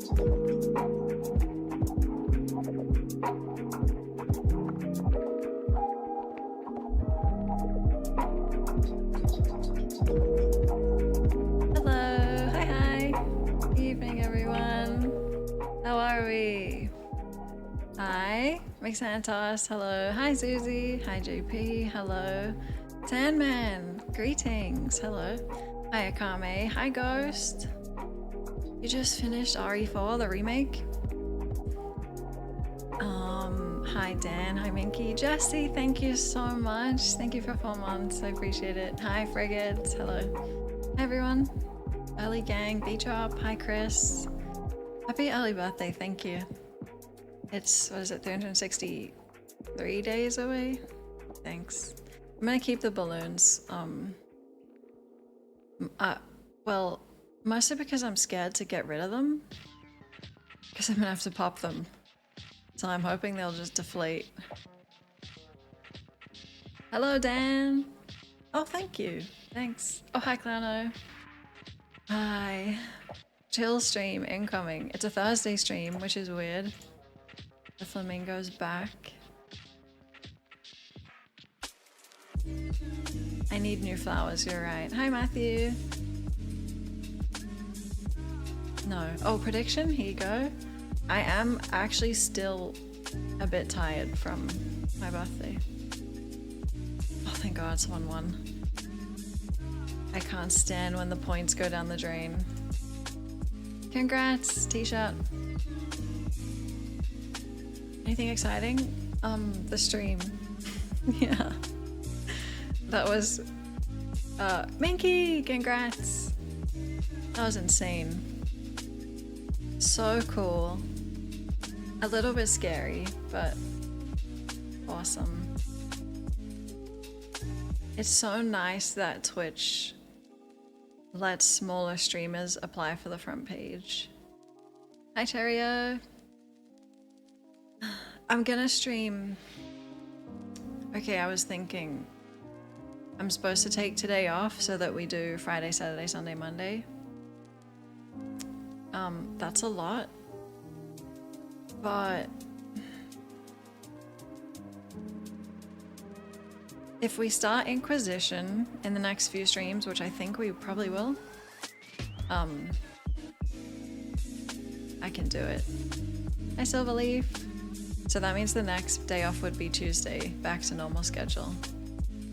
Hello, hi. Good evening, everyone. How are we? Hi, Mixantos. Hello. Hi, Susie. Hi, JP. Hello. Sandman. Greetings. Hello. Hi, Akame. Hi, Ghost. You just finished RE4, the remake? Hi, Dan. Hi, Minky. Jesse, thank you so much. Thank you for 4 months. I appreciate it. Hi, Frigates. Hello. Hi, everyone. Early gang. Beachop. Hi, Chris. Happy early birthday. Thank you. It's, what is it, 363 days away? Thanks. I'm gonna keep the balloons. Well, mostly because I'm scared to get rid of them. Because I'm gonna have to pop them. So I'm hoping they'll just deflate. Hello, Dan. Oh, thank you. Thanks. Oh, hi, Clano. Hi. Chill stream incoming. It's a Thursday stream, which is weird. The flamingo's back. I need new flowers, you're right. Hi, Matthew. No. Oh, prediction? Here you go. I am actually still a bit tired from my birthday. Oh, thank God someone won. I can't stand when the points go down the drain. Congrats, t-shirt. Anything exciting? The stream. Yeah. That was, Minky, congrats. That was insane. So cool. A little bit scary, but awesome. It's so nice that Twitch lets smaller streamers apply for the front page. Hi, Terrio. I'm gonna stream. Okay, I was thinking I'm supposed to take today off so that we do Friday, Saturday, Sunday, Monday. That's a lot. But if we start Inquisition in the next few streams, which I think we probably will, I can do it. Hi, Silverleaf. So that means the next day off would be Tuesday, back to normal schedule.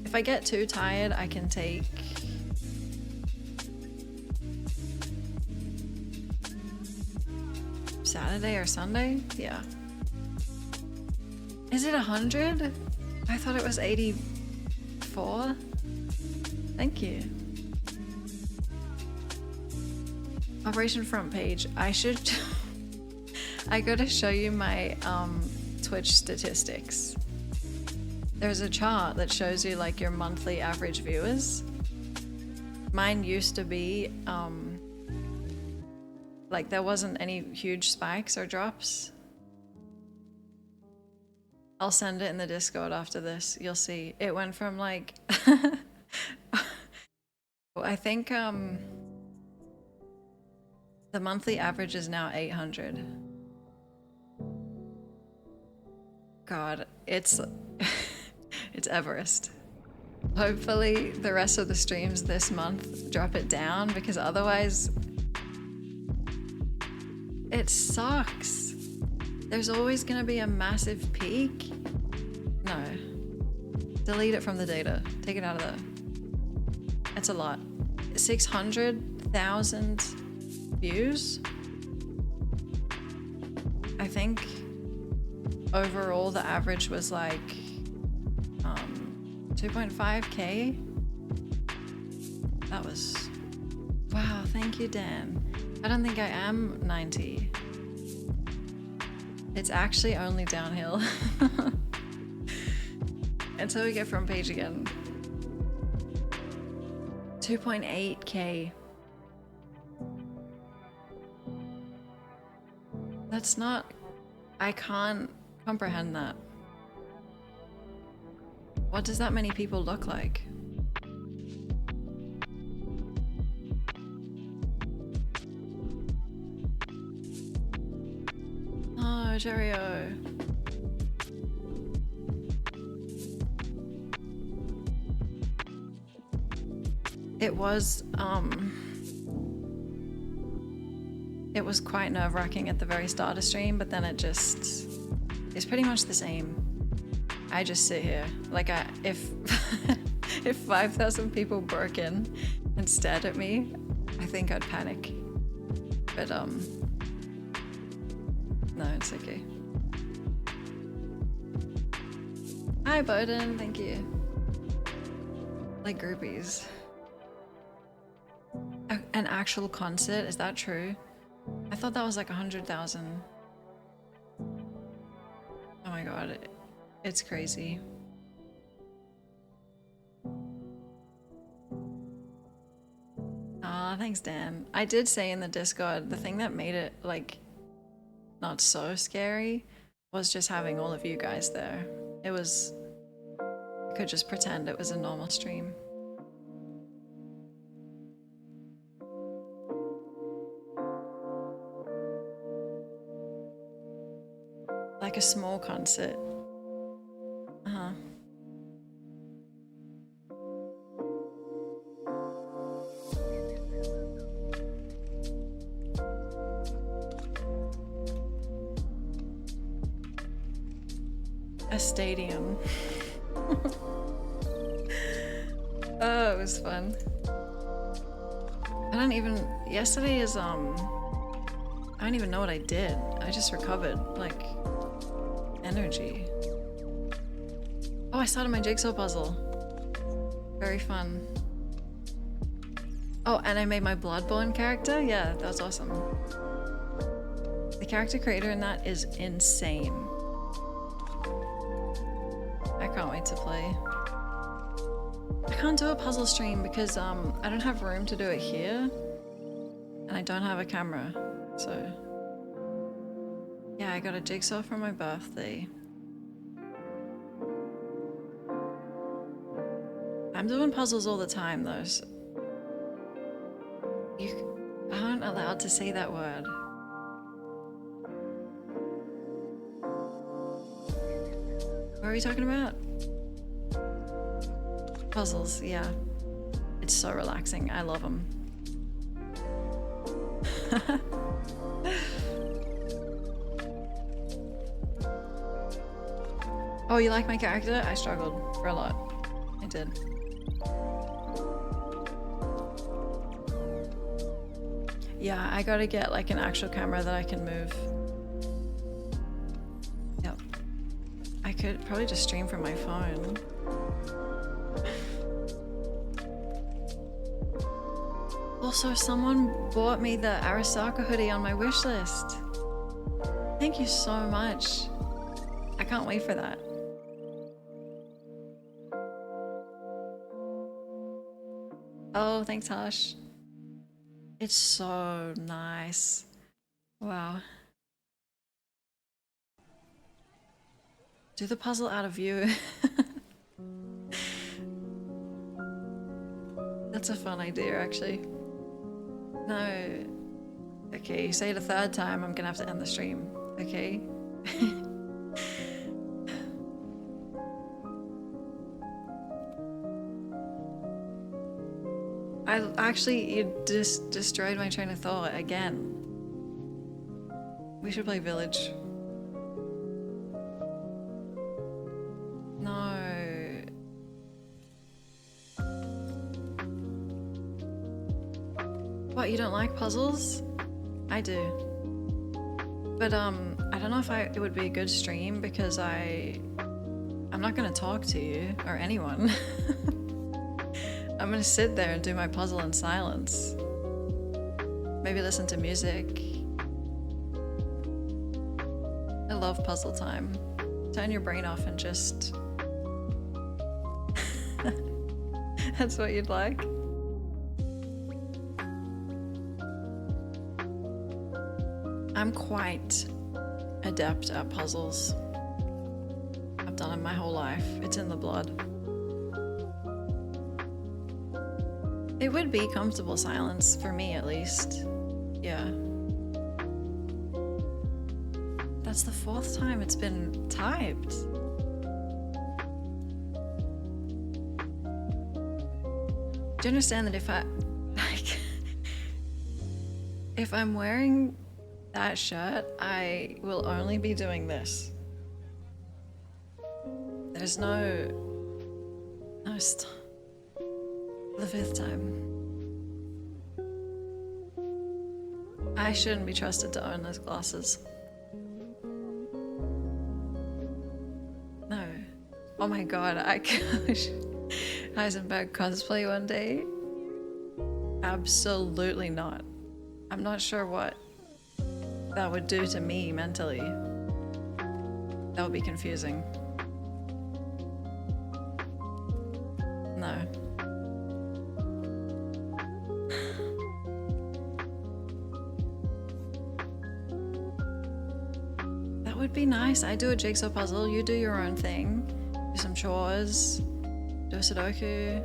If I get too tired, I can take Saturday or Sunday? Yeah. Is it 100? I thought it was 84. Thank you. Operation Front Page. I should... I gotta show you my Twitch statistics. There's a chart that shows you like your monthly average viewers. Mine used to be like there wasn't any huge spikes or drops. I'll send it in the Discord after this. You'll see. It went from like I think the monthly average is now 800. God, it's it's Everest. Hopefully the rest of the streams this month drop it down, because otherwise it sucks. There's always gonna be a massive peak. No. Delete it from the data. Take it out of there. It's a lot. 600,000 views? I think overall the average was like 2.5k. That was... Wow, thank you, Dan. I don't think I am 90. It's actually only downhill. Until we get front page again. 2.8k. That's not... I can't comprehend that. What does that many people look like? Hello, Cheerio. It was quite nerve-wracking at the very start of stream, but then it's pretty much the same. I just sit here. Like, if if 5,000 people broke in and stared at me, I think I'd panic. But no, it's okay. Hi, Bowden, thank you. Like groupies. An actual concert, is that true? I thought that was like 100,000. Oh my god, it's crazy. Ah, thanks, Dan. I did say in the Discord, the thing that made it like not so scary was just having all of you guys there. I could just pretend it was a normal stream. Like a small concert. Uh-huh. A stadium. Oh, it was fun. Yesterday is, I don't even know what I did. I just recovered, like, energy. Oh, I started my jigsaw puzzle. Very fun. Oh, and I made my Bloodborne character? Yeah, that was awesome. The character creator in that is insane. I can't wait to play. I can't do a puzzle stream because I don't have room to do it here. And I don't have a camera, so... Yeah, I got a jigsaw for my birthday. I'm doing puzzles all the time though, so you aren't allowed to say that word. What are we talking about? Puzzles, yeah. It's so relaxing, I love them. Oh, you like my character? I struggled for a lot. I did. Yeah, I gotta get like an actual camera that I can move. Yep. I could probably just stream from my phone. Also, someone bought me the Arasaka hoodie on my wish list. Thank you so much. I can't wait for that. Oh, thanks, Hush. It's so nice. Wow. Do the puzzle out of view. That's a fun idea, actually. No. Okay, you say it a third time, I'm gonna have to end the stream. Okay? You just destroyed my train of thought again. We should play Village. No. What, you don't like puzzles? I do. But I don't know if it would be a good stream because I'm not gonna talk to you or anyone. I'm gonna sit there and do my puzzle in silence. Maybe listen to music. I love puzzle time. Turn your brain off and just... That's what you'd like? I'm quite adept at puzzles. I've done it my whole life. It's in the blood. It would be comfortable silence, for me at least. Yeah. That's the 4th time it's been typed. Do you understand that if I, like, if I'm wearing that shirt, I will only be doing this. There's no the 5th time. I shouldn't be trusted to own those glasses. No. Oh my god, I gosh. Heisenberg cosplay one day? Absolutely not. I'm not sure what that would do to me mentally. That would be confusing. No. That would be nice. I do a jigsaw puzzle, you do your own thing. Do some chores, do a Sudoku.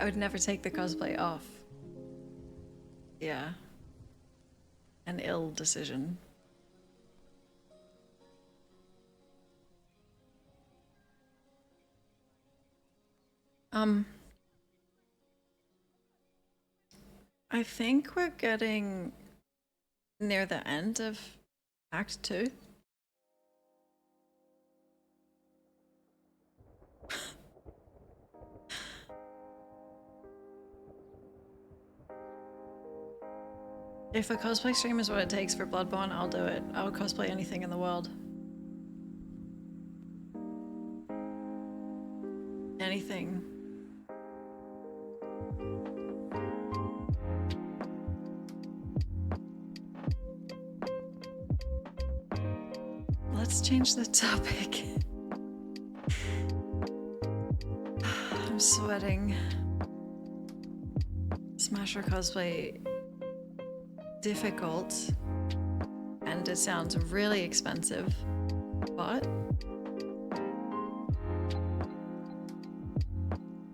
I would never take the cosplay off. Yeah. An ill decision. I think we're getting near the end of Act 2. If a cosplay stream is what it takes for Bloodborne, I'll do it. I would cosplay anything in the world. Anything. Let's change the topic. I'm sweating. Smasher cosplay difficult, and it sounds really expensive, but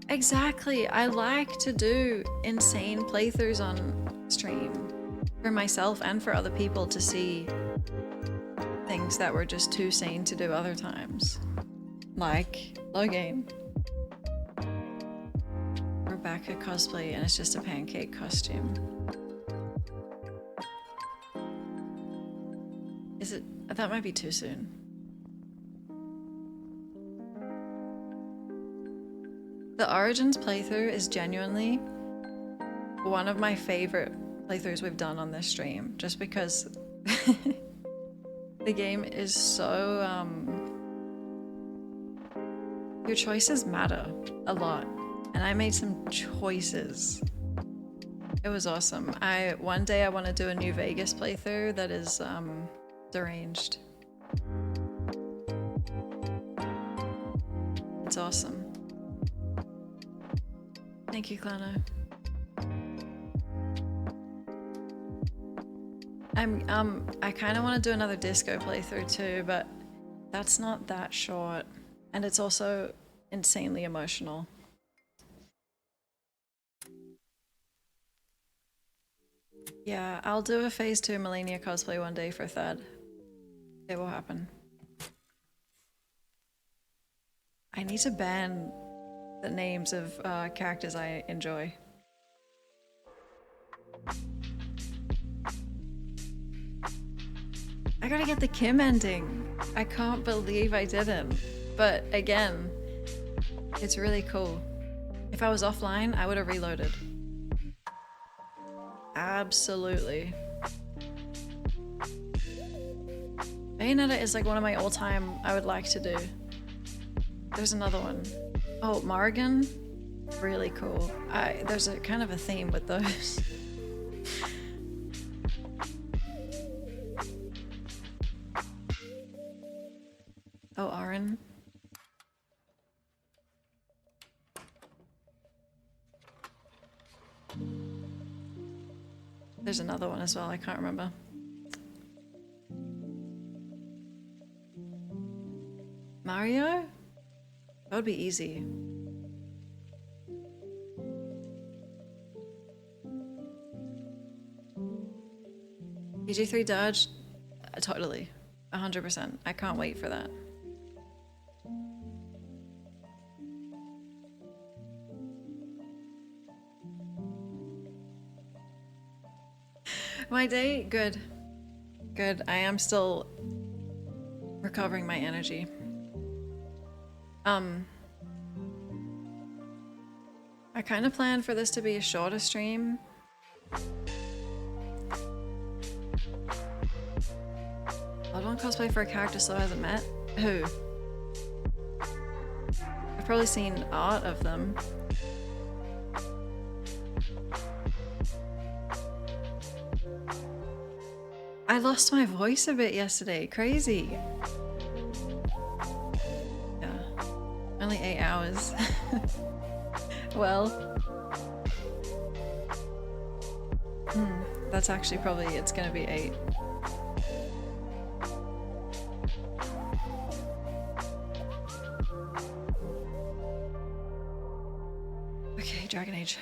exactly, I like to do insane playthroughs on stream for myself and for other people to see things that were just too sane to do other times, like Logain. Rebecca cosplay and it's just a pancake costume. Is it? That might be too soon. The Origins playthrough is genuinely one of my favorite playthroughs we've done on this stream, just because the game is so, your choices matter a lot, and I made some choices. It was awesome. One day I want to do a New Vegas playthrough that is, deranged. It's awesome. Thank you, Clano. I kind of want to do another disco playthrough too, but that's not that short, and it's also insanely emotional. Yeah, I'll do a phase 2 Malenia cosplay one day for Thad. It will happen. I need to ban the names of characters I enjoy. I gotta get the Kim ending. I can't believe I didn't. But again, it's really cool. If I was offline, I would have reloaded. Absolutely. Bayonetta is like one of my all-time I would like to do. There's another one. Oh, Morrigan? Really cool. There's a kind of a theme with those. Oh, Aaron. There's another one as well, I can't remember. Mario? That would be easy. PG3 Dodge? Totally. 100%. I can't wait for that. My day? Good. Good. I am still recovering my energy. I kind of planned for this to be a shorter stream. I don't cosplay for a character so hasn't met. Who? I've probably seen art of them. I lost my voice a bit yesterday. Crazy. Yeah. Only 8 hours. Well. That's actually probably, it's gonna be 8. Okay, Dragon Age.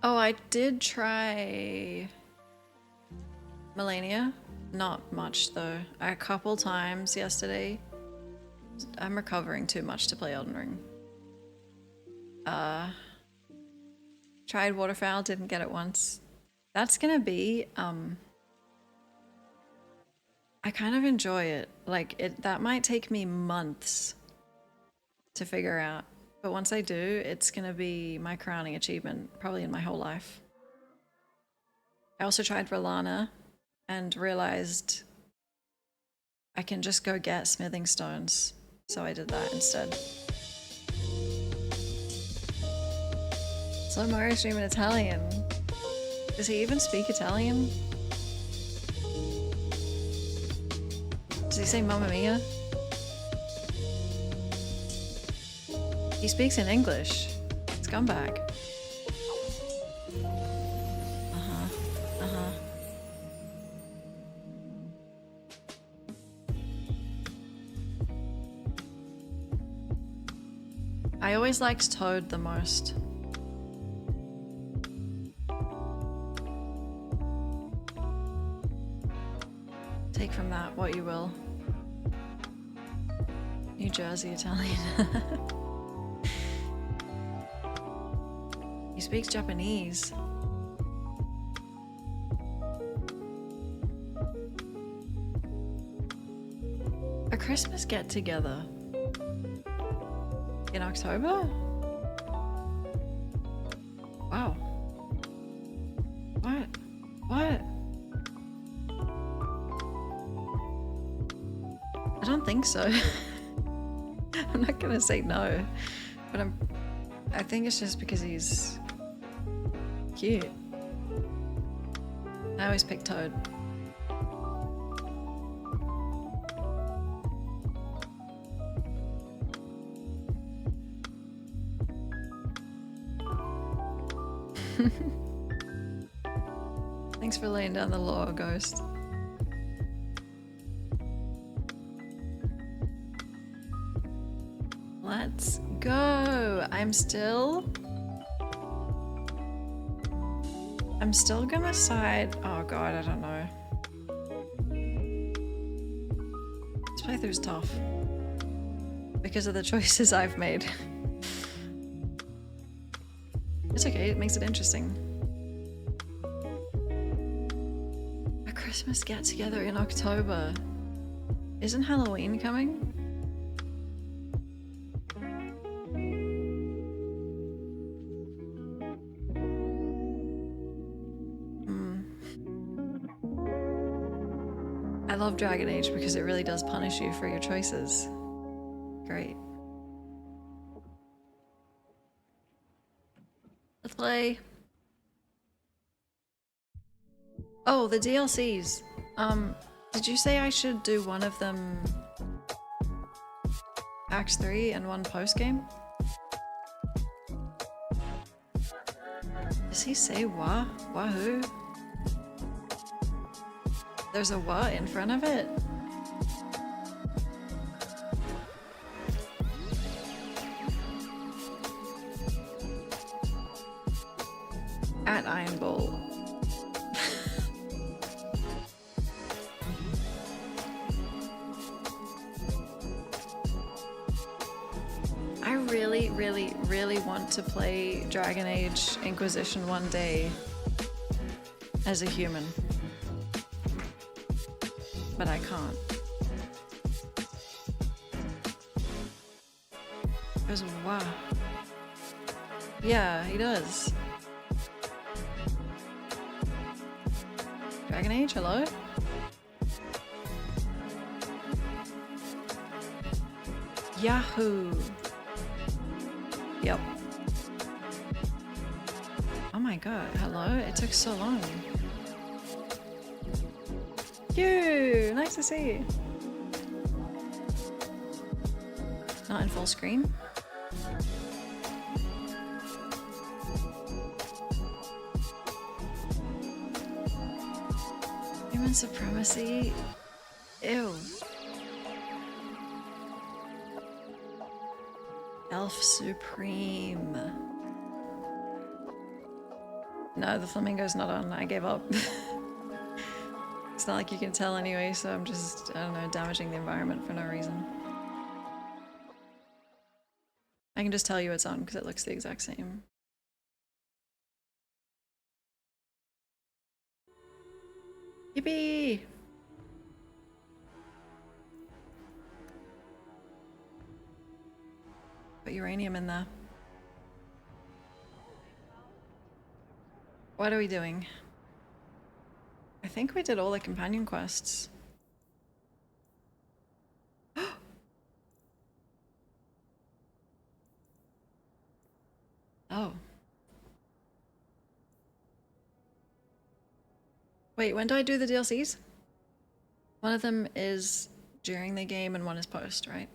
Oh, I did try Melania. Not much though. A couple times yesterday. I'm recovering too much to play Elden Ring. Tried Waterfowl, didn't get it once. That's gonna be, I kind of enjoy it. Like, that might take me months to figure out. But once I do, it's gonna be my crowning achievement, probably in my whole life. I also tried Rolana and realized I can just go get smithing stones. So I did that instead. Slow Mario stream in Italian. Does he even speak Italian? Does he say Mamma Mia? He speaks in English. Scumbag. I always liked Toad the most. Take from that what you will. New Jersey Italian. He speaks Japanese. A Christmas get-together in October? Wow. What? What? I don't think so. I'm not gonna say no, but I think it's just because he's cute. I always pick Toad. Thanks for laying down the law, Ghost. Let's go. I'm still gonna side. Oh god, I don't know. This playthrough's tough because of the choices I've made. It's okay, it makes it interesting. A Christmas get-together in October. Isn't Halloween coming? I love Dragon Age because it really does punish you for your choices. Great. Let's play. Oh, the DLCs. Did you say I should do one of them Act 3 and one post-game? Does he say wah? Wahoo? There's a what in front of it? At Iron Ball. I really, really, really want to play Dragon Age Inquisition one day as a human. But I can't. Goes, wow. Yeah, he does. Dragon Age, hello? Yahoo! Yep. Oh my god, hello? It took so long. You! Nice to see you. Not in full screen. Human supremacy? Ew. Elf Supreme. No, the flamingo's not on. I gave up. It's not like you can tell anyway, so I'm just, I don't know, damaging the environment for no reason. I can just tell you it's on because it looks the exact same. Yippee! Put uranium in there. What are we doing? I think we did all the companion quests. Oh. Wait, when do I do the DLCs? One of them is during the game and one is post, right?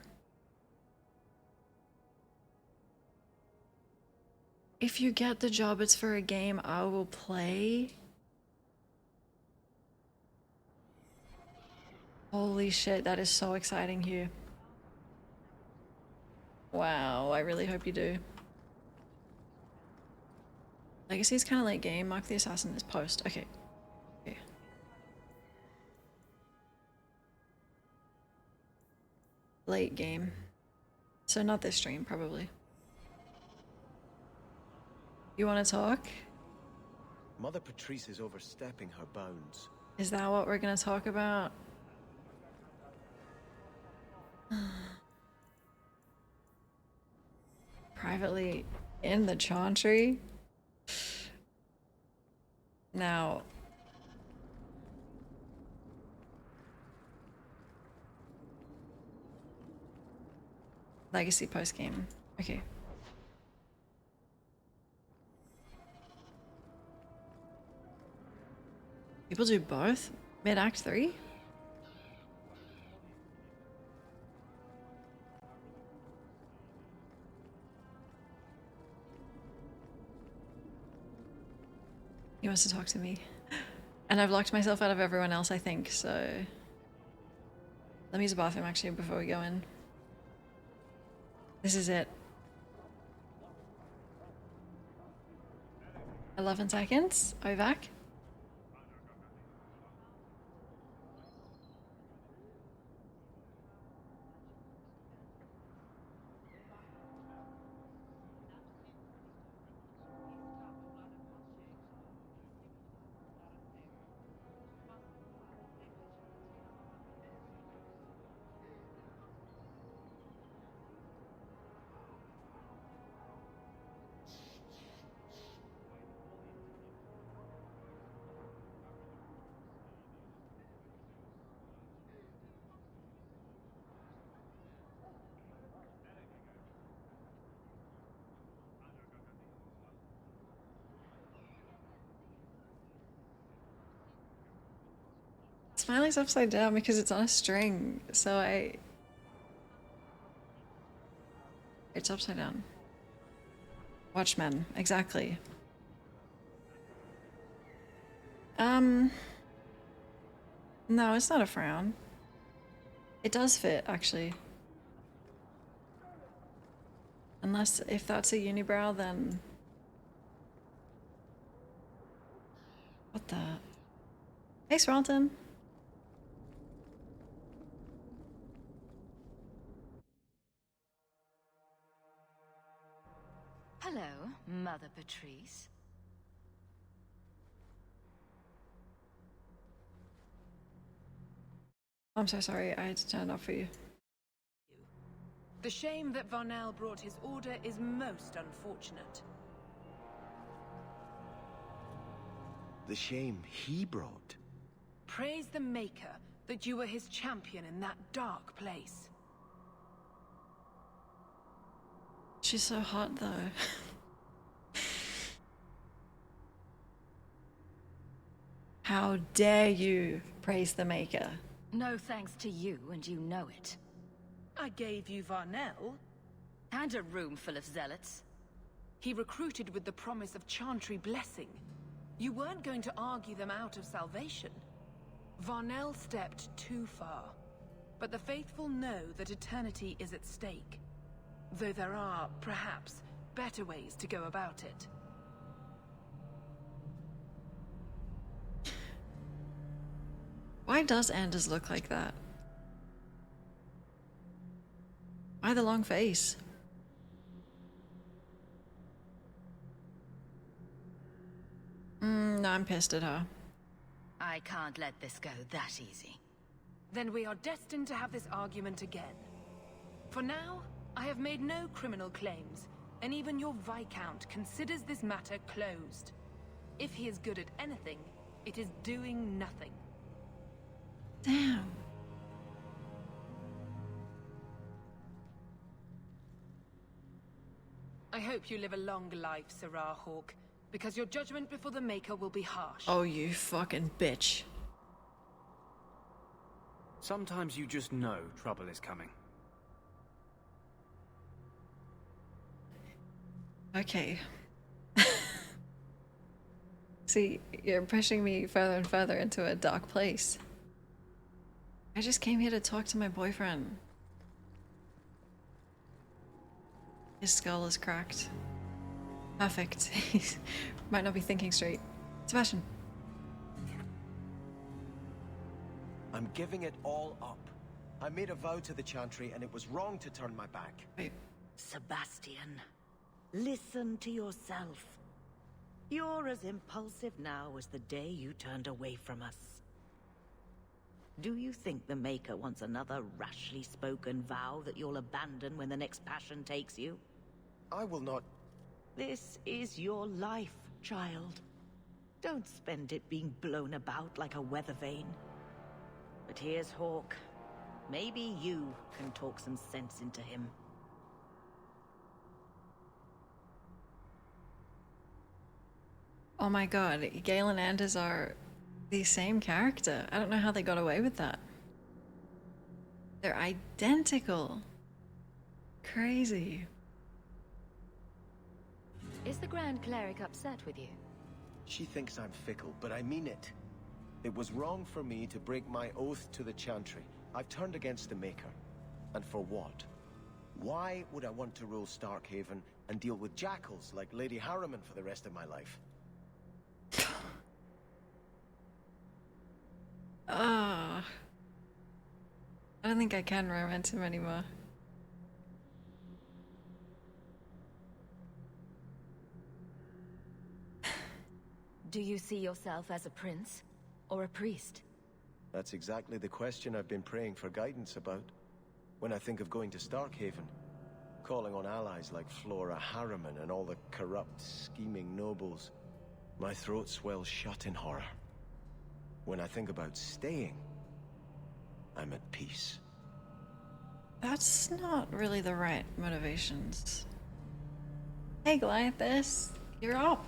If you get the job, it's for a game I will play. Holy shit, that is so exciting, Hugh. Wow, I really hope you do. Legacy is kind of late game. Mark the Assassin is post. Okay. Okay. Late game. So not this stream, probably. You want to talk? Mother Patrice is overstepping her bounds. Is that what we're going to talk about? Privately in the Chauntry? Now... Legacy post-game. Okay. People do both? Mid-Act 3? He wants to talk to me. And I've locked myself out of everyone else, I think, so... Let me use the bathroom, actually, before we go in. This is it. 11 seconds. Are we back? Smiley's upside down because it's on a string, so it's upside down. Watchmen, exactly. No, it's not a frown. It does fit, actually. Unless, if that's a unibrow, then... Thanks, Ronton. Hello, Mother Patrice. I'm so sorry, I had to turn it off for you. The shame that Varnell brought his order is most unfortunate. The shame he brought. Praise the Maker that you were his champion in that dark place. She's so hot though. How dare you praise the Maker? No thanks to you, and you know it. I gave you Varnell. And a room full of zealots. He recruited with the promise of Chantry blessing. You weren't going to argue them out of salvation. Varnell stepped too far. But the faithful know that eternity is at stake. Though there are, perhaps, better ways to go about it. Why does Anders look like that? Why the long face? No, I'm pissed at her. I can't let this go that easy. Then we are destined to have this argument again. For now, I have made no criminal claims, and even your Viscount considers this matter closed. If he is good at anything, it is doing nothing. Damn. I hope you live a long life, Serah Hawke, because your judgment before the Maker will be harsh. Oh, you fucking bitch. Sometimes you just know trouble is coming. Okay. See, you're pushing me further and further into a dark place. I just came here to talk to my boyfriend. His skull is cracked. Perfect. He might not be thinking straight. Sebastian. I'm giving it all up. I made a vow to the Chantry, and it was wrong to turn my back. Wait. Sebastian, listen to yourself. You're as impulsive now as the day you turned away from us. Do you think the Maker wants another rashly spoken vow that you'll abandon when the next passion takes you? I will not... This is your life, child. Don't spend it being blown about like a weather vane. But here's Hawke. Maybe you can talk some sense into him. Oh my god, Gale and Anders are the same character. I don't know how they got away with that. They're identical. Crazy. Is the Grand Cleric upset with you? She thinks I'm fickle, but I mean it. It was wrong for me to break my oath to the Chantry. I've turned against the Maker. And for what? Why would I want to rule Starkhaven and deal with jackals like Lady Harriman for the rest of my life? Ah. I don't think I can romance him anymore. Do you see yourself as a prince or a priest? That's exactly the question I've been praying for guidance about. When I think of going to Starkhaven, calling on allies like Flora Harriman and all the corrupt, scheming nobles, my throat swells shut in horror. When I think about staying, I'm at peace. That's not really the right motivations. Hey Glythis, you're up.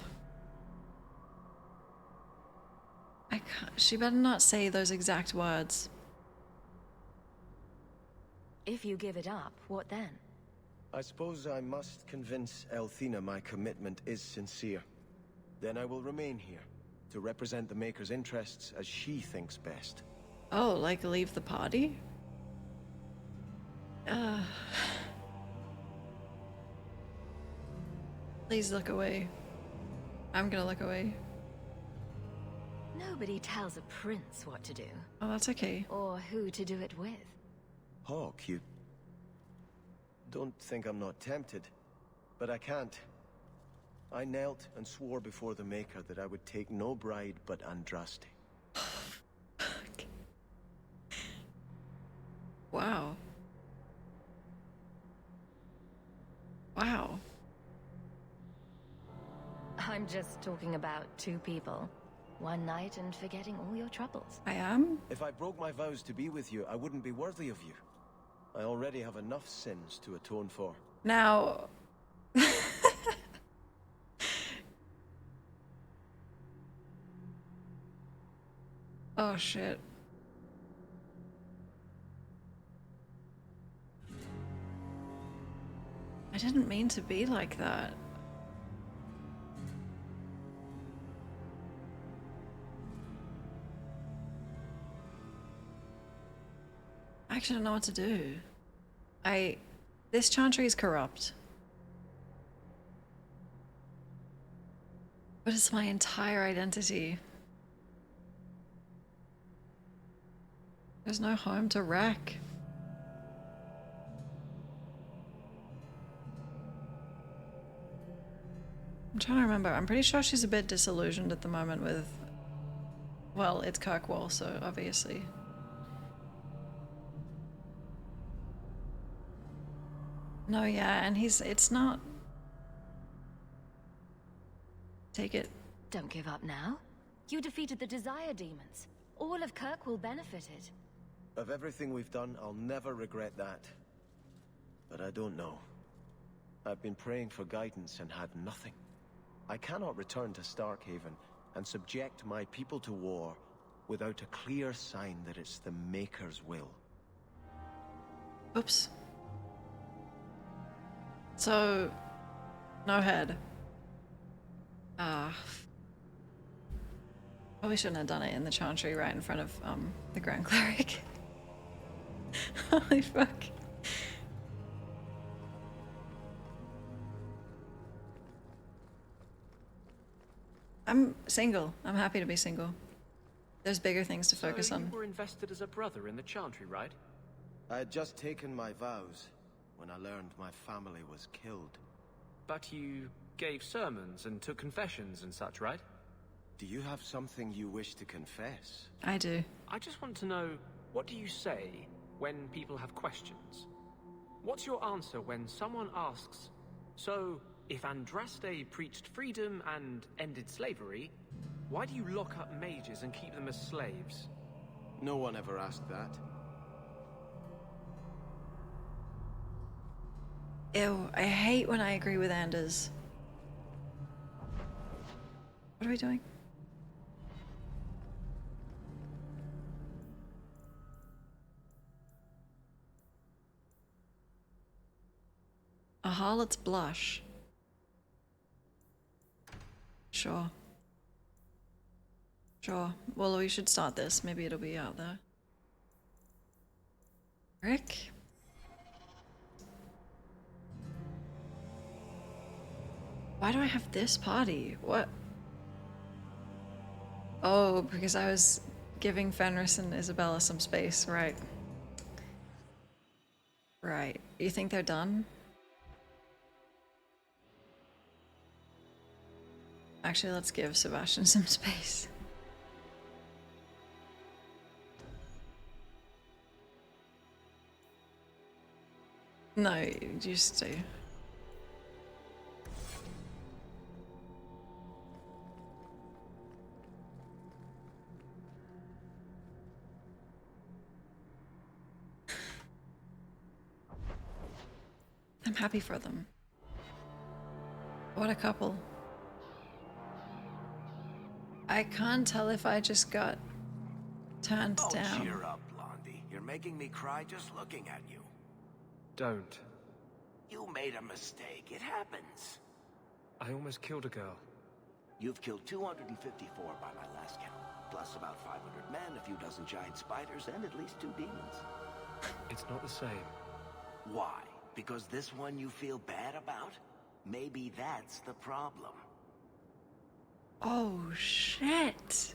I can't, she better not say those exact words. If you give it up, what then? I suppose I must convince Elthina my commitment is sincere. Then I will remain here, to represent the Maker's interests as she thinks best. Oh, like leave the party? Please look away. I'm gonna look away. Nobody tells a prince what to do, Oh, that's okay. or who to do it with. Hawk, you... Don't think I'm not tempted, but I can't. I knelt and swore before the Maker that I would take no bride but Andraste. Wow. Wow. I'm just talking about two people. One night and forgetting all your troubles. I am? If I broke my vows to be with you, I wouldn't be worthy of you. I already have enough sins to atone for. Now... Oh, shit. I didn't mean to be like that. I actually don't know what to do. This Chantry is corrupt. But it's my entire identity. There's no home to wreck. I'm trying to remember. I'm pretty sure she's a bit disillusioned at the moment with... Well, it's Kirkwall, so obviously. No, yeah, and it's not... Take it. Don't give up now. You defeated the Desire Demons. All of Kirkwall benefited. Of everything we've done, I'll never regret that. But I don't know. I've been praying for guidance and had nothing. I cannot return to Starkhaven and subject my people to war without a clear sign that it's the Maker's will. Oops. So, no head. Probably shouldn't have done it in the Chantry right in front of the Grand Cleric. Holy fuck. I'm single. I'm happy to be single. There's bigger things to focus So on. you were invested as a brother in the Chantry, right? I had just taken my vows when I learned my family was killed. But you gave sermons and took confessions and such, right? Do you have something you wish to confess? I do. I just want to know, what do you say when people have questions? What's your answer when someone asks, so, if Andraste preached freedom and ended slavery, why do you lock up mages and keep them as slaves? No one ever asked that. Ew, I hate when I agree with Anders. What are we doing? A harlot's blush. Sure. Sure. Well, we should start this. Maybe it'll be out there. Rick? Why do I have this party? What? Oh, because I was giving Fenris and Isabella some space, right. Right. You think they're done? Actually, let's give Sebastian some space. No, you just do. I'm happy for them. What a couple. I can't tell if I just got turned down. Cheer up, Blondie. You're making me cry just looking at you. Don't. You made a mistake. It happens. I almost killed a girl. You've killed 254 by my last count, plus about 500 men, a few dozen giant spiders, and at least 2 demons. It's not the same. Why? Because this one you feel bad about? Maybe that's the problem. Oh shit.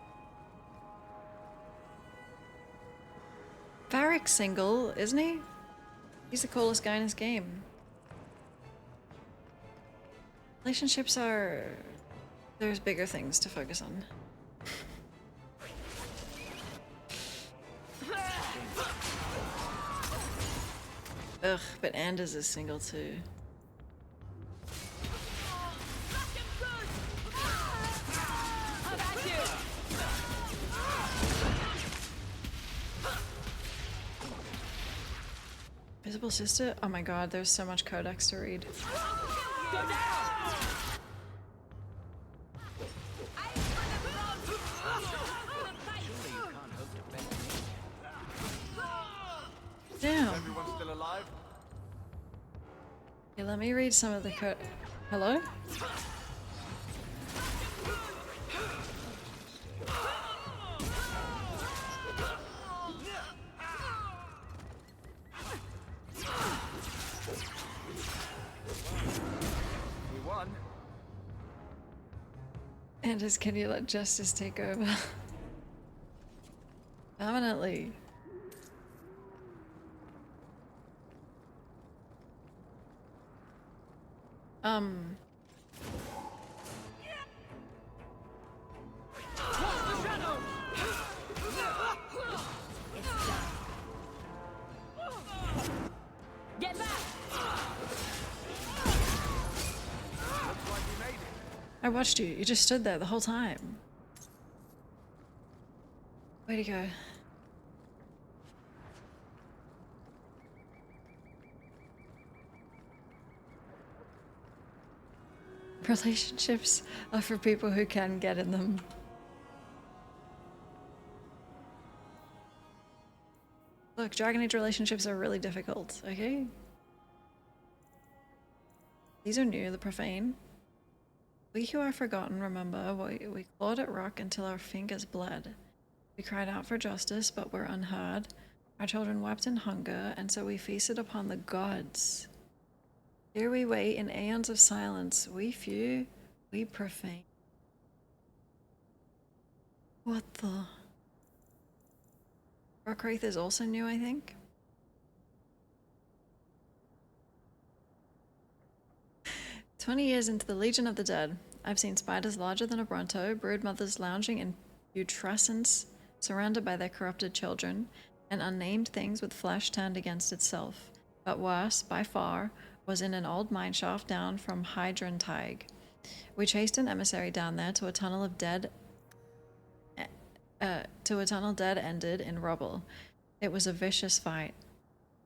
Varric's single, isn't he? He's the coolest guy in this game. Relationships are... There's bigger things to focus on. Ugh, but Anders is single too. Visible Sister? Oh my god, there's so much codex to read. Damn. Everyone still alive? Okay, let me read some of the code. Hello? We won. Anders, can you let justice take over? Permanently. Get back! I watched you. You just stood there the whole time. Way to go. Relationships are for people who can get in them. Look, Dragon Age relationships are really difficult, okay? These are new, the profane. We who are forgotten remember, we clawed at rock until our fingers bled. We cried out for justice, but were unheard. Our children wept in hunger, and so we feasted upon the gods. Here we wait in aeons of silence, we few, we profane. What the? Rockwraith is also new, I think. "20 years into the Legion of the Dead, I've seen spiders larger than a Bronto, brood mothers lounging in putrescence, surrounded by their corrupted children, and unnamed things with flesh turned against itself. But worse, by far, was in an old mineshaft down from Hydron Tig. We chased an emissary down there to a tunnel dead ended in rubble. It was a vicious fight.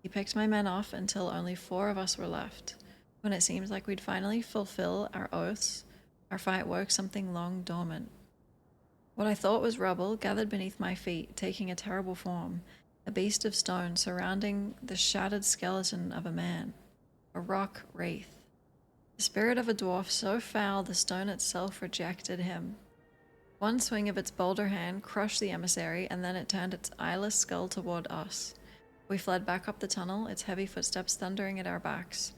He picked my men off until only 4 of us were left. When it seemed like we'd finally fulfill our oaths, our fight woke something long dormant. What I thought was rubble gathered beneath my feet, taking a terrible form, a beast of stone surrounding the shattered skeleton of a man, a rock wraith. The spirit of a dwarf so foul the stone itself rejected him. One swing of its boulder hand crushed the emissary, and then it turned its eyeless skull toward us. We fled back up the tunnel, its heavy footsteps thundering at our backs.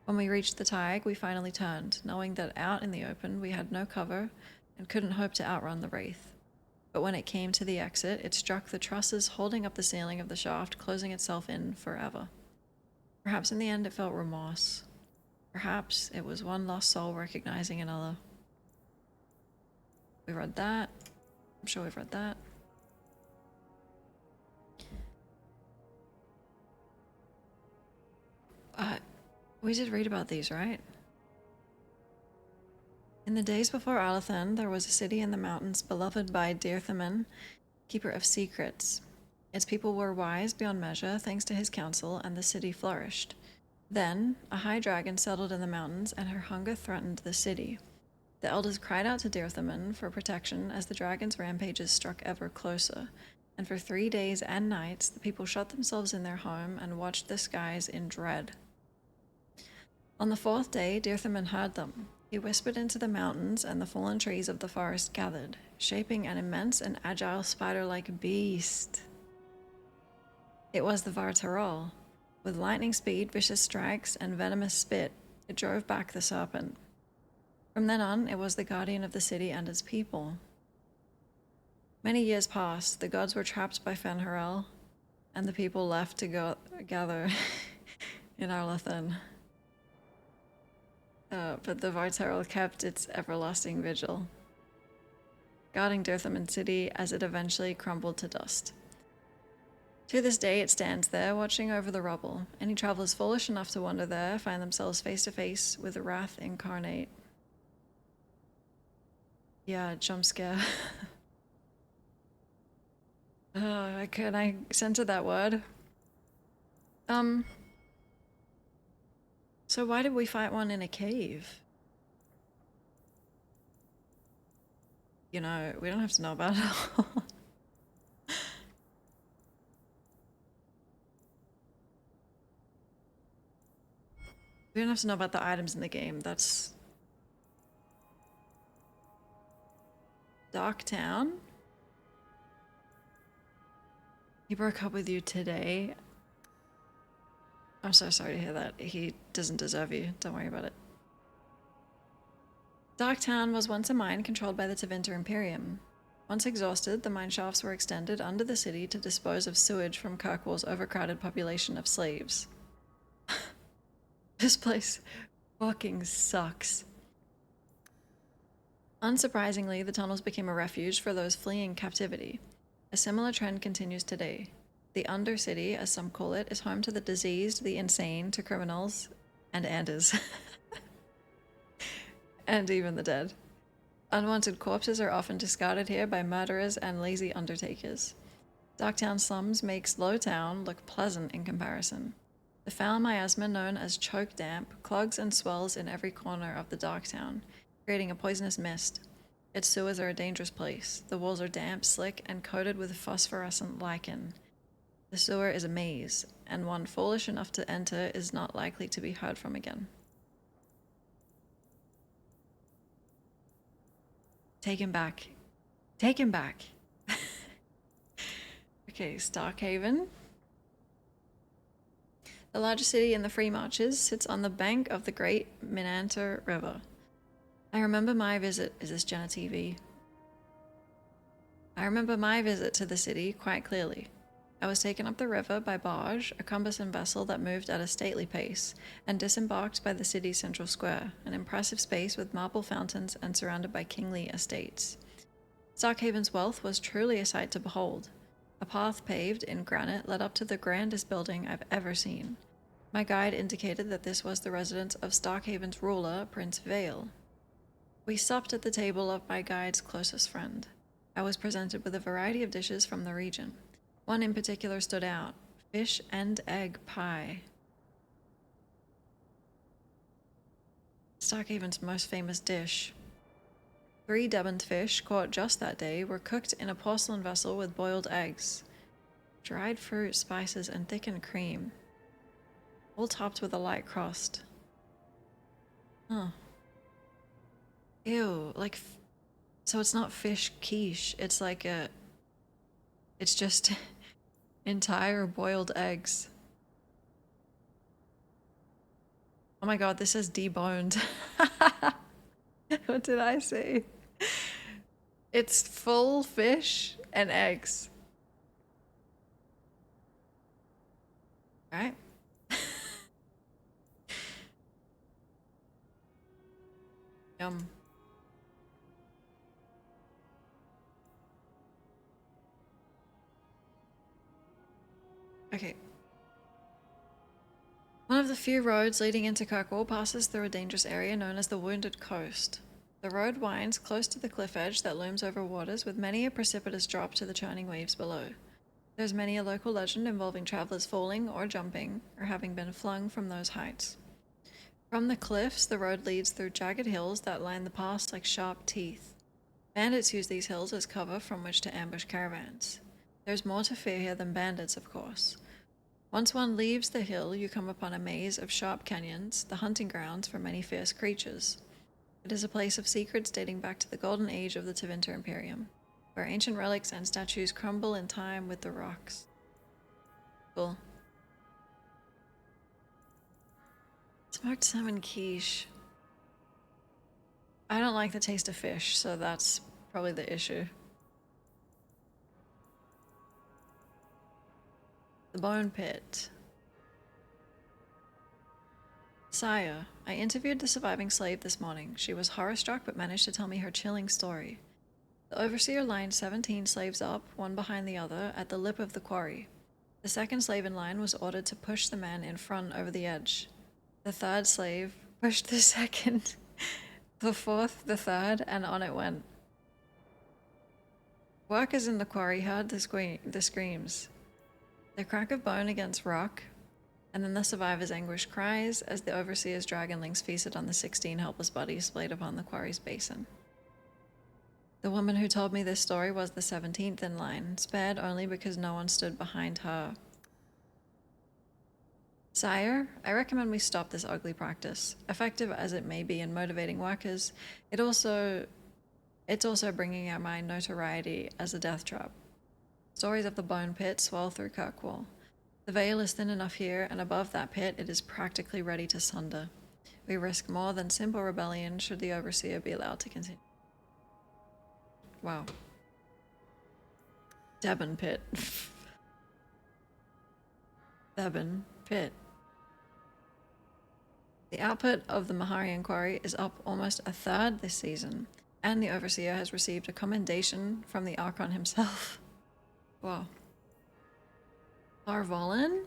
When we reached the Tig, we finally turned, knowing that out in the open we had no cover and couldn't hope to outrun the wraith. But when it came to the exit, it struck the trusses holding up the ceiling of the shaft, closing itself in forever. Perhaps in the end it felt remorse. Perhaps it was one lost soul recognizing another. We read that. I'm sure we've read that. We did read about these, right? In the days before Alathan, there was a city in the mountains beloved by Dirthaman, keeper of secrets. Its people were wise beyond measure, thanks to his counsel, and the city flourished. Then, a high dragon settled in the mountains, and her hunger threatened the city. The elders cried out to Dirthaman for protection as the dragon's rampages struck ever closer, and for 3 days and nights, the people shut themselves in their home and watched the skies in dread. On the 4th day, Dirthaman heard them. He whispered into the mountains, and the fallen trees of the forest gathered, shaping an immense and agile spider-like beast. It was the Vartarol. With lightning speed, vicious strikes, and venomous spit, it drove back the serpent. From then on, it was the guardian of the city and its people. Many years passed. The gods were trapped by Fen'Harel, and the people left to go gather in Arlathan. But the Varterel kept its everlasting vigil, guarding Dirthaman City as it eventually crumbled to dust. To this day, it stands there, watching over the rubble. Any travelers foolish enough to wander there find themselves face to face with the Wrath incarnate. Yeah, jump scare. Can I censor that word? So why did we fight one in a cave? You know, we don't have to know about it all. We don't have to know about the items in the game. That's Darktown. He broke up with you today. I'm so sorry to hear that. He doesn't deserve you. Don't worry about it. Darktown was once a mine controlled by the Tevinter Imperium. Once exhausted, the mine shafts were extended under the city to dispose of sewage from Kirkwall's overcrowded population of slaves. This place fucking sucks. Unsurprisingly, the tunnels became a refuge for those fleeing captivity. A similar trend continues today. The Undercity, as some call it, is home to the diseased, the insane, to criminals, and Anders. And even the dead. Unwanted corpses are often discarded here by murderers and lazy undertakers. Darktown slums makes Lowtown look pleasant in comparison. The foul miasma known as choke damp clogs and swells in every corner of the Darktown, creating a poisonous mist. Its sewers are a dangerous place. The walls are damp, slick, and coated with phosphorescent lichen. The sewer is a maze, and one foolish enough to enter is not likely to be heard from again. Take him back. Take him back. Okay, Starkhaven. The largest city in the Free Marches sits on the bank of the Great Minantar River. I remember my visit. Is this Jenna TV? I remember my visit to the city quite clearly. I was taken up the river by barge, a cumbersome vessel that moved at a stately pace, and disembarked by the city's central square, an impressive space with marble fountains and surrounded by kingly estates. Starkhaven's wealth was truly a sight to behold. A path paved in granite led up to the grandest building I've ever seen. My guide indicated that this was the residence of Starkhaven's ruler, Prince Vale. We supped at the table of my guide's closest friend. I was presented with a variety of dishes from the region. One in particular stood out: fish and egg pie. Starkhaven's most famous dish. 3 Devon fish, caught just that day, were cooked in a porcelain vessel with boiled eggs, dried fruit, spices, and thickened cream, all topped with a light crust. Huh. Ew, like, so it's not fish quiche, it's like it's just entire boiled eggs. Oh my god, this says deboned. What did I say? It's full fish and eggs. Right? Yum. Okay. One of the few roads leading into Kirkwall passes through a dangerous area known as the Wounded Coast. The road winds close to the cliff edge that looms over waters, with many a precipitous drop to the churning waves below. There's many a local legend involving travelers falling or jumping, or having been flung from those heights. From the cliffs, the road leads through jagged hills that line the pass like sharp teeth. Bandits use these hills as cover from which to ambush caravans. There's more to fear here than bandits, of course. Once one leaves the hill, you come upon a maze of sharp canyons, the hunting grounds for many fierce creatures. It is a place of secrets dating back to the golden age of the Tevinter Imperium, where ancient relics and statues crumble in time with the rocks. Cool. Smoked salmon quiche. I don't like the taste of fish, so that's probably the issue. The Bone Pit. Sire, I interviewed the surviving slave this morning. She was horror-struck but managed to tell me her chilling story. The Overseer lined 17 slaves up, one behind the other, at the lip of the quarry. The second slave in line was ordered to push the man in front over the edge. The third slave pushed the second, the fourth, the third, and on it went. Workers in the quarry heard the screams. The crack of bone against rock, and then the survivor's anguished cries as the Overseer's dragonlings feasted on the 16 helpless bodies splayed upon the quarry's basin. The woman who told me this story was the 17th in line, spared only because no one stood behind her. Sire, I recommend we stop this ugly practice. Effective as it may be in motivating workers, it's also bringing our mind notoriety as a death trap. Stories of the Bone Pit swell through Kirkwall. The veil is thin enough here, and above that pit it is practically ready to sunder. We risk more than simple rebellion should the Overseer be allowed to continue. Wow. Devon Pit. Devon Pit. The output of the Maharian Quarry is up almost a third this season, and the Overseer has received a commendation from the Archon himself. Wow. Arvolin?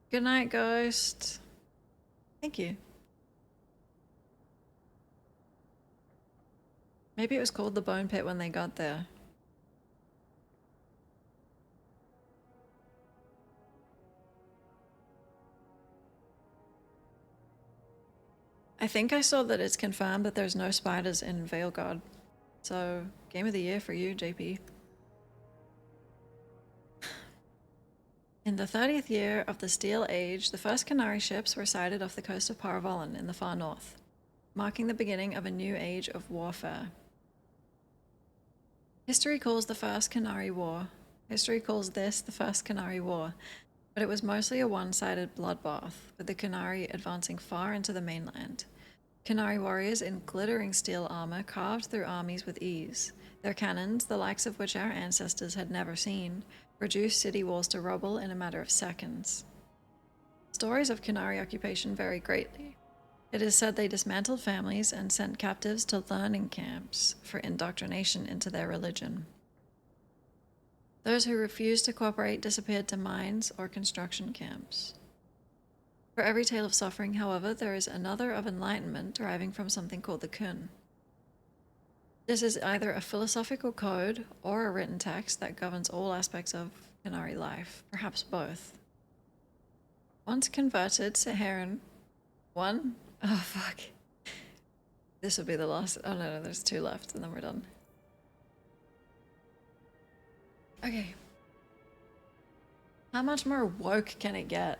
Good night, Ghost. Thank you. Maybe it was called the Bone Pit when they got there. I think I saw that it's confirmed that there's no spiders in Veilguard. So, game of the year for you, JP. In the 30th year of the Steel Age, the first Qunari ships were sighted off the coast of Paravolin in the far north, marking the beginning of a new age of warfare. History calls the First Qunari War. History calls this the First Qunari War, but it was mostly a one-sided bloodbath, with the Qunari advancing far into the mainland. Qunari warriors in glittering steel armor carved through armies with ease. Their cannons, the likes of which our ancestors had never seen, reduced city walls to rubble in a matter of seconds. Stories of Qunari occupation vary greatly. It is said they dismantled families and sent captives to learning camps for indoctrination into their religion. Those who refused to cooperate disappeared to mines or construction camps. For every tale of suffering, however, there is another of enlightenment deriving from something called the Khun. This is either a philosophical code or a written text that governs all aspects of Qunari life, perhaps both. Once converted, Saharan... One? Oh, fuck. This will be the last... Oh, no, there's 2 left, and then we're done. Okay. How much more woke can it get?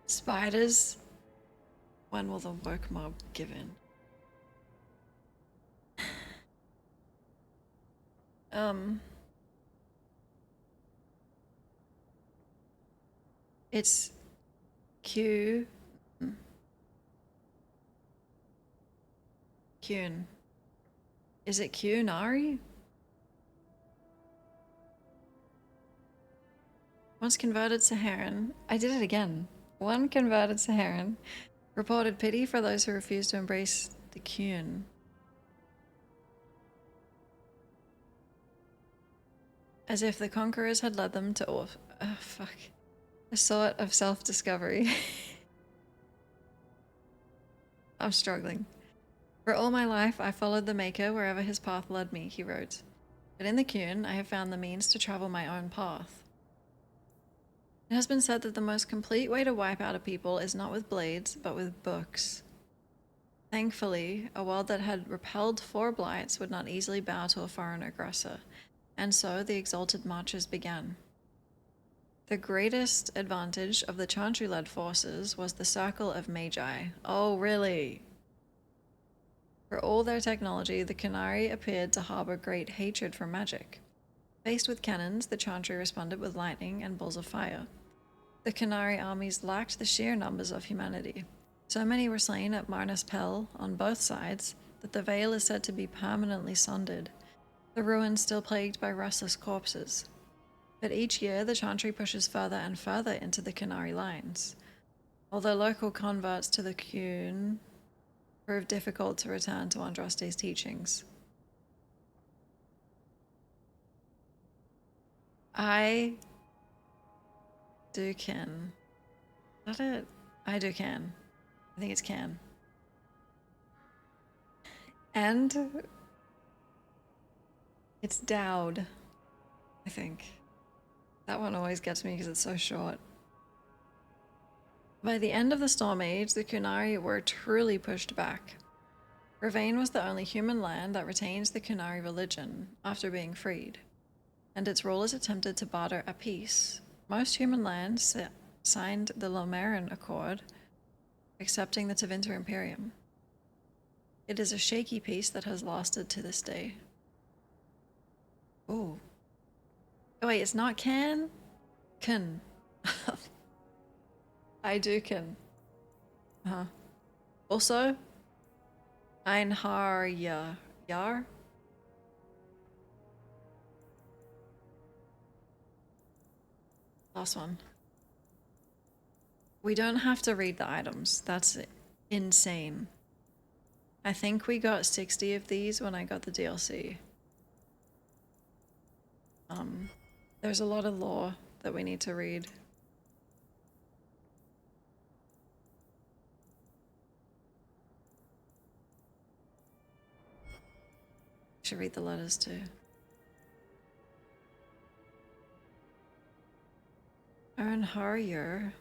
Spiders? When will the woke mob give in? It's Q. Qun. Is it Qunari? Once converted Saharan. I did it again. One converted Saharan reported pity for those who refused to embrace the Qun. As if the conquerors had led them to a sort of self-discovery. I'm struggling. For all my life, I followed the Maker wherever his path led me, he wrote. But in the Qun, I have found the means to travel my own path. It has been said that the most complete way to wipe out a people is not with blades, but with books. Thankfully, a world that had repelled 4 blights would not easily bow to a foreign aggressor, and so the exalted marches began. The greatest advantage of the Chantry-led forces was the Circle of Magi. Oh, really? For all their technology, the Qunari appeared to harbor great hatred for magic. Faced with cannons, the Chantry responded with lightning and balls of fire. The Qunari armies lacked the sheer numbers of humanity. So many were slain at Marnas Pel on both sides that the veil is said to be permanently sundered. the ruins still plagued by restless corpses. But each year, the Chantry pushes further and further into the Qunari lines. Although local converts to the Qun prove difficult to return to Andraste's teachings. I do can. Is that it? I do can. I think it's can. And it's Dowd, I think. That one always gets me because it's so short. By the end of the Storm Age, the Qunari were truly pushed back. Ravain was the only human land that retains the Qunari religion after being freed, and its rulers attempted to barter a peace. Most human lands signed the Lomaran Accord, accepting the Tevinter Imperium. It is a shaky peace that has lasted to this day. Ooh. Oh wait, it's not can? Can. I do can. Also, Einhar Yar? Last one. We don't have to read the items. That's insane. I think we got 60 of these when I got the DLC. There's a lot of lore that we need to read. Should read the letters too. Einhar.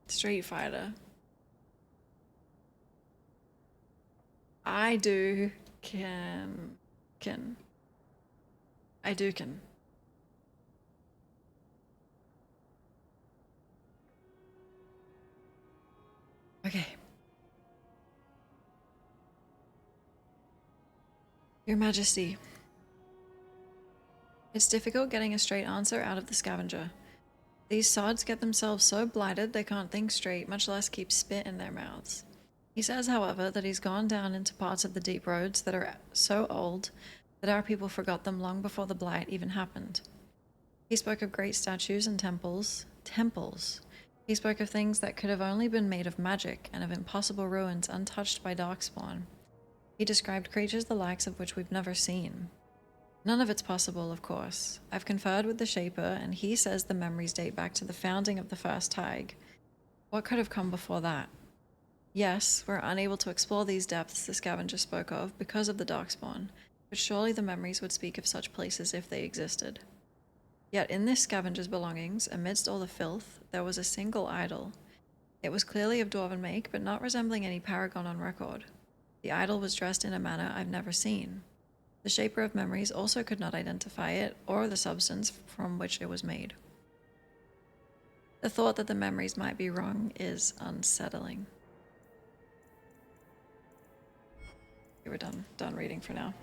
Street Fighter. I do can. I do can. Okay. Your Majesty. It's difficult getting a straight answer out of the scavenger. These sods get themselves so blighted they can't think straight, much less keep spit in their mouths. He says, however, that he's gone down into parts of the deep roads that are so old that our people forgot them long before the blight even happened. He spoke of great statues and temples. Temples! He spoke of things that could have only been made of magic and of impossible ruins untouched by darkspawn. He described creatures the likes of which we've never seen. None of it's possible, of course. I've conferred with the Shaper, and he says the memories date back to the founding of the First Tig. What could have come before that? Yes, we're unable to explore these depths the scavenger spoke of because of the Darkspawn, but surely the memories would speak of such places if they existed. Yet in this scavenger's belongings, amidst all the filth, there was a single idol. It was clearly of dwarven make, but not resembling any paragon on record. The idol was dressed in a manner I've never seen. The Shaper of Memories also could not identify it, or the substance from which it was made. The thought that the memories might be wrong is unsettling. Okay, we're done reading for now.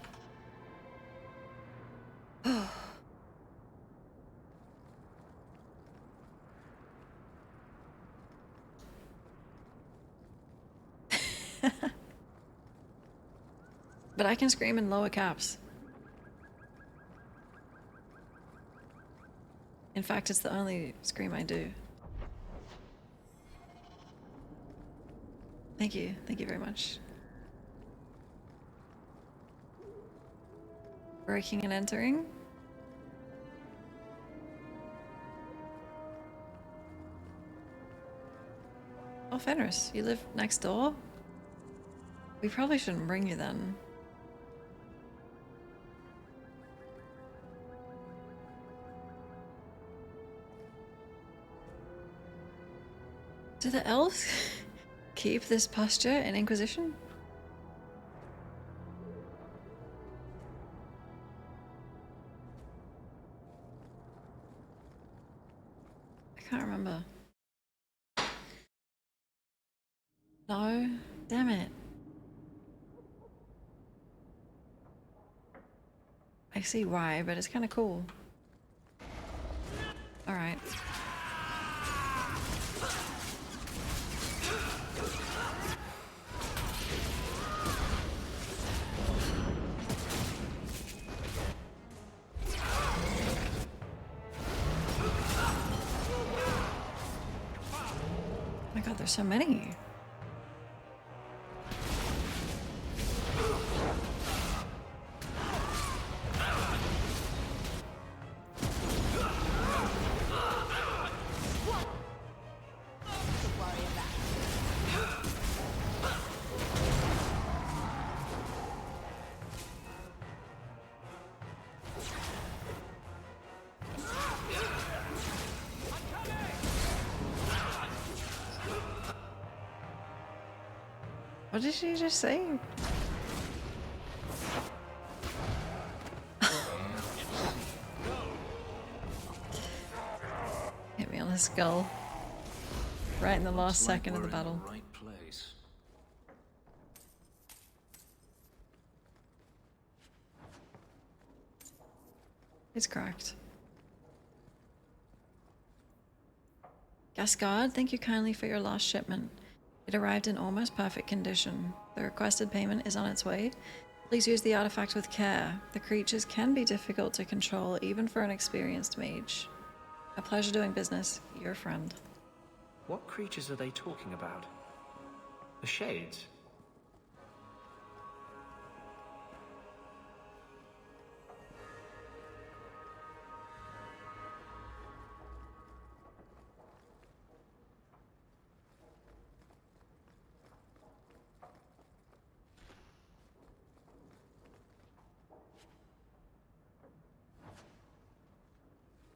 But I can scream in lower caps. In fact, it's the only scream I do. Thank you very much. Breaking and entering. Oh, Fenris, you live next door? We probably shouldn't bring you then. Do the elves keep this posture in Inquisition? I can't remember. No? Damn it. I see why, but it's kind of cool. Alright. there's so many. What did she just say? Hit me on the skull. Right in the last second of the battle. Right place. It's cracked. Gascard, thank you kindly for your last shipment. It arrived in almost perfect condition. The requested payment is on its way. Please use the artifact with care. The creatures can be difficult to control, even for an experienced mage. A pleasure doing business. Your friend. What creatures are they talking about? The Shades?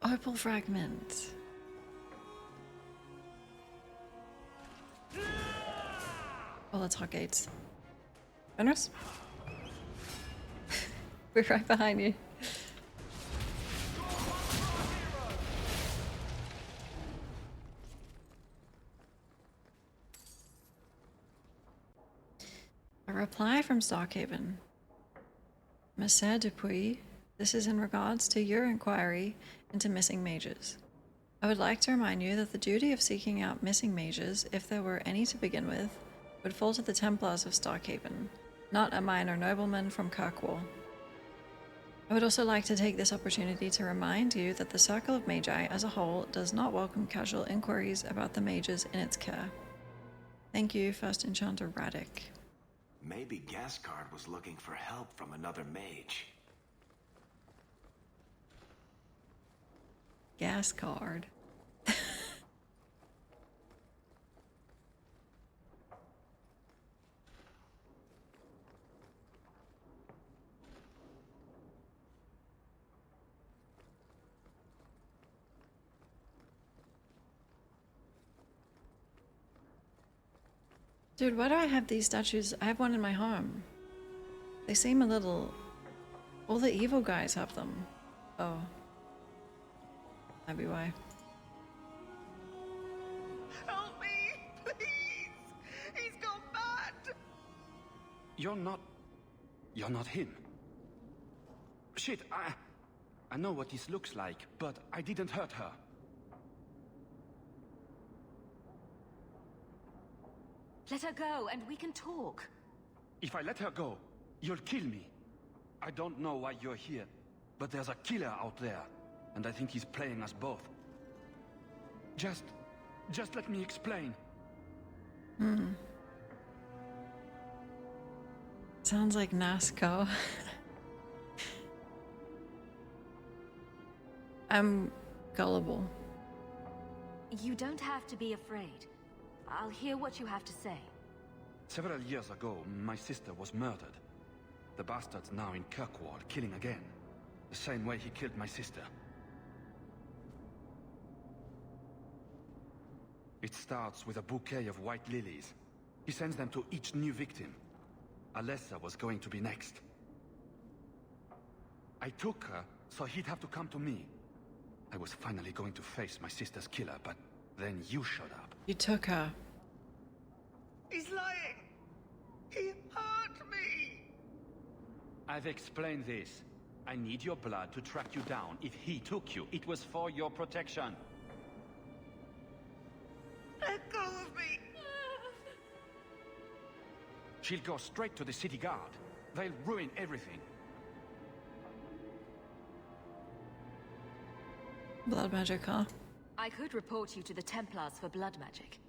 Opal fragment. Oh, let's hot gates. Fenris? We're right behind you. A reply from Starkhaven. Monsieur Dupuis, this is in regards to your inquiry into missing mages. I would like to remind you that the duty of seeking out missing mages, if there were any to begin with, would fall to the Templars of Starkhaven, not a minor nobleman from Kirkwall. I would also like to take this opportunity to remind you that the Circle of Magi as a whole does not welcome casual inquiries about the mages in its care. Thank you, First Enchanter Radek. Maybe Gascard was looking for help from another mage. Gascard. Dude, why do I have these statues? I have one in my home. They seem a little... All the evil guys have them. Oh. That'd be why. Help me, please! He's gone mad! You're not him. Shit, I know what this looks like, but I didn't hurt her. Let her go, and we can talk. If I let her go, you'll kill me. I don't know why you're here, but there's a killer out there, and I think he's playing us both. Just let me explain. Sounds like NASCAR. I'm gullible. You don't have to be afraid. I'll hear what you have to say. Several years ago, my sister was murdered. The bastard's now in Kirkwall, killing again. The same way he killed my sister. It starts with a bouquet of white lilies. He sends them to each new victim. Alessa was going to be next. I took her, so he'd have to come to me. I was finally going to face my sister's killer, but then you showed up. You took her. He's lying! He hurt me! I've explained this. I need your blood to track you down. If he took you, it was for your protection. Let go of me! She'll go straight to the city guard. They'll ruin everything. Blood magic, huh? I could report you to the Templars for blood magic.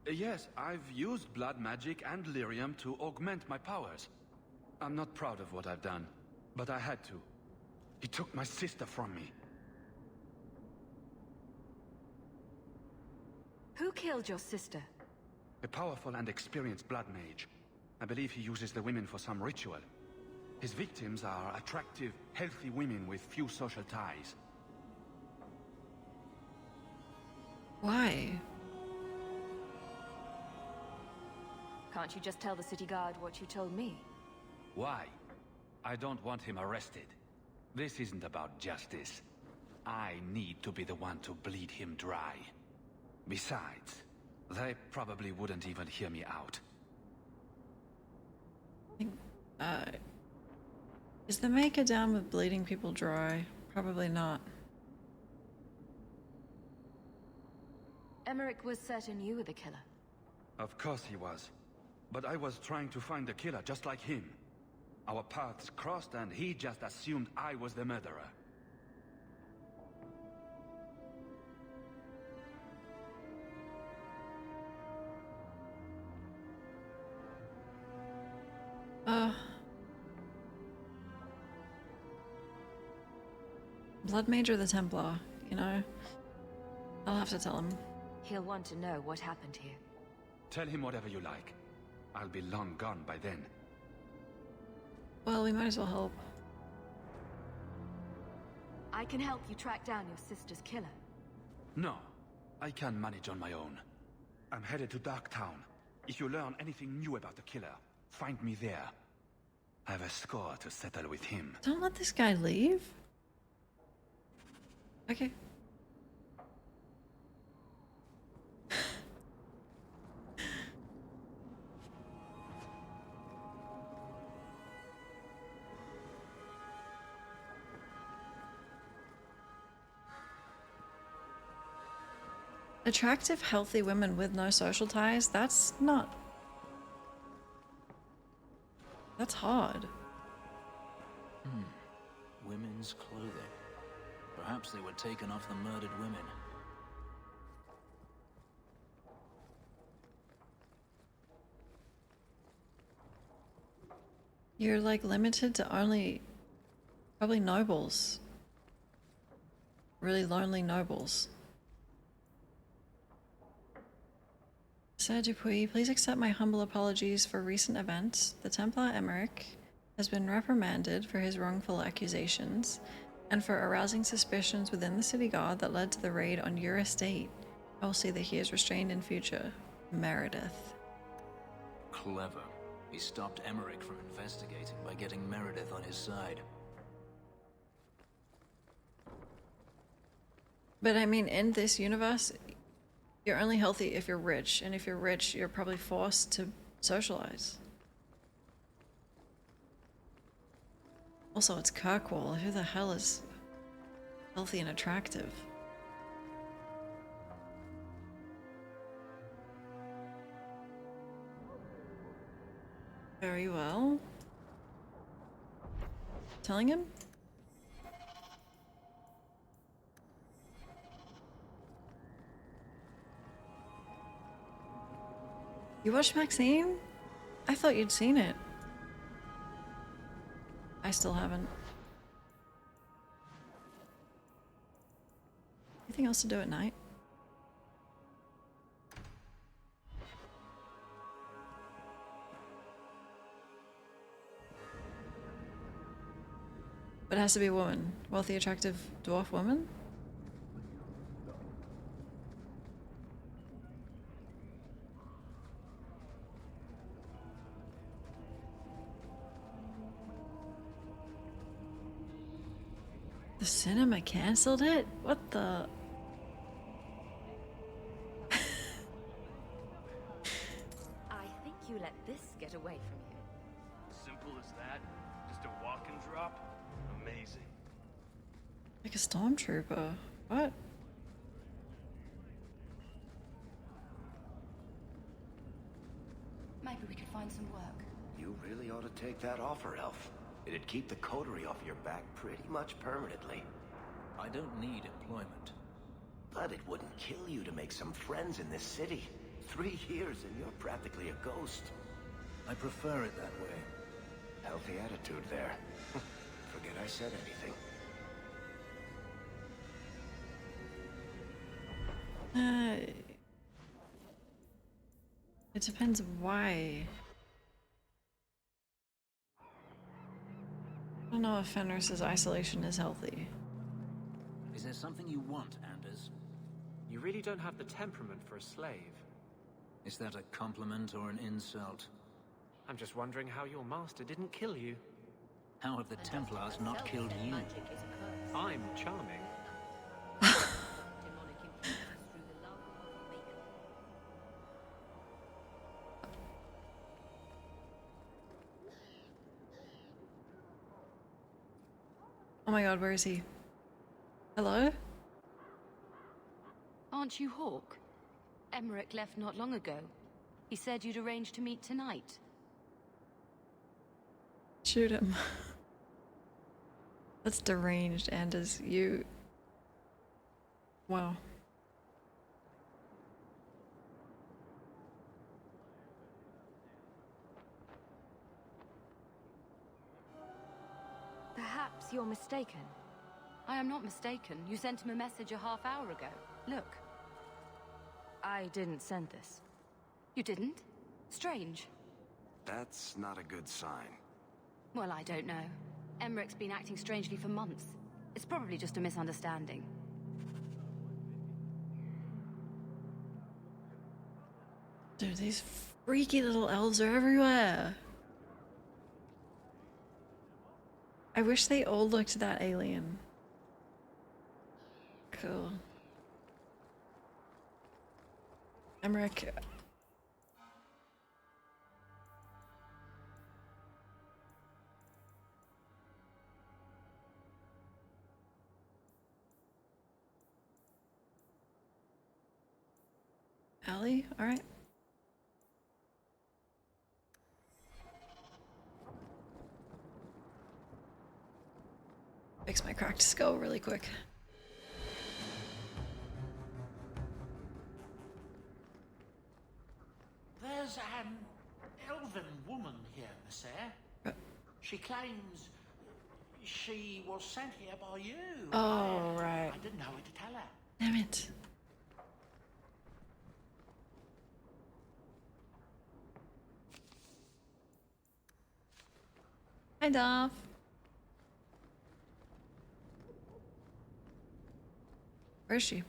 Yes, I've used blood magic and lyrium to augment my powers. I'm not proud of what I've done, but I had to. He took my sister from me. Who killed your sister? A powerful and experienced blood mage. I believe he uses the women for some ritual. His victims are attractive, healthy women with few social ties. Why? Can't you just tell the city guard what you told me? Why? I don't want him arrested. This isn't about justice. I need to be the one to bleed him dry. Besides, they probably wouldn't even hear me out. Is the Maker down with bleeding people dry? Probably not. Emmerich was certain you were the killer. Of course he was. But I was trying to find the killer just like him. Our paths crossed and he just assumed I was the murderer. Blood Mage or the Templar, you know? I'll have to tell him. He'll want to know what happened here. Tell him whatever you like. I'll be long gone by then. Well, we might as well help. I can help you track down your sister's killer. No, I can manage on my own. I'm headed to Darktown. If you learn anything new about the killer, find me there. I have a score to settle with him. Don't let this guy leave. Okay. Attractive, healthy women with no social ties, that's not... That's hard. Women's clothing. Perhaps they were taken off the murdered women. You're like limited to only probably nobles. Really lonely nobles. Sir Dupuis, please accept my humble apologies for recent events. The Templar Emmerich has been reprimanded for his wrongful accusations and for arousing suspicions within the city guard that led to the raid on your estate. I will see that he is restrained in future. Meredith. Clever. He stopped Emmerich from investigating by getting Meredith on his side. But I mean, in this universe, you're only healthy if you're rich, and if you're rich, you're probably forced to socialize. Also, it's Kirkwall. Who the hell is healthy and attractive? Very well. Telling him? You watched Maxine? I thought you'd seen it. I still haven't. Anything else to do at night? But it has to be a woman. Wealthy, attractive dwarf woman? The cinema cancelled it? What the? I think you let this get away from you. Simple as that? Just a walk and drop? Amazing. Like a stormtrooper. What? Maybe we could find some work. You really ought to take that offer, Elf. It'd keep the coterie off your back pretty much permanently. I don't need employment. But it wouldn't kill you to make some friends in this city. 3 years and you're practically a ghost. I prefer it that way. Healthy attitude there. Forget I said anything. It depends why. I don't know if Fenris's isolation is healthy. Is there something you want, Anders? You really don't have the temperament for a slave. Is that a compliment or an insult? I'm just wondering how your master didn't kill you. How have the Templars not killed you? I'm charming. Oh my god, where is he? Hello? Aren't you Hawk? Emmerich left not long ago. He said you'd arranged to meet tonight. Shoot him. That's deranged, Anders. You... Wow. Perhaps you're mistaken. I am not mistaken. You sent him a message a half hour ago. Look. I didn't send this. You didn't? Strange. That's not a good sign. Well, I don't know. Emmerich's been acting strangely for months. It's probably just a misunderstanding. Dude, these freaky little elves are everywhere. I wish they all looked that alien. Cool. Emmerich. Ellie? Alright. Fix my cracked skull really quick. There's an elven woman here, Monsieur. She claims she was sent here by you. Oh, right. I didn't know what to tell her. Damn it. Hi, Dolph. Where is she?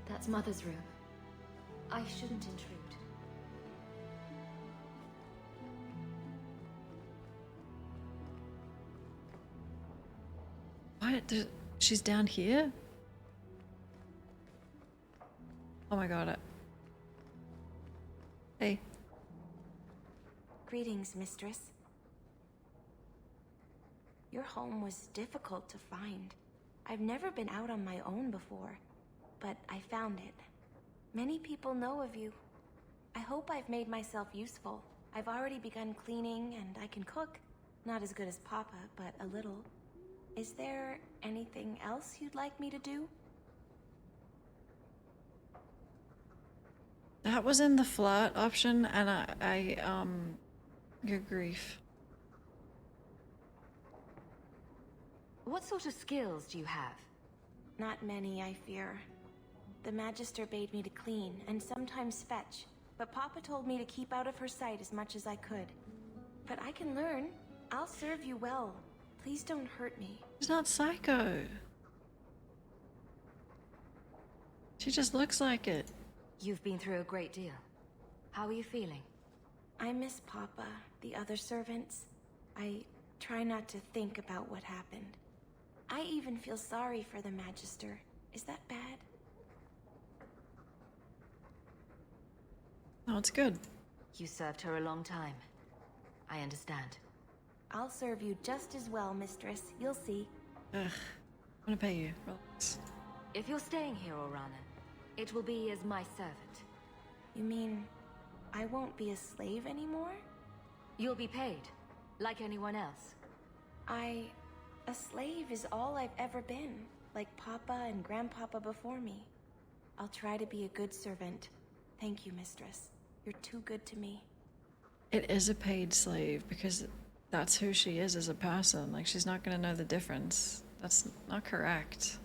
That's Mother's room. I shouldn't intrude. What? She's down here? Oh my god. Hey. Greetings, mistress. Your home was difficult to find. I've never been out on my own before, but I found it. Many people know of you. I hope I've made myself useful. I've already begun cleaning and I can cook. Not as good as Papa, but a little. Is there anything else you'd like me to do? That was in the flirt option, and good grief. What sort of skills do you have? Not many, I fear. The Magister bade me to clean, and sometimes fetch, but Papa told me to keep out of her sight as much as I could. But I can learn. I'll serve you well. Please don't hurt me. She's not psycho. She just looks like it. You've been through a great deal. How are you feeling? I miss Papa, the other servants. I try not to think about what happened. I even feel sorry for the Magister. Is that bad? No, it's good. You served her a long time. I understand. I'll serve you just as well, mistress. You'll see. Ugh. I'm gonna pay you. Relax. If you're staying here, Orana, it will be as my servant. You mean I won't be a slave anymore? You'll be paid. Like anyone else. A slave is all I've ever been, like Papa and Grandpapa before me. I'll try to be a good servant. Thank you, Mistress. You're too good to me. It is a paid slave because that's who she is as a person. Like, she's not gonna know the difference. That's not correct.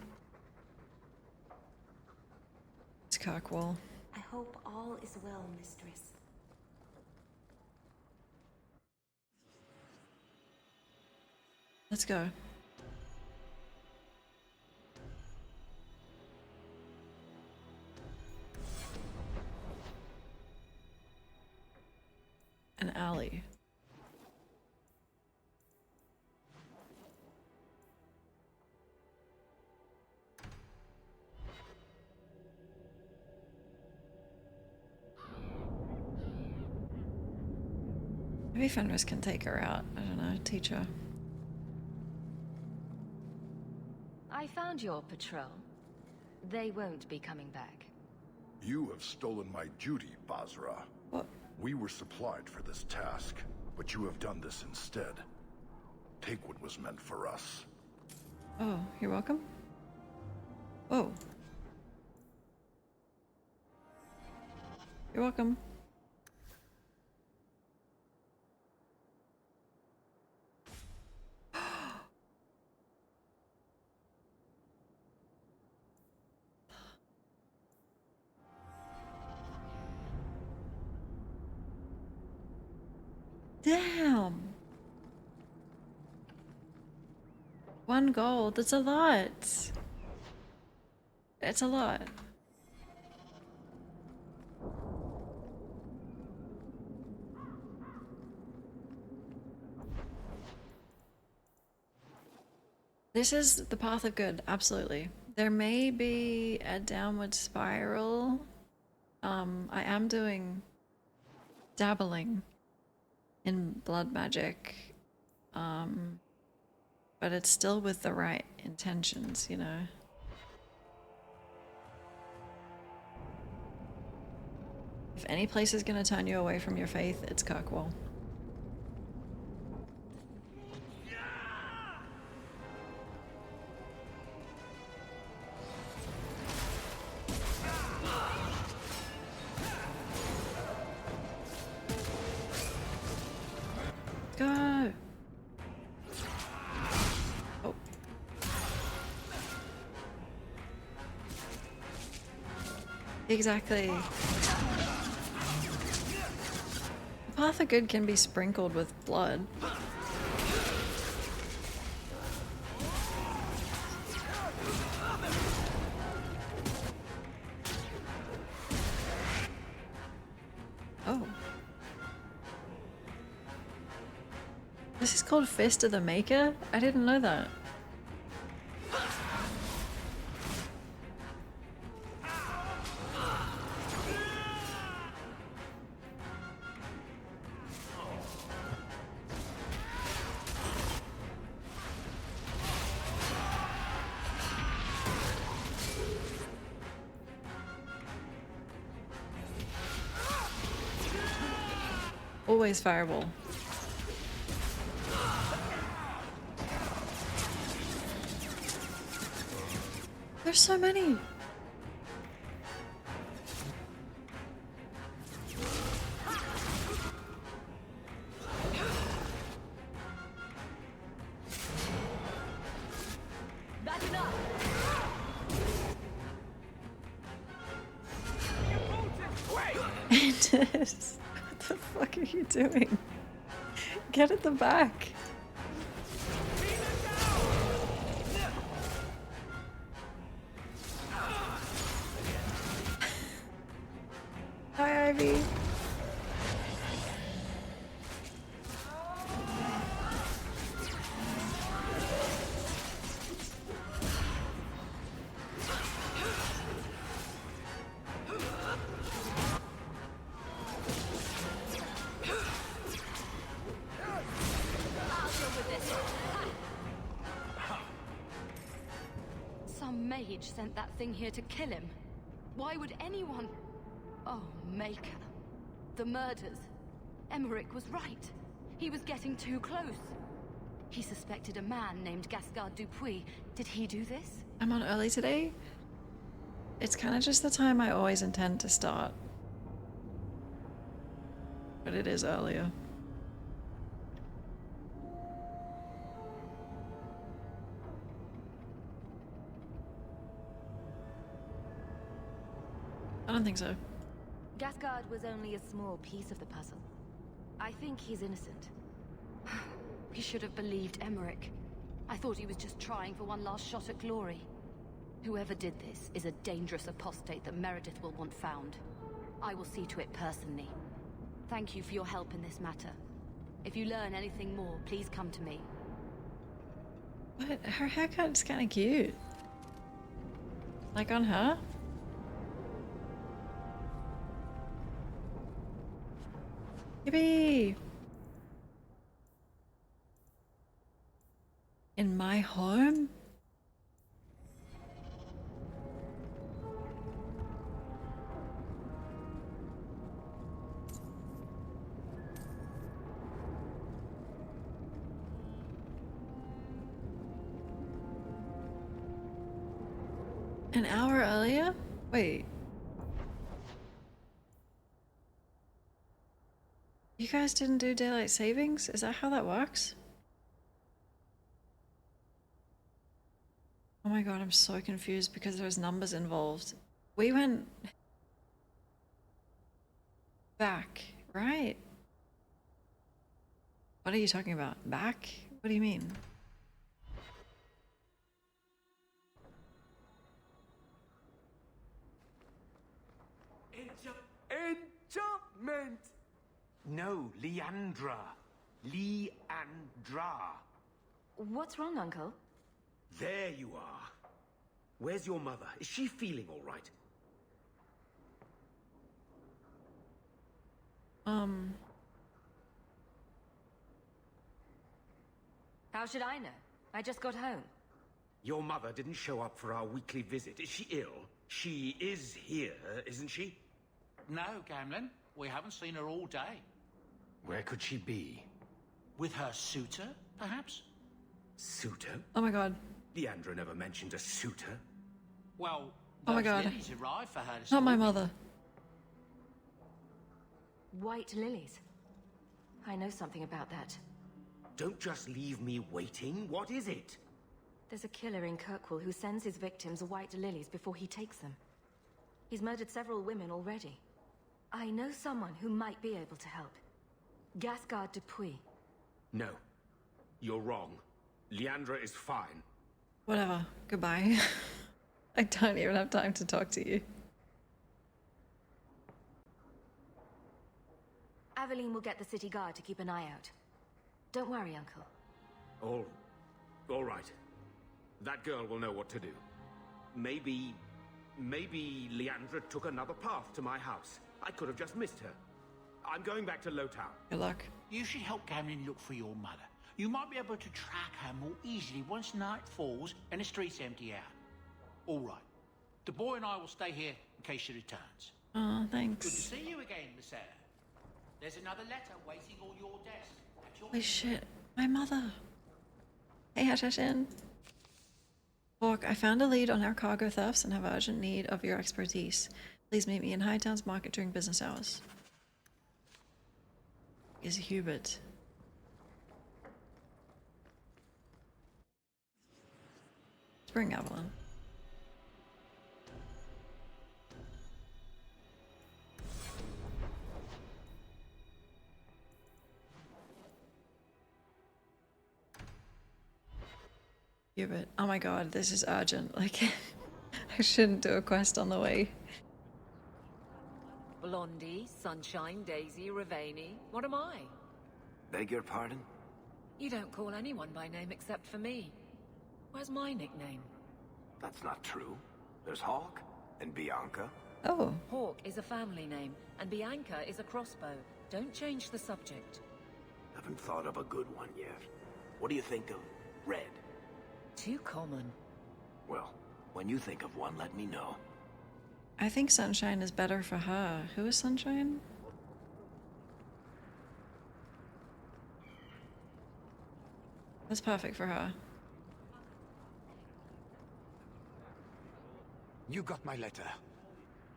It's Cockwall. I hope all is well, Mistress. Let's go. An alley. Maybe Fenris can take her out. I don't know, teach her. I found your patrol. They won't be coming back. You have stolen my duty, Basra. What? We were supplied for this task, but you have done this instead. Take what was meant for us. Oh, you're welcome? Oh. You're welcome. Damn. 1 gold, that's a lot. It's a lot. This is the path of good, absolutely. There may be a downward spiral. I am doing dabbling in blood magic, but it's still with the right intentions, you know. If any place is gonna turn you away from your faith, it's Kirkwall. Go! Oh. Exactly. The path of good can be sprinkled with blood. Oh. This is called Fist of the Maker? I didn't know that. Always fireball. There's so many. That's enough. Andis, what the fuck are you doing? Get at the back. Hi, Ivy. Some mage sent that thing here to kill him. Why would anyone... Oh, Maker. The murders. Emmerich was right. He was getting too close. He suspected a man named Gascard Dupuis. Did he do this? I'm on early today. It's kind of just the time I always intend to start. But it is earlier. I don't think so. Gascard was only a small piece of the puzzle. I think he's innocent. We should have believed Emmerich. I thought he was just trying for one last shot at glory. Whoever did this is a dangerous apostate that Meredith will want found. I will see to it personally. Thank you for your help in this matter. If you learn anything more, please come to me. But her haircut's kind of cute. Like on her? Yippee! In my home? An hour earlier? Wait. You guys didn't do daylight savings? Is that how that works? Oh my god, I'm so confused because there's numbers involved. We went back, right? What are you talking about? Back? What do you mean? Enchantment! No, Leandra. Leandra. What's wrong, Uncle? There you are. Where's your mother? Is she feeling all right? How should I know? I just got home. Your mother didn't show up for our weekly visit. Is she ill? She is here, isn't she? No, Gamlin. We haven't seen her all day. Where could she be? With her suitor, perhaps? Suitor? Oh my god. Leandra never mentioned a suitor. Well, oh my god. Lilies arrived for her this Not my morning. mother. White lilies. I know something about that. Don't just leave me waiting. What is it? There's a killer in Kirkwall who sends his victims white lilies before he takes them. He's murdered several women already. I know someone who might be able to help. Gascard Dupuis. No. You're wrong. Leandra is fine. Whatever. Goodbye. I don't even have time to talk to you. Aveline will get the city guard to keep an eye out. Don't worry, Uncle. All right. That girl will know what to do. Maybe Leandra took another path to my house. I could have just missed her. I'm going back to Lowtown. Good luck. You should help Gamlin look for your mother. You might be able to track her more easily once night falls and the streets empty out. All right. The boy and I will stay here in case she returns. Oh, thanks. Good to see you again, Miss Sarah. There's another letter waiting on your desk. Holy shit. My mother. Hey, Hashashin. Hawk, I found a lead on our cargo thefts and have urgent need of your expertise. Please meet me in Hightown's market during business hours. Is Hubert. Let's bring Evelyn. Hubert. Oh my god, this is urgent. Like, I shouldn't do a quest on the way. Blondie, Sunshine, Daisy, Ravani. What am I? Beg your pardon? You don't call anyone by name except for me. Where's my nickname? That's not true. There's Hawk and Bianca. Oh. Hawk is a family name, and Bianca is a crossbow. Don't change the subject. Haven't thought of a good one yet. What do you think of Red? Too common. Well, when you think of one, let me know. I think Sunshine is better for her. Who is Sunshine? That's perfect for her. You got my letter.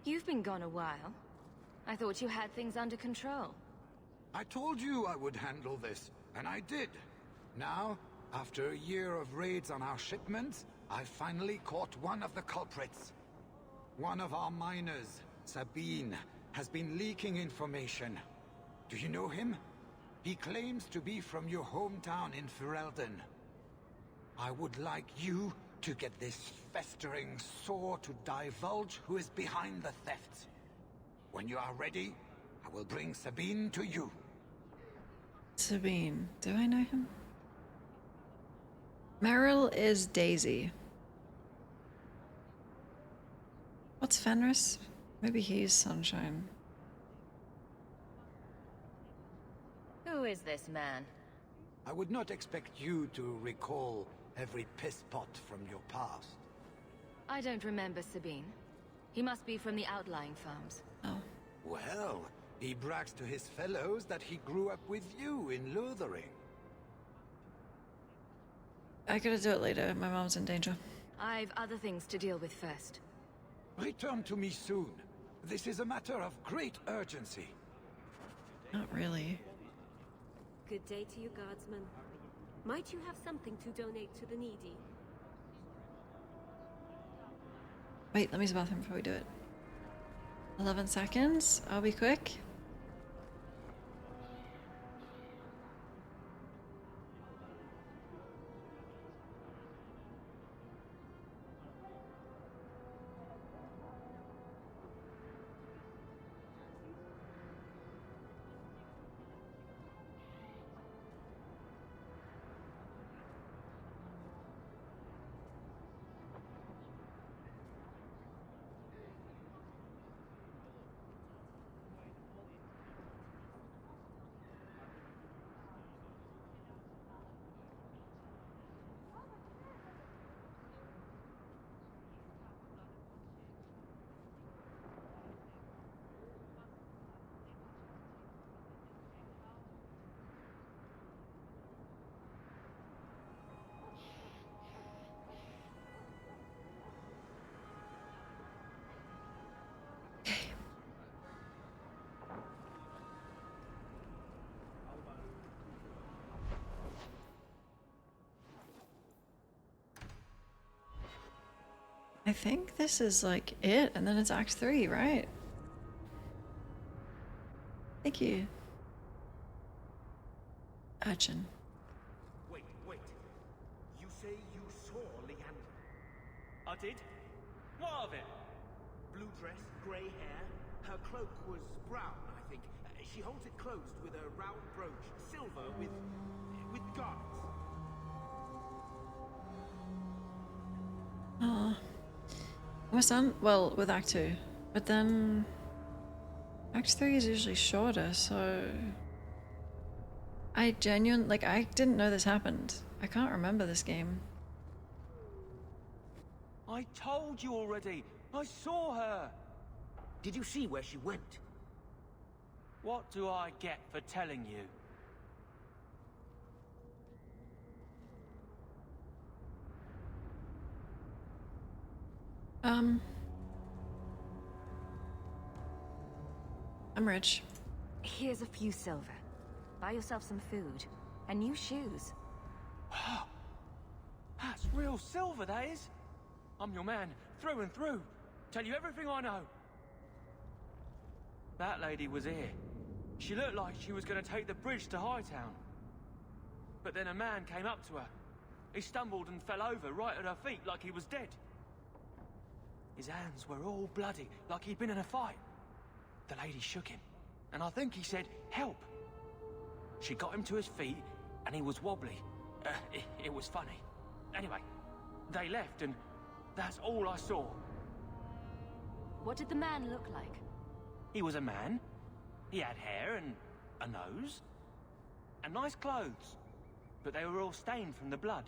You've been gone a while. I thought you had things under control. I told you I would handle this, and I did. Now, after a year of raids on our shipments, I finally caught one of the culprits. One of our miners, Sabine, has been leaking information. Do you know him? He claims to be from your hometown in Ferelden. I would like you to get this festering sore to divulge who is behind the thefts. When you are ready, I will bring Sabine to you. Sabine. Do I know him? Meryl is Daisy. What's Fenris? Maybe he's Sunshine. Who is this man? I would not expect you to recall every piss pot from your past. I don't remember Sabine. He must be from the outlying farms. Oh. Well, he brags to his fellows that he grew up with you in Lothering. I gotta do it later. My mom's in danger. I've other things to deal with first. Return to me soon. This is a matter of great urgency. Not really. Good day to you, guardsman. Might you have something to donate to the needy? Wait, let me use the bathroom before we do it. 11 seconds. I'll be quick. I think this is like it, and then it's Act 3, right? Thank you. Urchin. Wait. You say you saw Leandra? I did? What of it? Blue dress, grey hair. Her cloak was brown, I think. She holds it closed with a round brooch, silver with garnets. Oh. Almost done? Well, with Act 2. But then... Act 3 is usually shorter, so... I didn't know this happened. I can't remember this game. I told you already. I saw her. Did you see where she went? What do I get for telling you? I'm rich. Here's a few silver. Buy yourself some food. And new shoes. That's real silver, that is. I'm your man, through and through. Tell you everything I know. That lady was here. She looked like she was going to take the bridge to Hightown. But then a man came up to her. He stumbled and fell over right at her feet like he was dead. His hands were all bloody, like he'd been in a fight. The lady shook him, and I think he said, "Help." She got him to his feet, and he was wobbly. It was funny. Anyway, they left, and that's all I saw. What did the man look like? He was a man. He had hair and a nose. And nice clothes. But they were all stained from the blood.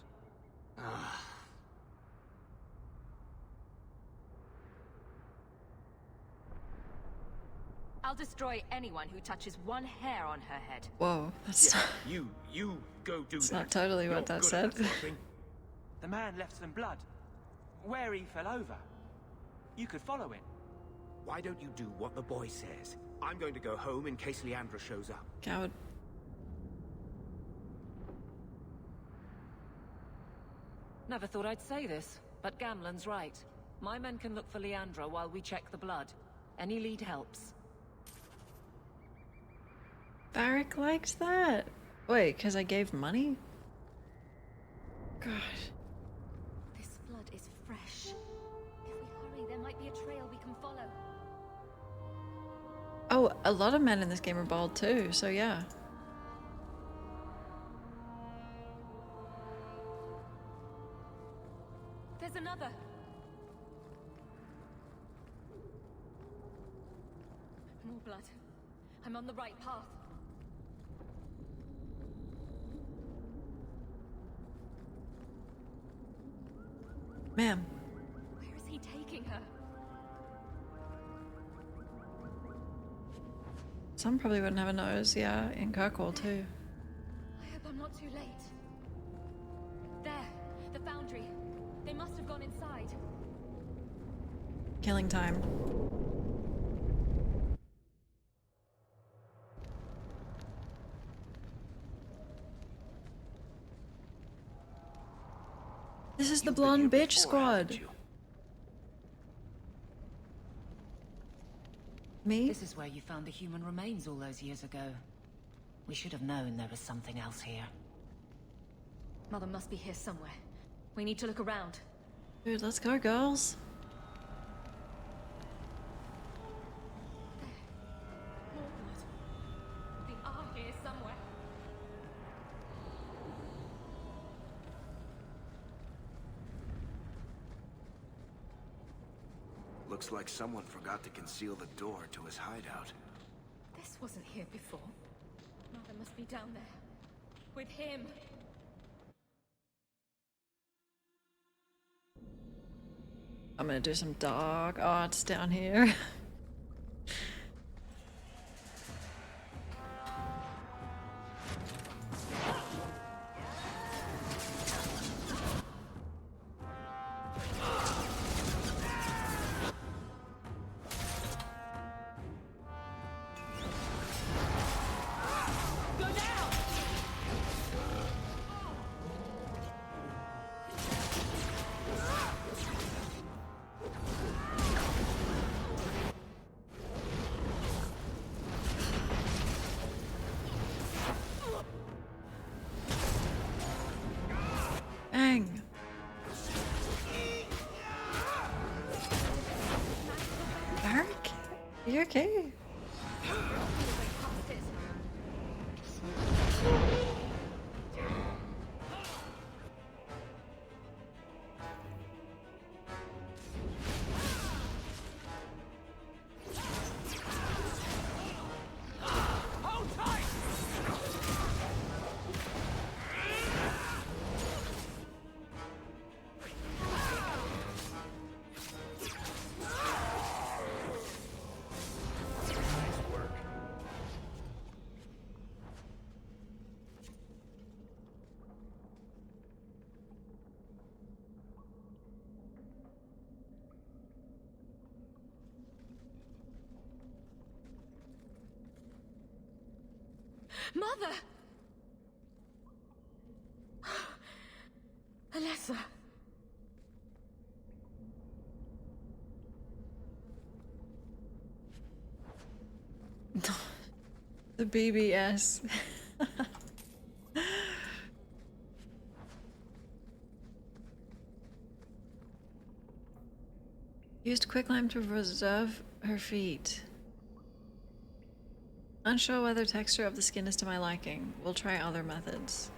I'll destroy anyone who touches one hair on her head. Whoa, that's You go do that. not totally what that said. The man left some blood. Where he fell over. You could follow it. Why don't you do what the boy says? I'm going to go home in case Leandra shows up. Coward. Never thought I'd say this, but Gamlen's right. My men can look for Leandra while we check the blood. Any lead helps. Varric likes that. Wait, because I gave money? God. This blood is fresh. If we hurry, there might be a trail we can follow. Oh, a lot of men in this game are bald too, so yeah. There's another. More blood. I'm on the right path. Ma'am. Where is he taking her? Some probably wouldn't have a nose, yeah, in Kirkwall too. I hope I'm not too late. There, the foundry. They must have gone inside. Killing time. This is the blonde bitch squad. Me? This is where you found the human remains all those years ago. We should have known there was something else here. Mother must be here somewhere. We need to look around. Dude, let's go, girls. More blood. They are here somewhere. Looks like someone forgot to conceal the door to his hideout. This wasn't here before. Mother must be down there. With him. I'm gonna do some dog arts down here. Bang. Varric? Are you okay? Mother! Alessa. The BBS. Used quicklime to preserve her feet. Unsure whether texture of the skin is to my liking. We'll try other methods.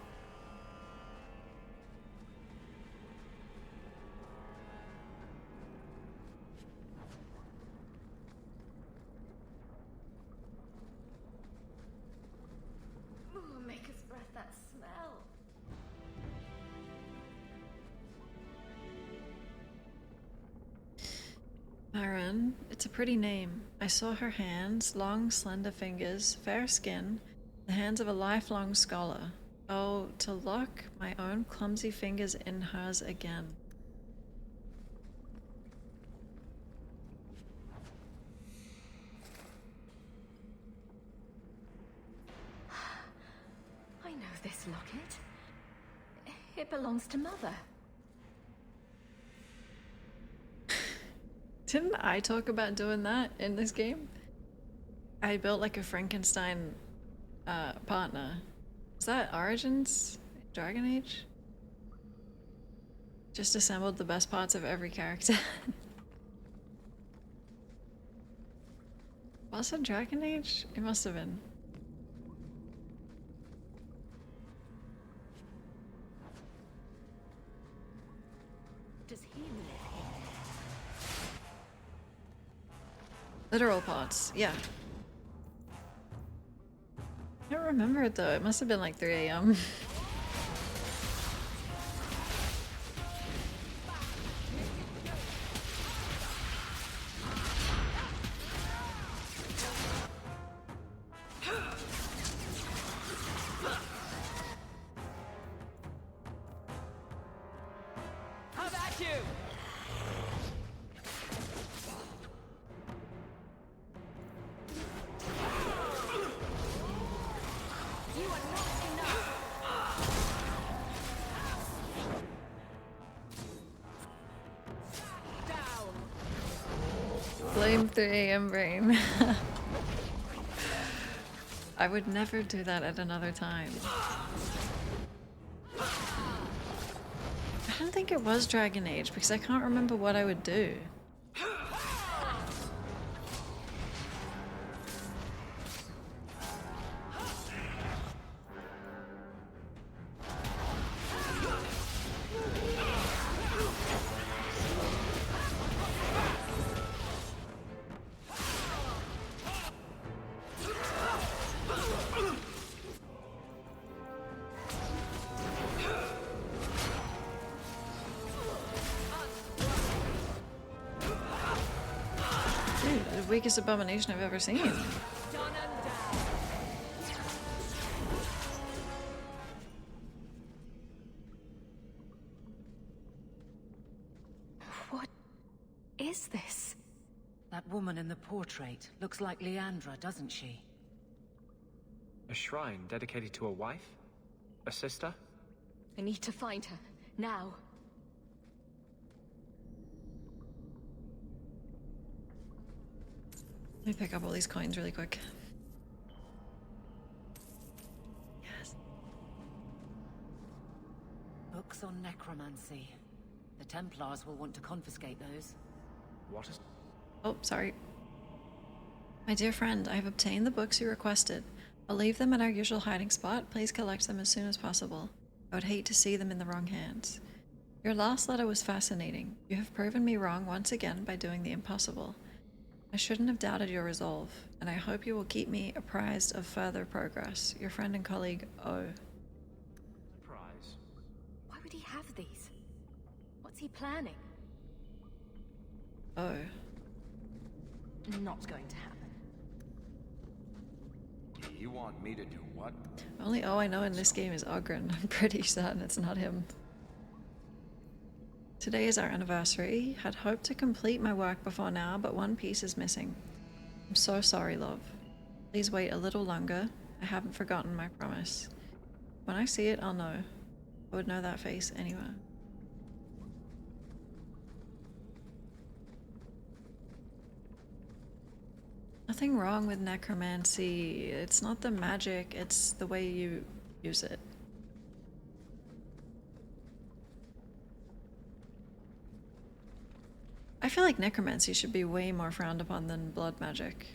Ooh, make us breath that smell. Baron. Vivian. It's a pretty name. I saw her hands, long, slender fingers, fair skin, the hands of a lifelong scholar. Oh, to lock my own clumsy fingers in hers again. I know this locket. It belongs to Mother. Didn't I talk about doing that in this game? I built like a Frankenstein partner. Was that Origins? Dragon Age? Just assembled the best parts of every character. Was it Dragon Age? It must have been. Does he live here? Literal parts, yeah. I don't remember it though. It must have been like 3 a.m. How about you? You are not enough. Down. Blame 3 a.m. brain. I would never do that at another time. I don't think it was Dragon Age because I can't remember what I would do. Dude, the weakest abomination I've ever seen. What is this? That woman in the portrait looks like Leandra, doesn't she? A shrine dedicated to a wife? A sister? I need to find her. Now. Let me pick up all these coins really quick. Yes. Books on necromancy. The Templars will want to confiscate those. What is... Oh, sorry. My dear friend, I have obtained the books you requested. I'll leave them at our usual hiding spot. Please collect them as soon as possible. I would hate to see them in the wrong hands. Your last letter was fascinating. You have proven me wrong once again by doing the impossible. I shouldn't have doubted your resolve, and I hope you will keep me apprised of further progress. Your friend and colleague, O. Surprise. Why would he have these? What's he planning? O. Not going to happen. You want me to do what? Only O I know in this game is Oghren. I'm pretty certain it's not him. Today is our anniversary. Had hoped to complete my work before now, but one piece is missing. I'm so sorry, love. Please wait a little longer. I haven't forgotten my promise. When I see it, I'll know. I would know that face anywhere. Nothing wrong with necromancy. It's not the magic, it's the way you use it. I feel like necromancy should be way more frowned upon than blood magic.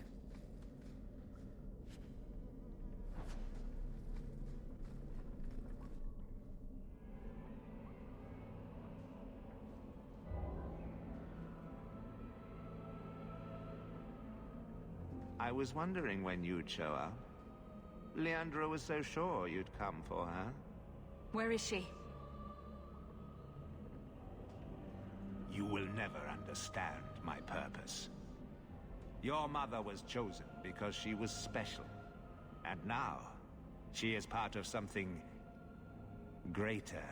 I was wondering when you'd show up. Leandra was so sure you'd come for her. Where is she? You will never understand my purpose. Your mother was chosen because she was special. And now, she is part of something greater.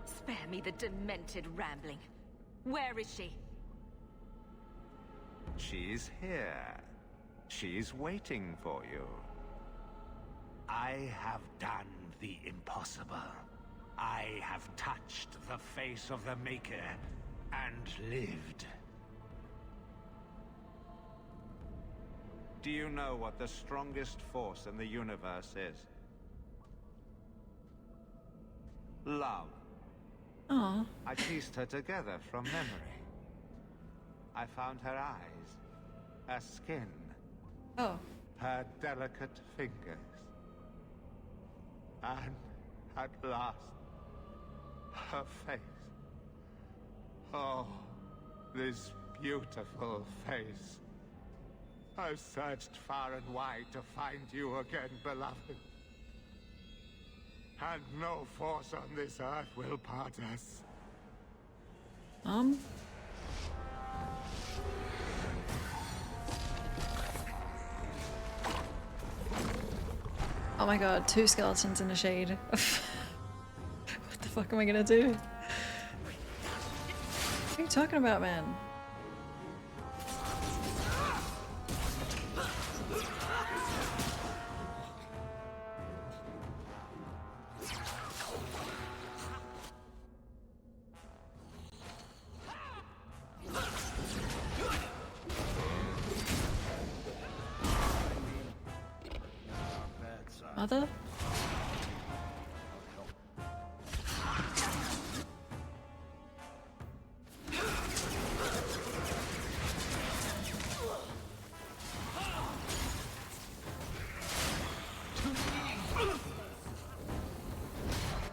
Spare me the demented rambling. Where is she? She's here. She's waiting for you. I have done the impossible. I have touched the face of the Maker and lived. Do you know what the strongest force in the universe is? Love. Aww. I pieced her together from memory. I found her eyes, her skin, her delicate fingers. And at last, her face. Oh, this beautiful face. I've searched far and wide to find you again, beloved. And no force on this earth will part us. Oh my god, 2 skeletons in the shade. What the fuck am I gonna do? What are you talking about, man? Mother?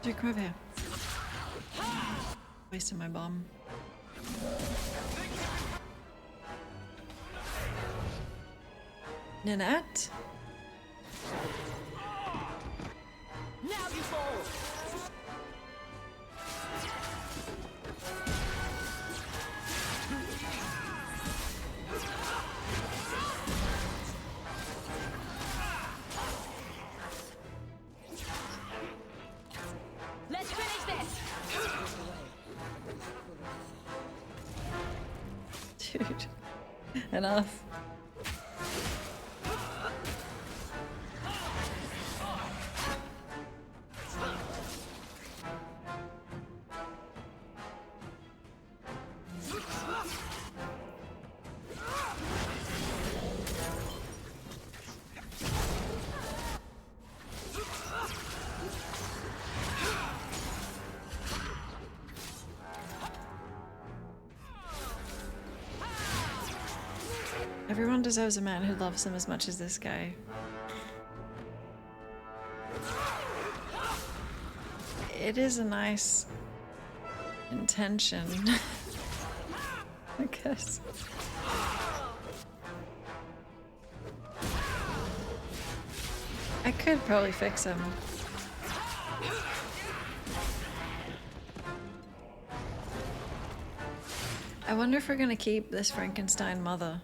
Dude, come over here. Wasting my bomb. Nanette? Now you fall! Let's finish this! Dude. Enough. Everyone deserves a man who loves them as much as this guy. It is a nice intention, I guess. I could probably fix him. I wonder if we're gonna keep this Frankenstein mother.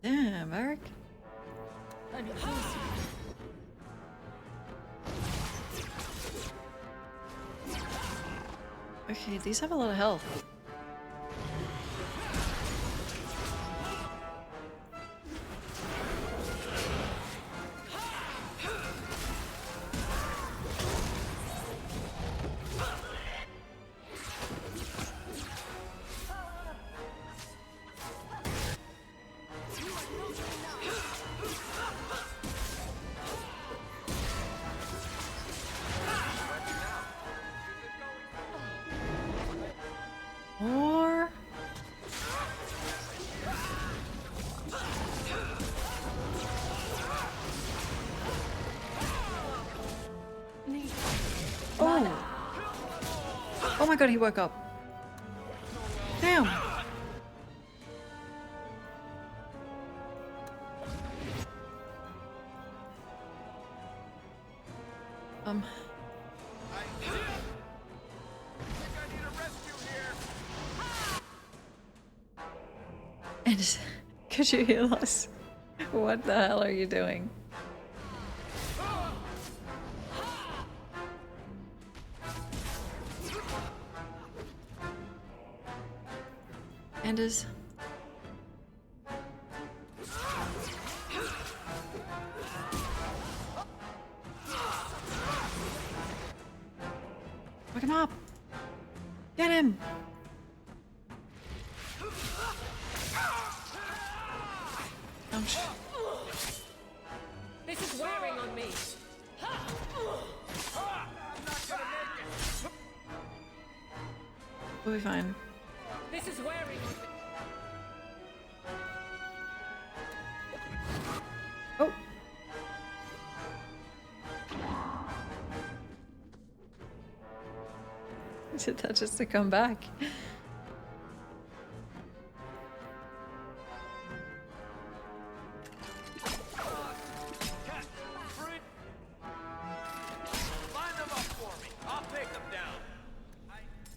Damn, Eric. Okay, these have a lot of health. Or oh my god, he woke up. Damn! And could you heal us? What the hell are you doing? Anders. Pick him up. Get him. Ouch. This is wearing on me. We'll be fine. This is wearing on me. Oh. Did that just to come back?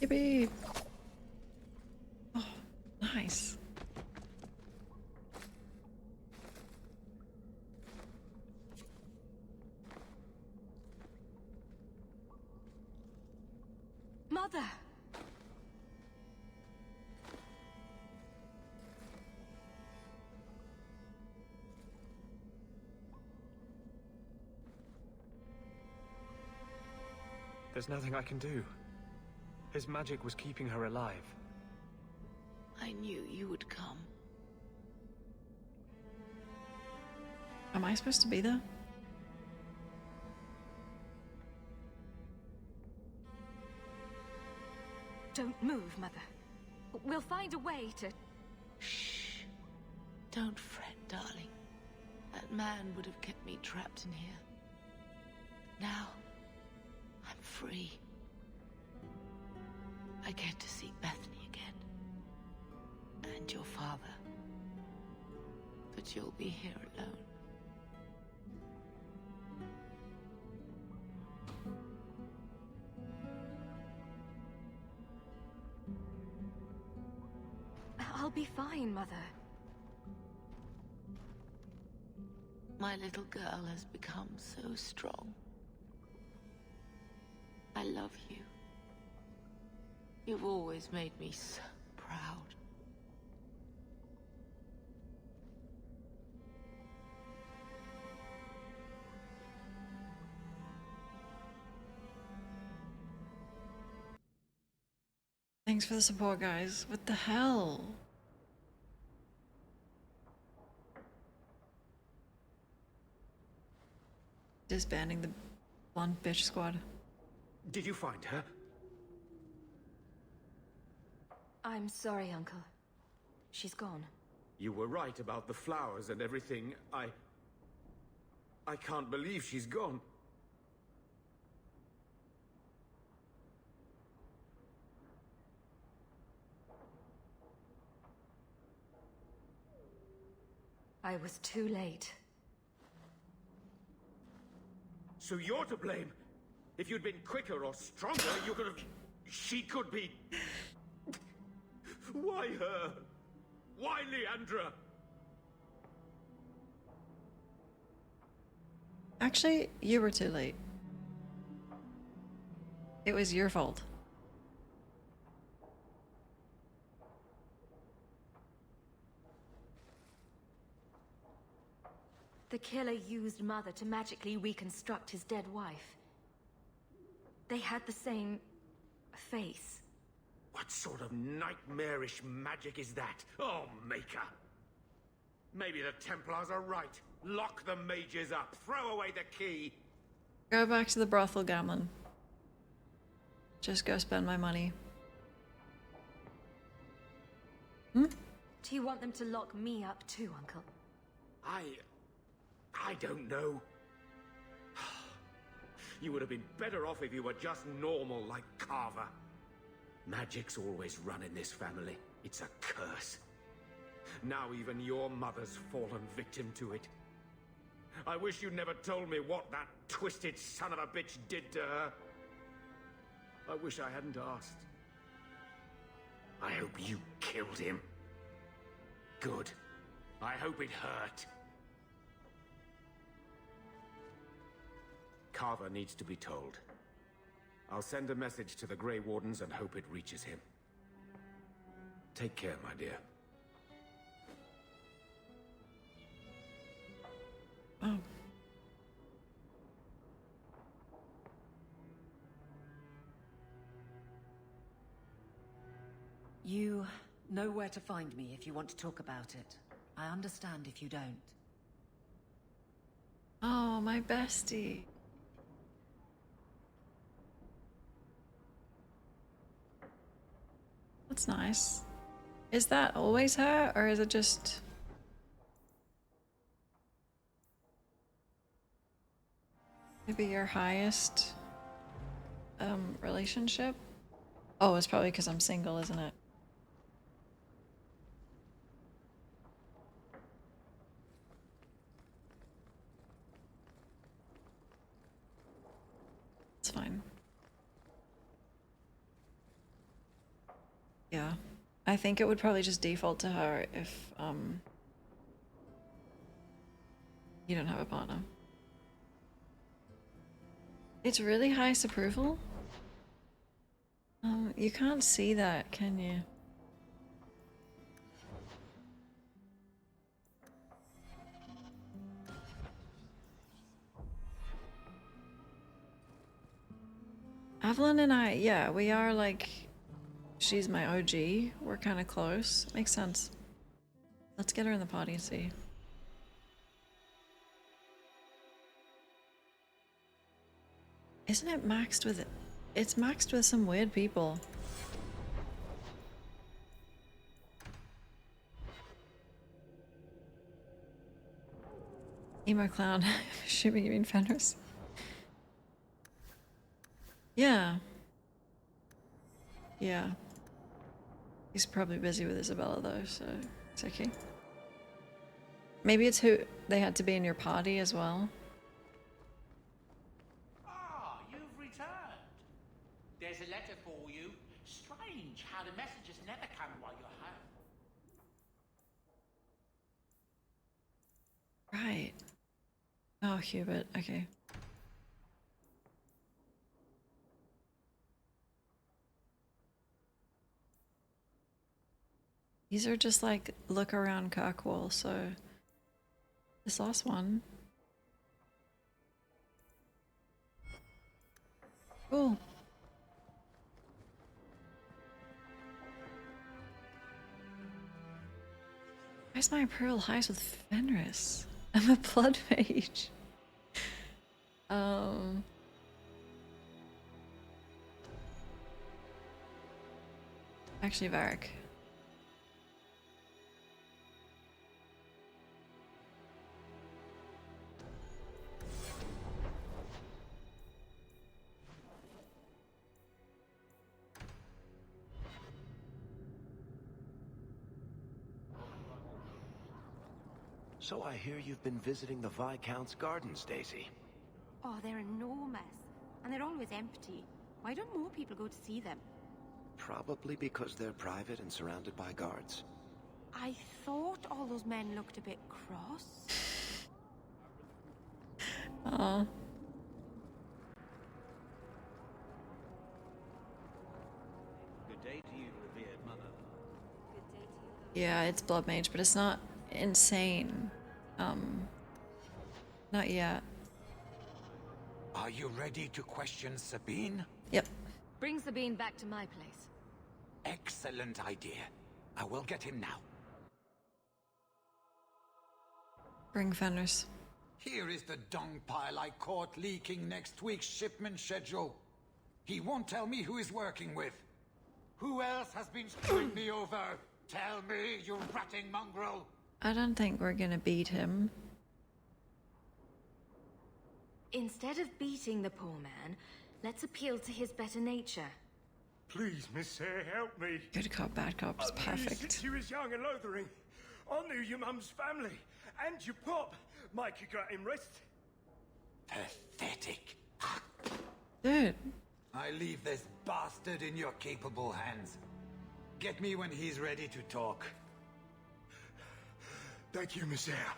Yippee! Oh, nice. Mother! There's nothing I can do. His magic was keeping her alive. I knew you would come. Am I supposed to be there? Don't move, Mother. We'll find a way to... Shh. Don't fret, darling. That man would have kept me trapped in here. Now, I'm free. I get to see Bethany again. And your father. But you'll be here alone. I'll be fine, Mother. My little girl has become so strong. I love you. You've always made me so proud. Thanks for the support, guys. What the hell? Disbanding the blonde bitch squad. Did you find her? I'm sorry, Uncle. She's gone. You were right about the flowers and everything. I can't believe she's gone. I was too late. So you're to blame. If you'd been quicker or stronger, you could have... She could be... Why her? Why Leandra? Actually, you were too late. It was your fault. The killer used Mother to magically reconstruct his dead wife. They had the same... face. What sort of nightmarish magic is that? Oh, Maker! Maybe the Templars are right. Lock the mages up. Throw away the key. Go back to the brothel, Gamlen. Just go spend my money. Do you want them to lock me up too, Uncle? I don't know. You would have been better off if you were just normal like Carver. Magic's always run in this family. It's a curse. Now even your mother's fallen victim to it. I wish you never told me what that twisted son of a bitch did to her. I wish I hadn't asked. I hope you killed him. Good. I hope it hurt. Carver needs to be told. I'll send a message to the Grey Wardens and hope it reaches him. Take care, my dear. Oh. You know where to find me if you want to talk about it. I understand if you don't. Oh, my bestie. That's nice. Is that always her, or is it just... maybe your highest relationship? Oh, it's probably because I'm single, isn't it? It's fine. Yeah. I think it would probably just default to her if you don't have a partner. It's really highest approval? You can't see that, can you? Evelyn and I, yeah, we are like... she's my OG. We're kind of close. Makes sense. Let's get her in the party and see. Isn't it maxed with... it's maxed with some weird people. Emo clown. Assuming you mean Fenris. Yeah. Yeah. He's probably busy with Isabella though, so it's okay. Maybe it's who they had to be in your party as well. Ah, you've returned. There's a letter for you. Strange how the messages never come while you're home. Right. Oh, Hubert. Okay. These are just like look around Kirkwall, so this last one. Cool. Where's my Imperial Highs with Fenris? I'm a blood mage. Actually, Varric. So I hear you've been visiting the Viscount's gardens, Daisy. Oh, they're enormous. And they're always empty. Why don't more people go to see them? Probably because they're private and surrounded by guards. I thought all those men looked a bit cross. Aww. Good day to you, revered mother. Good day to you. Yeah, it's blood mage, but it's not insane. Not yet. Are you ready to question Sabine? Yep. Bring Sabine back to my place. Excellent idea. I will get him now. Bring Fenris. Here is the dung pile I caught leaking next week's shipment schedule. He won't tell me who he's working with. Who else has been screwing me over? Tell me, you ratting mongrel! I don't think we're gonna beat him. Instead of beating the poor man, let's appeal to his better nature. Please, Miss Hare, help me. Good cop, bad cop is perfect. Since you was young and lothering, I knew your mum's family and your pop. Mike, you got him rest. Pathetic. Dude. I leave this bastard in your capable hands. Get me when he's ready to talk. Thank you, Miss Hare.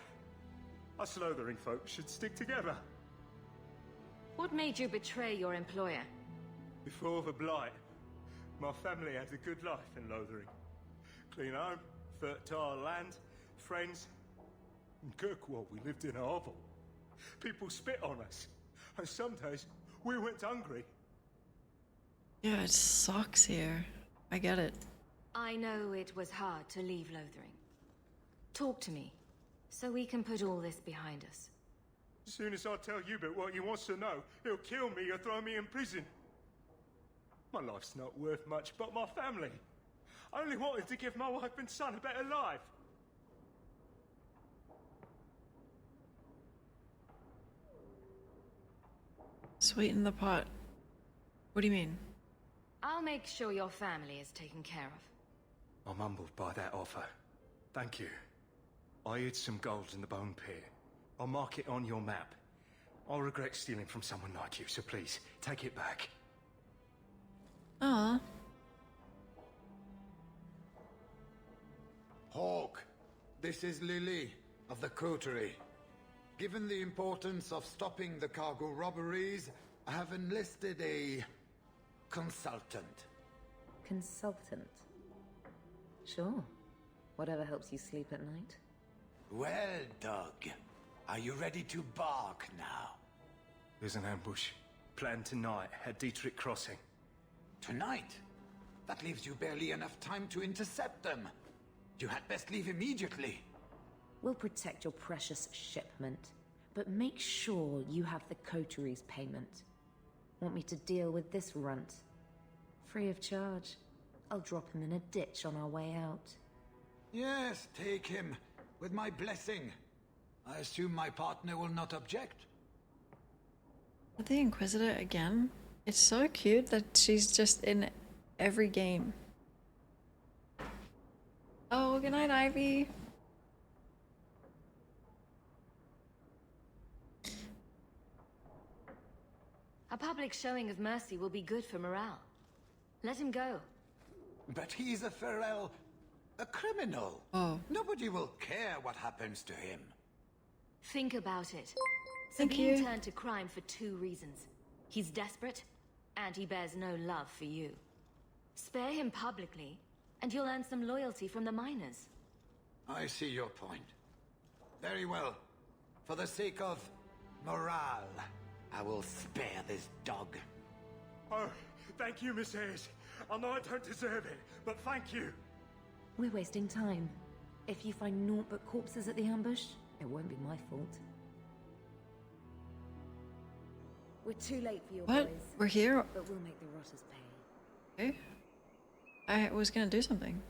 Us lothering folks should stick together. What made you betray your employer? Before the blight, my family had a good life in Lothering. Clean home, fertile land, friends. In Kirkwall, we lived in a hovel. People spit on us, and some days we went hungry. Yeah, it sucks here. I get it. I know it was hard to leave Lothering. Talk to me, so we can put all this behind us. As soon as I tell Hubert what he wants to know, he'll kill me or throw me in prison. My life's not worth much, but my family. I only wanted to give my wife and son a better life. Sweeten the pot. What do you mean? I'll make sure your family is taken care of. I'm humbled by that offer. Thank you. I hid some gold in the bone pit. I'll mark it on your map. I'll regret stealing from someone like you, so please, take it back. Ah. Hawk, this is Lily of the Coterie. Given the importance of stopping the cargo robberies, I have enlisted a consultant. Consultant? Sure. Whatever helps you sleep at night. Well, Doug, are you ready to bark now? There's an ambush planned tonight at Dietrich Crossing. Tonight? That leaves you barely enough time to intercept them. You had best leave immediately. We'll protect your precious shipment, but make sure you have the Coterie's payment. Want me to deal with this runt? Free of charge. I'll drop him in a ditch on our way out. Yes, take him, with my blessing. I assume my partner will not object? The Inquisitor again? It's so cute that she's just in every game. Oh, good night, Ivy. A public showing of mercy will be good for morale. Let him go. But he's a Ferel, a criminal. Oh. Nobody will care what happens to him. Think about it. Thank Sabine you. turned to crime for 2 reasons. He's desperate, and he bears no love for you. Spare him publicly, and you'll earn some loyalty from the miners. I see your point. Very well. For the sake of morale, I will spare this dog. Oh, thank you, Miss Hayes. I know I don't deserve it, but thank you. We're wasting time. If you find naught but corpses at the ambush, it won't be my fault. We're too late for your What? boys. We're here? But we'll make the rotters pay. Okay. I was gonna do something.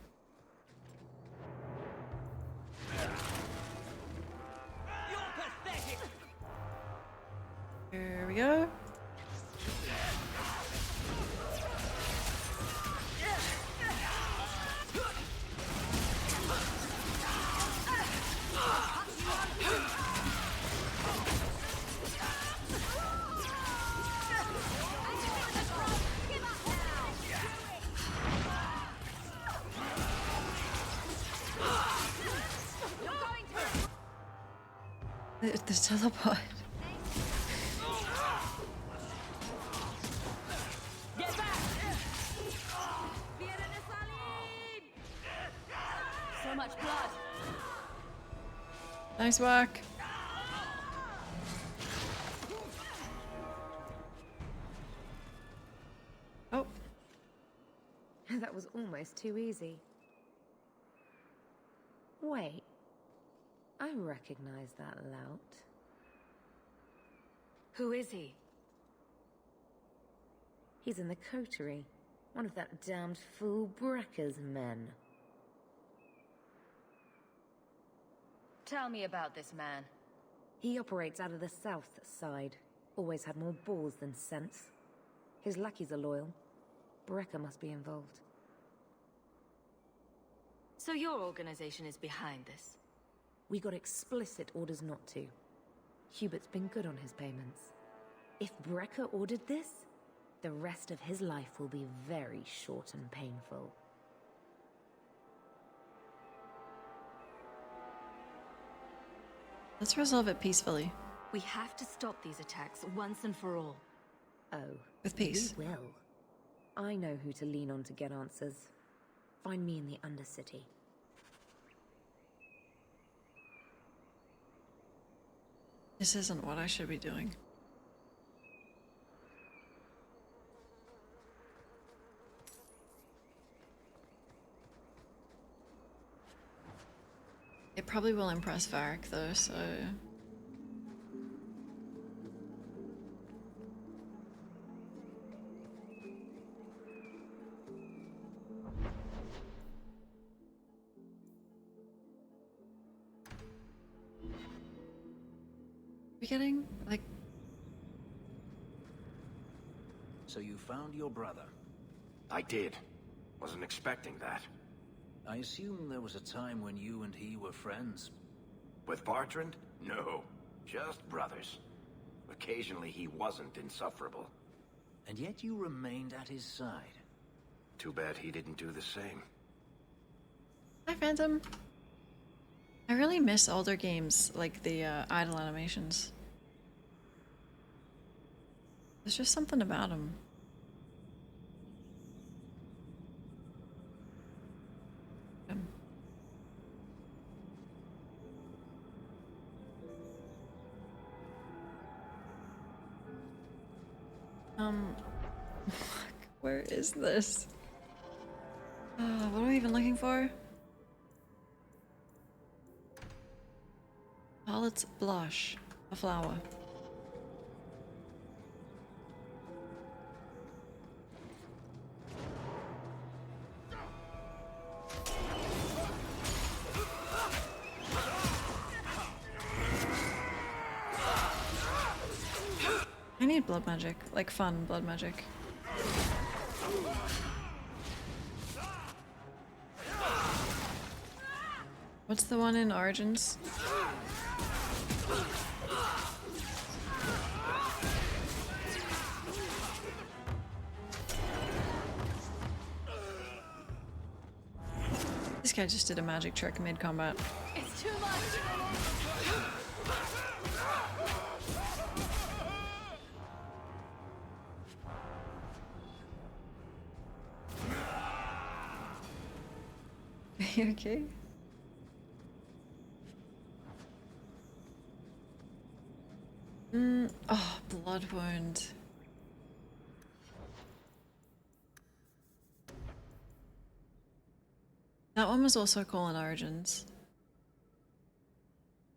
Here we go. The teleport. Get back! So much blood. Nice work. Oh. That was almost too easy. Wait. I recognize that lout. Who is he? He's in the Coterie. One of that damned fool Brekker's men. Tell me about this man. He operates out of the south side. Always had more balls than sense. His lackeys are loyal. Brecker must be involved. So your organization is behind this? We got explicit orders not to. Hubert's been good on his payments. If Brecker ordered this, the rest of his life will be very short and painful. Let's resolve it peacefully. We have to stop these attacks once and for all. Oh. With peace. We will. I know who to lean on to get answers. Find me in the Undercity. This isn't what I should be doing. It probably will impress Varric though, so... We're getting, like... So you found your brother? I did. Wasn't expecting that. I assume there was a time when you and he were friends? With Bartrand? No. Just brothers. Occasionally he wasn't insufferable. And yet you remained at his side. Too bad he didn't do the same. Hi, Phantom. I really miss older games, like the idle animations. There's just something about them. Where is this? What are we even looking for? Harlot's Blush, a flower. I need blood magic, like fun blood magic. What's the one in Origins? This guy just did a magic trick mid-combat. It's too much! Are you okay? Oh, blood wound. That one was also cool in Origins.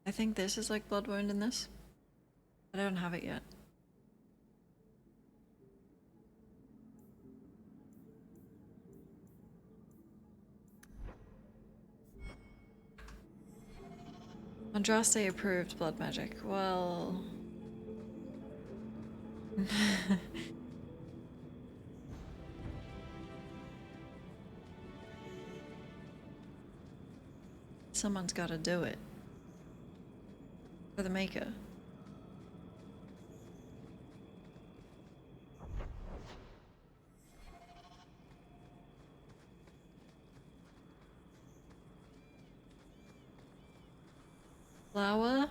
I think this is like blood wound in this. I don't have it yet. Andraste approved blood magic. Well... Someone's gotta do it. For the Maker. Flower?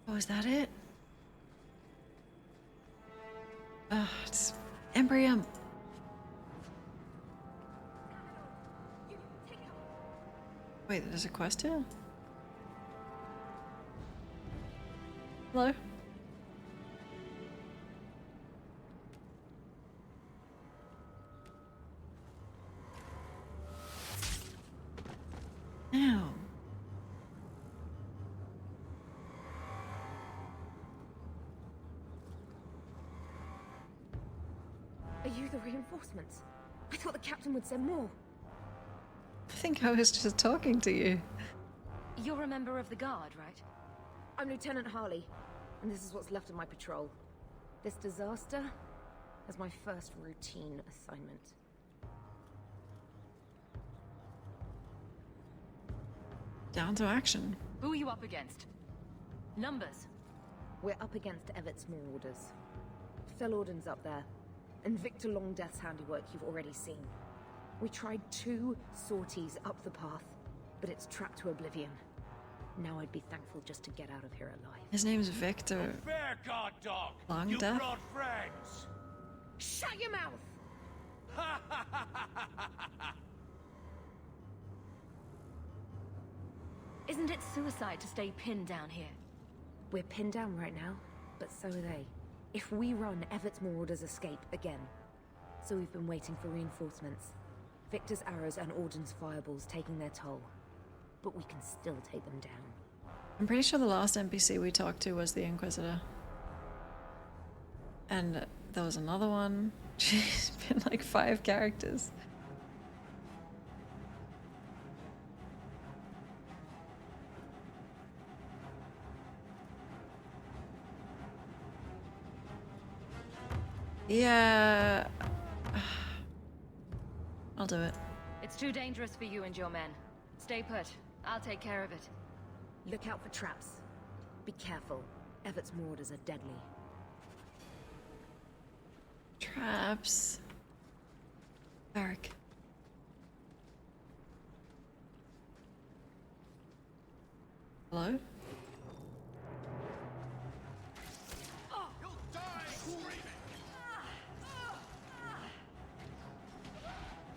Oh, is that it? It's Embrium. Wait, there's a quest here? Hello? Ow. Are you the reinforcements? I thought the captain would send more. I think I was just talking to you. You're a member of the Guard, right? I'm Lieutenant Harley, and this is what's left of my patrol. This disaster? as my first routine assignment. Down to action. Who are you up against? Numbers. We're up against Evert's Marauders. Felorden's up there, and Victor Longdeath's handiwork you've already seen. We tried 2 sorties up the path, but it's trapped to oblivion. Now I'd be thankful just to get out of here alive. His name's Victor Fair guard dog. Longdeath. You brought friends. Shut your mouth! Isn't it suicide to stay pinned down here? We're pinned down right now, but so are they. If we run, Evert's Marauders escape again. So we've been waiting for reinforcements. Victor's arrows and Auden's fireballs taking their toll. But we can still take them down. I'm pretty sure the last NPC we talked to was the Inquisitor. And there was another one. She's been like 5 characters. Yeah. I'll do it. It's too dangerous for you and your men. Stay put. I'll take care of it. Look out for traps. Be careful. Evert's Marauders are deadly. Traps. Varric. Hello?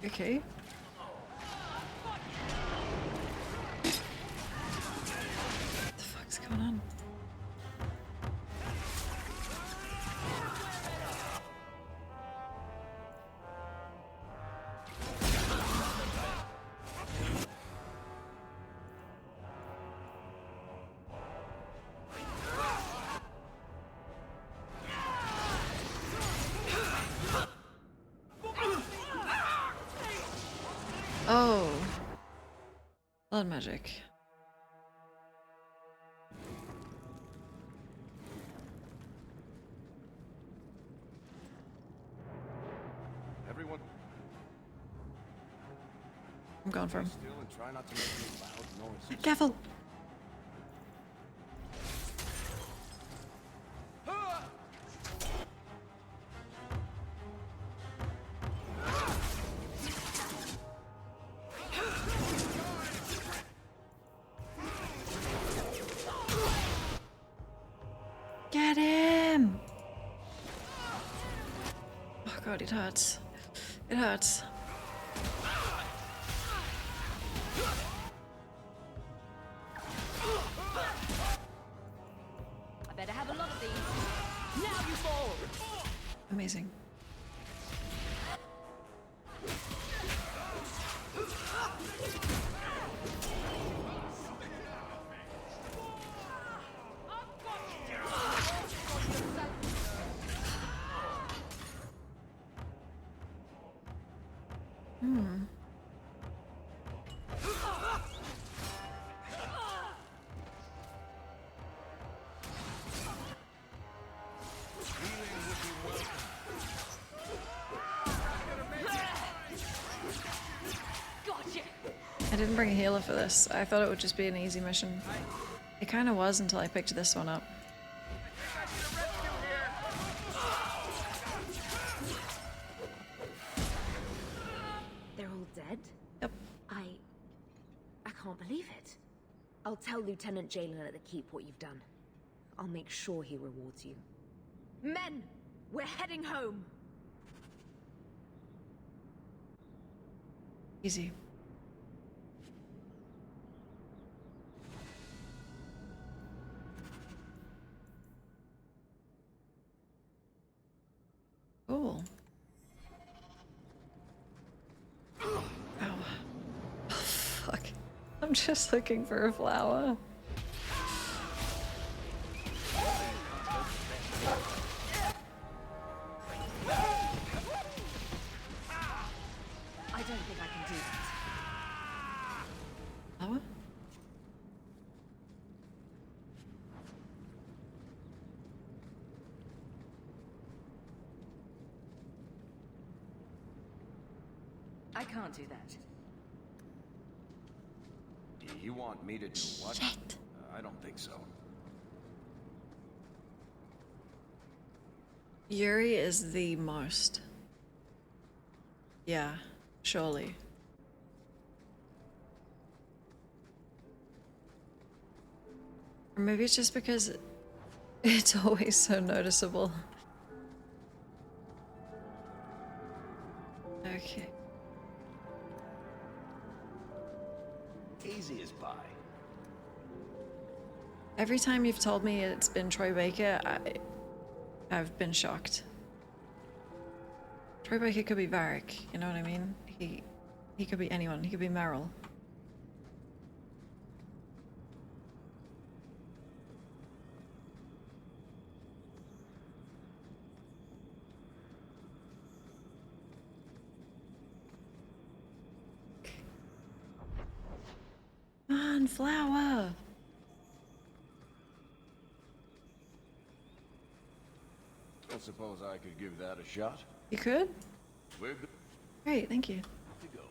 Okay. What the fuck's going on? Oh. Blood magic. Everyone, I'm going for him. still and try not to make any loud noises. Careful. Get him! Oh god, it hurts. It hurts. I better have a lot of these. Now you fall! Amazing. I didn't bring a healer for this. I thought it would just be an easy mission. It kind of was until I picked this one up. They're all dead? Yep. I can't believe it. I'll tell Lieutenant Jalen at the Keep what you've done. I'll make sure he rewards you. Men! We're heading home! Easy. Cool. Ow. Oh, fuck. I'm just looking for a flower. I don't think I can do that. Flower? I can't do that. You want me to do what? Shit. I don't think so. Yuri is the most. Yeah, surely. Or maybe it's just because it's always so noticeable. Okay. Easy as pie. Every time you've told me it's been Troy Baker, I've been shocked. Troy Baker could be Varric, you know what I mean? He could be anyone. He could be Meryl. Man, flower. I suppose I could give that a shot. You could? We're good Great, thank you. to go.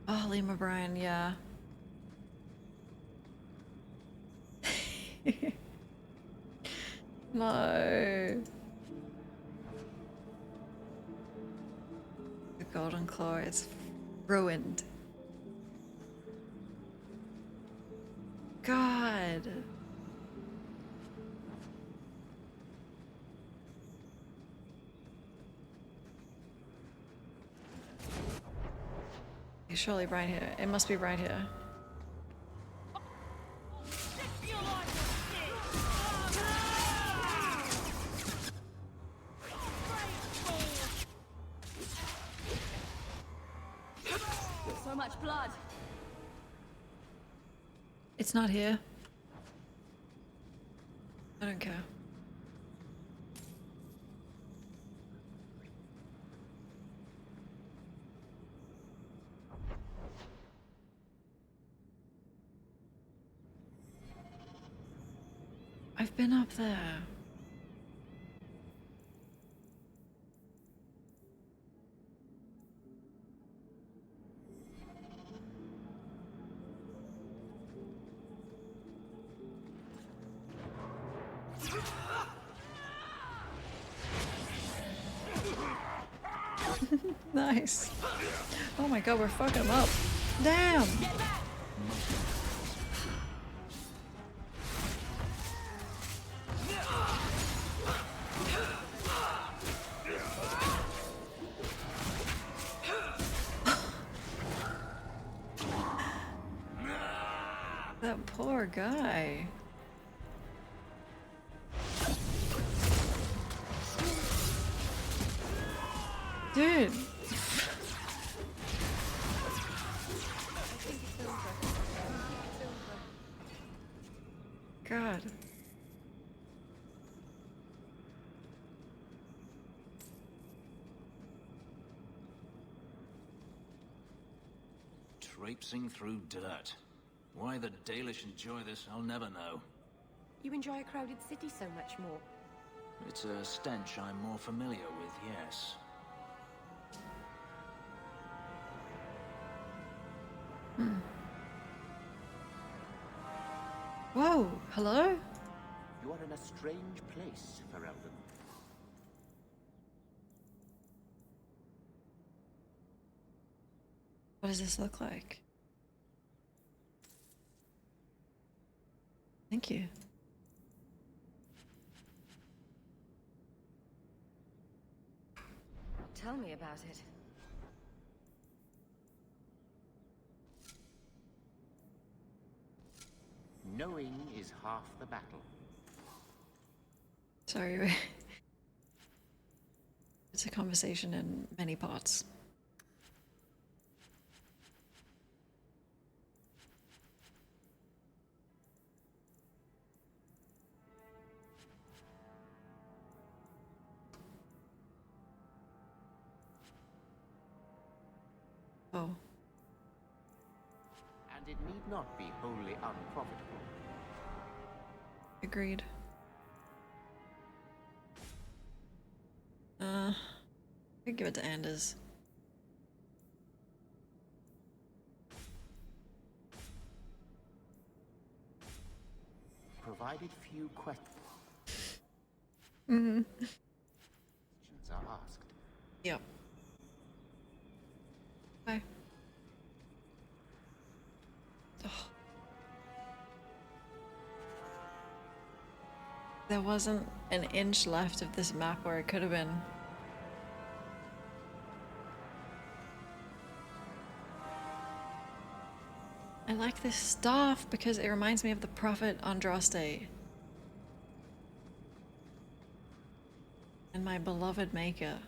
Oh, Liam O'Brien, yeah. No. The Golden Claw is ruined. God. Surely right here. It must be right here. So much blood. It's not here. I don't care. I've been up there. Nice. Oh my god, we're fucking them up. Damn. That poor guy. Dude. God. Traipsing through dirt. Why the Dalish enjoy this, I'll never know. You enjoy a crowded city so much more. It's a stench I'm more familiar with, yes. Whoa, hello? You are in a strange place, Ferelden. What does this look like? Thank you. Tell me about it. Knowing is half the battle. Sorry, it's a conversation in many parts. Oh. And it need not be wholly unprofitable. Agreed. could give it to Anders. Provided few questions are asked. Yep. Bye. Oh. There wasn't an inch left of this map where it could have been. I like this staff because it reminds me of the Prophet Andraste. And my beloved maker.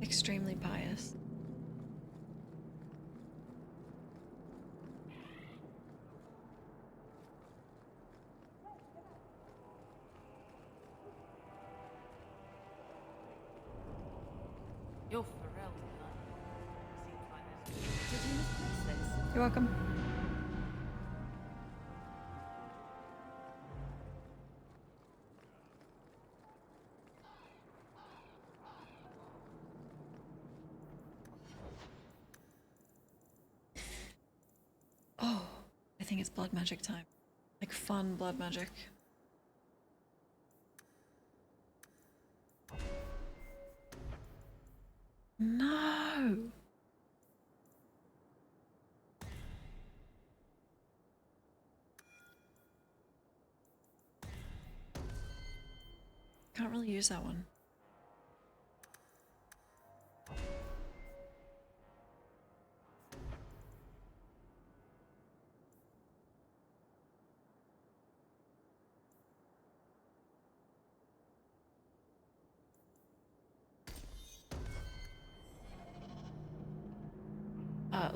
Extremely pious. You're Pharrell tonight. Seems like this. Did you misplace this? You're welcome. Oh, I think it's blood magic time. Like fun blood magic. No! Can't really use that one.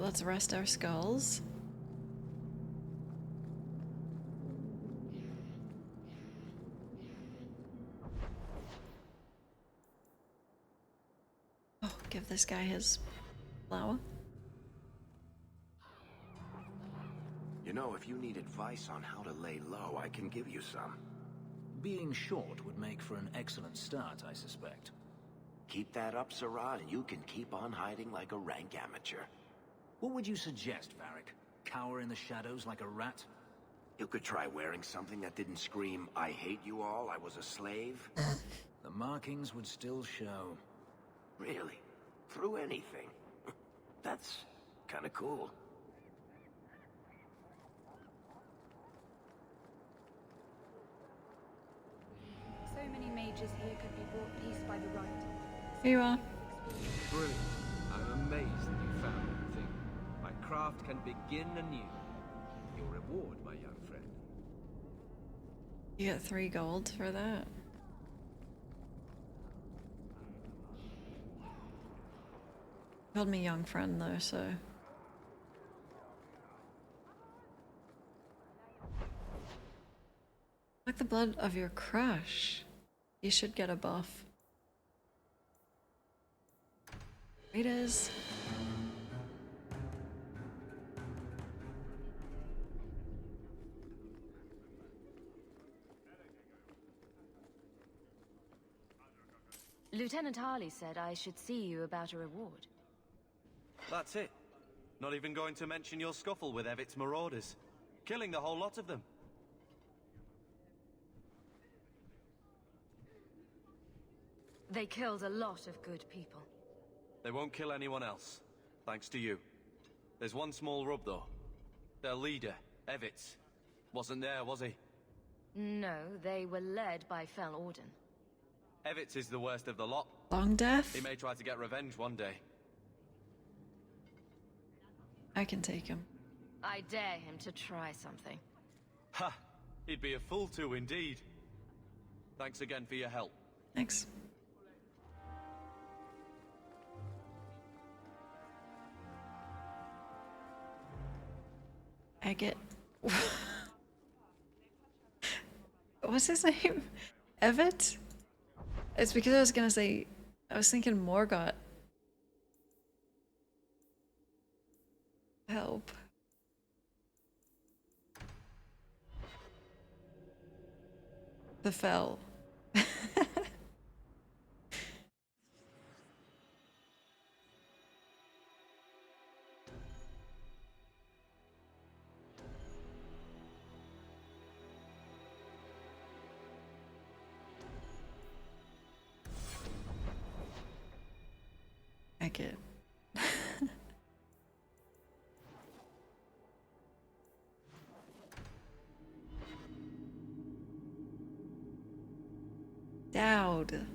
Let's rest our skulls. Oh, give this guy his flower. You know, if you need advice on how to lay low, I can give you some. Being short would make for an excellent start, I suspect. Keep that up, Sirad, and you can keep on hiding like a rank amateur. What would you suggest, Varric? Cower in the shadows like a rat? You could try wearing something that didn't scream, "I hate you all, I was a slave." The markings would still show. Really? Through anything? That's kinda cool. So many mages here could be brought peace by the right. Here you are. Brilliant. I'm amazed that you found everything. My craft can begin anew. Your reward, my young friend. You get 3 gold for that. Called me young friend though, so. Like the blood of your crush. You should get a buff. Raiders. Lieutenant Harley said I should see you about a reward. That's it. Not even going to mention your scuffle with Evit's marauders. Killing the whole lot of them. They killed a lot of good people. They won't kill anyone else. Thanks to you. There's one small rub, though. Their leader, Evitz, wasn't there, was he? No, they were led by Fel Orden. Evitz is the worst of the lot. Long death? He may try to get revenge one day. I can take him. I dare him to try something. Ha! He'd be a fool to, indeed. Thanks again for your help. Thanks. Agate. What's his name? Evet? It's because I was gonna say, I was thinking Morgott. Help. The Fell. I get. Dowd.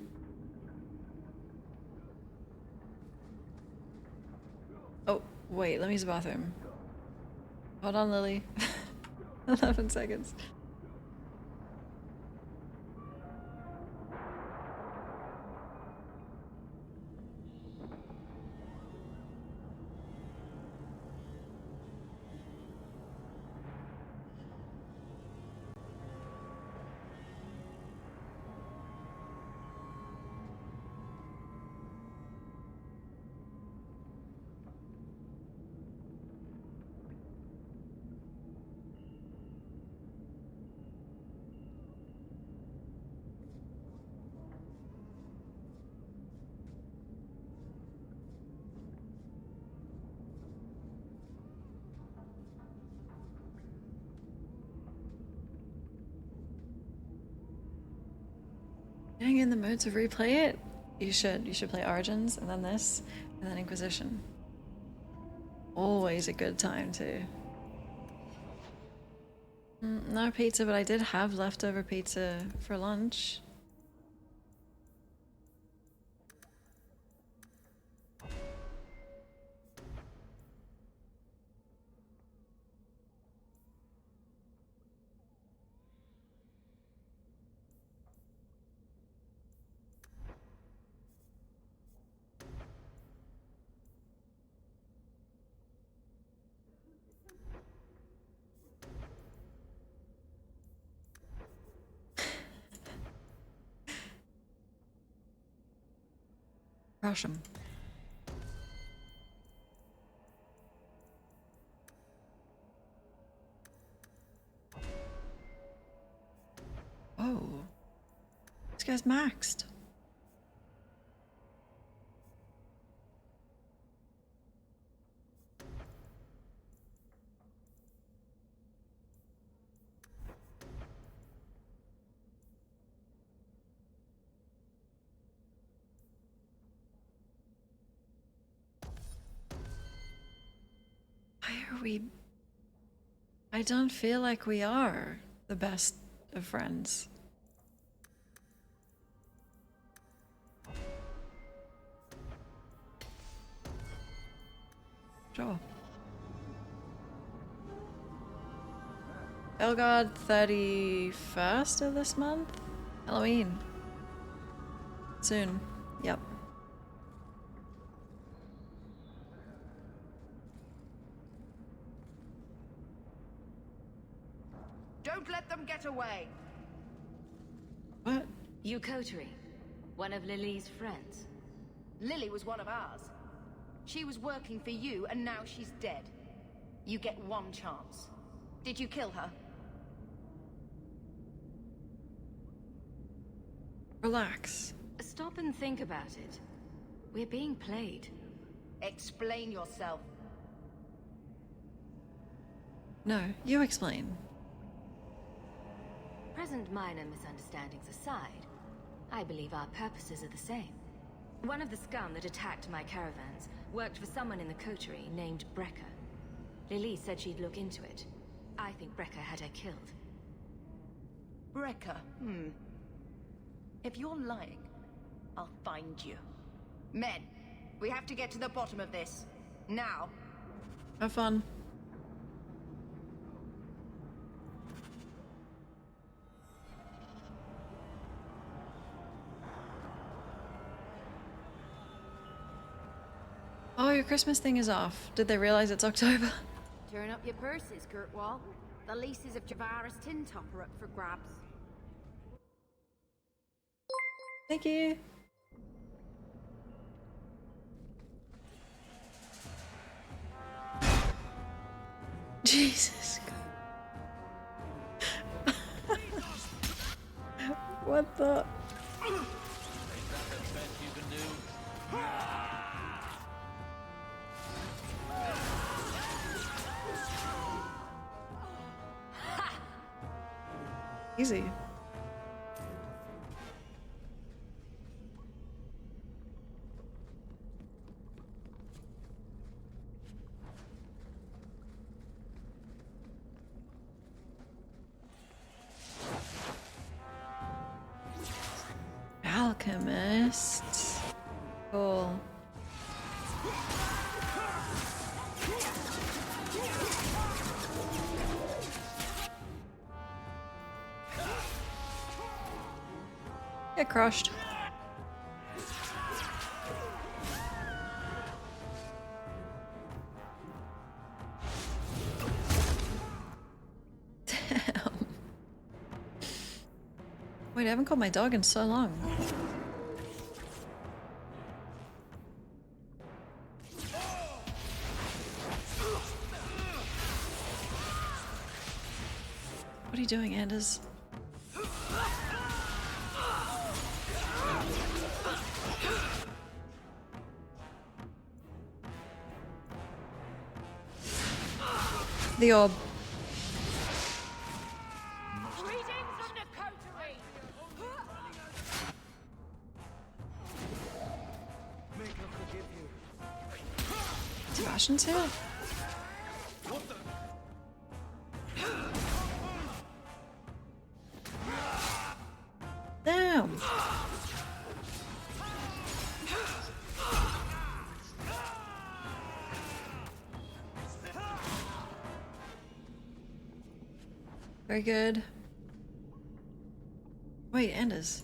Oh, wait, let me use the bathroom. Hold on, Lily. 11 seconds. Getting in the mood to replay it? You should. You should play Origins, and then this, and then Inquisition. Always a good time too. No pizza, but I did have leftover pizza for lunch. Crush 'em. Oh. This guy's maxed. Why are we... I don't feel like we are the best of friends. Sure. Elgard 31st of this month? Halloween. Soon. Yep. Don't let them get away! What? You Coterie, one of Lily's friends. Lily was one of ours. She was working for you, and now she's dead. You get one chance. Did you kill her? Relax. Stop and think about it. We're being played. Explain yourself. No, you explain. Present minor misunderstandings aside, I believe our purposes are the same. One of the scum that attacked my caravans worked for someone in the coterie named Brecker. Lily said she'd look into it. I think Brecker had her killed. Brecker, If you're lying, I'll find you. Men, we have to get to the bottom of this. Now. Have fun. Oh, your Christmas thing is off. Did they realize it's October? Turn up your purses, Kirkwall. The leases of Javaris Tin Top are up for grabs. Thank you. Jesus. What the? Easy. Alchemist. Cool. Get crushed. Damn. Wait, I haven't called my dog in so long. What are you doing, Anders? The orb. Sebastian's here? Damn. Very good. Wait, Anders.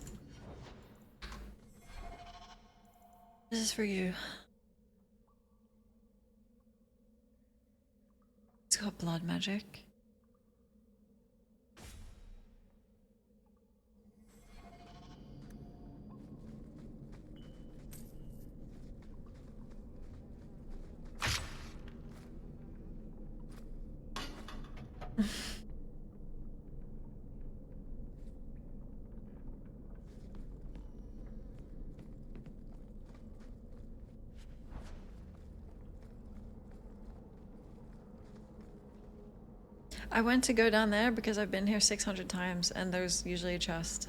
This is for you. It's got blood magic. I went to go down there because I've been here 600 times and there's usually a chest.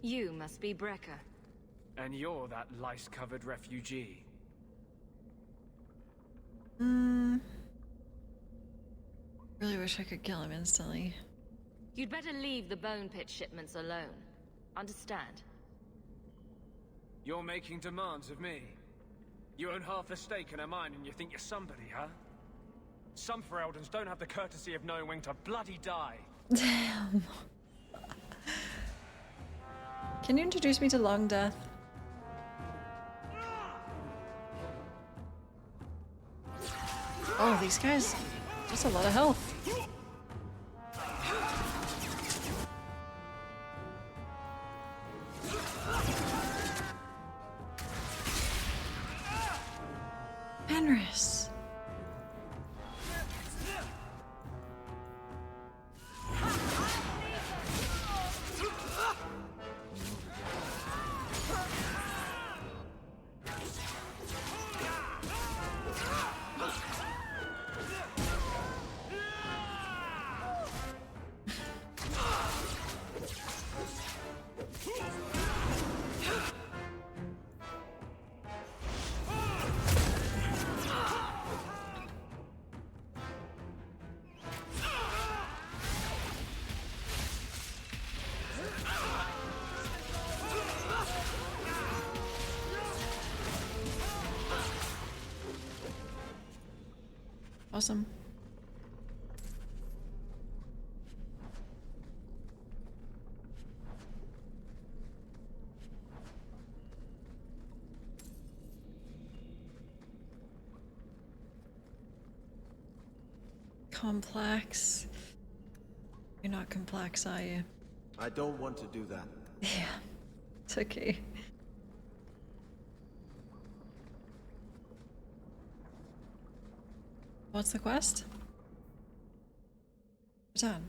You must be Brecker. And you're that lice-covered refugee. Really wish I could kill him instantly. You'd better leave the bone pit shipments alone. Understand? You're making demands of me. You own half a stake in a mine and you think you're somebody, huh? Some Fereldans don't have the courtesy of knowing when to bloody die. Damn. Can you introduce me to Long Death? Oh, these guys. That's a lot of health. Fenris. Awesome. Complex. You're not complex, are you? I don't want to do that. Yeah, it's okay. What's the quest? Return.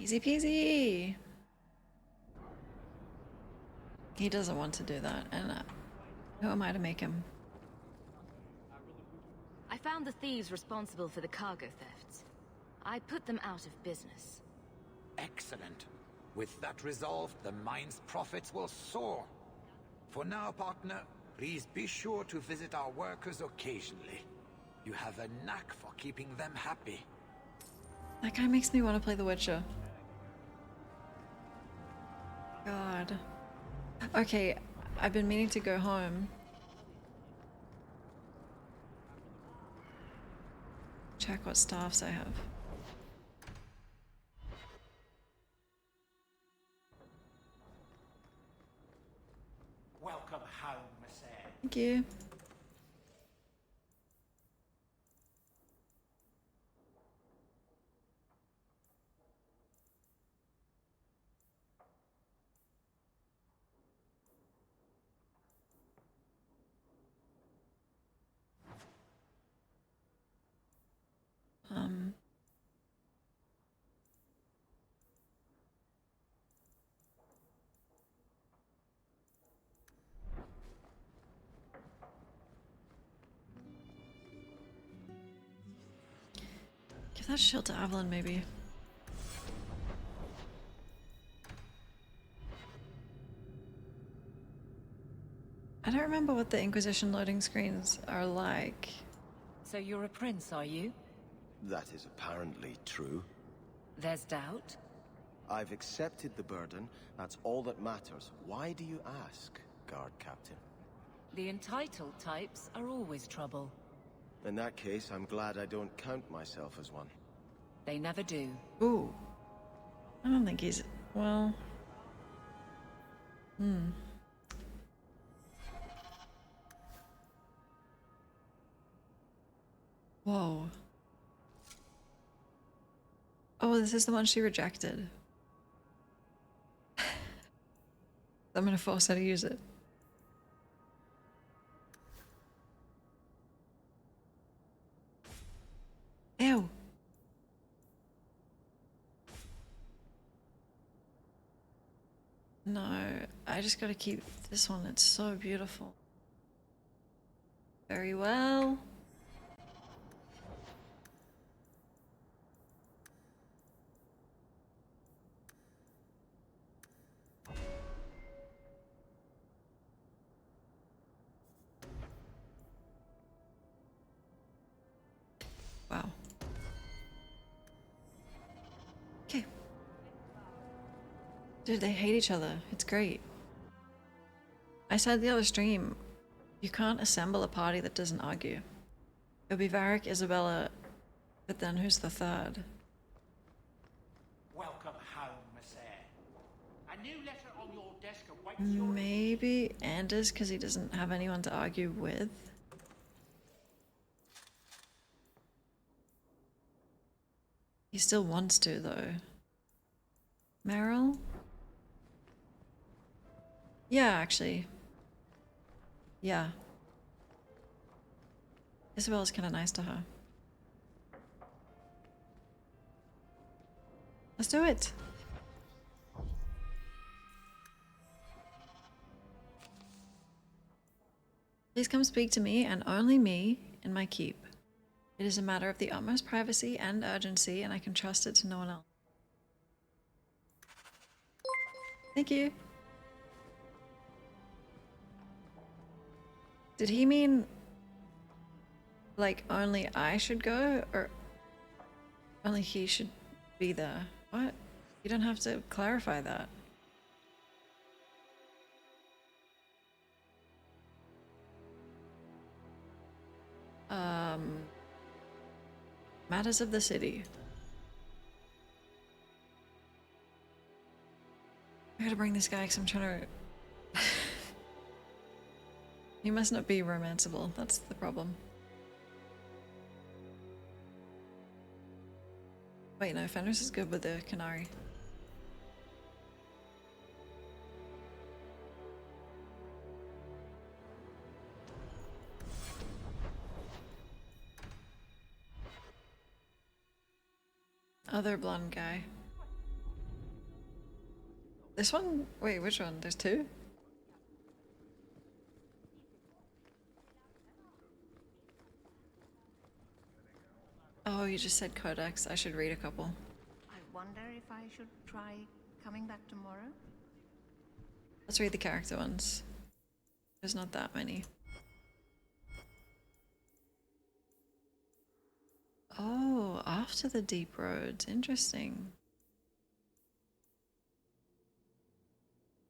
Easy peasy. He doesn't want to do that, and who am I to make him? I found the thieves responsible for the cargo thefts. I put them out of business. Excellent. With that resolved, the mine's profits will soar. For now, partner, please be sure to visit our workers occasionally. You have a knack for keeping them happy. That guy makes me want to play The Witcher. God. Okay, I've been meaning to go home. Check what staffs I have. Welcome home, Messere. Thank you. Give that shield to Evelyn, maybe. I don't remember what the Inquisition loading screens are like. So you're a prince, are you? That is apparently true. There's doubt? I've accepted the burden. That's all that matters. Why do you ask, guard captain? The entitled types are always trouble. In that case, I'm glad I don't count myself as one. They never do. Ooh. I don't think he's... well... Whoa. Oh, this is the one she rejected. I'm gonna force her to use it. Ew. No, I just gotta keep this one. It's so beautiful. Very well. Wow. Okay. Dude, they hate each other. It's great. I said the other stream, you can't assemble a party that doesn't argue. It'll be Varric, Isabella, but then who's the third? Welcome home, Messere. A new letter on your desk awaits your... Maybe Anders, because he doesn't have anyone to argue with. He still wants to, though. Meryl? Yeah, actually. Yeah. Isabella's kind of nice to her. Let's do it! Please come speak to me, and only me, in my keep. It is a matter of the utmost privacy and urgency, and I can trust it to no one else. Thank you. Did he mean, like, only I should go, or only he should be there? What? You don't have to clarify that. Matters of the city. I gotta bring this guy because I'm trying to... He must not be romanceable, that's the problem. Wait, no, Fenris is good with the Qunari. Other blonde guy. This one? Wait, which one? There's two? Oh, you just said codex. I should read a couple. I wonder if I should try coming back tomorrow? Let's read the character ones. There's not that many. Oh, after the deep roads. Interesting.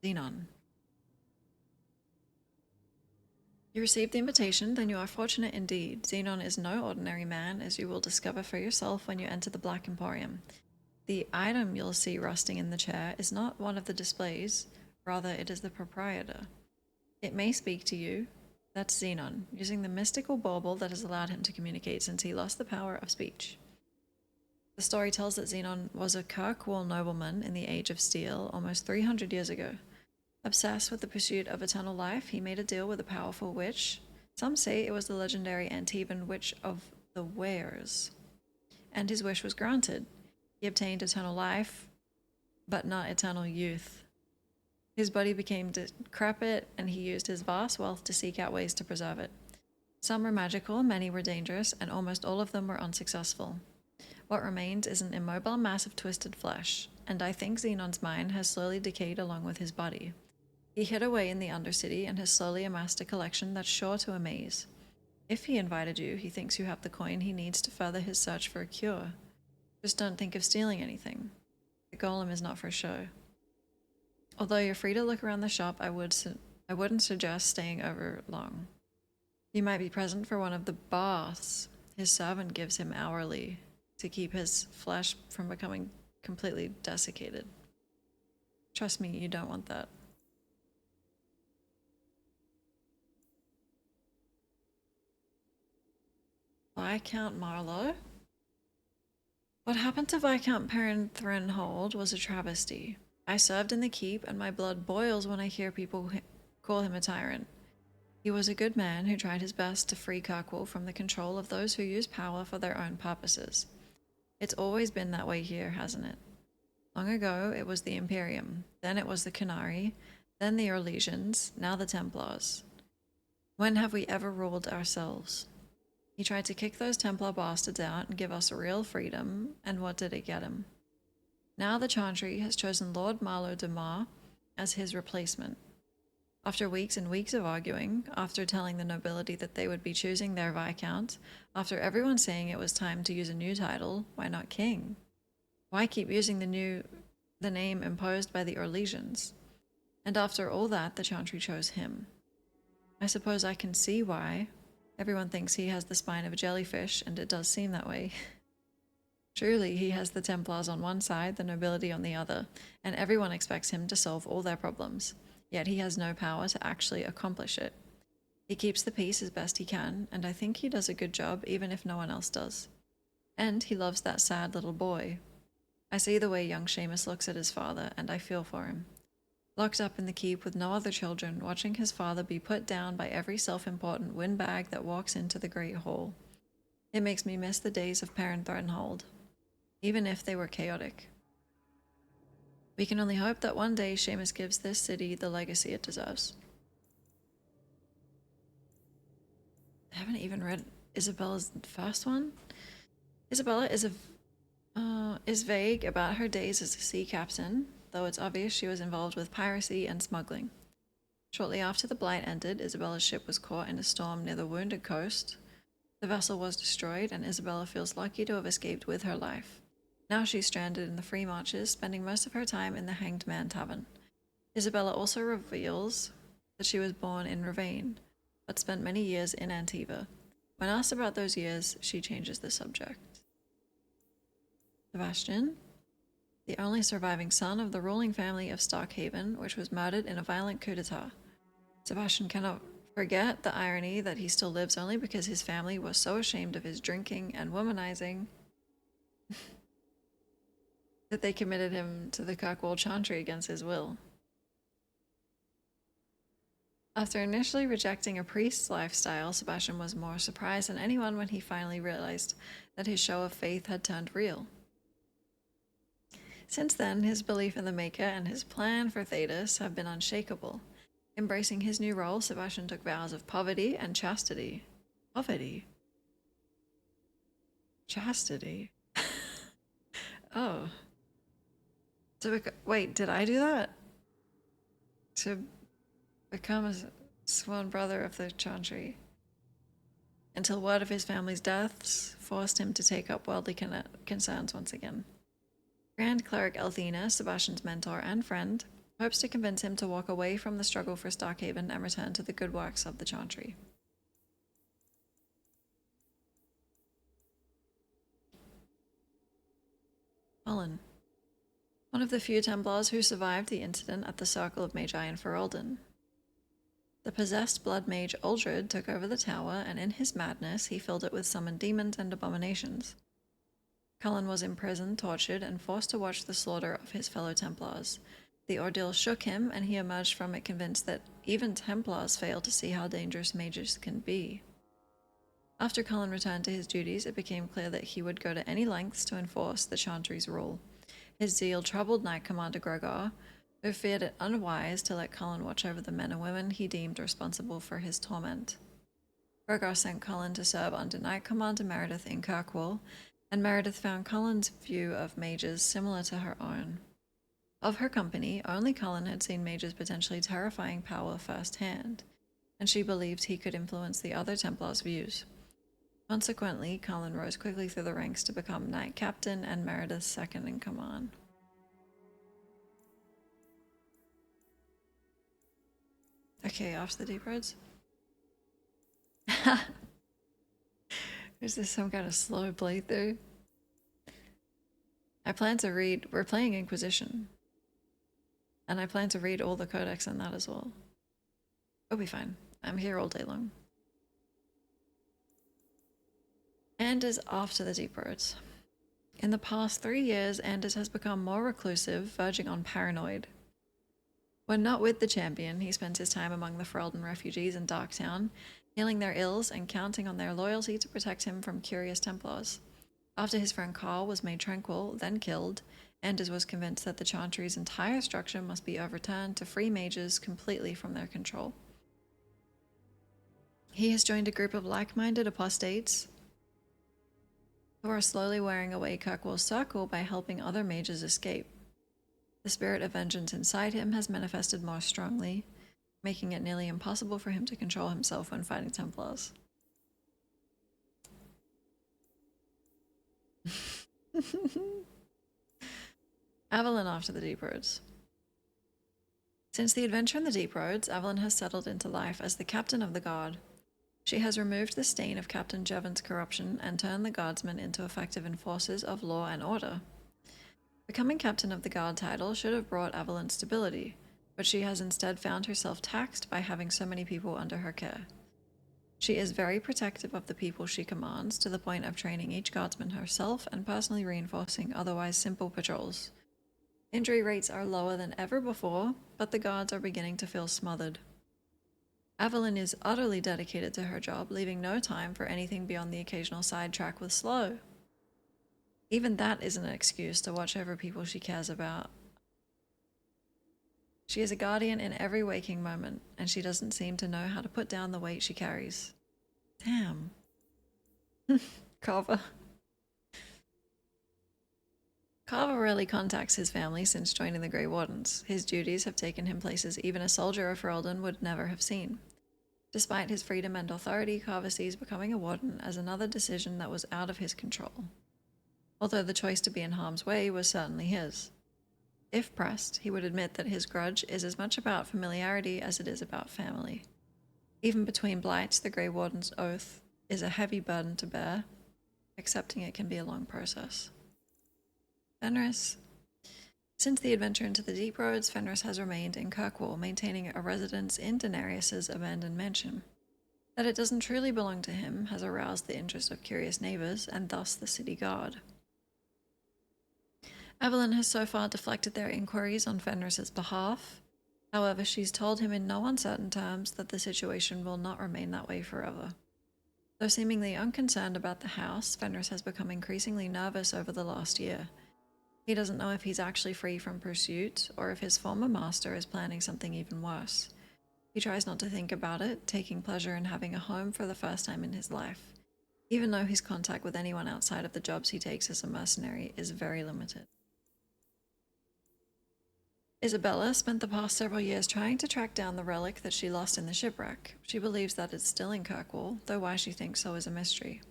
Xenon. You received the invitation, then you are fortunate indeed. Xenon is no ordinary man, as you will discover for yourself when you enter the Black Emporium. The item you'll see rusting in the chair is not one of the displays, rather it is the proprietor. It may speak to you. That's Xenon, using the mystical bauble that has allowed him to communicate since he lost the power of speech. The story tells that Xenon was a Kirkwall nobleman in the Age of Steel almost 300 years ago. Obsessed with the pursuit of eternal life, he made a deal with a powerful witch. Some say it was the legendary Antiban Witch of the Wares. And his wish was granted. He obtained eternal life, but not eternal youth. His body became decrepit, and he used his vast wealth to seek out ways to preserve it. Some were magical, many were dangerous, and almost all of them were unsuccessful. What remained is an immobile mass of twisted flesh, and I think Xenon's mind has slowly decayed along with his body. He hid away in the Undercity and has slowly amassed a collection that's sure to amaze. If he invited you, he thinks you have the coin he needs to further his search for a cure. Just don't think of stealing anything. The golem is not for show. Although you're free to look around the shop, I wouldn't suggest staying over long. You might be present for one of the baths his servant gives him hourly to keep his flesh from becoming completely desiccated. Trust me, you don't want that. Viscount Marlowe? What happened to Viscount Perrin Threnhold was a travesty. I served in the keep, and my blood boils when I hear people call him a tyrant. He was a good man who tried his best to free Kirkwall from the control of those who use power for their own purposes. It's always been that way here, hasn't it? Long ago, it was the Imperium, then it was the Qunari, then the Orlesians, now the Templars. When have we ever ruled ourselves? He tried to kick those Templar bastards out and give us real freedom, and what did it get him? Now the Chantry has chosen Lord Marlowe de Mar as his replacement. After weeks and weeks of arguing, after telling the nobility that they would be choosing their Viscount, after everyone saying it was time to use a new title, why not King? Why keep using the name imposed by the Orlesians? And after all that, the Chantry chose him. I suppose I can see why. Everyone thinks he has the spine of a jellyfish, and it does seem that way. Truly, he has the Templars on one side, the nobility on the other, and everyone expects him to solve all their problems. Yet he has no power to actually accomplish it. He keeps the peace as best he can, and I think he does a good job even if no one else does. And he loves that sad little boy. I see the way young Seamus looks at his father, and I feel for him. Locked up in the keep with no other children, watching his father be put down by every self-important windbag that walks into the Great Hall. It makes me miss the days of Perrin Threnhold, even if they were chaotic. We can only hope that one day Seamus gives this city the legacy it deserves. I haven't even read Isabella's first one. Isabella is vague about her days as a sea captain, though it's obvious she was involved with piracy and smuggling. Shortly after the Blight ended, Isabella's ship was caught in a storm near the Wounded Coast. The vessel was destroyed, and Isabella feels lucky to have escaped with her life. Now she's stranded in the Free Marches, spending most of her time in the Hanged Man Tavern. Isabella also reveals that she was born in Ravane, but spent many years in Antiva. When asked about those years, she changes the subject. Sebastian, the only surviving son of the ruling family of Starkhaven, which was murdered in a violent coup d'etat. Sebastian cannot forget the irony that he still lives only because his family was so ashamed of his drinking and womanizing that they committed him to the Kirkwall Chantry against his will. After initially rejecting a priest's lifestyle, Sebastian was more surprised than anyone when he finally realized that his show of faith had turned real. Since then, his belief in the Maker and his plan for Thedas have been unshakable. Embracing his new role, Sebastian took vows of poverty and chastity. Poverty? Chastity? Oh. Wait, did I do that? To become a sworn brother of the Chantry. Until word of his family's deaths forced him to take up worldly concerns once again. Grand Cleric Elthina, Sebastian's mentor and friend, hopes to convince him to walk away from the struggle for Starkhaven and return to the good works of the Chantry. Colin, one of the few Templars who survived the incident at the Circle of Magi in Ferelden. The possessed blood mage Uldred took over the tower, and in his madness he filled it with summoned demons and abominations. Cullen was imprisoned, tortured, and forced to watch the slaughter of his fellow Templars. The ordeal shook him, and he emerged from it convinced that even Templars fail to see how dangerous mages can be. After Cullen returned to his duties, it became clear that he would go to any lengths to enforce the Chantry's rule. His zeal troubled Knight Commander Gregor, who feared it unwise to let Cullen watch over the men and women he deemed responsible for his torment. Gregor sent Cullen to serve under Knight Commander Meredith in Kirkwall, and Meredith found Cullen's view of mages similar to her own. Of her company, only Cullen had seen mages' potentially terrifying power firsthand, and she believed he could influence the other Templars' views. Consequently, Cullen rose quickly through the ranks to become Knight Captain and Meredith's second in command. Okay, after the Deep Roads. Is this some kind of slow playthrough? I plan to read... We're playing Inquisition. And I plan to read all the codex in that as well. It'll be fine. I'm here all day long. Anders after the Deep Roads. In the past 3 years, Anders has become more reclusive, verging on paranoid. When not with the champion, he spends his time among the Ferelden refugees in Darktown, healing their ills and counting on their loyalty to protect him from curious Templars. After his friend Carl was made tranquil, then killed, Anders was convinced that the Chantry's entire structure must be overturned to free mages completely from their control. He has joined a group of like-minded apostates who are slowly wearing away Kirkwall's circle by helping other mages escape. The spirit of vengeance inside him has manifested more strongly, making it nearly impossible for him to control himself when fighting Templars. Avalyn after the Deep Roads. Since the adventure in the Deep Roads, Avalyn has settled into life as the captain of the guard. She has removed the stain of Captain Jevon's corruption and turned the guardsmen into effective enforcers of law and order. Becoming captain of the guard title should have brought Avalyn stability, but she has instead found herself taxed by having so many people under her care. She is very protective of the people she commands, to the point of training each guardsman herself and personally reinforcing otherwise simple patrols. Injury rates are lower than ever before, but the guards are beginning to feel smothered. Avalyn is utterly dedicated to her job, leaving no time for anything beyond the occasional sidetrack with Slow. Even that isn't an excuse to watch over people she cares about. She is a guardian in every waking moment, and she doesn't seem to know how to put down the weight she carries. Damn. Carver. Carver rarely contacts his family since joining the Grey Wardens. His duties have taken him places even a soldier of Ferelden would never have seen. Despite his freedom and authority, Carver sees becoming a warden as another decision that was out of his control. although the choice to be in harm's way was certainly his. If pressed, he would admit that his grudge is as much about familiarity as it is about family. Even between blights, the Grey Warden's oath is a heavy burden to bear. Accepting it can be a long process. Fenris. Since the adventure into the Deep Roads, Fenris has remained in Kirkwall, maintaining a residence in Daenerys' abandoned mansion. That it doesn't truly belong to him has aroused the interest of curious neighbors, and thus the city guard. Evelyn has so far deflected their inquiries on Fenris's behalf. However, she's told him in no uncertain terms that the situation will not remain that way forever. Though seemingly unconcerned about the house, Fenris has become increasingly nervous over the last year. He doesn't know if he's actually free from pursuit, or if his former master is planning something even worse. He tries not to think about it, taking pleasure in having a home for the first time in his life, even though his contact with anyone outside of the jobs he takes as a mercenary is very limited. Isabella spent the past several years trying to track down the relic that she lost in the shipwreck. She believes that it's still in Kirkwall, though why she thinks so is a mystery.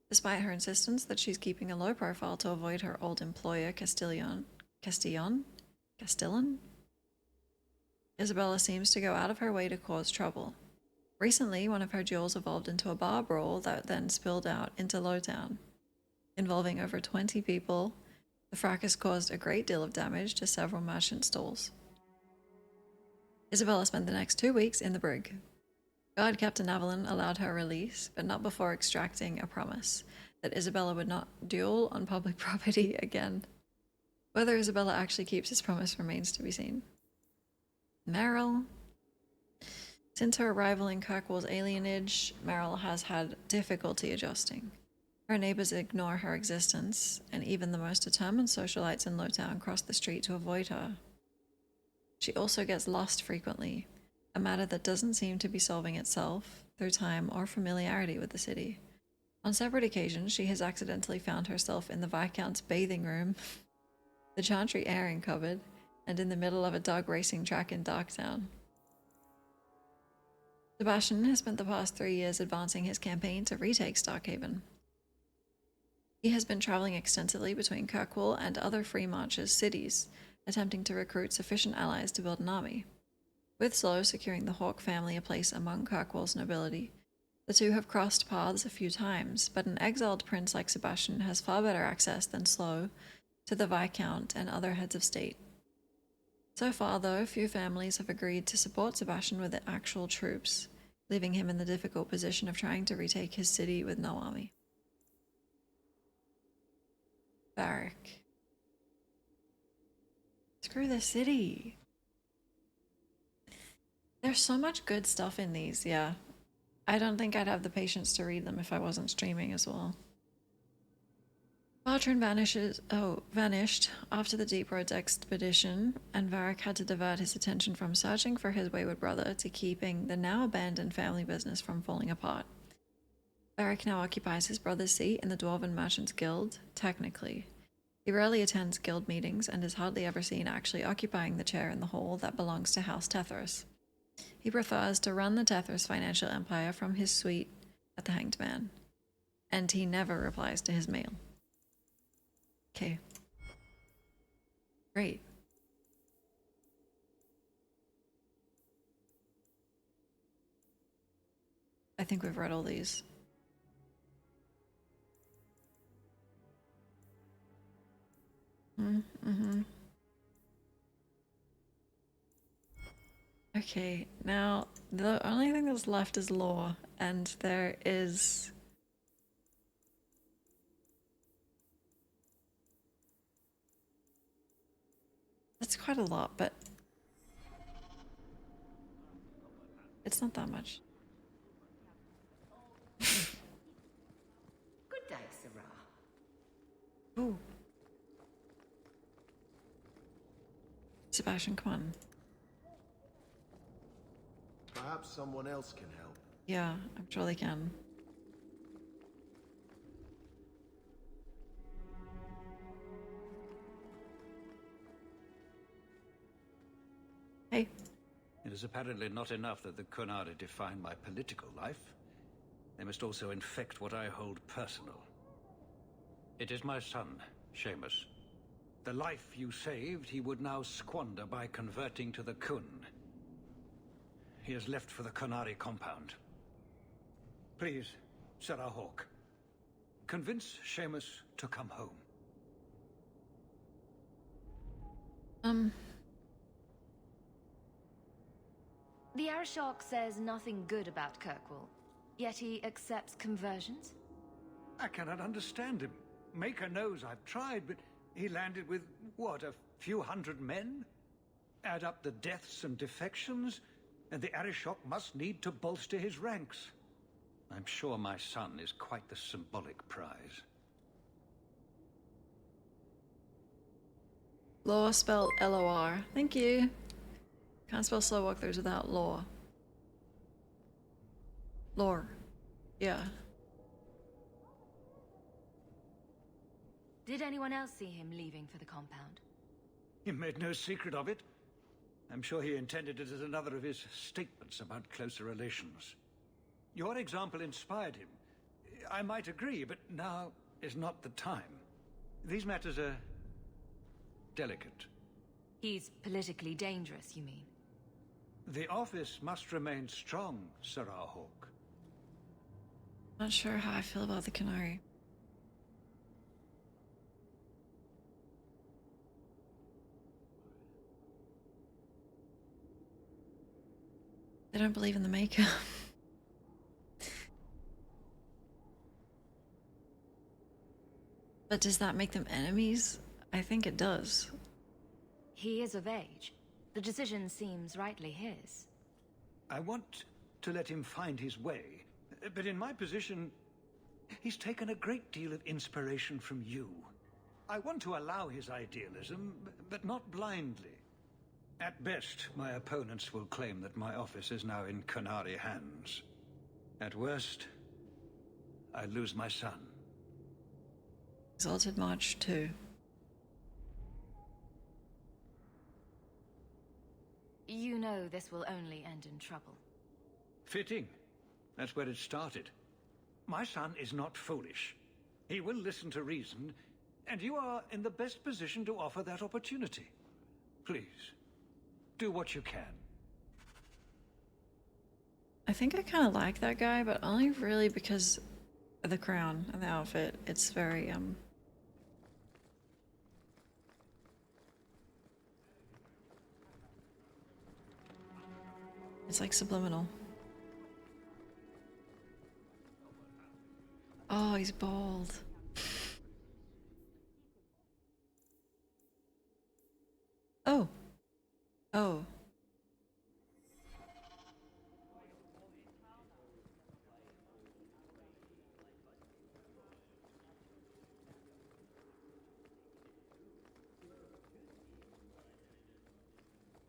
Despite her insistence that she's keeping a low profile to avoid her old employer, Castellan? Isabella seems to go out of her way to cause trouble. Recently, one of her duels evolved into a bar brawl that then spilled out into Lowtown. Involving over 20 people, the fracas caused a great deal of damage to several merchant stalls. Isabella spent the next 2 weeks in the brig. Guard Captain Avalon allowed her release, but not before extracting a promise that Isabella would not duel on public property again. Whether Isabella actually keeps this promise remains to be seen. Meryl. Since her arrival in Kirkwall's alienage, Meryl has had difficulty adjusting. Her neighbors ignore her existence, and even the most determined socialites in Lowtown cross the street to avoid her. She also gets lost frequently, a matter that doesn't seem to be solving itself through time or familiarity with the city. On separate occasions, she has accidentally found herself in the Viscount's bathing room, the Chantry airing cupboard, and in the middle of a dog racing track in Darktown. Sebastian has spent the past 3 years advancing his campaign to retake Starkhaven. He has been traveling extensively between Kirkwall and other Free Marches cities, attempting to recruit sufficient allies to build an army. With Slow securing the Hawke family a place among Kirkwall's nobility, the two have crossed paths a few times, but an exiled prince like Sebastian has far better access than Slow to the Viscount and other heads of state. So far, though, few families have agreed to support Sebastian with actual troops, leaving him in the difficult position of trying to retake his city with no army. Varric. Screw the city. There's so much good stuff in these, yeah. I don't think I'd have the patience to read them if I wasn't streaming as well. Bartrand vanished after the Deep Roads expedition, and Varric had to divert his attention from searching for his wayward brother to keeping the now abandoned family business from falling apart. Varric now occupies his brother's seat in the Dwarven Merchants Guild, technically. He rarely attends guild meetings and is hardly ever seen actually occupying the chair in the hall that belongs to House Tethras. He prefers to run the Tethras financial empire from his suite at the Hanged Man, and he never replies to his mail. Okay. Great. I think we've read all these. Mm-hmm. Okay, now the only thing that's left is lore, and there is... That's quite a lot, but it's not that much. Good day, Sarah. Ooh. Sebastian, come on. Perhaps someone else can help. Yeah, I'm sure they can. Hey. It is apparently not enough that the Kunari define my political life. They must also infect what I hold personal. It is my son, Seamus. The life you saved, he would now squander by converting to the Khun. He has left for the Qunari compound. Please, Serah Hawke, convince Seamus to come home. The Arishok says nothing good about Kirkwall, yet he accepts conversions? I cannot understand him. Maker knows I've tried, but he landed with, what, a few hundred men? Add up the deaths and defections, and the Arishok must need to bolster his ranks. I'm sure my son is quite the symbolic prize. Lore spelled L-O-R. Thank you. Can't spell slow walkthroughs without lore. Lore. Yeah. Did anyone else see him leaving for the compound? He made no secret of it. I'm sure he intended it as another of his statements about closer relations. Your example inspired him. I might agree, but now is not the time. These matters are delicate. He's politically dangerous, you mean? The office must remain strong, Serah Hawke. Not sure how I feel about the Qunari. They don't believe in the Maker. But does that make them enemies? I think it does. He is of age. The decision seems rightly his. I want to let him find his way, but in my position, he's taken a great deal of inspiration from you. I want to allow his idealism, but not blindly. At best, my opponents will claim that my office is now in Qunari hands. At worst, I lose my son. Exalted March 2. You know this will only end in trouble. Fitting. That's where it started. My son is not foolish. He will listen to reason, and you are in the best position to offer that opportunity. Please, do what you can. I think I kind of like that guy, but only really because of the crown and the outfit. It's very, it's like subliminal. Oh, he's bald. Oh. Oh.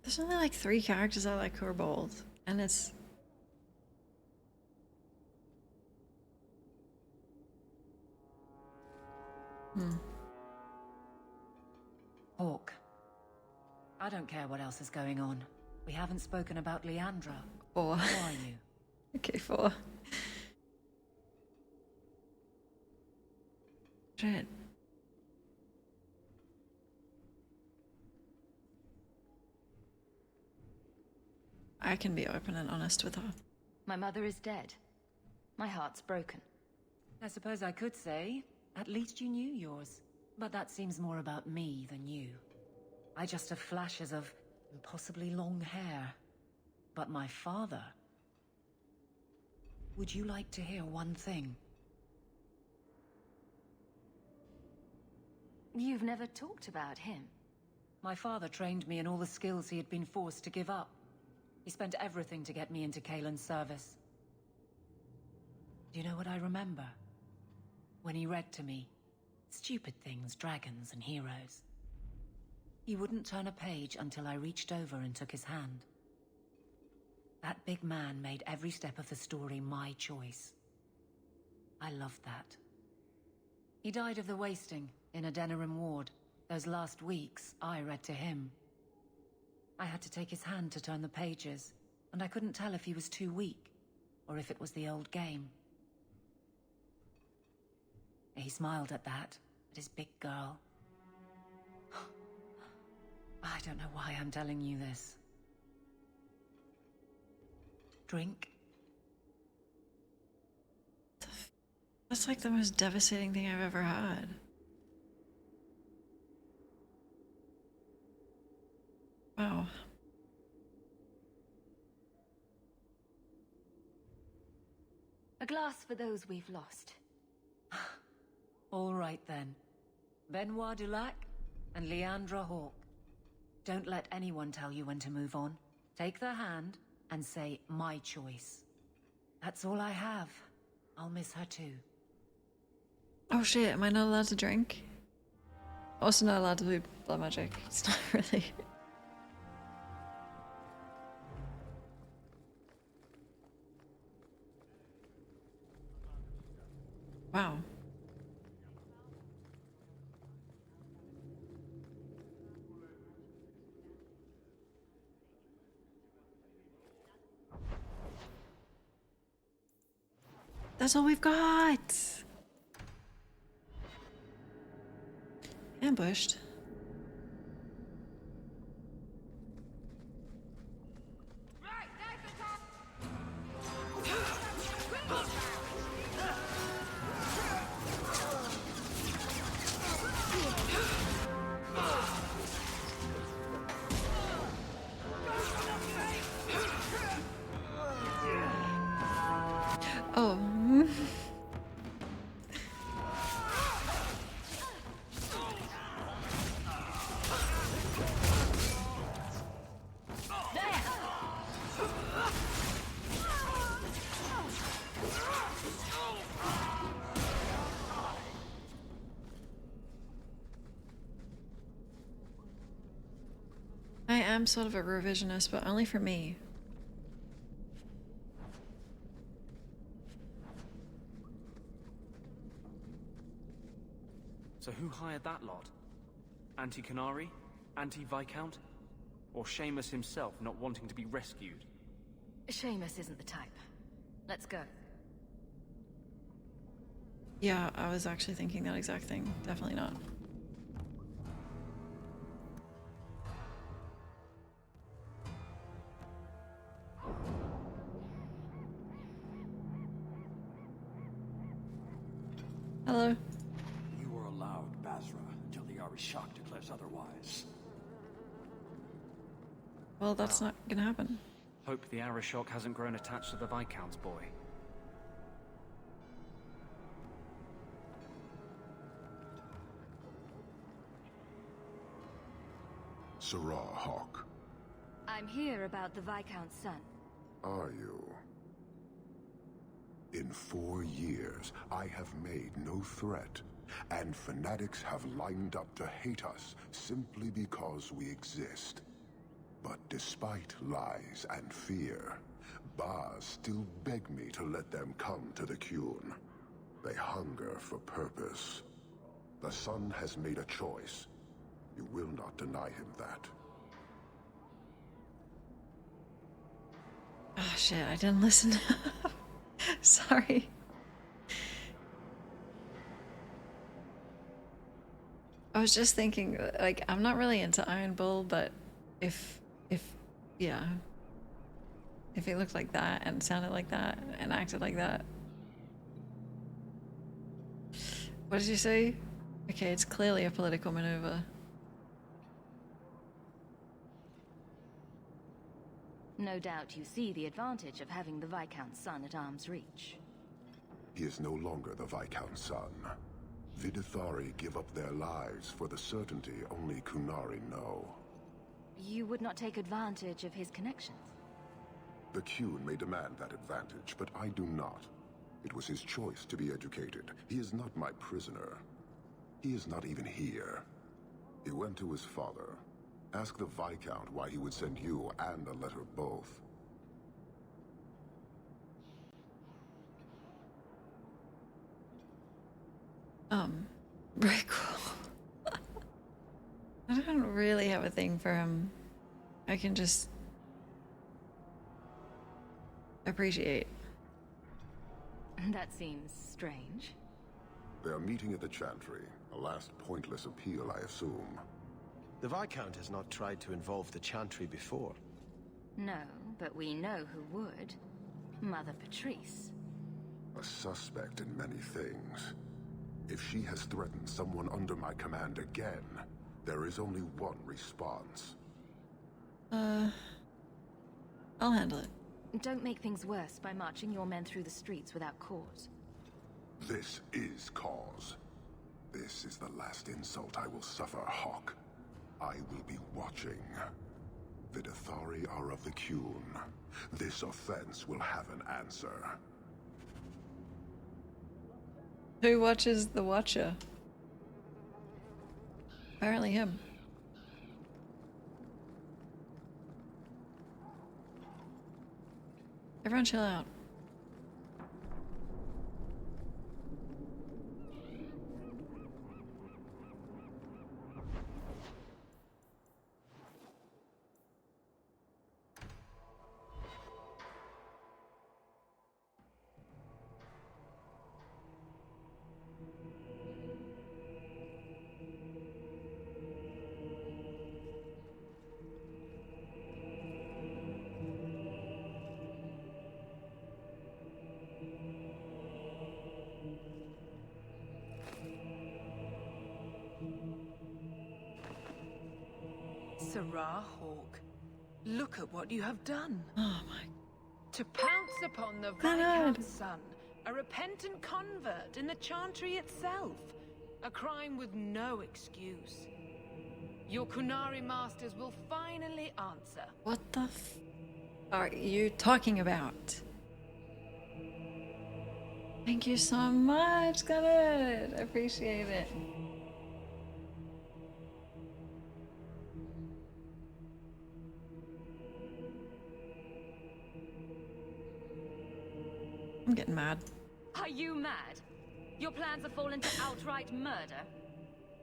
There's only like 3 characters I like who are bald, and it's... Hawke. I don't care what else is going on. We haven't spoken about Leandra. 4. How are you? Okay, 4. Shit. I can be open and honest with her. My mother is dead. My heart's broken. I suppose I could say, at least you knew yours. But that seems more about me than you. I just have flashes of impossibly long hair. But my father... Would you like to hear one thing? You've never talked about him. My father trained me in all the skills he had been forced to give up. He spent everything to get me into Cailan's service. Do you know what I remember? When he read to me, stupid things, dragons and heroes. He wouldn't turn a page until I reached over and took his hand. That big man made every step of the story my choice. I loved that. He died of the wasting in Adeniram ward. Those last weeks, I read to him. I had to take his hand to turn the pages, and I couldn't tell if he was too weak, or if it was the old game. He smiled at that, This big girl. I don't know why I'm telling you this. Drink. That's like the most devastating thing I've ever had. Wow. A glass for those we've lost. All right then. Benoit Dulac and Leandra Hawke. Don't let anyone tell you when to move on. Take their hand and say, my choice. That's all I have. I'll miss her too. Oh shit, am I not allowed to drink? Also not allowed to do blood magic. It's not really... Wow. That's all we've got. Ambushed. Oh. I am sort of a revisionist, but only for me. So who hired that lot? Anti-Canary? Anti-Viscount? Or Seamus himself not wanting to be rescued? Seamus isn't the type. Let's go. Yeah, I was actually thinking that exact thing. Definitely not. Hello. You are allowed Basra until the Arishok declares otherwise. Well, that's not gonna happen. Hope the Arishok hasn't grown attached to the Viscount's boy. Sarah Hawke. I'm here about the Viscount's son. Are you? In 4 years, I have made no threat, and fanatics have lined up to hate us simply because we exist. But despite lies and fear, Baz still beg me to let them come to the Qun. They hunger for purpose. The son has made a choice. You will not deny him that. Oh shit, I didn't listen. Sorry. I was just thinking, like, I'm not really into Iron Bull, but if yeah. If he looked like that and sounded like that and acted like that. What did you say? Okay, it's clearly a political maneuver. No doubt you see the advantage of having the Viscount's son at arm's reach. He is no longer the Viscount's son. Vidithari give up their lives for the certainty only Qunari know. You would not take advantage of his connections? The Qun may demand that advantage, but I do not. It was his choice to be educated. He is not my prisoner. He is not even here. He went to his father. Ask the Viscount why he would send you and a letter both. Very cool. I don't really have a thing for him. I can just appreciate. That seems strange. They're meeting at the Chantry. A last pointless appeal, I assume. The Viscount has not tried to involve the Chantry before. No, but we know who would. Mother Patrice. A suspect in many things. If she has threatened someone under my command again, there is only one response. I'll handle it. Don't make things worse by marching your men through the streets without cause. This is cause. This is the last insult I will suffer, Hawk. I will be watching. The Dathari are of the Qun. This offense will have an answer. Who watches the Watcher? Apparently him. Everyone chill out. Serah Hawk, look at what you have done. Oh my. To pounce upon the God. Viscount's son, a repentant convert in the Chantry itself. A crime with no excuse. Your Qunari masters will finally answer. What the f are you talking about? Thank you so much, got it. I appreciate it. I'm getting mad. Are you mad? Your plans have fallen to outright murder?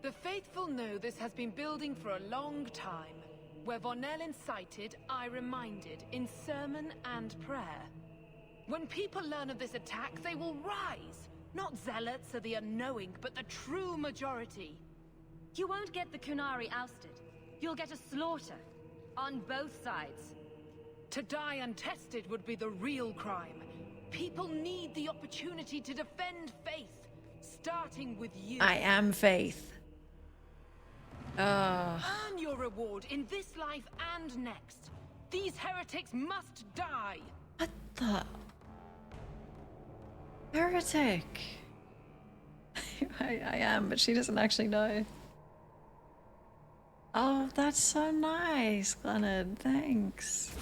The faithful know this has been building for a long time. Where Vonel incited, I reminded, in sermon and prayer. When people learn of this attack, they will rise. Not zealots or the unknowing, but the true majority. You won't get the Qunari ousted. You'll get a slaughter. On both sides. To die untested would be the real crime. People need the opportunity to defend faith, starting with you. I am Faith. Earn your reward in this life and next. These heretics must die. What the? Heretic. I am, but she doesn't actually know. Oh, that's so nice, Glenard. Thanks.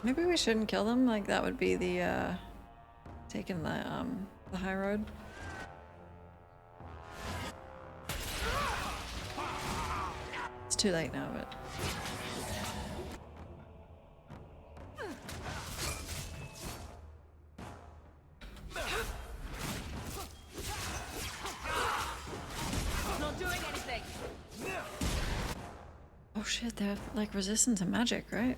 Maybe we shouldn't kill them. Like that would be the taking the high road. It's too late now, but Not doing anything. oh shit, they're like resistant to magic, right?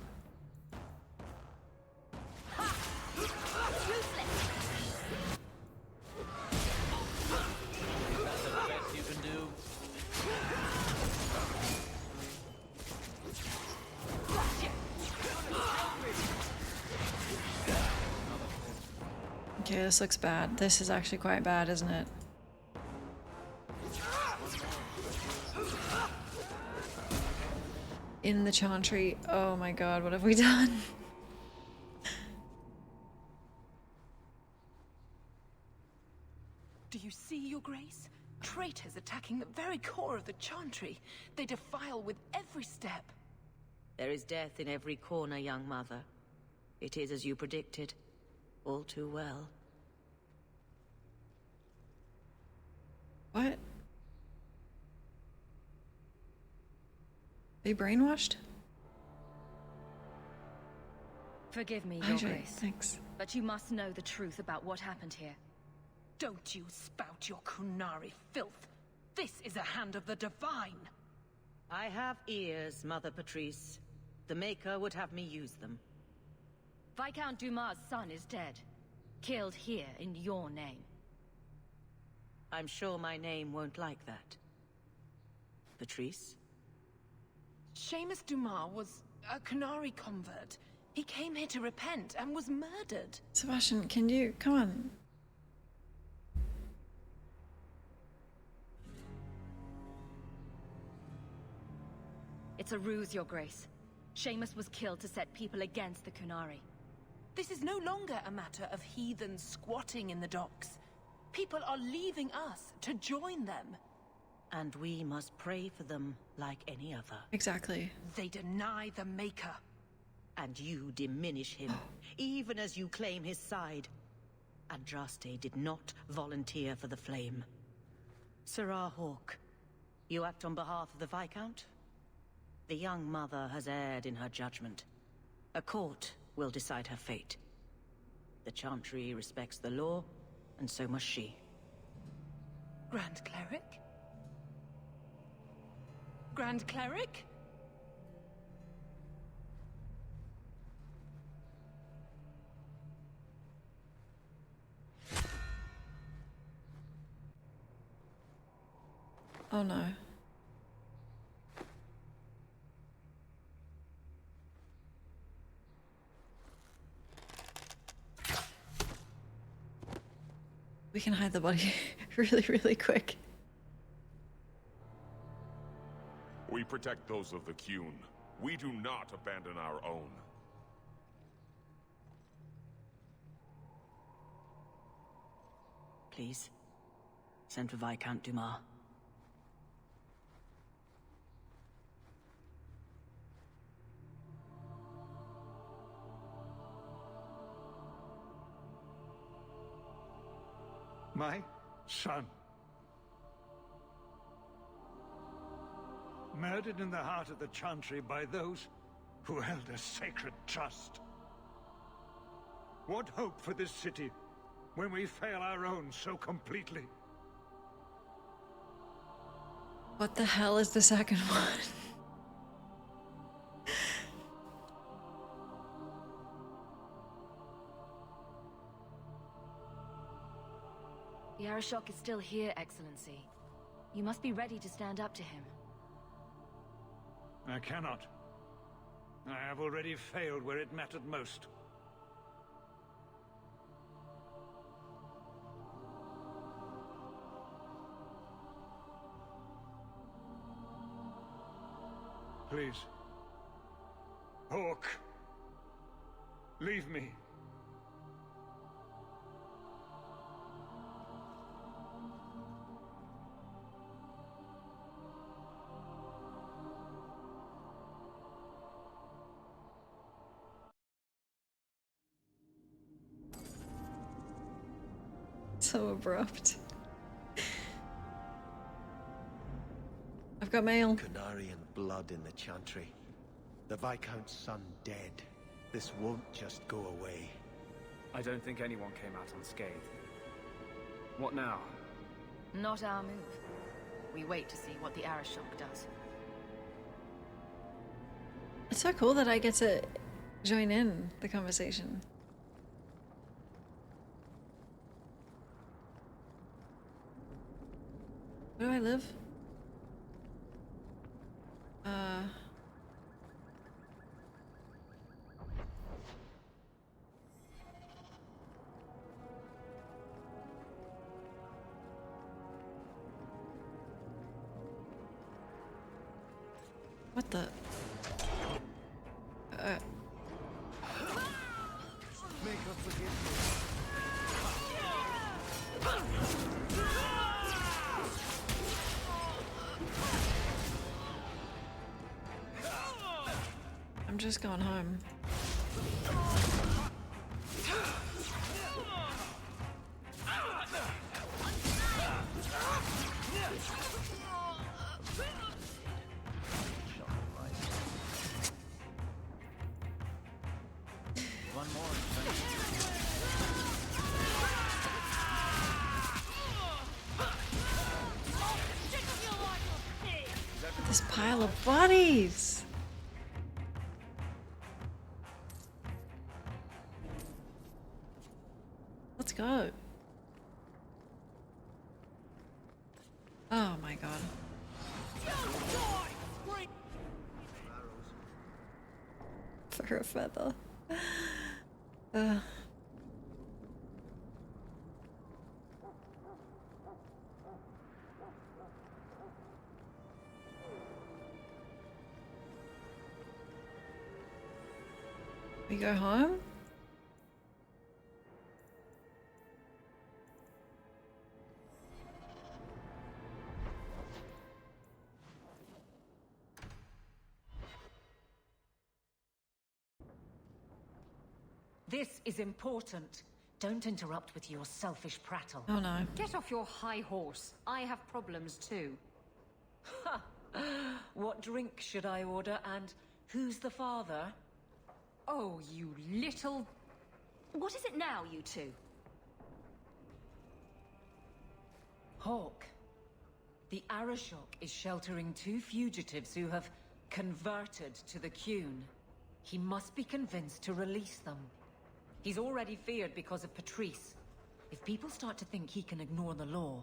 Okay, this looks bad. This is actually quite bad, isn't it? In the Chantry. Oh my god, what have we done? Do you see, Your Grace? Traitors attacking the very core of the Chantry. They defile with every step. There is death in every corner, young mother. It is as you predicted. All too well. What? Are you brainwashed? Forgive me, Your Hydrate, Grace. thanks. But you must know the truth about what happened here. Don't you spout your Qunari filth. This is a hand of the divine. I have ears, Mother Patrice. The Maker would have me use them. Viscount Dumas' son is dead. Killed here in your name. I'm sure my name won't like that. Patrice? Seamus Dumas was a Qunari convert. He came here to repent and was murdered. Sebastian, can you... Come on. It's a ruse, Your Grace. Seamus was killed to set people against the Qunari. This is no longer a matter of heathens squatting in the docks. People are leaving us to join them. And we must pray for them like any other. Exactly. They deny the Maker. And you diminish him, even as you claim his side. Andraste did not volunteer for the Flame. Serah Hawke, you act on behalf of the Viscount? The young mother has erred in her judgment. A court will decide her fate. The Chantry respects the law, and so must she. Grand Cleric? Grand Cleric? Oh no. We can hide the body really, really quick. We protect those of the Qun. We do not abandon our own. Please, send for Viscount Dumas. My son. Murdered in the heart of the Chantry by those who held a sacred trust. What hope for this city when we fail our own so completely? What the hell is the second one? The Arishok is still here, Excellency. You must be ready to stand up to him. I cannot. I have already failed where it mattered most. Please. Hawke. Leave me. So abrupt. I've got mail. Qunarian blood in the Chantry. The Viscount's son dead. This won't just go away. I don't think anyone came out unscathed. What now? Not our move. We wait to see what the Arishok does. It's so cool that I get to join in the conversation. Where do I live? What the? I'm just going home. One more. Is everyone This pile of bodies. Let's go. Oh my god. For a feather. We go home? This is important. Don't interrupt with your selfish prattle. Oh no. Get off your high horse. I have problems too. Ha! What drink should I order, and who's the father? Oh, you little... What is it now, you two? Hawk. The Arishok is sheltering 2 fugitives who have converted to the Qun. He must be convinced to release them. He's already feared because of Patrice. If people start to think he can ignore the law,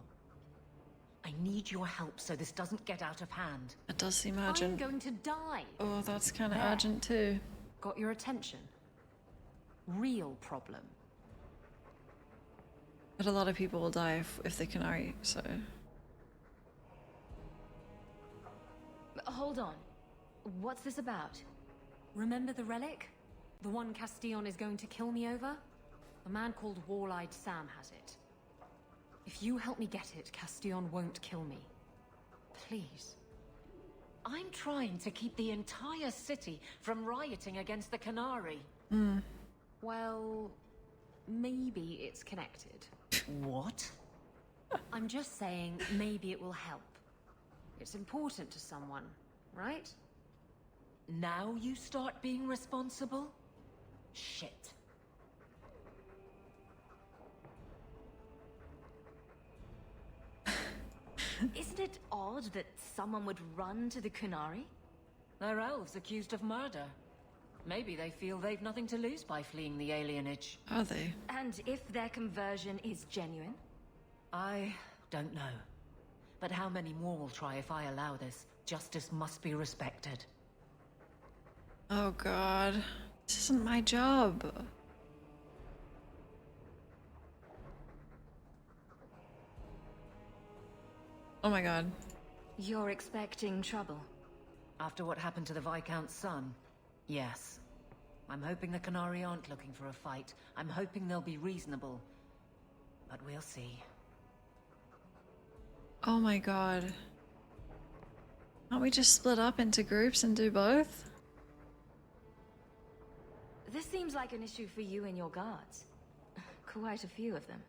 I need your help so this doesn't get out of hand. It does seem urgent. I'm going to die. Oh, that's kind of urgent too. Got your attention? Real problem. But a lot of people will die if they can hurry, so... Hold on. What's this about? Remember the relic? The one Castillon is going to kill me over? A man called Wall-Eyed Sam has it. If you help me get it, Castillon won't kill me. Please. I'm trying to keep the entire city from rioting against the Qunari. Well, maybe it's connected. What? I'm just saying maybe it will help. It's important to someone, right? Now you start being responsible? Shit. Isn't it odd that someone would run to the Qunari? They're elves accused of murder. Maybe they feel they've nothing to lose by fleeing the alienage. Are they? And if their conversion is genuine? I don't know. But how many more will try if I allow this? Justice must be respected. Oh god. This isn't my job. Oh my god. You're expecting trouble? After what happened to the Viscount's son, yes. I'm hoping the Qunari aren't looking for a fight. I'm hoping they'll be reasonable. But we'll see. Oh my god. Can't we just split up into groups and do both? This seems like an issue for you and your guards. Quite a few of them.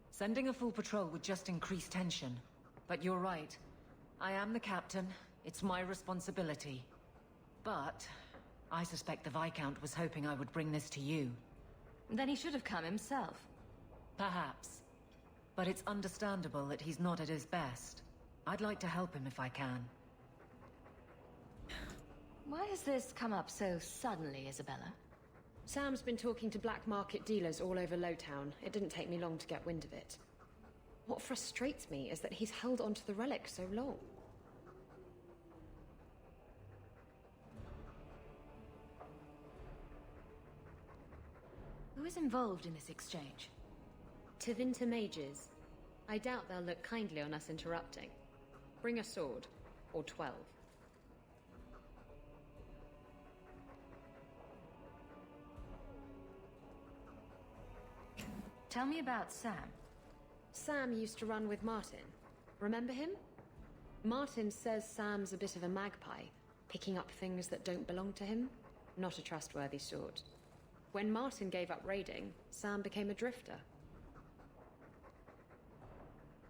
Sending a full patrol would just increase tension. But you're right. I am the captain. It's my responsibility. But I suspect the Viscount was hoping I would bring this to you. Then he should have come himself. Perhaps. But it's understandable that he's not at his best. I'd like to help him if I can. Why has this come up so suddenly, Isabella? Sam's been talking to black market dealers all over Lowtown. It didn't take me long to get wind of it. What frustrates me is that he's held onto the relic so long. Who is involved in this exchange? Tevinter mages. I doubt they'll look kindly on us interrupting. Bring a sword. Or 12. Tell me about Sam. Sam used to run with Martin. Remember him? Martin says Sam's a bit of a magpie, picking up things that don't belong to him. Not a trustworthy sort. When Martin gave up raiding, Sam became a drifter.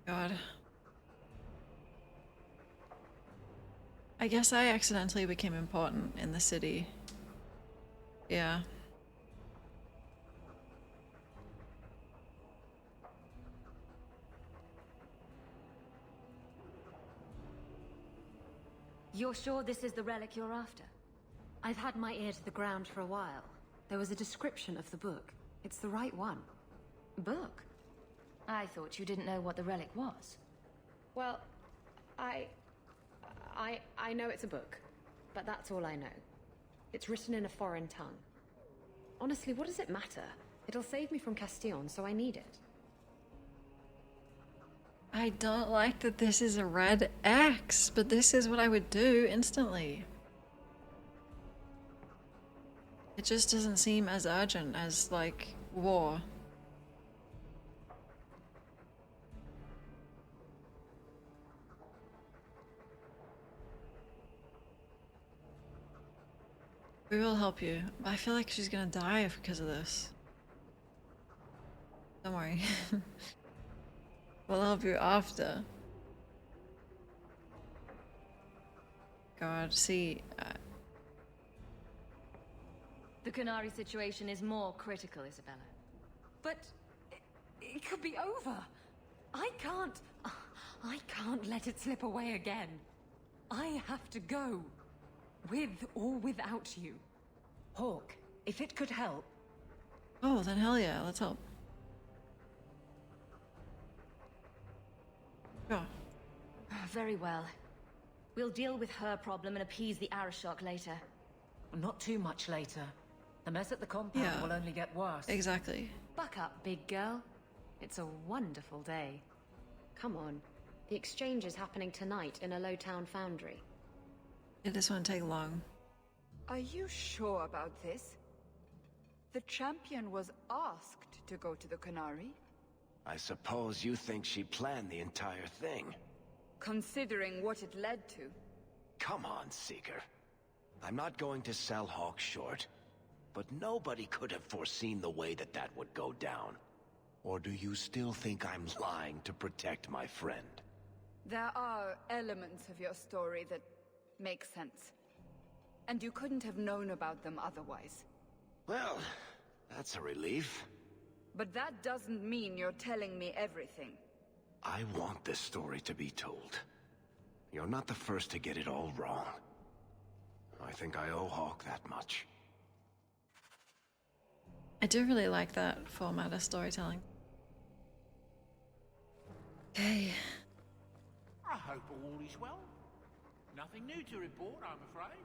God. I guess I accidentally became important in the city. Yeah. You're sure this is the relic you're after? I've had my ear to the ground for a while. There was a description of the book. It's the right one. Book? I thought you didn't know what the relic was. Well, I know it's a book, but that's all I know. It's written in a foreign tongue. Honestly, what does it matter? It'll save me from Castillon, so I need it. I don't like that this is a red X, but this is what I would do instantly. It just doesn't seem as urgent as, like, war. We will help you. I feel like she's gonna die because of this. Don't worry. We'll help you after. God, see... The Canary situation is more critical, Isabella. But it could be over. I can't let it slip away again. I have to go. With or without you. Hawke, if it could help. Oh, then hell yeah, let's help. Sure. Very well. We'll deal with her problem and appease the Arishok later. Not too much later. The mess at the compound will only get worse. Exactly. Buck up, big girl. It's a wonderful day. Come on. The exchange is happening tonight in a Lowtown foundry. This won't take long. Are you sure about this? The champion was asked to go to the Canary. I suppose you think she planned the entire thing. Considering what it led to. Come on, Seeker. I'm not going to sell Hawke short, but nobody could have foreseen the way that that would go down. Or do you still think I'm lying to protect my friend? There are elements of your story that make sense. And you couldn't have known about them otherwise. Well, that's a relief. But that doesn't mean you're telling me everything. I want this story to be told. You're not the first to get it all wrong. I think I owe Hawke that much. I do really like that format of storytelling. Okay. I hope all is well. Nothing new to report, I'm afraid.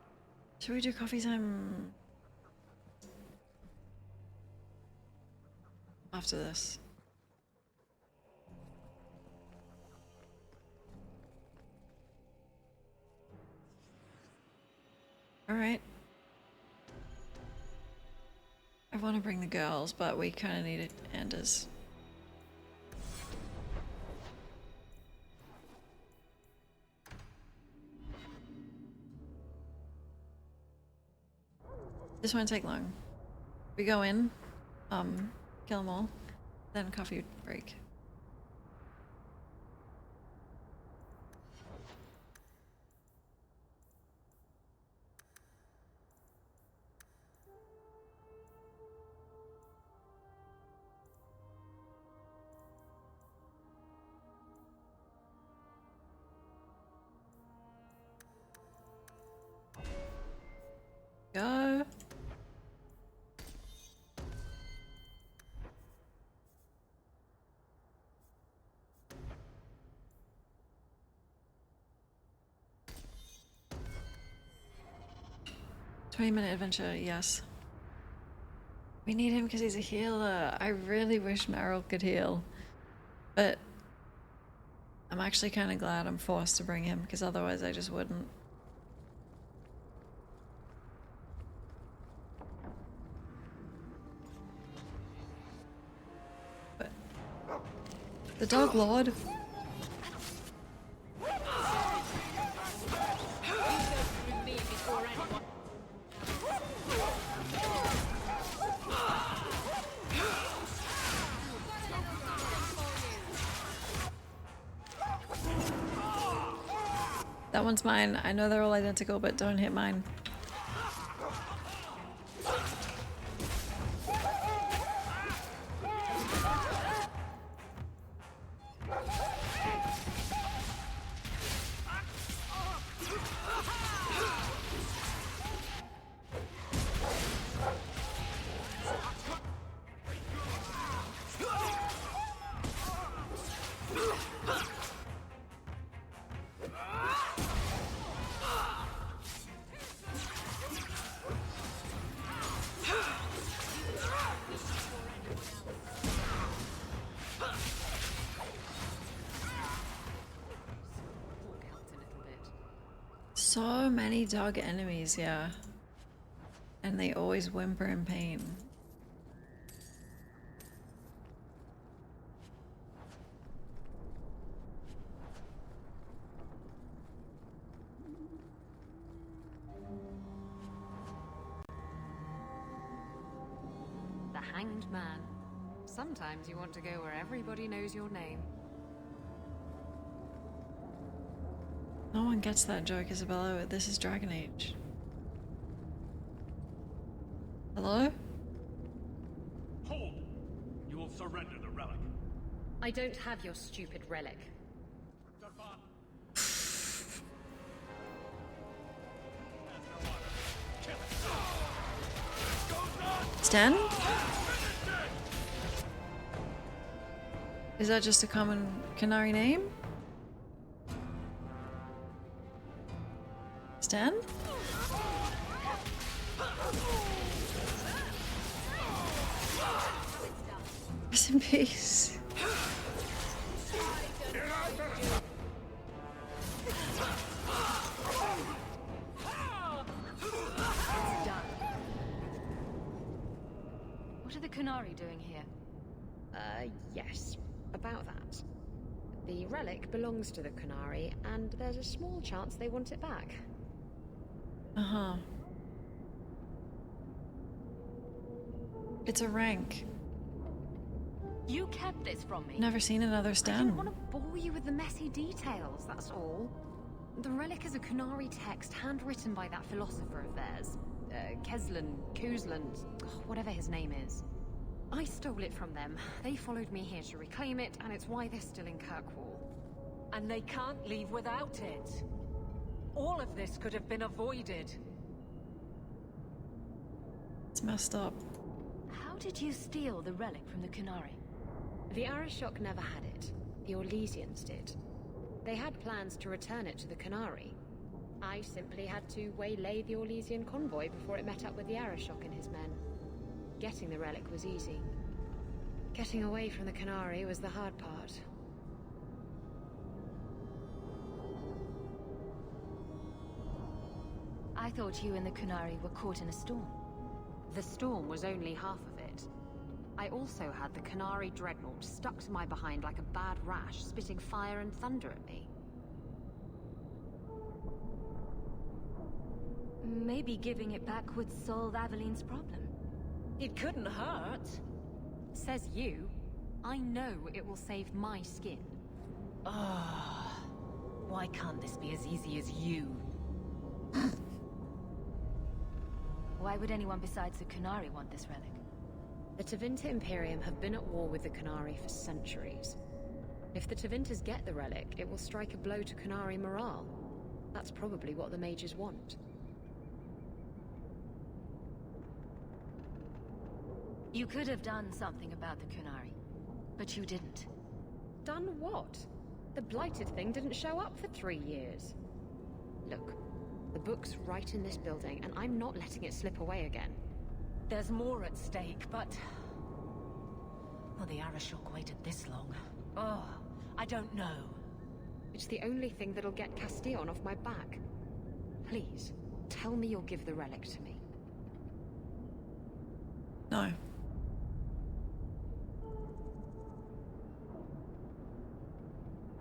Should we do coffee time after this? All right. I want to bring the girls, but we kind of need it, Anders. This won't take long. We go in, kill them all, then coffee break. Go. "20-minute adventure, yes. We need him because he's a healer. I really wish Meryl could heal. But I'm actually kind of glad I'm forced to bring him because otherwise I just wouldn't. But the Dog Lord. That one's mine. I know they're all identical, but don't hit mine. so many dog enemies, yeah. And they always whimper in pain. The Hanged Man. Sometimes you want to go where everybody knows your name. No one gets that joke, Isabella. This is Dragon Age. Hello? Hold! You will surrender the relic. I don't have your stupid relic. Sten? Is that just a common Qunari name? Sten? Rest in peace. What are the Qunari doing here? Yes. About that. The relic belongs to the Qunari, and there's a small chance they want it back. Uh-huh. It's a rank. You kept this from me. Never seen another I Sten. didn't want to bore you with the messy details, that's all. The relic is a Qunari text handwritten by that philosopher of theirs. Kuzlan, whatever his name is. I stole it from them. They followed me here to reclaim it, and it's why they're still in Kirkwall. And they can't leave without it. All of this could have been avoided. It's messed up. How did you steal the relic from the Qunari? The Arishok never had it. The Orlesians did. They had plans to return it to the Qunari. I simply had to waylay the Orlesian convoy before it met up with the Arishok and his men. Getting the relic was easy. Getting away from the Qunari was the hard part. I thought you and the Qunari were caught in a storm. The storm was only half of it. I also had the Qunari dreadnought stuck to my behind like a bad rash, spitting fire and thunder at me. Maybe giving it back would solve Aveline's problem. It couldn't hurt. Says you. I know it will save my skin. Why can't this be as easy as you? Why would anyone besides the Qunari want this relic? The Tevinter Imperium have been at war with the Qunari for centuries. If the Tevinters get the relic, it will strike a blow to Qunari morale. That's probably what the mages want. You could have done something about the Qunari, but you didn't. Done what? The blighted thing didn't show up for 3 years. Look, the book's right in this building, and I'm not letting it slip away again. There's more at stake, but... Well, the Arishok waited this long. I don't know. It's the only thing that'll get Castillon off my back. Please, tell me you'll give the relic to me. No.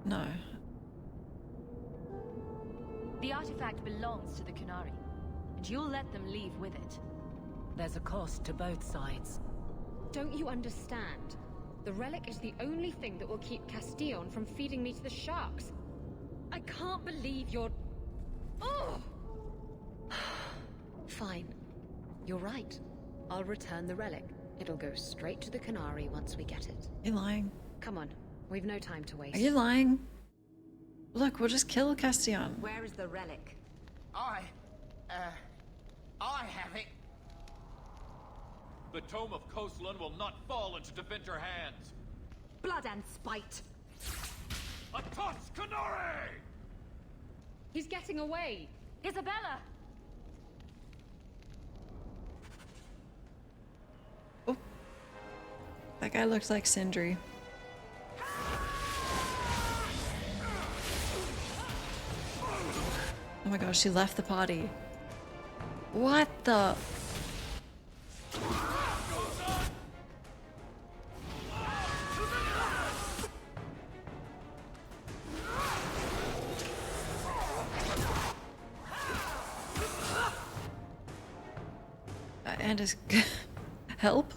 No. The artifact belongs to the Qunari, and you'll let them leave with it. There's a cost to both sides. Don't you understand? The relic is the only thing that will keep Castillon from feeding me to the sharks. I can't believe you're... Oh! Fine. You're right. I'll return the relic. It'll go straight to the Qunari once we get it. You're lying. Come on. We've no time to waste. Are you lying? Look, we'll just kill Castillon. Where is the relic? I have it. The Tome of Koslan will not fall into Tevinter hands. Blood and spite. Atos Qunari! He's getting away. Isabella! Oh. That guy looks like Sindri. Oh my gosh, she left the party. What the? And his help?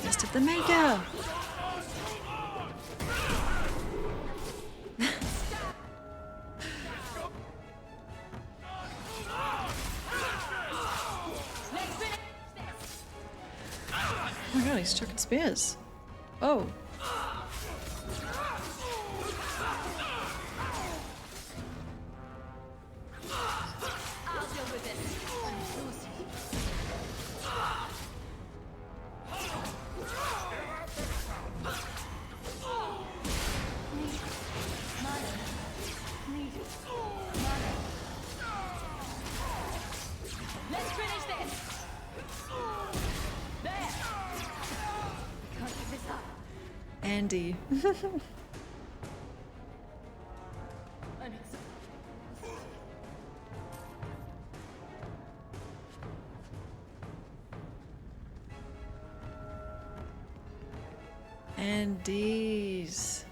Fist of the Maker! Oh my god, he's chucking spears. Oh. Andy. Andy's.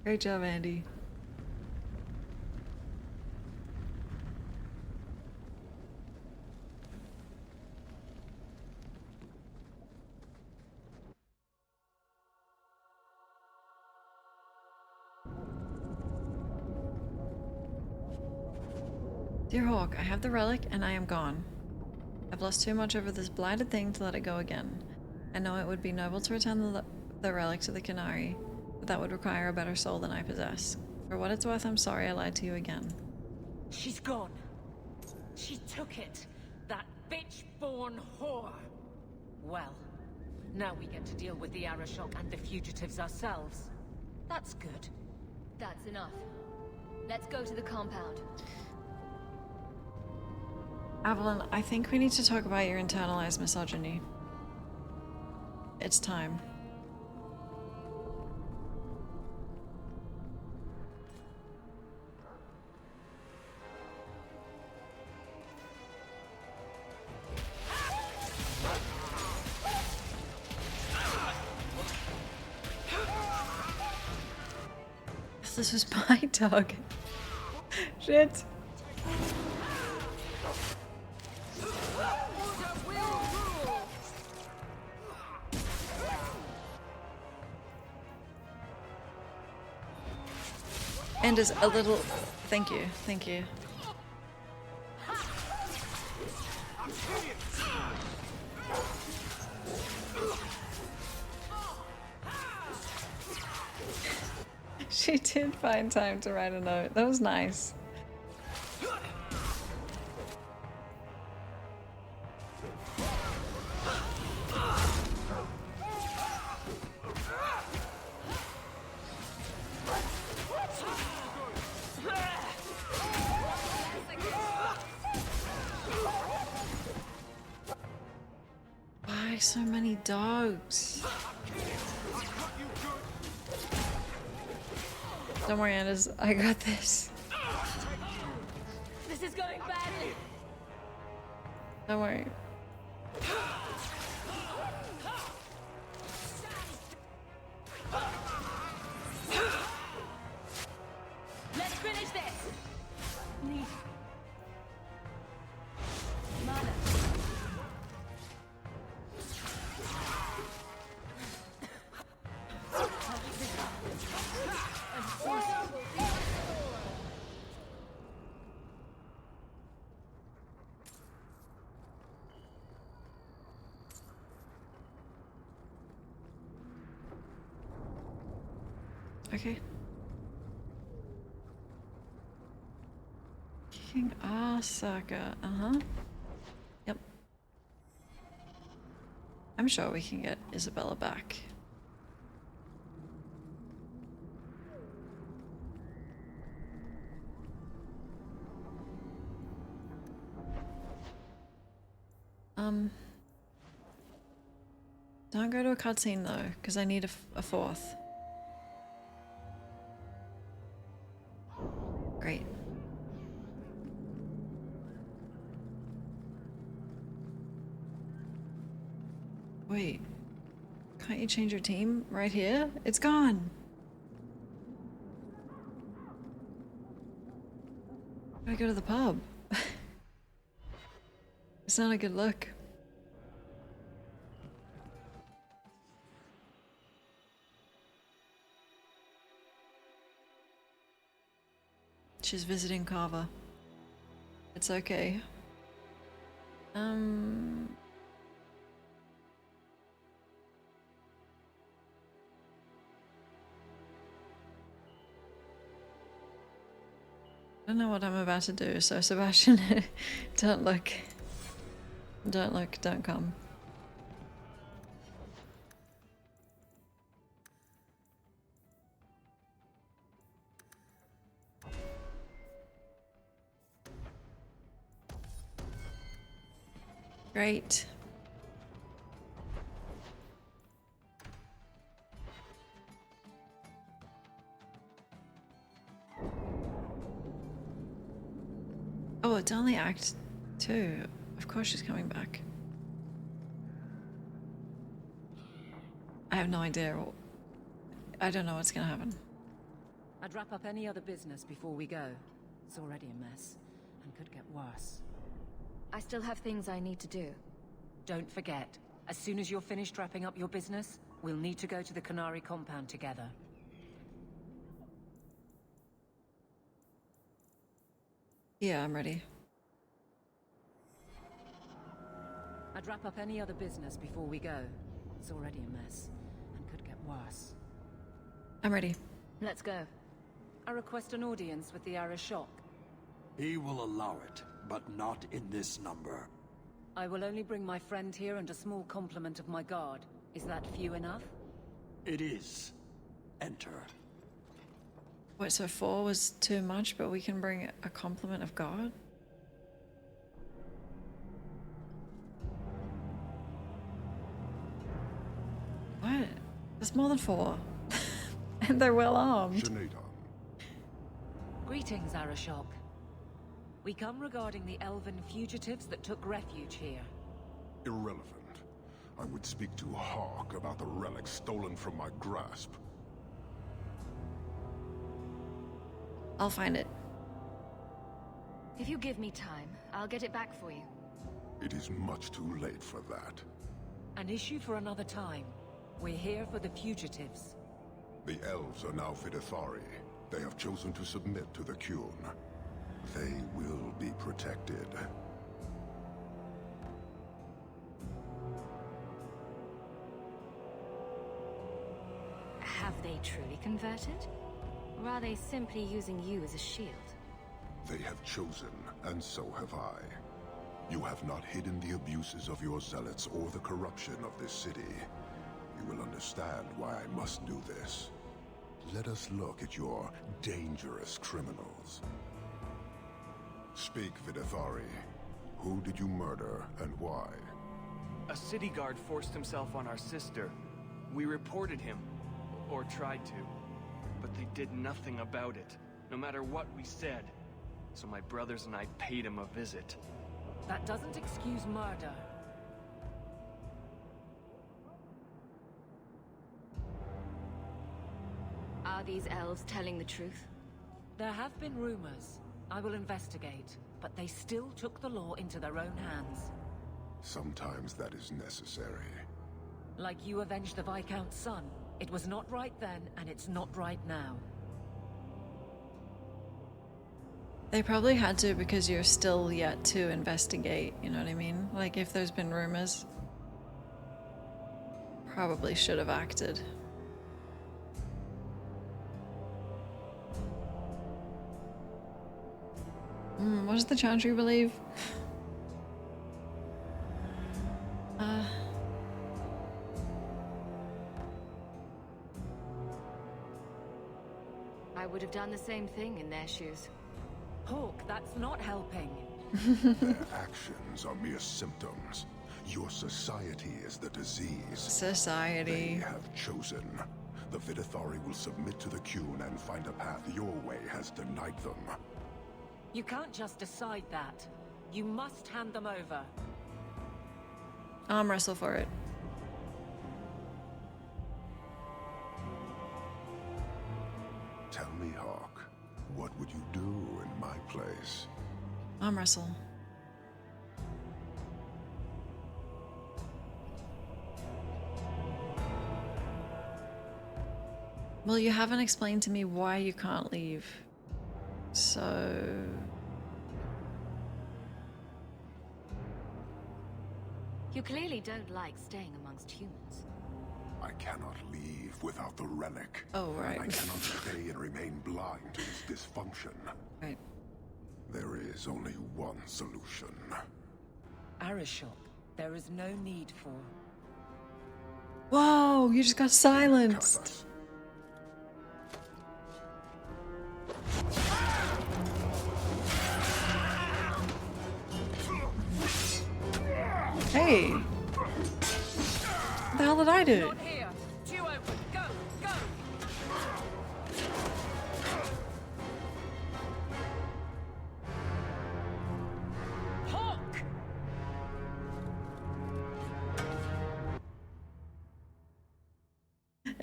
Great job, Andy. Dear Hawk, I have the relic and I am gone. I've lost too much over this blighted thing to let it go again. I know it would be noble to return the relic to the Qunari, but that would require a better soul than I possess. For what it's worth, I'm sorry I lied to you again. She's gone. She took it. That bitch-born whore. Well, now we get to deal with the Arishok and the fugitives ourselves. That's good. That's enough. Let's go to the compound. Avalon, I think we need to talk about your internalized misogyny. It's time. This is my dog. Shit. And is a little... Thank you, thank you. She did find time to write a note. That was nice. Why so many dogs? Don't worry, Anders. I got this. This is going badly. Don't worry. Let's finish this. Okay. King Arasaka. Yep. I'm sure we can get Isabella back. Don't go to a cutscene though, because I need a fourth. Great. Wait, can't you change your team right here? It's gone. Gotta go to the pub. It's not a good look. She's visiting Carver. It's okay. I don't know what I'm about to do, so Sebastian, don't look. Don't look, don't come. Great. Oh, it's only Act 2. Of course she's coming back. I have no idea. I don't know what's gonna happen. I'd wrap up any other business before we go. It's already a mess, and could get worse. I still have things I need to do. Don't forget, as soon as you're finished wrapping up your business, we'll need to go to the Canary compound together. Yeah, I'm ready. I'd wrap up any other business before we go. It's already a mess, and could get worse. I'm ready. Let's go. I request an audience with the Arishok. He will allow it, but not in this number. I will only bring my friend here and a small complement of my guard. Is that few enough? It is. Enter. Wait, so 4 was too much, but we can bring a complement of guard? What? There's more than 4. And they're well armed. Greetings, Arishok. We come regarding the elven fugitives that took refuge here. Irrelevant. I would speak to Hawk about the relic stolen from my grasp. I'll find it. If you give me time, I'll get it back for you. It is much too late for that. An issue for another time. We're here for the fugitives. The elves are now Videthari. They have chosen to submit to the Qun. They will be protected. Have they truly converted? Or are they simply using you as a shield? They have chosen, and so have I. You have not hidden the abuses of your zealots or the corruption of this city. You will understand why I must do this. Let us look at your dangerous criminals. Speak, Videthari. Who did you murder, and why? A city guard forced himself on our sister. We reported him, or tried to, but they did nothing about it, no matter what we said. So my brothers and I paid him a visit. That doesn't excuse murder. Are these elves telling the truth? There have been rumors. I will investigate, but they still took the law into their own hands. Sometimes that is necessary. Like you avenged the Viscount's son. It was not right then, and it's not right now. They probably had to because you're still yet to investigate, you know what I mean? Like, if there's been rumors, probably should have acted. What does the Chantry believe? I would have done the same thing in their shoes. Hawk, that's not helping. Their actions are mere symptoms. Your society is the disease. Society. They have chosen. The Vidithari will submit to the Qun and find a path your way has denied them. You can't just decide that. You must hand them over. Arm wrestle for it. Tell me, Hawk, what would you do in my place? Arm wrestle. Well, you haven't explained to me why you can't leave. So... You clearly don't like staying amongst humans. I cannot leave without the relic. Oh, right. I cannot stay and remain blind to this dysfunction. Right. There is only one solution. Arishok, there is no need for... Whoa, you just got silenced. Hey! What the hell did I do? Not here. Two open. Go, go. Hawk!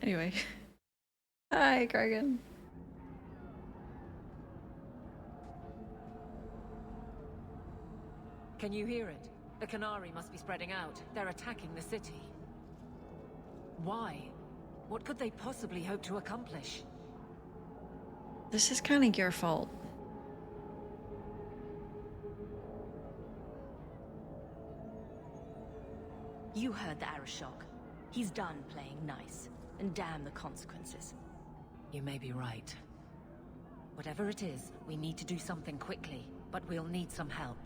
Anyway. Hi, Kragan. Can you hear it? The Qunari must be spreading out. They're attacking the city. Why? What could they possibly hope to accomplish? This is kind of your fault. You heard the Arishok. He's done playing nice. And damn the consequences. You may be right. Whatever it is, we need to do something quickly, but we'll need some help.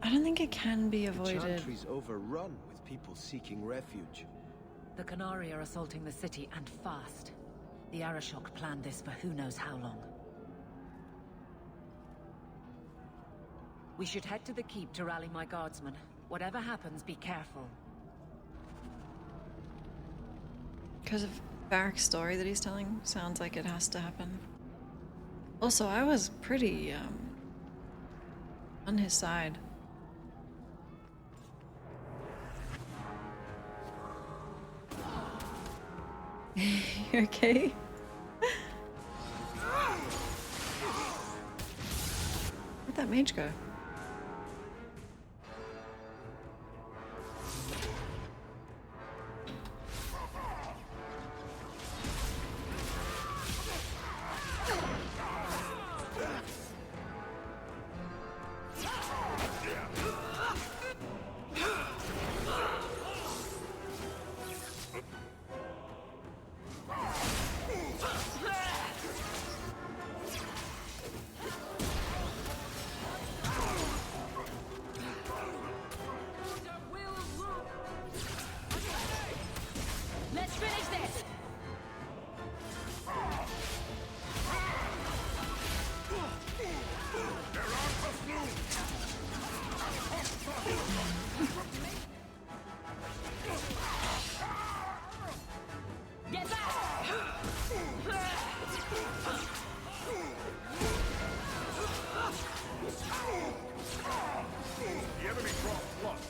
I don't think it can be avoided. The Chantry's overrun with people seeking refuge. The Qunari are assaulting the city, and fast. The Arishok planned this for who knows how long. We should head to the keep to rally my guardsmen. Whatever happens, be careful. Because of Varric's story that he's telling, sounds like it has to happen. Also, I was pretty, on his side. You okay? Where'd that mage go? Let's finish this! Get back! The enemy dropped plus.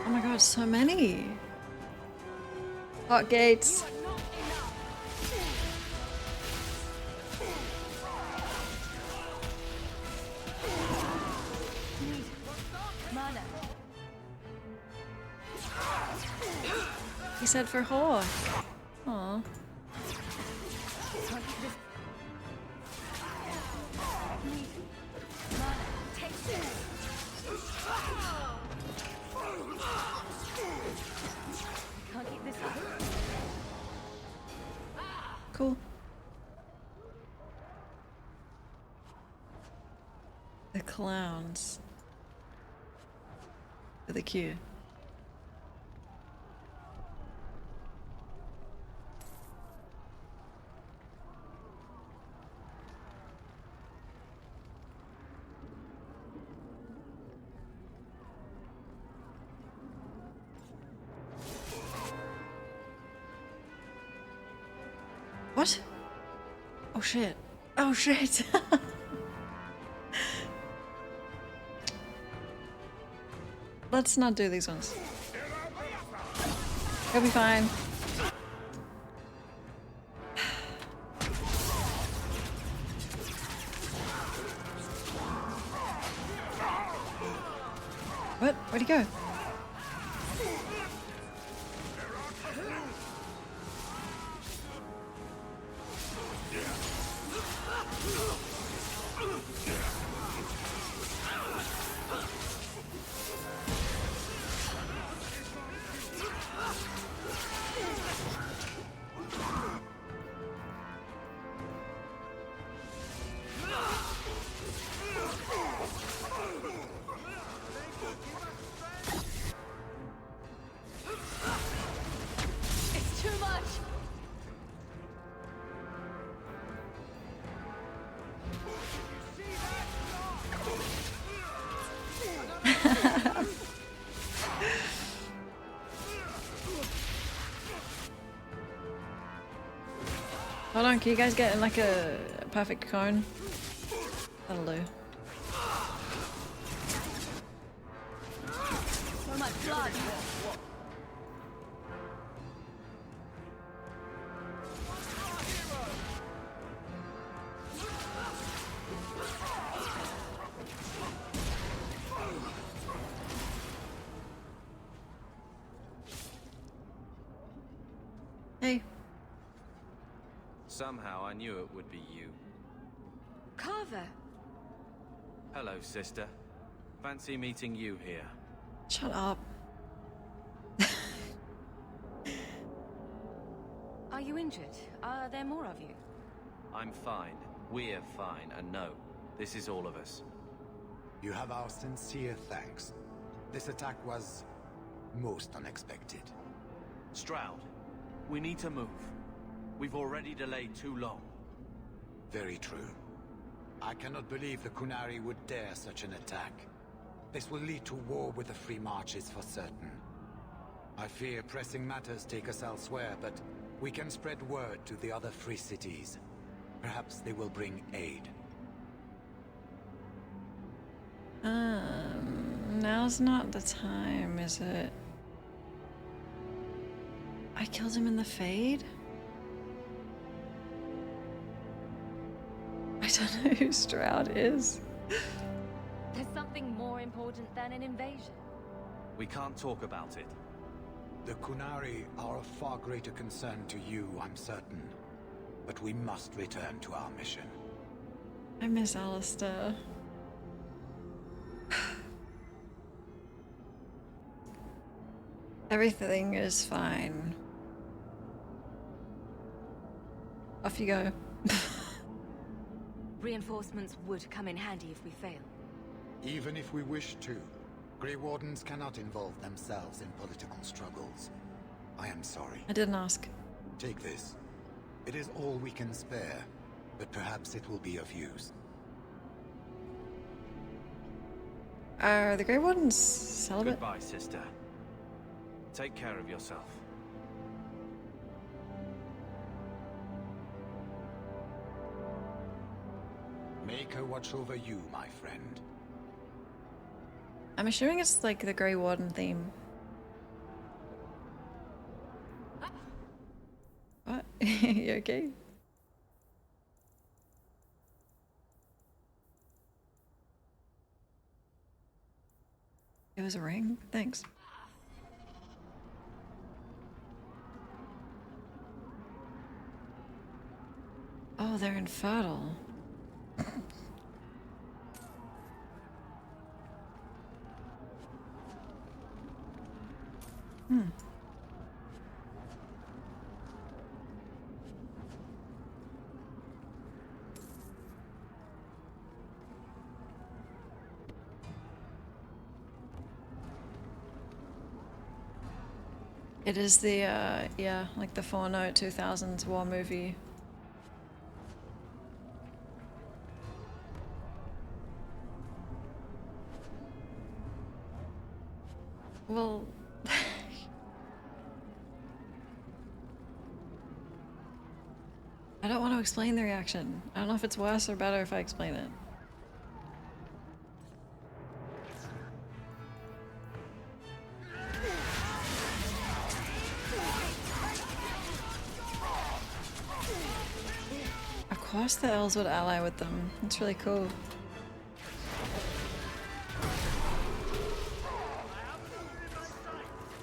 Oh my god, so many! Hot gates! Mana. He said for Hawk. Aw. The clowns. For the queue. What? Oh shit. Oh shit. Let's not do these ones. He'll be fine. What? Where'd he go? It's too much. Hold on, can you guys get in like a perfect cone? That'll do. So much blood. Hey. Somehow I knew it would be you. Carver! Hello, sister. Fancy meeting you here. Shut up. Are you injured? Are there more of you? I'm fine. We're fine. And no, this is all of us. You have our sincere thanks. This attack was most unexpected. Stroud, we need to move. We've already delayed too long. Very true. I cannot believe the Kunari would dare such an attack. This will lead to war with the Free Marches for certain. I fear pressing matters take us elsewhere, but we can spread word to the other free cities. Perhaps they will bring aid. Now's not the time, is it? I killed him in the Fade? I don't know who Stroud is. There's something more important than an invasion. We can't talk about it. The Kunari are of far greater concern to you, I'm certain. But we must return to our mission. I miss Alistair. Everything is fine. Off you go. Reinforcements would come in handy if we fail. Even if we wish to, Grey Wardens cannot involve themselves in political struggles. I am sorry. I didn't ask. Take this. It is all we can spare, but perhaps it will be of use. Are the Grey Wardens celibate? Goodbye, sister. Take care of yourself. Make her watch over you, my friend. I'm assuming it's like the Grey Warden theme. What? You okay? It was a ring? Thanks. Oh, they're infertile. It is the, yeah, like the 4-note 2000s war movie. Well... I don't want to explain the reaction. I don't know if it's worse or better if I explain it. Of course the elves would ally with them. It's really cool.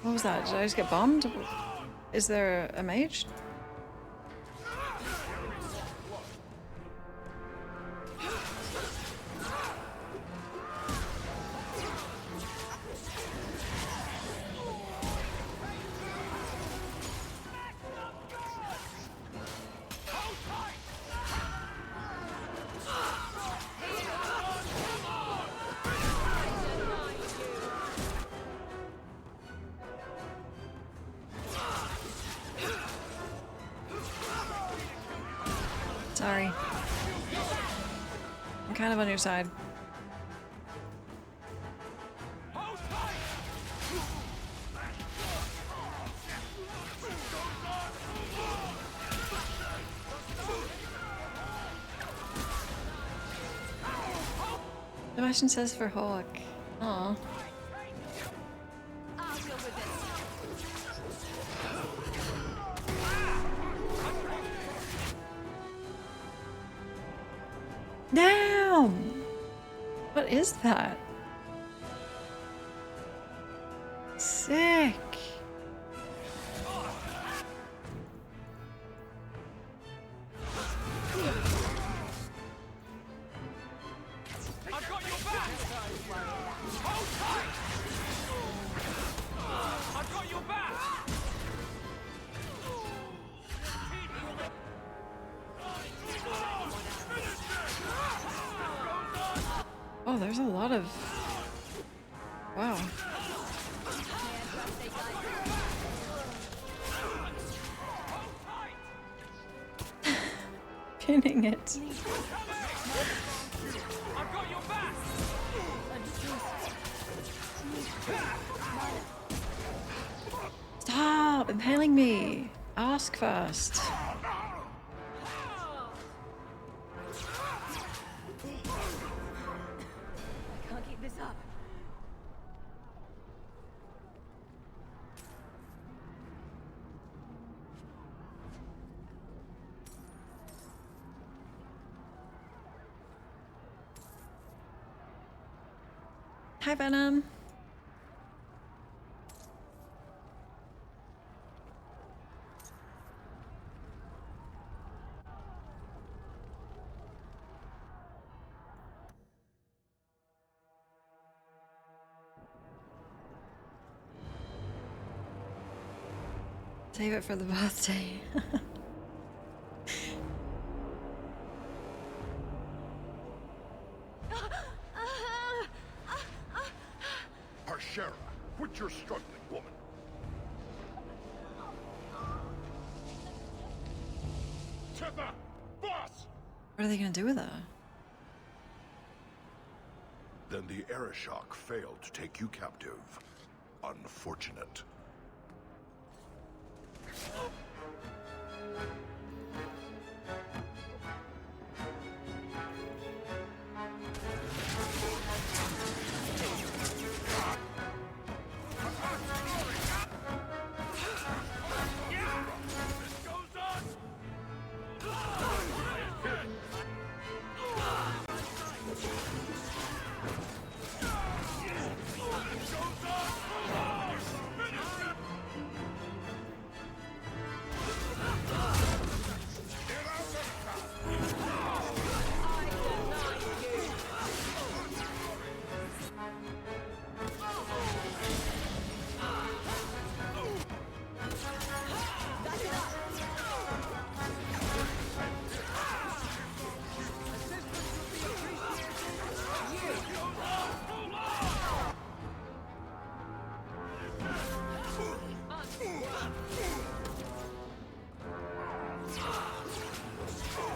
What was that? Did I just get bombed? Is there a mage? Sorry. I'm kind of on your side. Sebastian says for Hawk. Aw. Damn! What is that? Sick! Oh, there's a lot of... Wow. Pinning it. Stop impaling me. Ask first. Hi, Venom. Save it for the birthday. Harshera, quit your struggling, woman. Tether! Boss! What are they gonna do with her? Then the Arishok failed to take you captive. Unfortunate.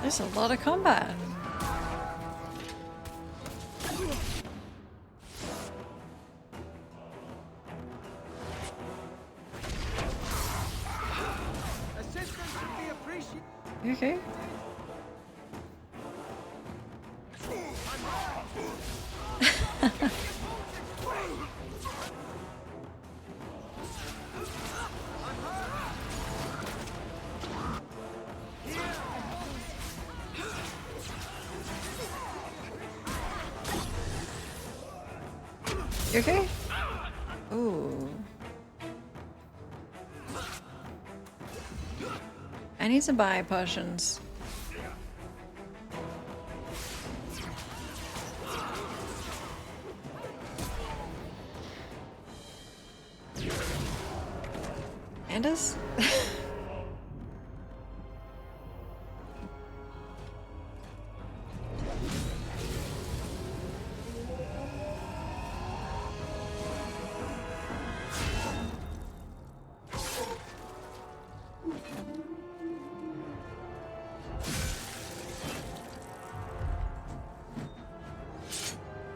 There's a lot of combat. You okay? You okay? Ooh. I need to buy potions. Anders?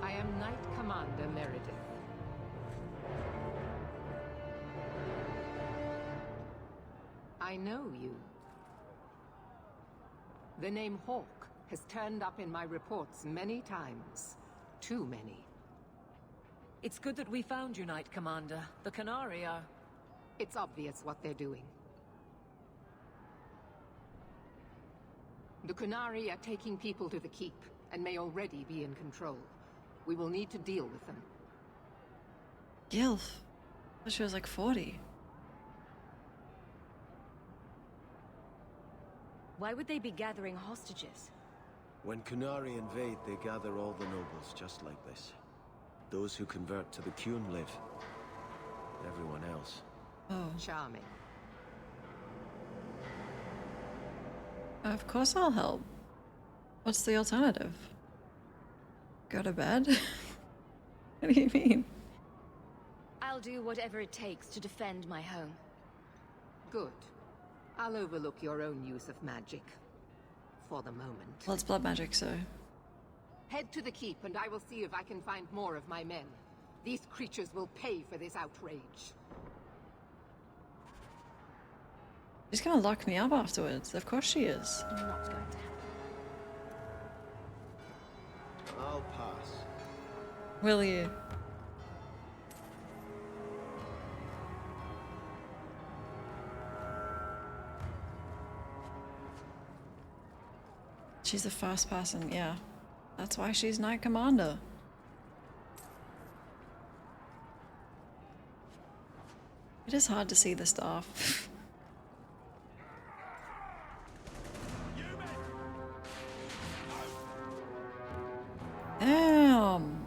I am Knight Commander Meredith. I know you. The name Hawke has turned up in my reports many times. Too many. It's good that we found you, Knight Commander. The Qunari are... It's obvious what they're doing. The Qunari are taking people to the Keep, and may already be in control. We will need to deal with them. Gilf. I thought she was like 40. Why would they be gathering hostages? When Qunari invade, they gather all the nobles just like this. Those who convert to the Qun live. Everyone else. Oh. Charming. Of course I'll help. What's the alternative? Go to bed? What do you mean? I'll do whatever it takes to defend my home. Good. I'll overlook your own use of magic. For the moment. Well, it's blood magic, so... Head to the Keep and I will see if I can find more of my men. These creatures will pay for this outrage. She's gonna lock me up afterwards. Of course she is. Not going to happen. I'll pass. Will you? She's a fast person, yeah. That's why she's Knight Commander. It is hard to see the staff. Damn.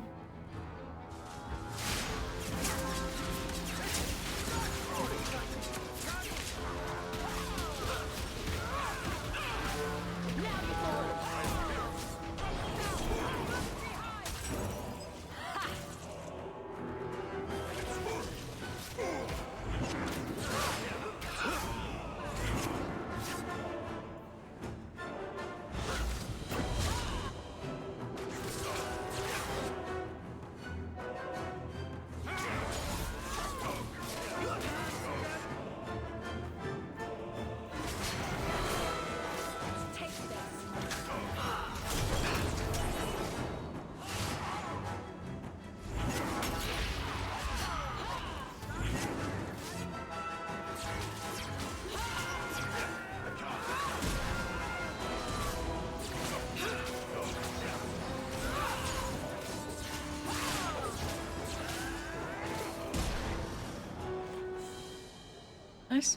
Nice.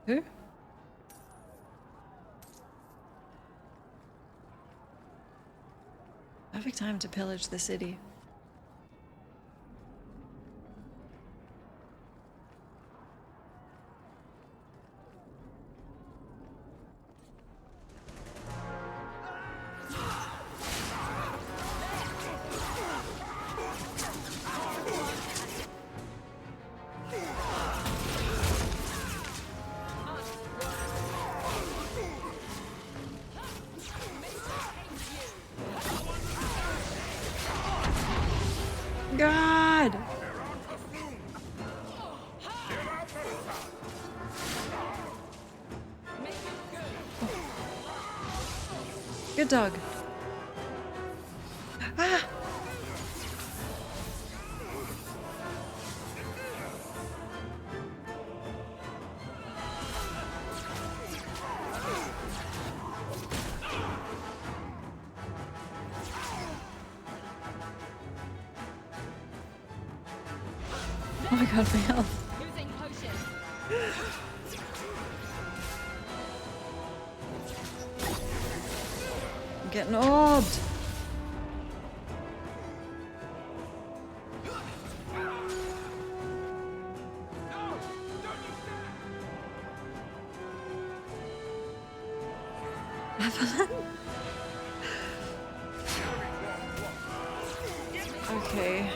Who? Perfect time to pillage the city. God! Good dog. Ah! Oh my god, my health. I'm getting orbed. Evelyn? Okay.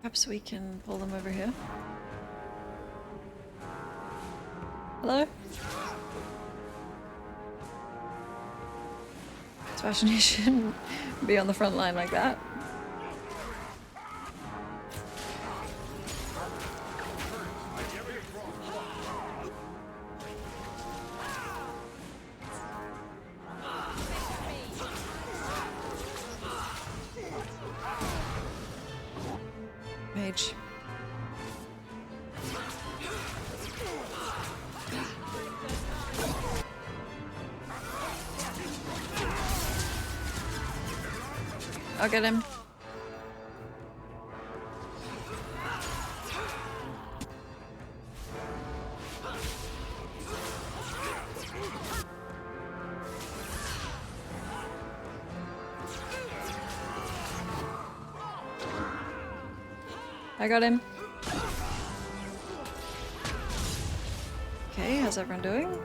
Perhaps we can pull them over here. Hello? Sebastian, you shouldn't be on the front line like that. Mage. I'll get him. I got him. Okay, how's everyone doing?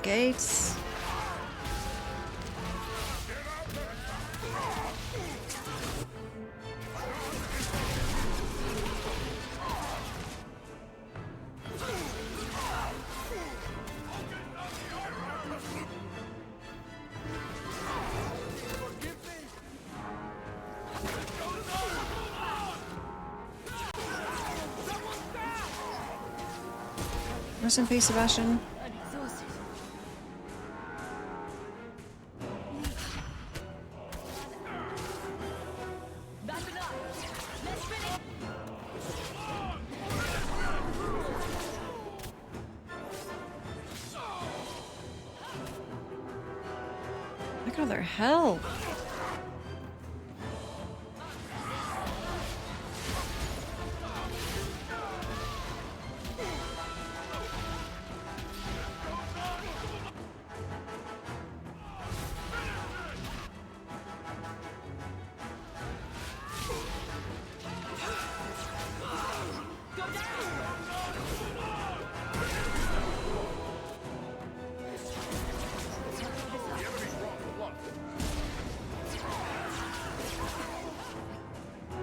Gates. Rest in peace, Sebastian. Look at their health.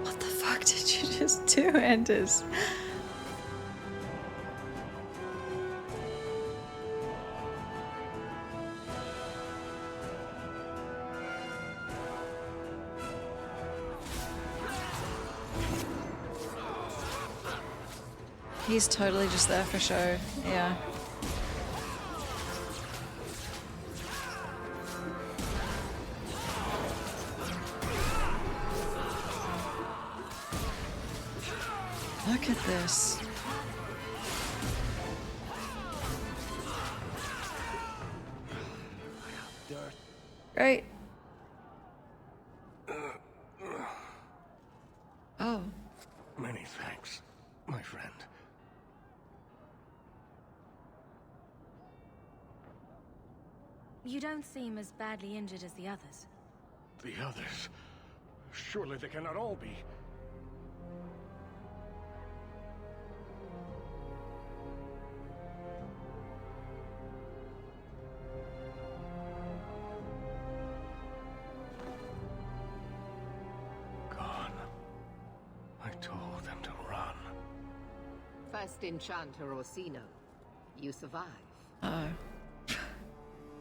What the fuck did you just do, Anders? He's totally just there for show, yeah. Look at this. Great. Oh. Many thanks, my friend. You don't seem as badly injured as the others. The others? Surely they cannot all be. Gone. I told them to run. First enchanter Orsino. You survive. Oh.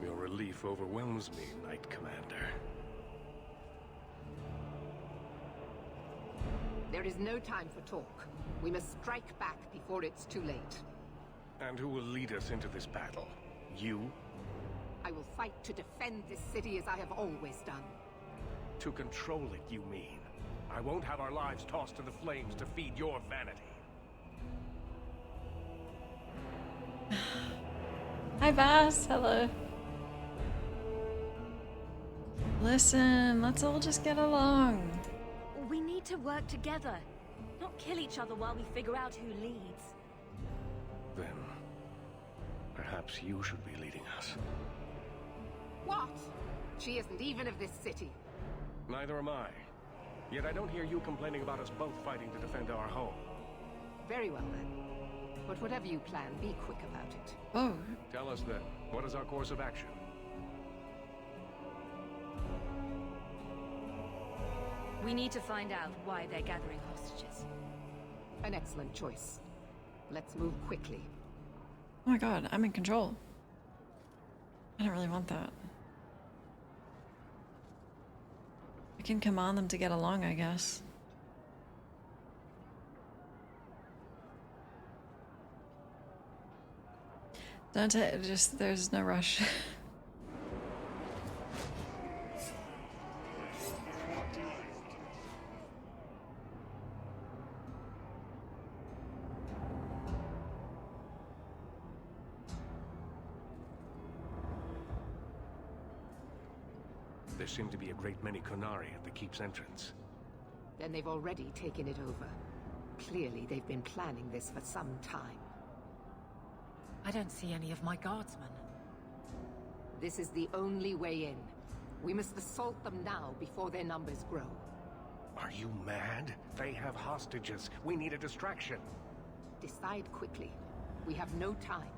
Your relief overwhelms me, Knight Commander. There is no time for talk. We must strike back before it's too late. And who will lead us into this battle? You? I will fight to defend this city as I have always done. To control it, you mean? I won't have our lives tossed to the flames to feed your vanity. Hi, Bass. Hello. Listen, let's all just get along. We need to work together, not kill each other while we figure out who leads. Then, perhaps you should be leading us. What? She isn't even of this city. Neither am I. Yet I don't hear you complaining about us both fighting to defend our home. Very well then. But whatever you plan, be quick about it. Oh. Tell us then, what is our course of action? We need to find out why they're gathering hostages. An excellent choice. Let's move quickly. Oh my god, I'm in control. I don't really want that. I can command them to get along, I guess. Don't just, there's no rush. There seem to be a great many Qunari at the keep's entrance. Then they've already taken it over. Clearly, they've been planning this for some time. I don't see any of my guardsmen. This is the only way in. We must assault them now before their numbers grow. Are you mad? They have hostages. We need a distraction. Decide quickly. We have no time.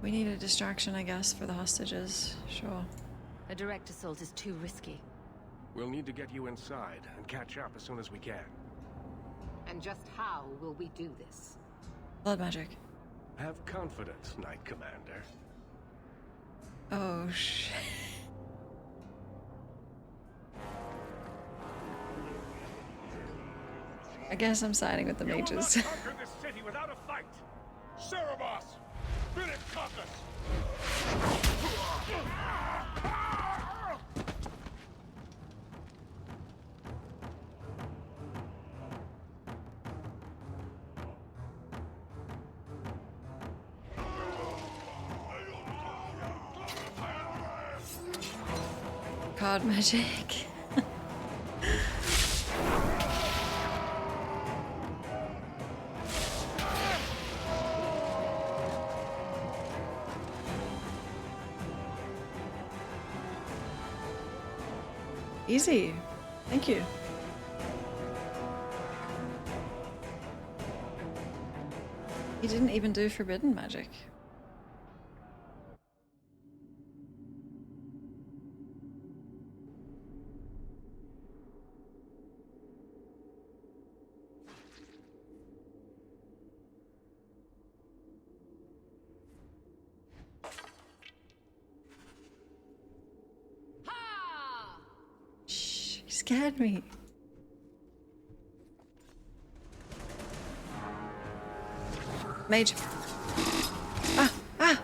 We need a distraction, I guess, for the hostages. Sure. A direct assault is too risky. We'll need to get you inside and catch up as soon as we can. And just how will we do this? Blood magic. Have confidence, Knight Commander. Oh, shit. I guess I'm siding with the mages. You will not conquer this city without a fight! Cerebos! Spirit Caucus! Card magic. Easy. Thank you. He didn't even do forbidden magic. Scared me. Mage. Ah! Ah!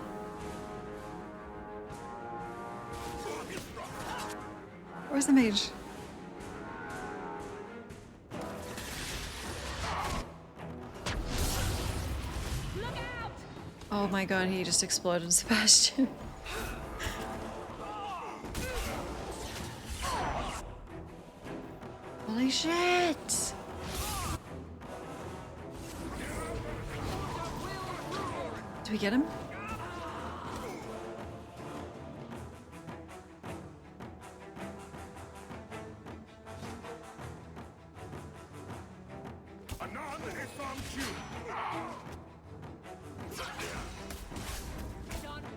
Where's the mage? Oh my god, he just exploded Sebastian. Holy shit! Do we get him?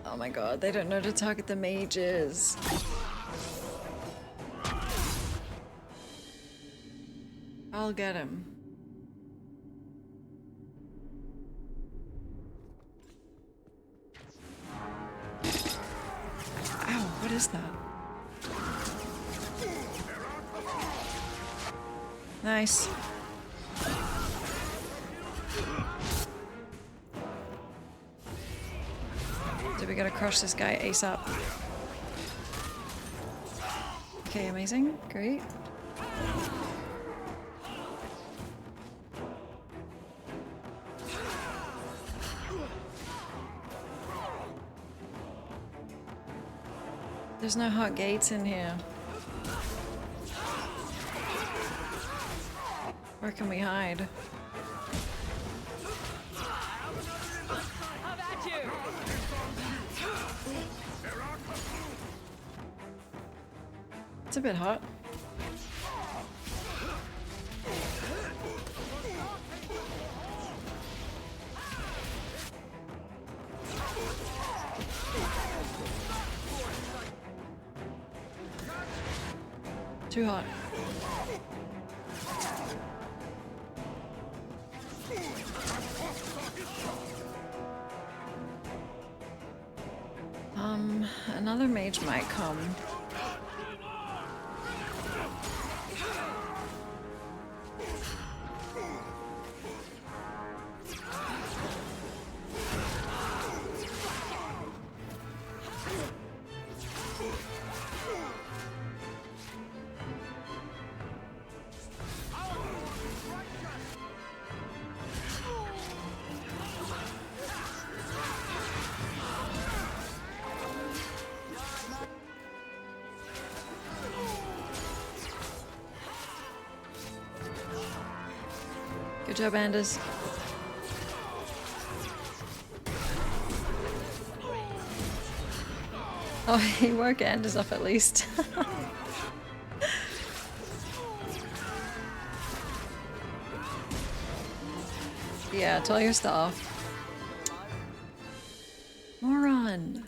Oh my god, they don't know to target the mages. I'll get him. Ow, what is that? Nice. So we gotta crush this guy ASAP. Okay, amazing. Great. There's no hot gates in here. Where can we hide? It's a bit hot. Too hot. Another mage might come. Good job, Anders. Oh, he woke Anders up at least. Yeah, tell your stuff. Moron.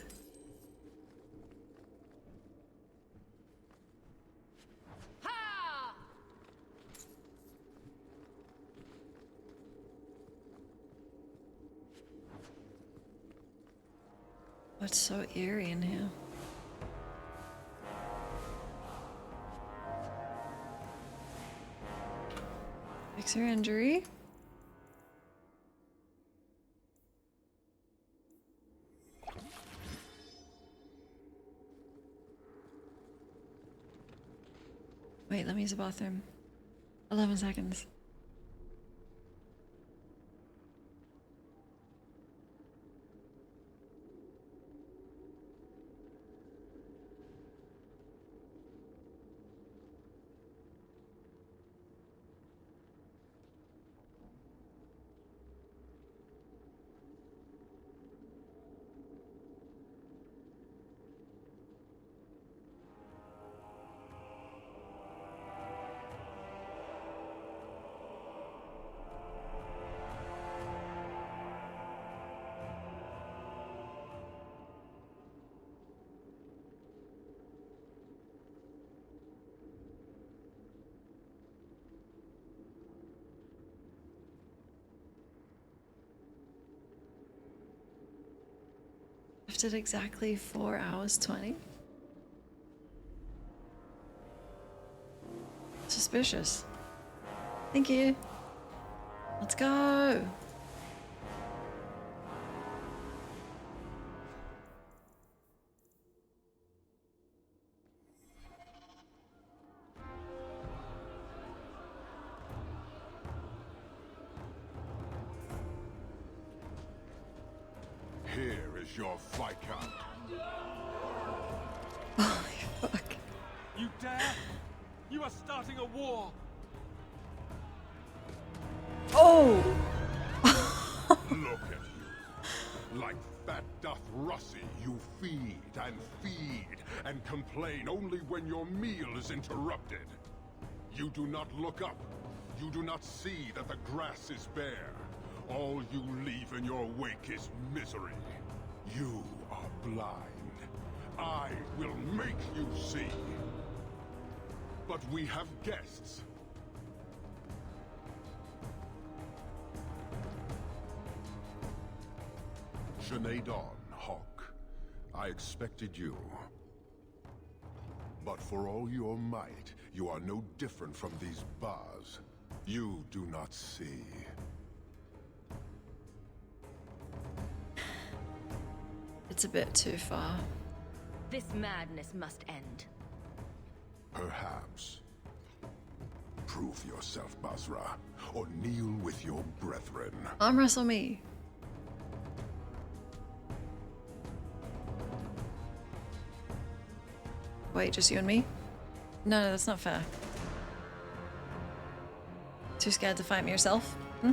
What's so eerie in here? Fix your injury. Wait, let me use the bathroom. 11 seconds. Left it exactly 4 hours 20. Suspicious. Thank you. Let's go. Here is your Viscount. Oh, fuck. You dare? You are starting a war! Oh! Look at you. Like fat Dothrossi, you feed and complain only when your meal is interrupted. You do not look up. You do not see that the grass is bare. All you leave in your wake is misery. You are blind. I will make you see. But we have guests. Sinead Dawn, Hawk. I expected you. But for all your might, you are no different from these bars. You do not see. It's a bit too far. This madness must end. Perhaps. Prove yourself, Basra, or kneel with your brethren. Arm wrestle me. Wait, just you and me? No, that's not fair. Too scared to fight me yourself? Hmm?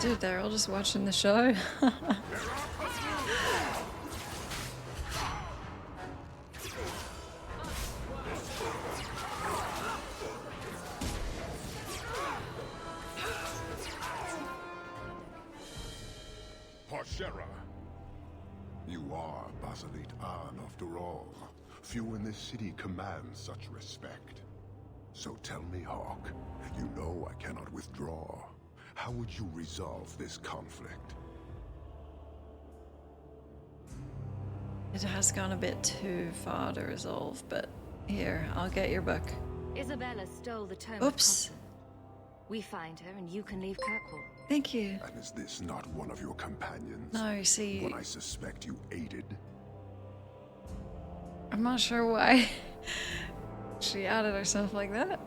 Dude, they're all just watching the show. Parshera. You are Basilit An, after all. Few in this city command such respect. So tell me, Hawk, you know I cannot withdraw. How would you resolve this conflict? It has gone a bit too far to resolve, but here, I'll get your book. Isabella stole the tome. Oops. We find her and you can leave Kirkwall. Thank you. And is this not one of your companions? No, see... One I suspect you aided? I'm not sure why she outed herself like that.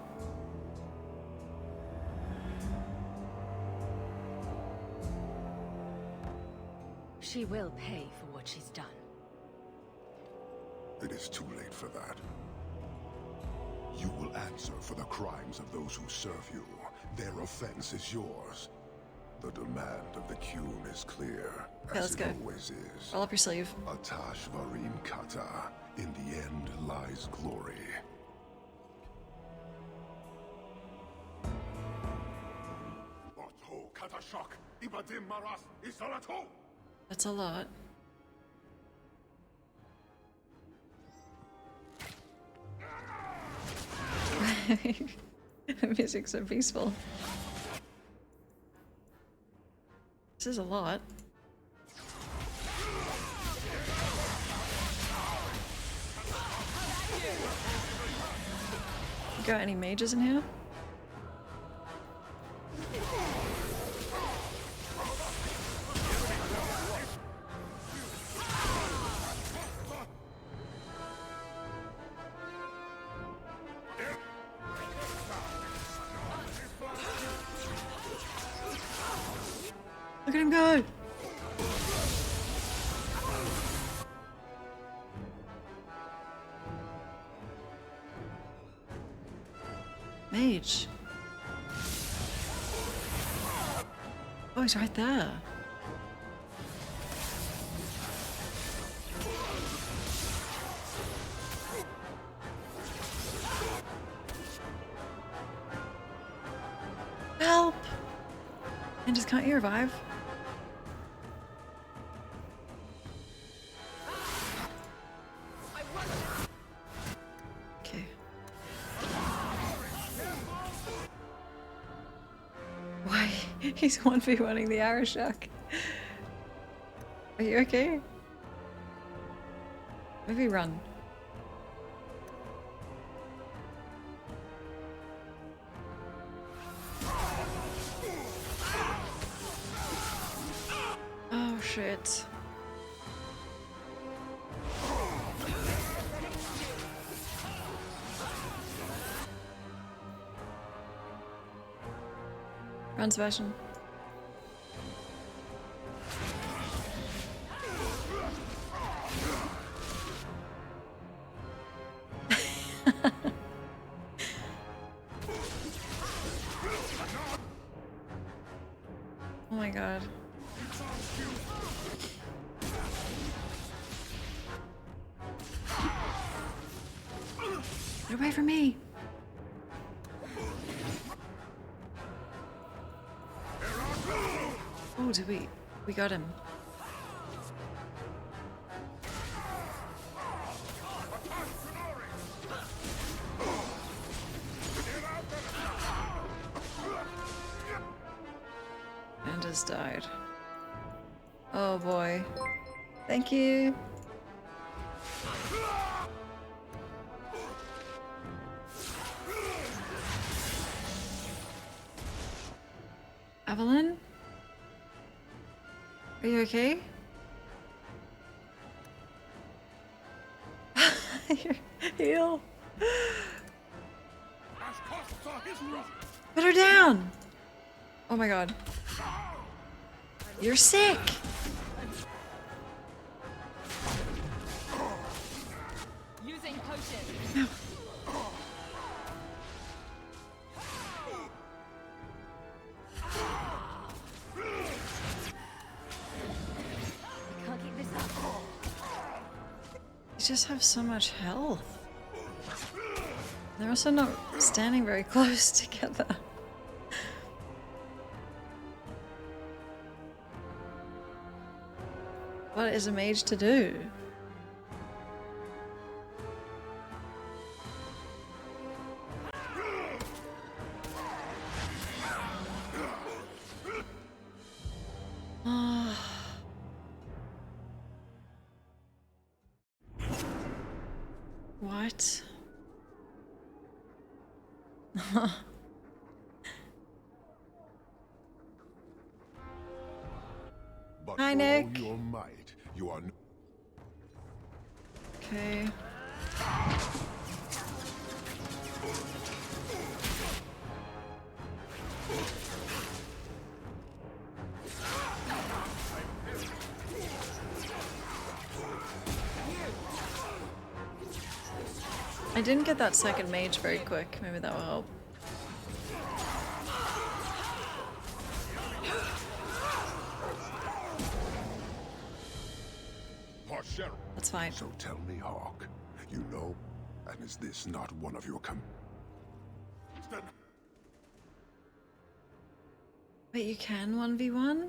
She will pay for what she's done. It is too late for that. You will answer for the crimes of those who serve you. Their offense is yours. The demand of the Qun is clear, Okay, let's as go. it always is. Roll up your sleeve. Atash Varin Kata. In the end lies glory. That's a lot. The music's so peaceful. This is a lot. Got any mages in here? Look at him go! Mage. Oh, he's right there. Help! And just can't you revive? Okay. Why? He's 1v1ing the Arashok. Are you okay? Maybe run. Oh shit. Run, Sebastian. Oh my god. Get away from me! Oh, did we got him. And has died. Oh boy. Thank you. Evelyn? Are you okay? Heal. Put her down! Oh my god. You're sick! Using potion. No. Can't keep this up. You just have so much health. They're also not standing very close together. What is a mage to do? What? But Hi, for Nick. all your might, you are Okay. I didn't get that second mage very quick. Maybe that will help. That's fine. So tell me, Hawk, you know, and is this not one of your Wait, you can 1v1? I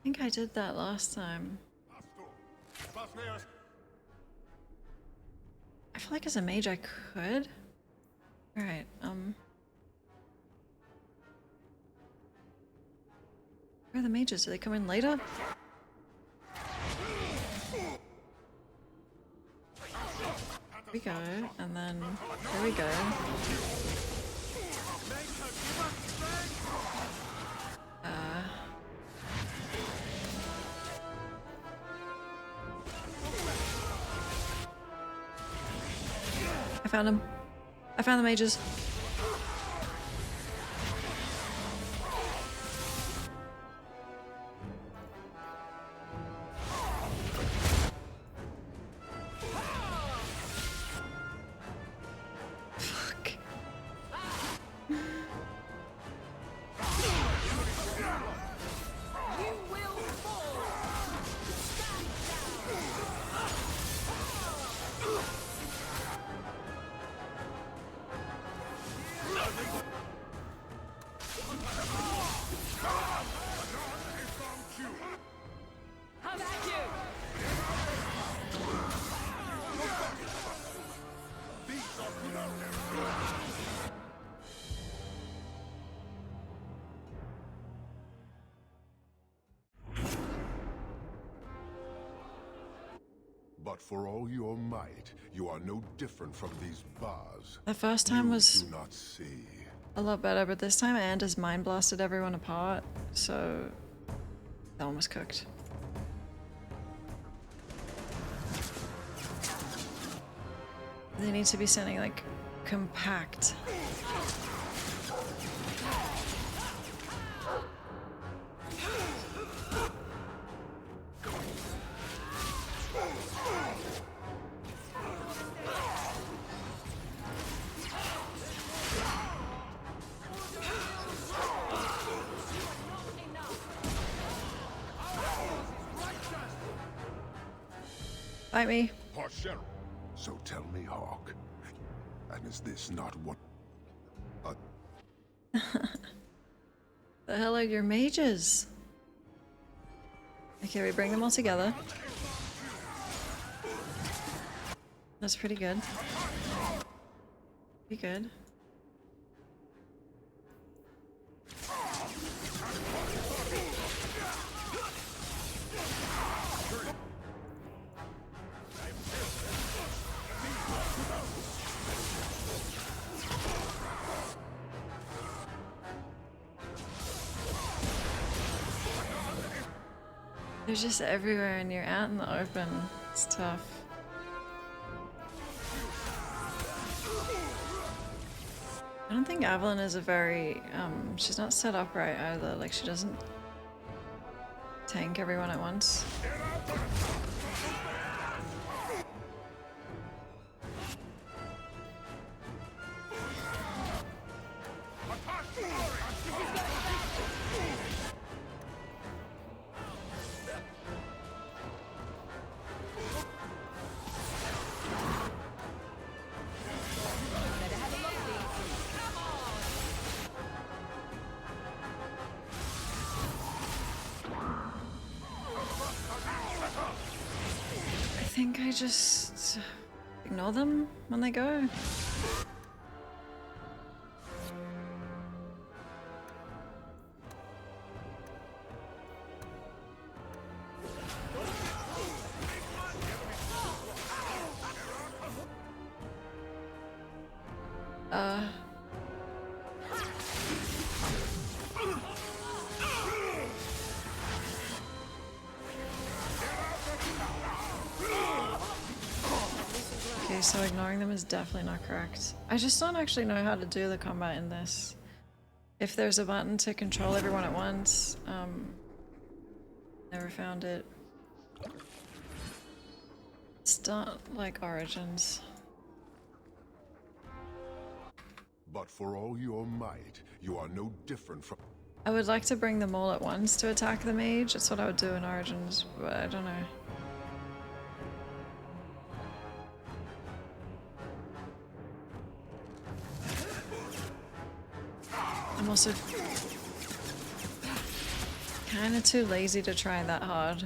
think I did that last time. I feel like as a mage I could. Alright, where are the mages? Do they come in later? There we go, and then there we go. I found him. I found the mages. Fuck. How about you? But for all your might, you are no different from these bars. The first time You was do not see. a lot better, but this time Anders mind blasted everyone apart, so that one was cooked. They need to be sending like compact. Bite me. So tell me, Hawk, and is this not what... The hell are your mages? Okay, we bring them all together. That's pretty good. Pretty good. They're just everywhere and you're out in the open. It's tough. I don't think Evelyn is a very, she's not set up right either. Like, she doesn't tank everyone at once. I think I just ignore them when they go. Okay, so ignoring them is definitely not correct. I just don't actually know how to do the combat in this. If there's a button to control everyone at once, never found it. It's not like Origins. But for all your might, you are no different from... I would like to bring them all at once to attack the mage. That's what I would do in Origins, but I don't know. I'm also kind of too lazy to try that hard.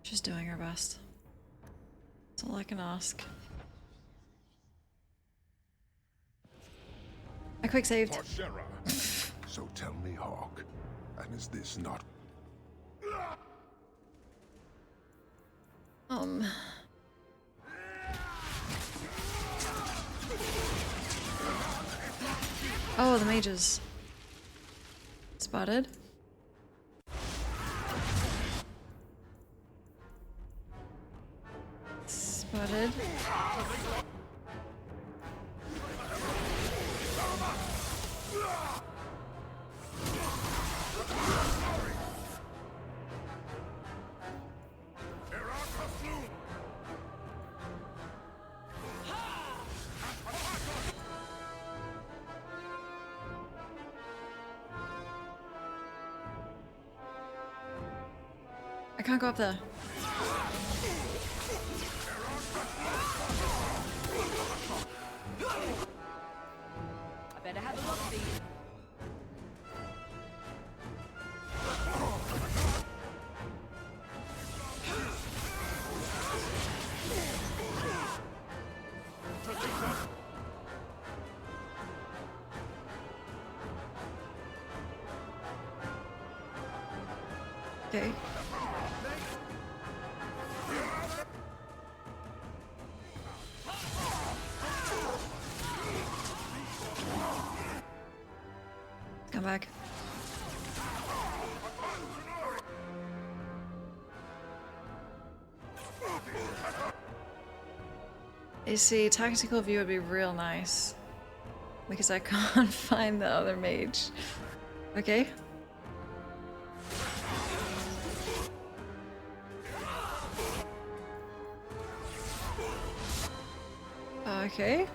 She's doing her best. That's all I can ask. I quick saved. So tell me, Hawk, and is this not... Oh, the mages. Spotted. Spotted. I can't go up there. I better have a look for you. Okay. Come back. You see, tactical view would be real nice. Because I can't find the other mage. Okay. Okay.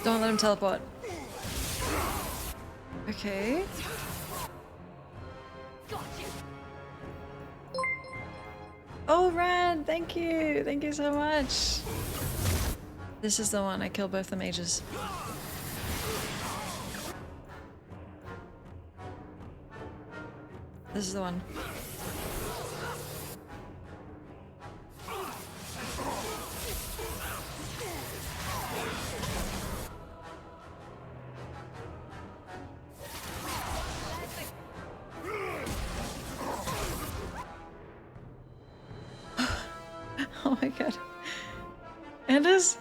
Don't let him teleport. Okay. Oh, Rad! Thank you! Thank you so much! This is the one. I killed both the mages. This is the one. Oh my god. Anders?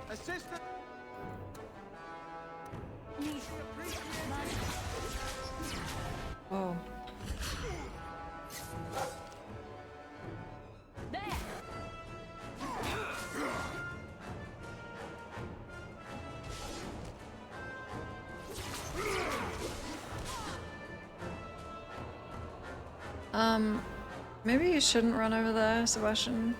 Assistant. Whoa. Maybe you shouldn't run over there, Sebastian.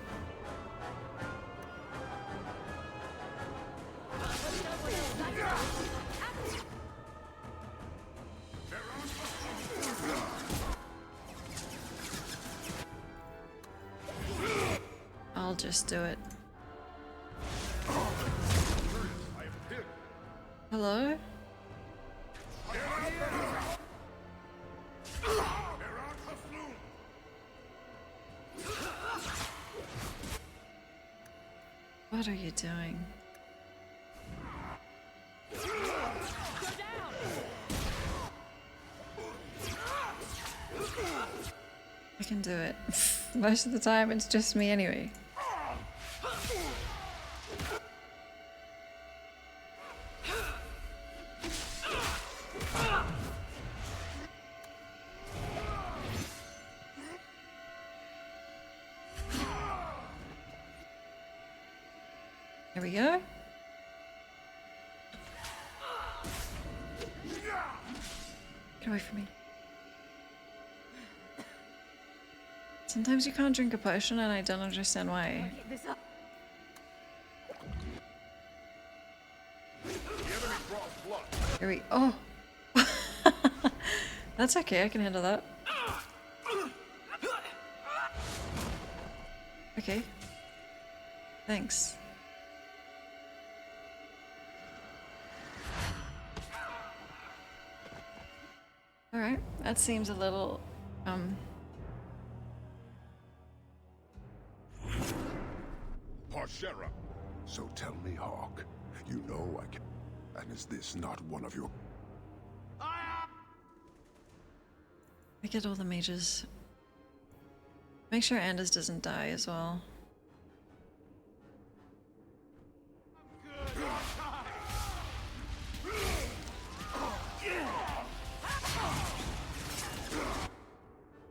I'll just do it. Hello? What are you doing? I can do it. Most of the time it's just me anyway. There we go. Get away from me. Sometimes you can't drink a potion and I don't understand why. Here we oh. That's okay, I can handle that. Okay. Thanks. Alright, that seems a little, Parshera. So tell me, Hawk, you know I can... And is this not one of your... I get all the mages. Make sure Anders doesn't die as well.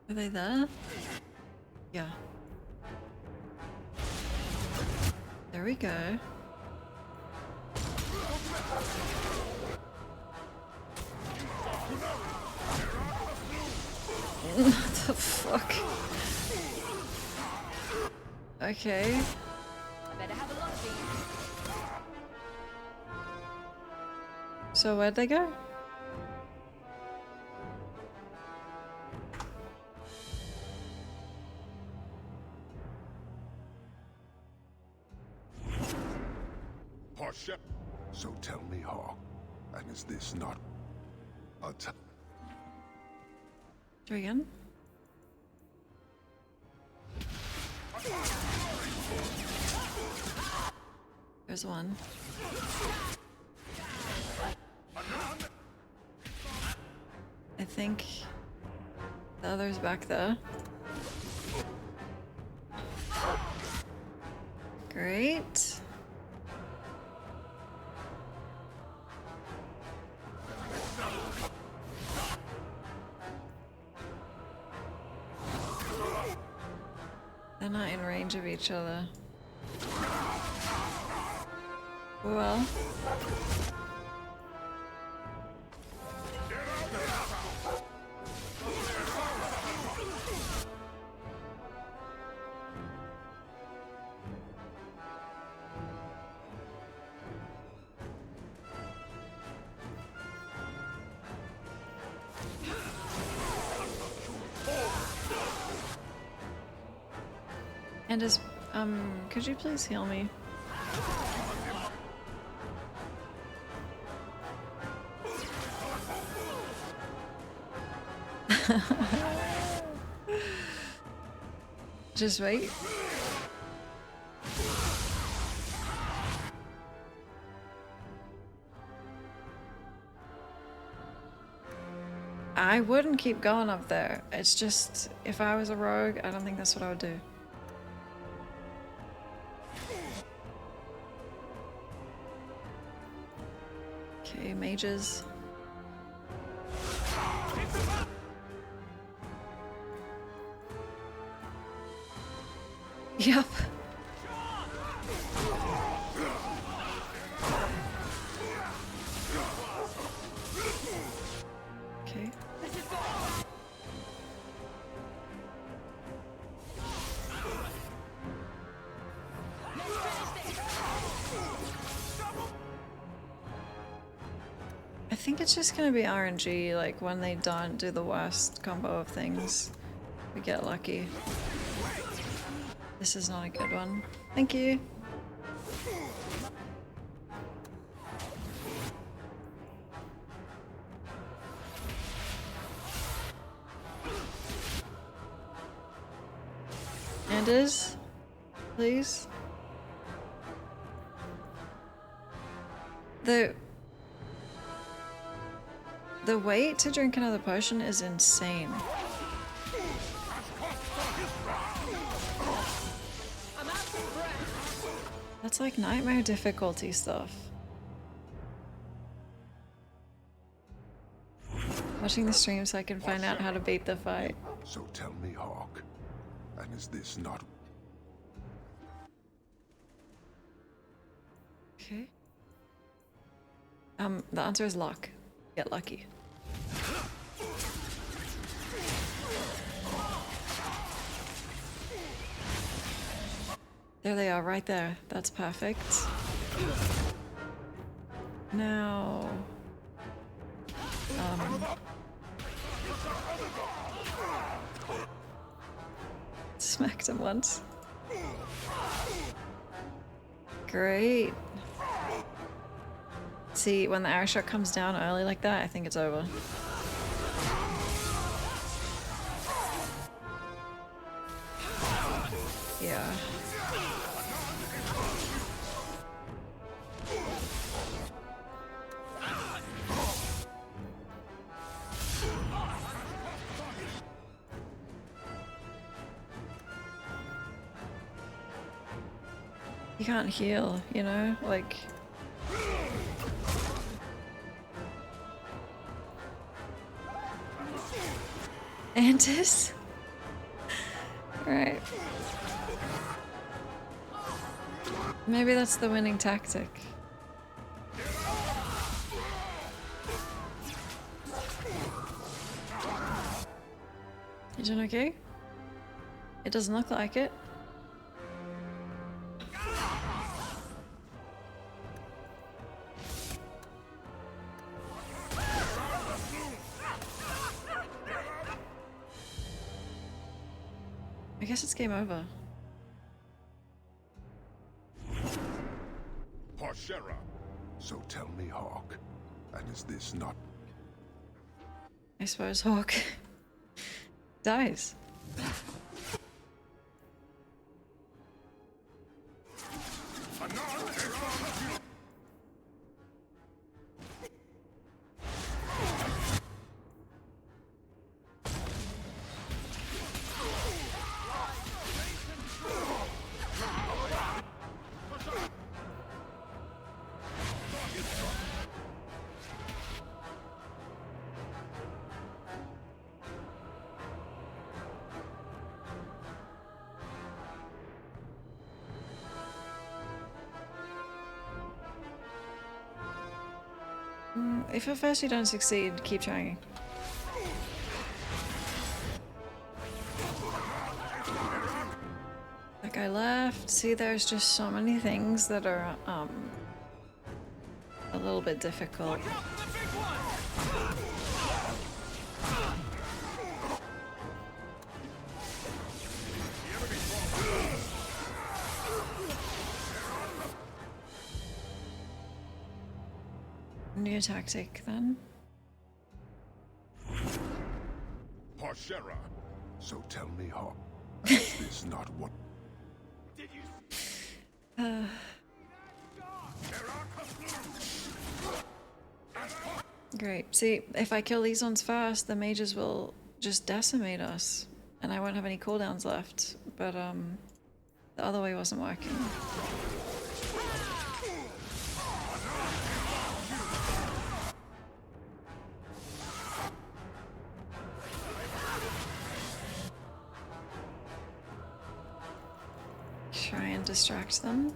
Are they there? Yeah. There we go. What the fuck? Okay. I better have a lot of these. So where'd they go? So tell me, Hawk, and is this not a Try again. There's one. I think The other's back there. Great. They're not in range of each other. Well. And just, could you please heal me? Just wait. I wouldn't keep going up there. It's just, if I was a rogue, I don't think that's what I would do. Okay, mages. Yep. Okay. I think it's just gonna be RNG, like when they don't do the worst combo of things, we get lucky. This is not a good one. Thank you. Anders, please. The wait to drink another potion is insane. That's like nightmare difficulty stuff. Watching the stream so I can find out how to beat the fight. So tell me, Hawk, and is this not... Okay. The answer is luck. Get lucky. There they are, right there. That's perfect. Now... smacked him once. Great. See, when the arrow shot comes down early like that, I think it's over. Yeah. You can't heal, you know? Like... Antis? Right. Maybe that's the winning tactic. You doing okay? It doesn't look like it. I guess it's game over. Parshera. So tell me, Hawk, and is this not... I suppose Hawk dies. If at first you don't succeed, keep trying. That guy left. See, there's just so many things that are a little bit difficult. New tactic then. Parshera. So tell me, Hawk, is this not what? Great. See, if I kill these ones first, the mages will just decimate us, and I won't have any cooldowns left. But the other way wasn't working. Try and distract them.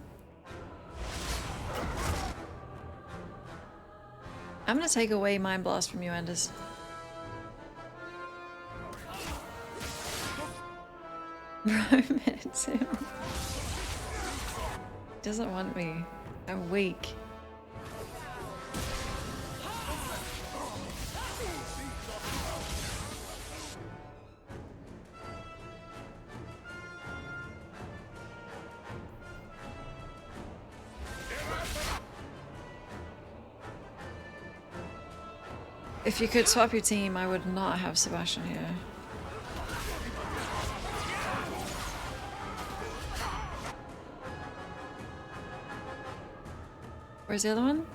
I'm gonna take away Mind Blast from you, Enders. Romance him. Doesn't want me. I'm weak. If you could swap your team, I would not have Sebastian here. Where's the other one?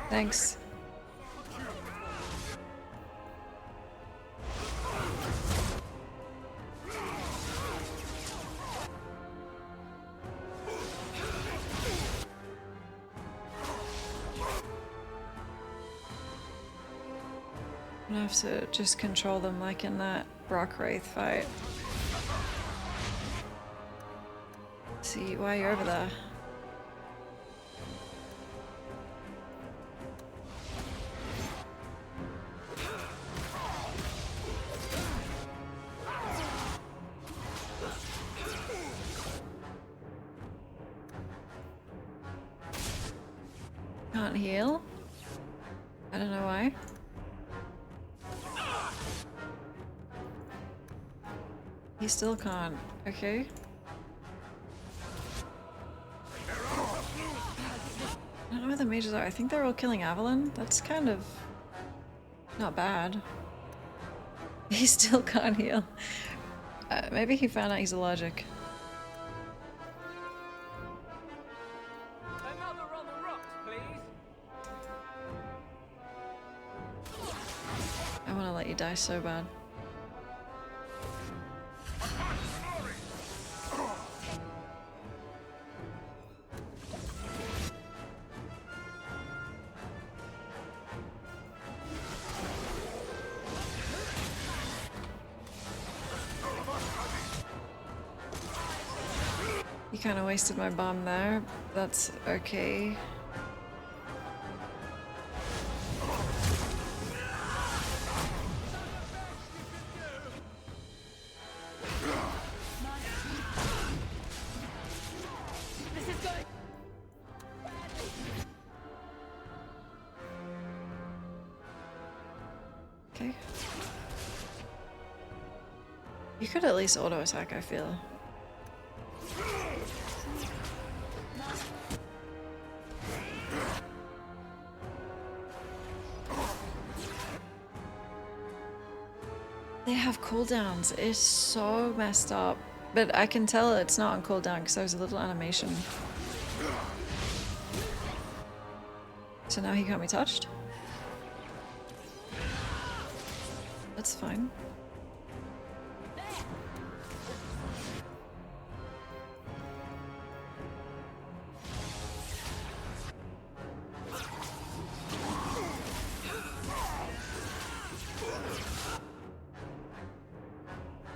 Thanks. I have to just control them like in that Rock Wraith fight. See, why are you over there? Can't heal? I don't know why. He still can't. Okay. I don't know where the mages are. I think they're all killing Avalon. That's kind of not bad. He still can't heal. Maybe he found out he's allergic. Another on the rocks, please. I want to let you die so bad. You kind of wasted my bomb there. That's okay. This is going. Okay. You could at least auto attack, I feel. They have cooldowns. It's so messed up. But I can tell it's not on cooldown because there's a little animation. So now he can't be touched? That's fine.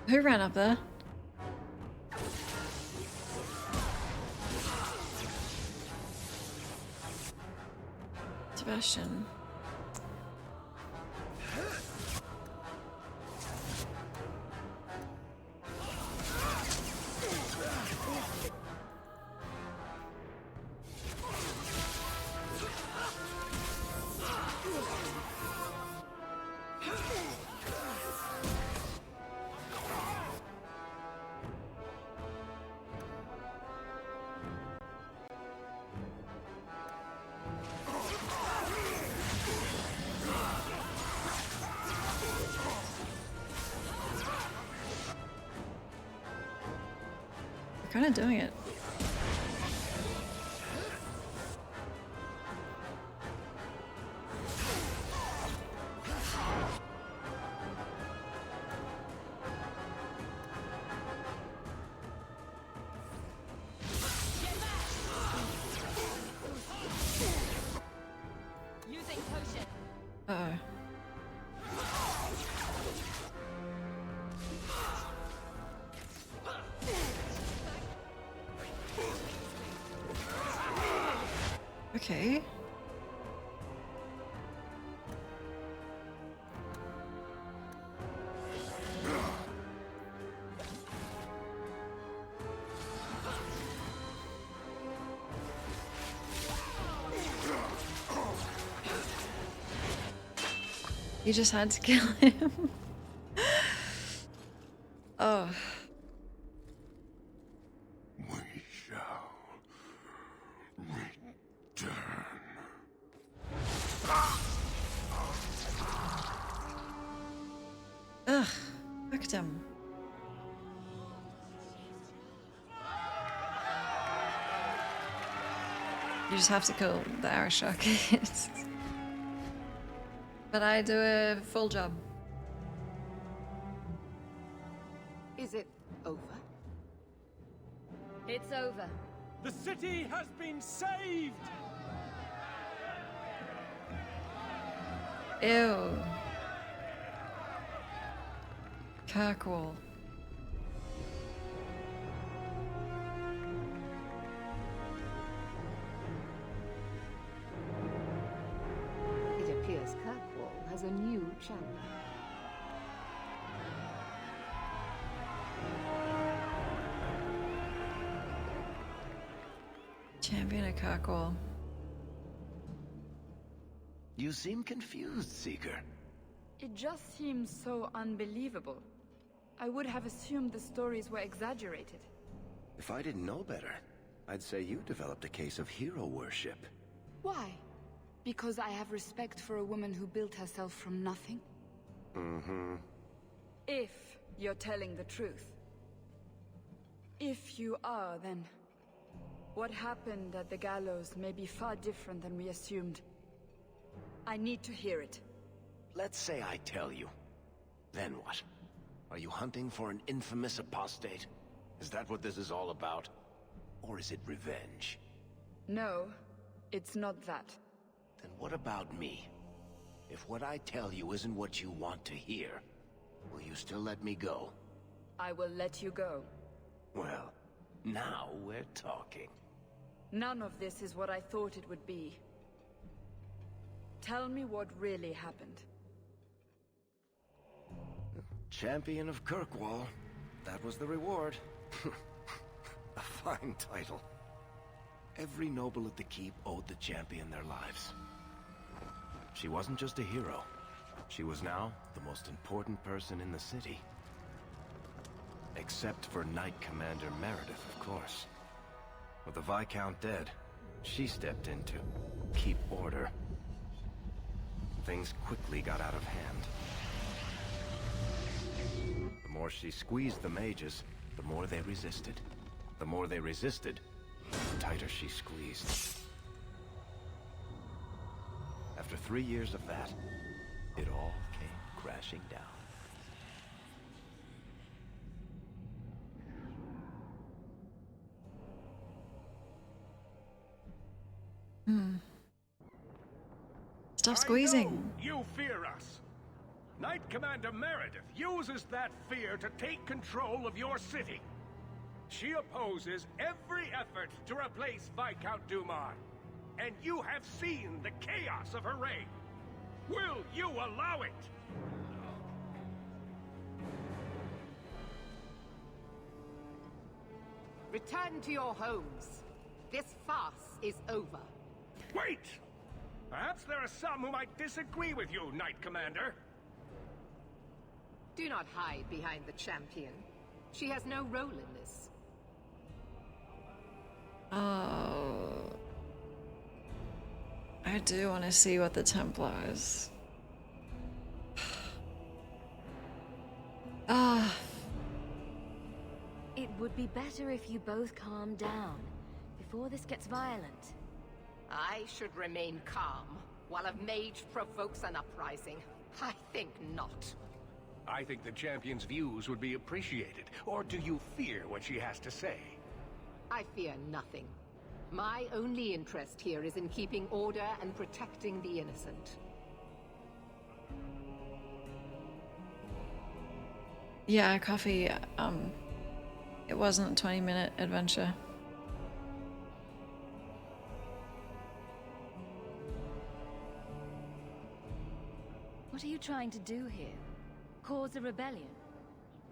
Who ran up there? Sebastian. Kind of doing it. Using potion. Uh-oh. Okay. You just had to kill him. Oh. We shall return. Ugh, victim. You just have to kill the Arishok kids. But I do a full job. Is it over? It's over. The city has been saved! Ew. Kirkwall. It appears Kirkwall has a new champion. Champion of Kirkwall. You seem confused, Seeker. It just seems so unbelievable. I would have assumed the stories were exaggerated. If I didn't know better, I'd say you developed a case of hero worship. Why? Because I have respect for a woman who built herself from nothing? Mm-hmm. If you're telling the truth. If you are, then what happened at the gallows may be far different than we assumed. I need to hear it. Let's say I tell you. Then what? Are you hunting for an infamous apostate? Is that what this is all about? Or is it revenge? No, it's not that. Then what about me? If what I tell you isn't what you want to hear, will you still let me go? I will let you go. Well, now we're talking. None of this is what I thought it would be. Tell me what really happened. Champion of Kirkwall. That was the reward. A fine title. Every noble at the keep owed the champion their lives. She wasn't just a hero. She was now the most important person in the city. Except for Knight Commander Meredith, of course. With the Viscount dead, she stepped in to keep order. Things quickly got out of hand. The more she squeezed the mages, the more they resisted. The more they resisted, the tighter she squeezed. After 3 years of that, it all came crashing down. Stop squeezing. You fear us. Knight Commander Meredith uses that fear to take control of your city. She opposes every effort to replace Viscount Dumas. And you have seen the chaos of her reign. Will you allow it? Return to your homes. This farce is over. Wait! Perhaps there are some who might disagree with you, Knight Commander. Do not hide behind the champion. She has no role in this. Oh. I do want to see what the Templars. Ah. It would be better if you both calm down before this gets violent. I should remain calm while a mage provokes an uprising. I think not. I think the champion's views would be appreciated. Or do you fear what she has to say? I fear nothing. My only interest here is in keeping order and protecting the innocent. Yeah, coffee, it wasn't a 20-minute adventure. What are you trying to do here? Cause a rebellion?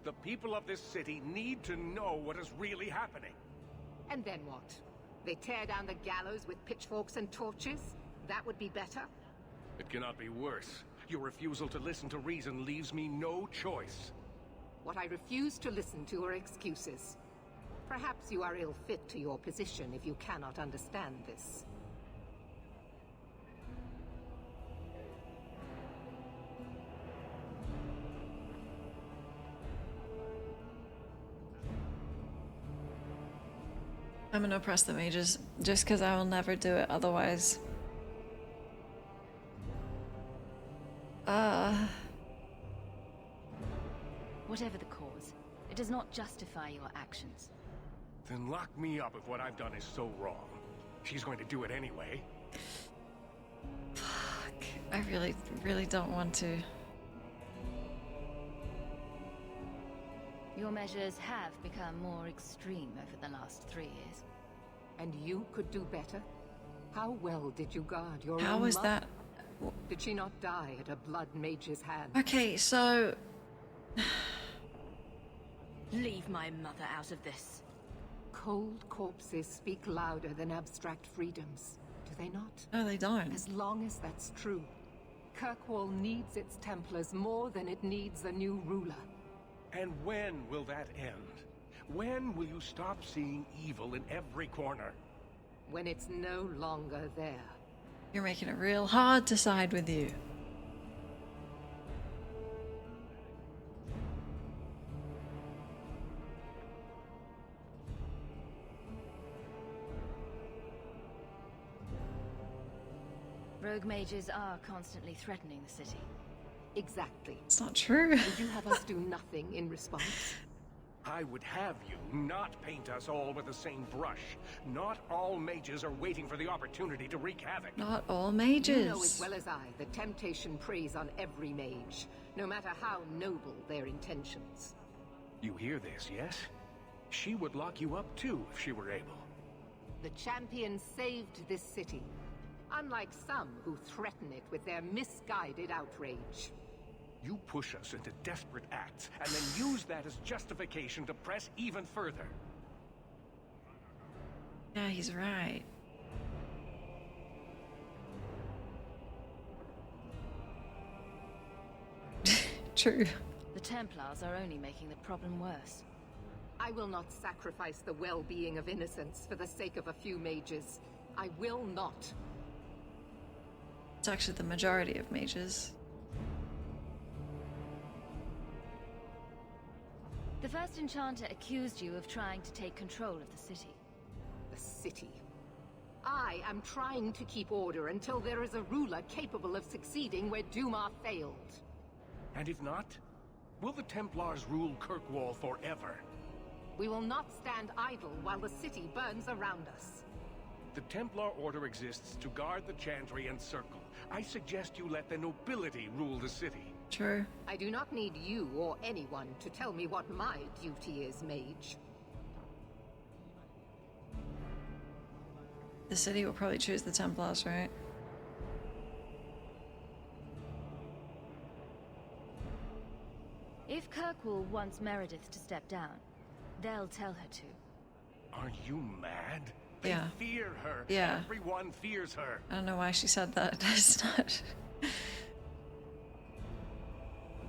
The people of this city need to know what is really happening. And then what? They tear down the gallows with pitchforks and torches? That would be better? It cannot be worse. Your refusal to listen to reason leaves me no choice. What I refuse to listen to are excuses. Perhaps you are ill-fit to your position if you cannot understand this. I'm gonna press the mages, just because I will never do it otherwise. Whatever the cause, it does not justify your actions. Then lock me up if what I've done is so wrong. She's going to do it anyway. Fuck. I really don't want to. Your measures have become more extreme over the last 3 years. And you could do better? How well did you guard your own How was mother? that? Did she not die at a blood mage's hand? Okay, so... Leave my mother out of this. Cold corpses speak louder than abstract freedoms, do they not? No, they don't. As long as that's true, Kirkwall needs its Templars more than it needs a new ruler. And when will that end? When will you stop seeing evil in every corner? When it's no longer there. You're making it real hard to side with you. Rogue mages are constantly threatening the city. Exactly. It's not true. Would you have us do nothing in response? I would have you not paint us all with the same brush. Not all mages are waiting for the opportunity to wreak havoc. Not all mages. You know as well as I that temptation preys on every mage, no matter how noble their intentions. You hear this, yes? She would lock you up too if she were able. The champion saved this city, unlike some who threaten it with their misguided outrage. You push us into desperate acts, and then use that as justification to press even further. Yeah, he's right. True. The Templars are only making the problem worse. I will not sacrifice the well-being of innocents for the sake of a few mages. I will not. It's actually the majority of mages. The first enchanter accused you of trying to take control of the city. The city. I am trying to keep order until there is a ruler capable of succeeding where Dumas failed. And if not, will the Templars rule Kirkwall forever? We will not stand idle while the city burns around us. The Templar Order exists to guard the Chantry and Circle. I suggest you let the nobility rule the city. True. I do not need you or anyone to tell me what my duty is, mage. The city will probably choose the Templars, right? If Kirkwall wants Meredith to step down, they'll tell her to. Are you mad? They Yeah. fear her. Yeah. Everyone fears her. I don't know why she said that. It's not...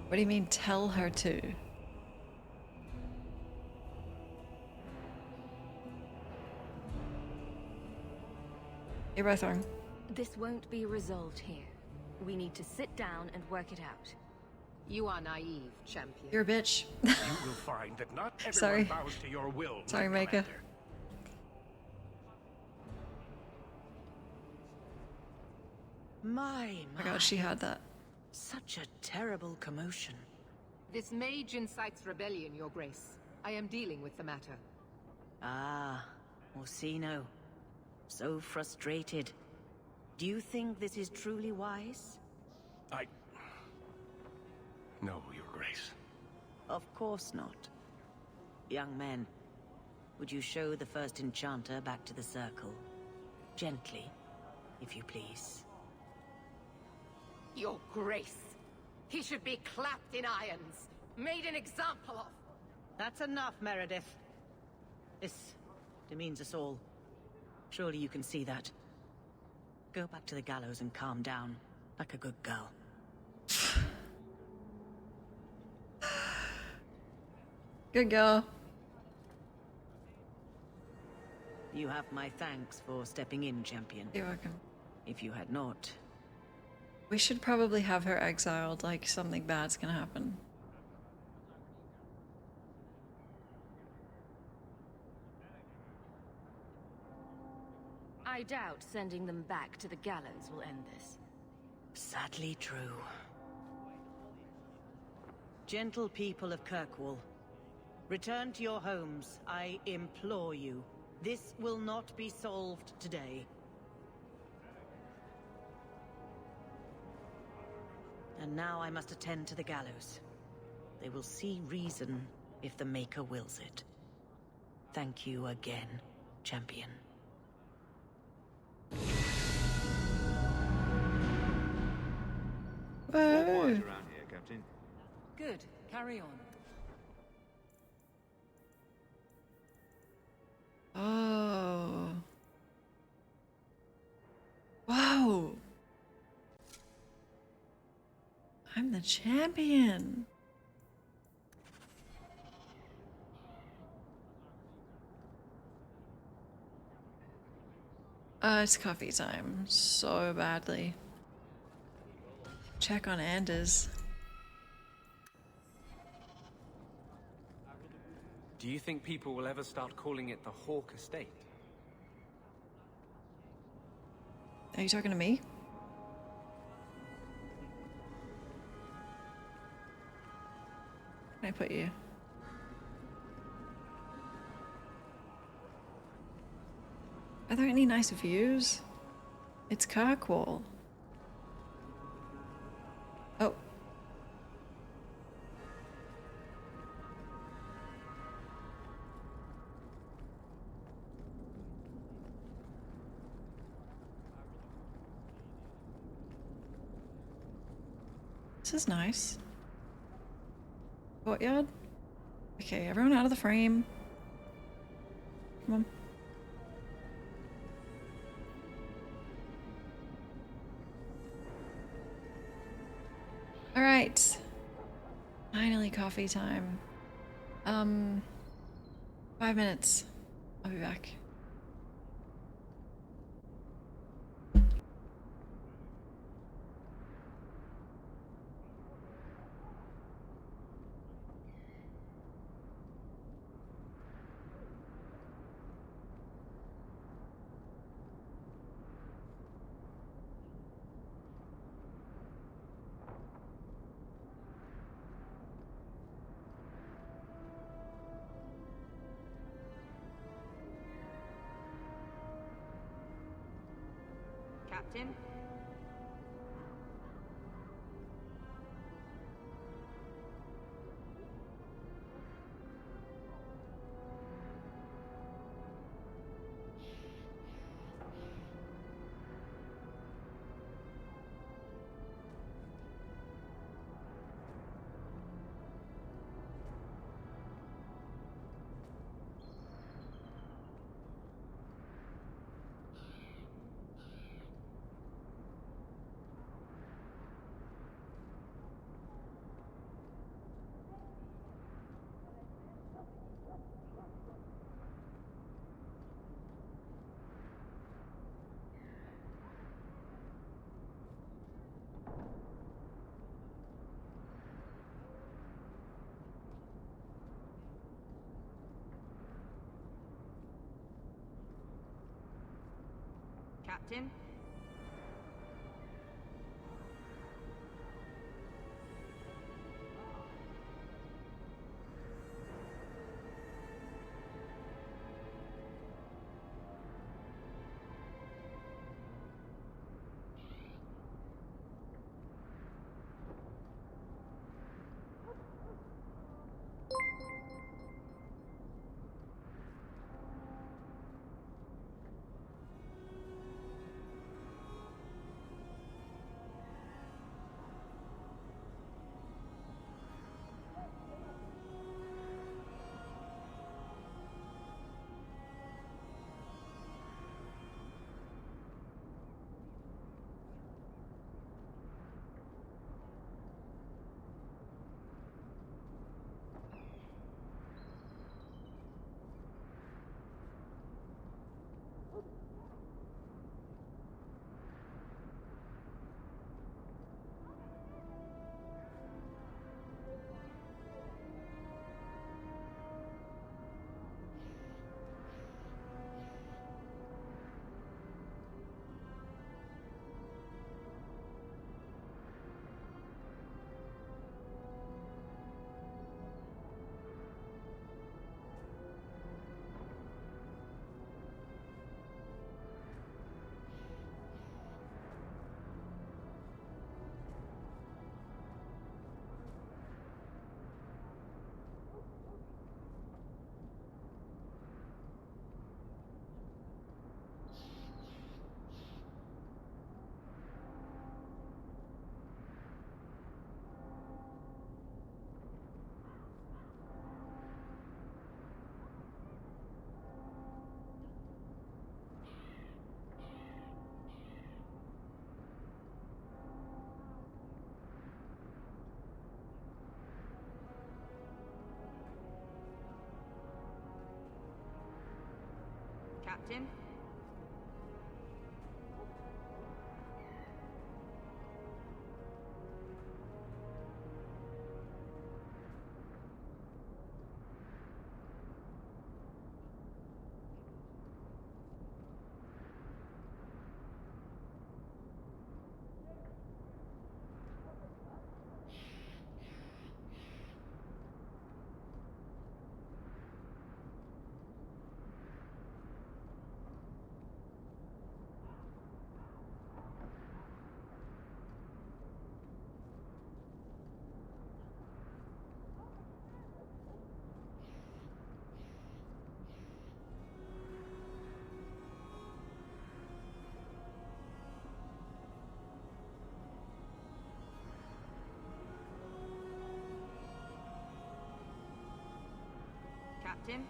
What do you mean, tell her to? You're both wrong. This won't be resolved here. We need to sit down and work it out. You are naive, champion. You're a bitch. You will find that not everyone Sorry. bows to your will. Sorry, my Micah. commander. My Oh my god, she had that. Such a terrible commotion. This mage incites rebellion, Your Grace. I am dealing with the matter. Ah, Orsino. So frustrated. Do you think this is truly wise? No, Your Grace. Of course not. Young men, would you show the first enchanter back to the circle? Gently, if you please. Your Grace. He should be clapped in irons, made an example of. That's enough, Meredith. This demeans us all. Surely you can see that. Go back to the gallows and calm down, like a good girl. Good girl. You have my thanks for stepping in, champion. You're welcome. If you had not... We should probably have her exiled, like something bad's gonna happen. I doubt sending them back to the gallows will end this. Sadly true. Gentle people of Kirkwall, return to your homes, I implore you. This will not be solved today. And now I must attend to the gallows. They will see reason if the Maker wills it. Thank you again, champion. What was around here, Captain? Good. Carry on. Oh. Wow. I'm the champion. It's coffee time. So badly. Check on Anders. Do you think people will ever start calling it the Hawk Estate? Are you talking to me? Can I put you? Are there any nice views? It's Kirkwall. Oh. This is nice. Courtyard? Okay, everyone out of the frame. Come on. Alright. Finally coffee time. 5 minutes. I'll be back. Captain? Captain? Captain? Captain?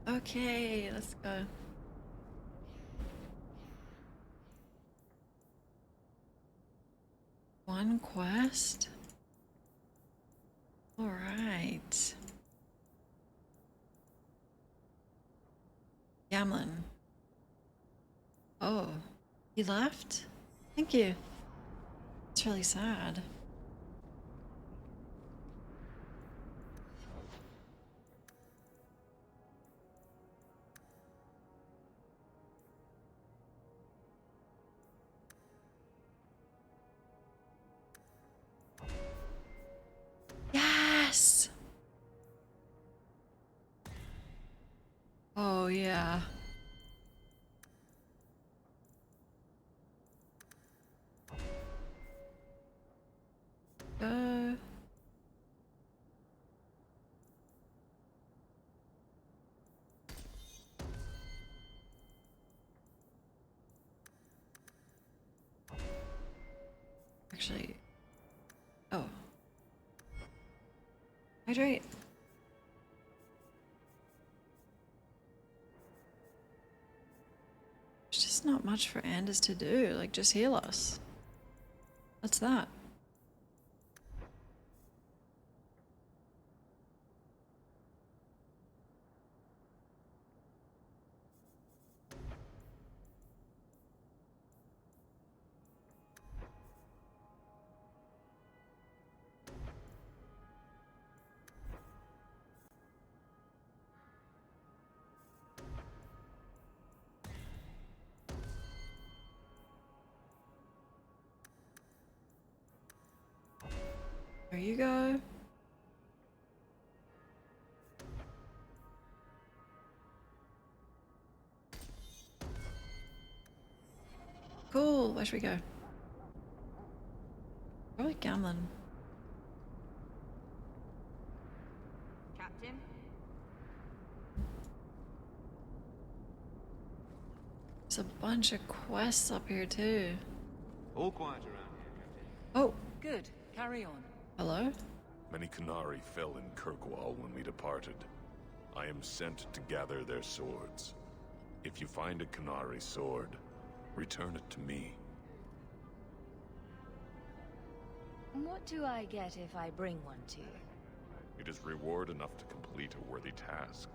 Okay, let's go. one quest. All right. Gamlen. Oh, he left? Thank you. It's really sad. Yes! Oh, yeah. Actually, oh. Hydrate. There's just not much for Anders to do, like just heal us. What's that? There you go. Cool, where should we go? Probably Gamlen. Captain? There's a bunch of quests up here too. All quiet around here, Captain. Oh. Good. Carry on. Hello? Many Qunari fell in Kirkwall when we departed. I am sent to gather their swords. If you find a Qunari sword, return it to me. What do I get if I bring one to you? It is reward enough to complete a worthy task.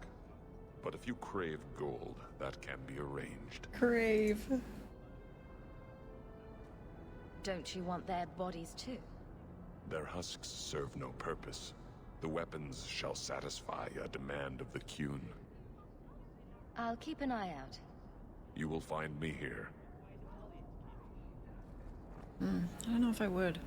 But if you crave gold, that can be arranged. Crave. Don't you want their bodies too? Their husks serve no purpose. The weapons shall satisfy a demand of the Qun. I'll keep an eye out. You will find me here. I don't know if I would.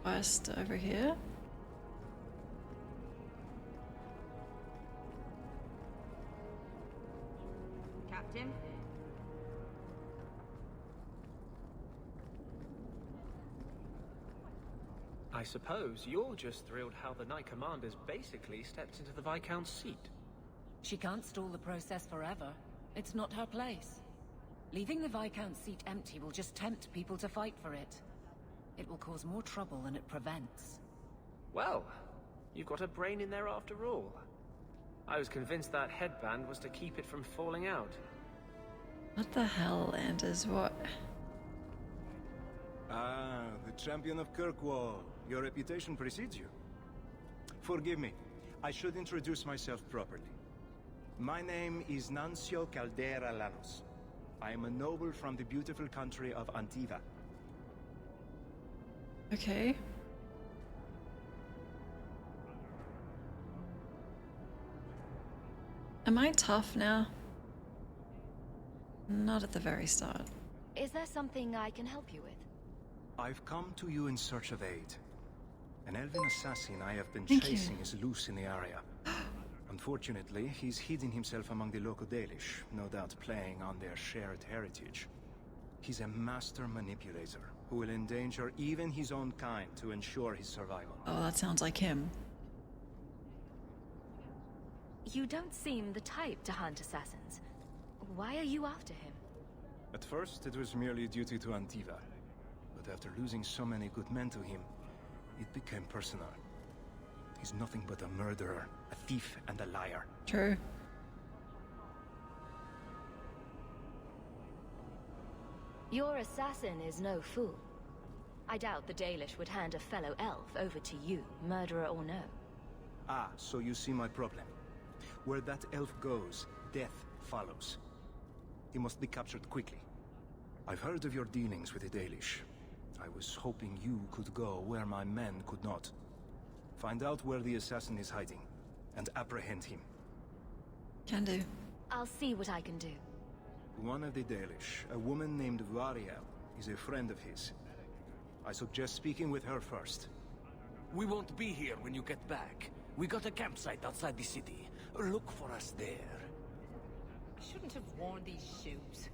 Quest over here. Captain? I suppose you're just thrilled how the Knight Commander's basically stepped into the Viscount's seat. She can't stall the process forever. It's not her place. Leaving the Viscount's seat empty will just tempt people to fight for it. It will cause more trouble than it prevents. Well, you've got a brain in there after all. I was convinced that headband was to keep it from falling out. What the hell, Anders? What? Ah, the champion of Kirkwall. Your reputation precedes you. Forgive me. I should introduce myself properly. My name is Nuncio Caldera Lanos. I am a noble from the beautiful country of Antiva. Okay. Am I tough now? Not at the very start. Is there something I can help you with? I've come to you in search of aid. An elven assassin I have been Thank chasing you. is loose in the area. Unfortunately, he's hidden himself among the local Dalish, no doubt playing on their shared heritage. He's a master manipulator who will endanger even his own kind to ensure his survival. Oh, that sounds like him. You don't seem the type to hunt assassins. Why are you after him? At first, it was merely duty to Antiva. But after losing so many good men to him, it became personal. is nothing but a murderer, a thief, and a liar. True. Your assassin is no fool. I doubt the Dalish would hand a fellow elf over to you, murderer or no. Ah, so you see my problem. Where that elf goes, death follows. He must be captured quickly. I've heard of your dealings with the Dalish. I was hoping you could go where my men could not. Find out where the assassin is hiding, and apprehend him. Can do. I'll see what I can do. One of the Dalish, a woman named Variel, is a friend of his. I suggest speaking with her first. We won't be here when you get back. We got a campsite outside the city. Look for us there. I shouldn't have worn these shoes.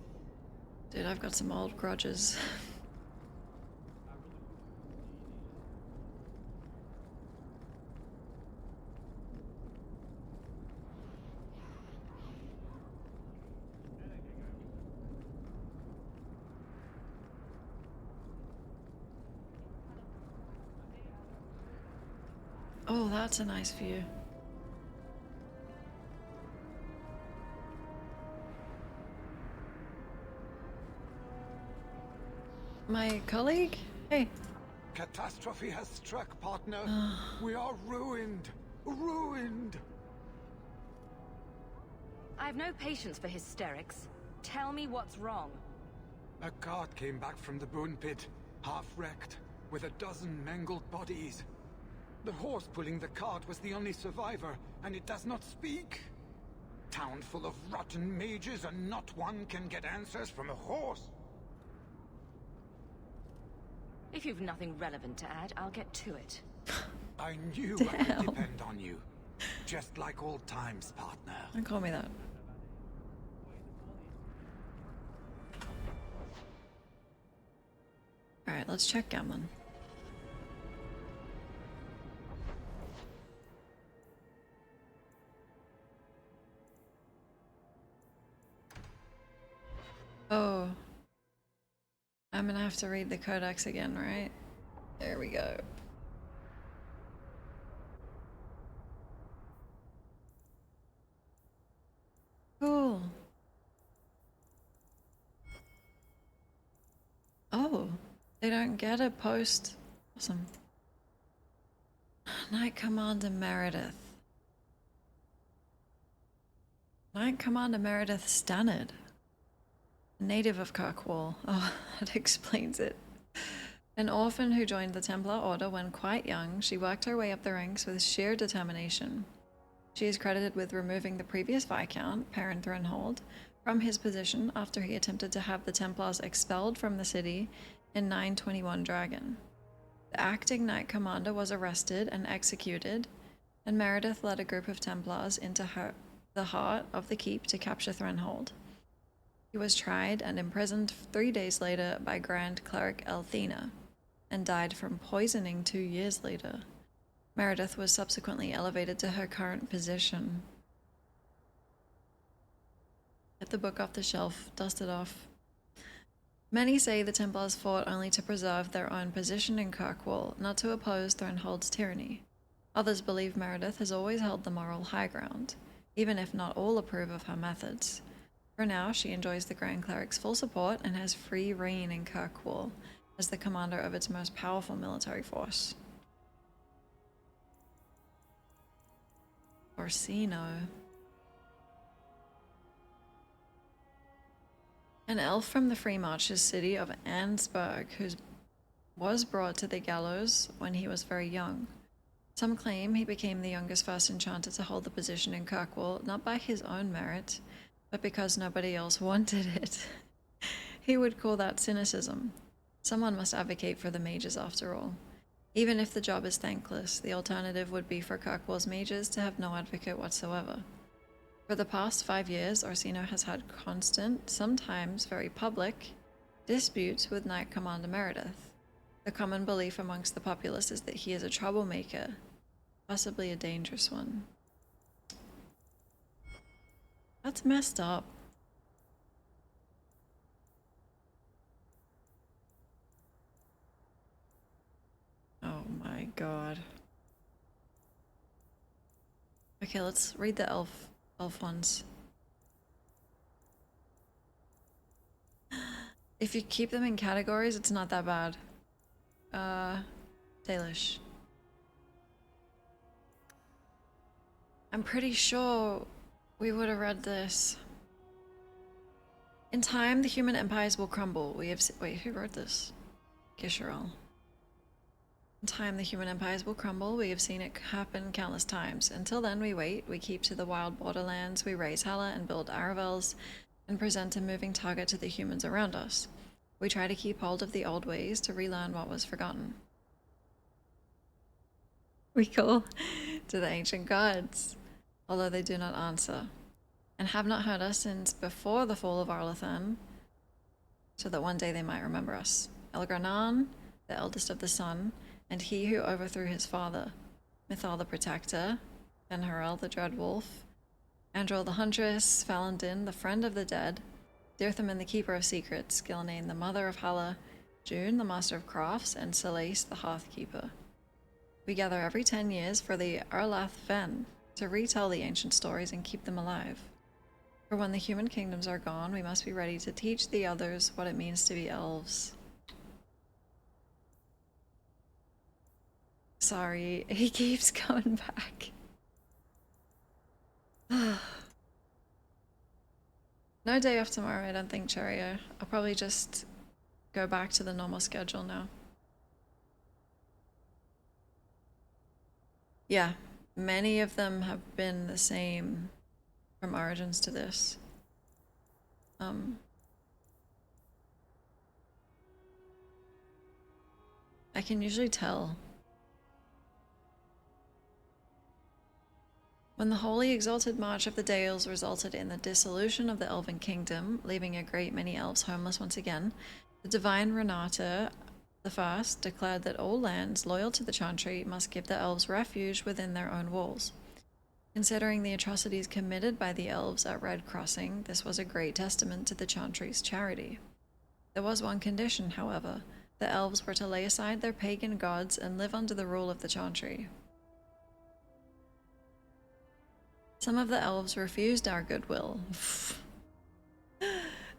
Dude, I've got some old grudges. Oh, that's a nice view. My colleague? Hey. Catastrophe has struck, partner. We are ruined. Ruined. I have no patience for hysterics. Tell me what's wrong. A cart came back from the bone pit, half wrecked, with a dozen mangled bodies. The horse pulling the cart was the only survivor, and it does not speak. Town full of rotten mages, and not one can get answers from a horse. If you've nothing relevant to add, I'll get to it. I knew I could depend on you. Just like old times, partner. Don't call me that. Alright, let's check Gamlen. Oh. I'm gonna have to read the codex again, right? There we go. Cool. Oh, they don't get a post. Awesome. Knight Commander Meredith. Knight Commander Meredith Stannard. Native of Kirkwall. Oh, that explains it. An orphan who joined the Templar Order when quite young, she worked her way up the ranks with sheer determination. She is credited with removing the previous Viscount, Perrin Threnhold, from his position after he attempted to have the Templars expelled from the city in 921 Dragon. The acting Knight Commander was arrested and executed, and Meredith led a group of Templars into the heart of the keep to capture Threnhold. He was tried and imprisoned 3 days later by Grand Cleric Elthena, and died from poisoning 2 years later. Meredith was subsequently elevated to her current position. Get the book off the shelf, dust it off. Many say the Templars fought only to preserve their own position in Kirkwall, not to oppose Threnhold's tyranny. Others believe Meredith has always held the moral high ground, even if not all approve of her methods. For now, she enjoys the Grand Cleric's full support and has free reign in Kirkwall as the commander of its most powerful military force. Orsino. An elf from the Free Marches city of Ansburg who was brought to the gallows when he was very young. Some claim he became the youngest first enchanter to hold the position in Kirkwall, not by his own merit, but because nobody else wanted it. He would call that cynicism. Someone must advocate for the mages after all. Even if the job is thankless, the alternative would be for Kirkwall's mages to have no advocate whatsoever. For the past 5 years, Orsino has had constant, sometimes very public, disputes with Knight Commander Meredith. The common belief amongst the populace is that he is a troublemaker, possibly a dangerous one. That's messed up. Oh my god. Okay, let's read the elf ones. If you keep them in categories, it's not that bad. Dalish. I'm pretty sure we would have read this. In time, the human empires will crumble. We have wait, who wrote this? Gisharal. In time, the human empires will crumble. We have seen it happen countless times. Until then, we wait. We keep to the wild borderlands. We raise Hela and build Aravels and present a moving target to the humans around us. We try to keep hold of the old ways to relearn what was forgotten. We call to the ancient gods, although they do not answer, and have not heard us since before the fall of Arlathan, so that one day they might remember us. Elgranan, the eldest of the sun, and he who overthrew his father, Mythal the protector, Benharel the dread wolf, Andril the huntress, Falandin the friend of the dead, Dirthamin the keeper of secrets, Gilnean the mother of Hala, June the master of crafts, and Selace the hearth keeper. We gather every 10 years for the Arlath Ven to retell the ancient stories and keep them alive. For when the human kingdoms are gone, we must be ready to teach the others what it means to be elves. Sorry, he keeps coming back. No day off tomorrow, I don't think, Cherio. I'll probably just go back to the normal schedule now. Yeah, many of them have been the same from Origins to this. I can usually tell. When the holy exalted march of the Dales resulted in the dissolution of the Elven Kingdom, leaving a great many elves homeless once again, the divine Renata I declared that all lands loyal to the Chantry must give the elves refuge within their own walls. Considering the atrocities committed by the elves at Red Crossing, this was a great testament to the Chantry's charity. There was one condition, however. The elves were to lay aside their pagan gods and live under the rule of the Chantry. Some of the elves refused our goodwill.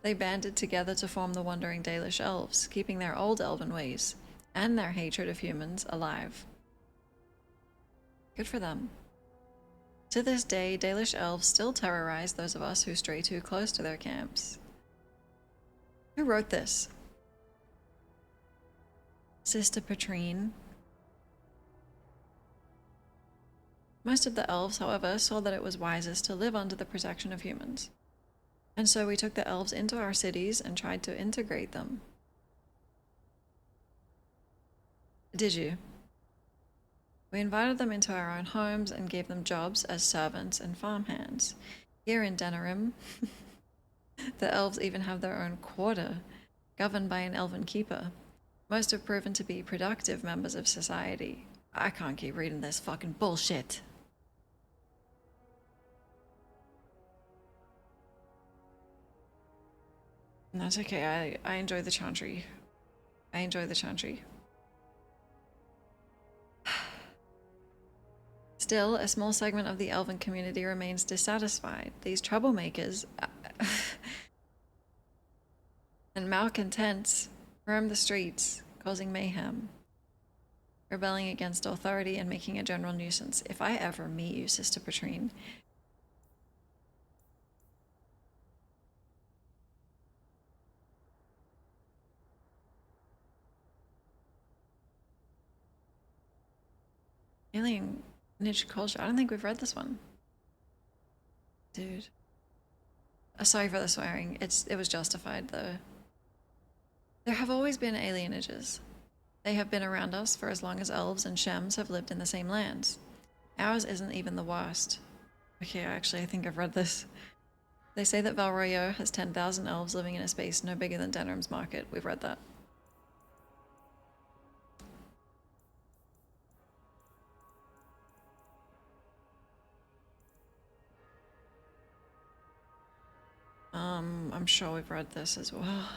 They banded together to form the Wandering Dalish Elves, keeping their old elven ways and their hatred of humans alive. Good for them. To this day, Dalish elves still terrorize those of us who stray too close to their camps. Who wrote this? Sister Petrine. Most of the elves, however, saw that it was wisest to live under the protection of humans. And so we took the elves into our cities and tried to integrate them. Did you? We invited them into our own homes and gave them jobs as servants and farmhands. Here in Denerim, the elves even have their own quarter, governed by an elven keeper. Most have proven to be productive members of society. I can't keep reading this fucking bullshit. That's okay, I enjoy the Chantry. I enjoy the Chantry. Still, a small segment of the elven community remains dissatisfied. These troublemakers and malcontents roam the streets, causing mayhem, rebelling against authority and making a general nuisance. If I ever meet you, Sister Petrine, Alien niche culture. I don't think we've read this one. Dude. Sorry for the swearing. It was justified though. There have always been alienages. They have been around us for as long as elves and shems have lived in the same lands. Ours isn't even the worst. Okay, I think I've read this. They say that Val Royeaux has 10,000 elves living in a space no bigger than Denerim's market. We've read that. I'm sure we've read this as well.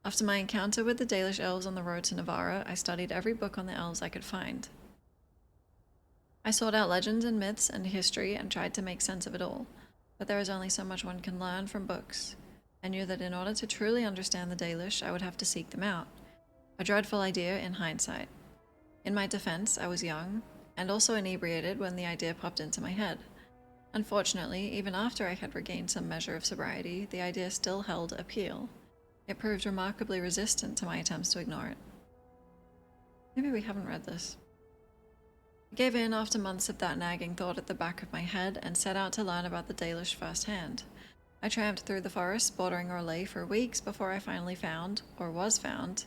After my encounter with the Dalish elves on the road to Navarra, I studied every book on the elves I could find. I sought out legends and myths and history and tried to make sense of it all, but there is only so much one can learn from books. I knew that in order to truly understand the Dalish, I would have to seek them out. A dreadful idea in hindsight. In my defense, I was young, and also inebriated when the idea popped into my head. Unfortunately, even after I had regained some measure of sobriety, the idea still held appeal. It proved remarkably resistant to my attempts to ignore it. Maybe we haven't read this. I gave in after months of that nagging thought at the back of my head and set out to learn about the Dalish firsthand. I tramped through the forests bordering Orlais for weeks before I finally found, or was found,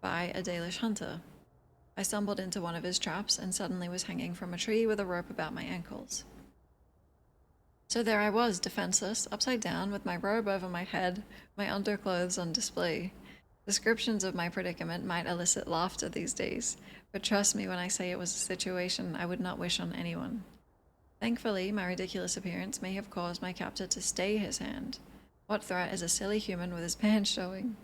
by a Dalish hunter. I stumbled into one of his traps and suddenly was hanging from a tree with a rope about my ankles. So there I was, defenseless, upside down, with my robe over my head, my underclothes on display. Descriptions of my predicament might elicit laughter these days, but trust me when I say it was a situation I would not wish on anyone. Thankfully, my ridiculous appearance may have caused my captor to stay his hand. What threat is a silly human with his pants showing?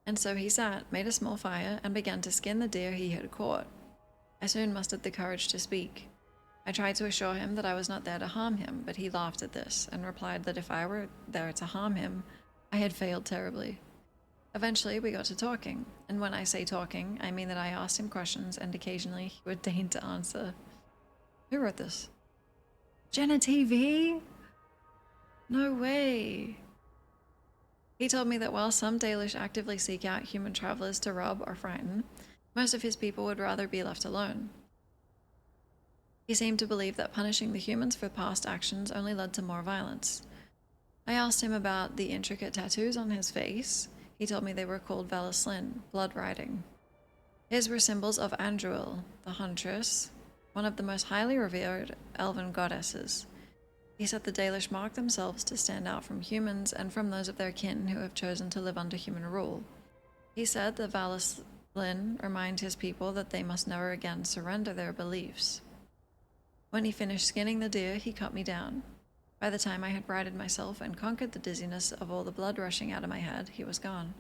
And so he sat, made a small fire, and began to skin the deer he had caught. I soon mustered the courage to speak. I tried to assure him that I was not there to harm him, but he laughed at this, and replied that if I were there to harm him, I had failed terribly. Eventually, we got to talking, and when I say talking, I mean that I asked him questions, and occasionally he would deign to answer. Who wrote this? Jenna TV? No way. He told me that while some Dalish actively seek out human travelers to rob or frighten, most of his people would rather be left alone. He seemed to believe that punishing the humans for past actions only led to more violence. I asked him about the intricate tattoos on his face. He told me they were called Velaslin, blood riding. His were symbols of Andruil, the huntress, one of the most highly revered elven goddesses. He said the Dalish mark themselves to stand out from humans and from those of their kin who have chosen to live under human rule. He said the Velaslin remind his people that they must never again surrender their beliefs. When he finished skinning the deer, he cut me down. By the time I had righted myself and conquered the dizziness of all the blood rushing out of my head, he was gone.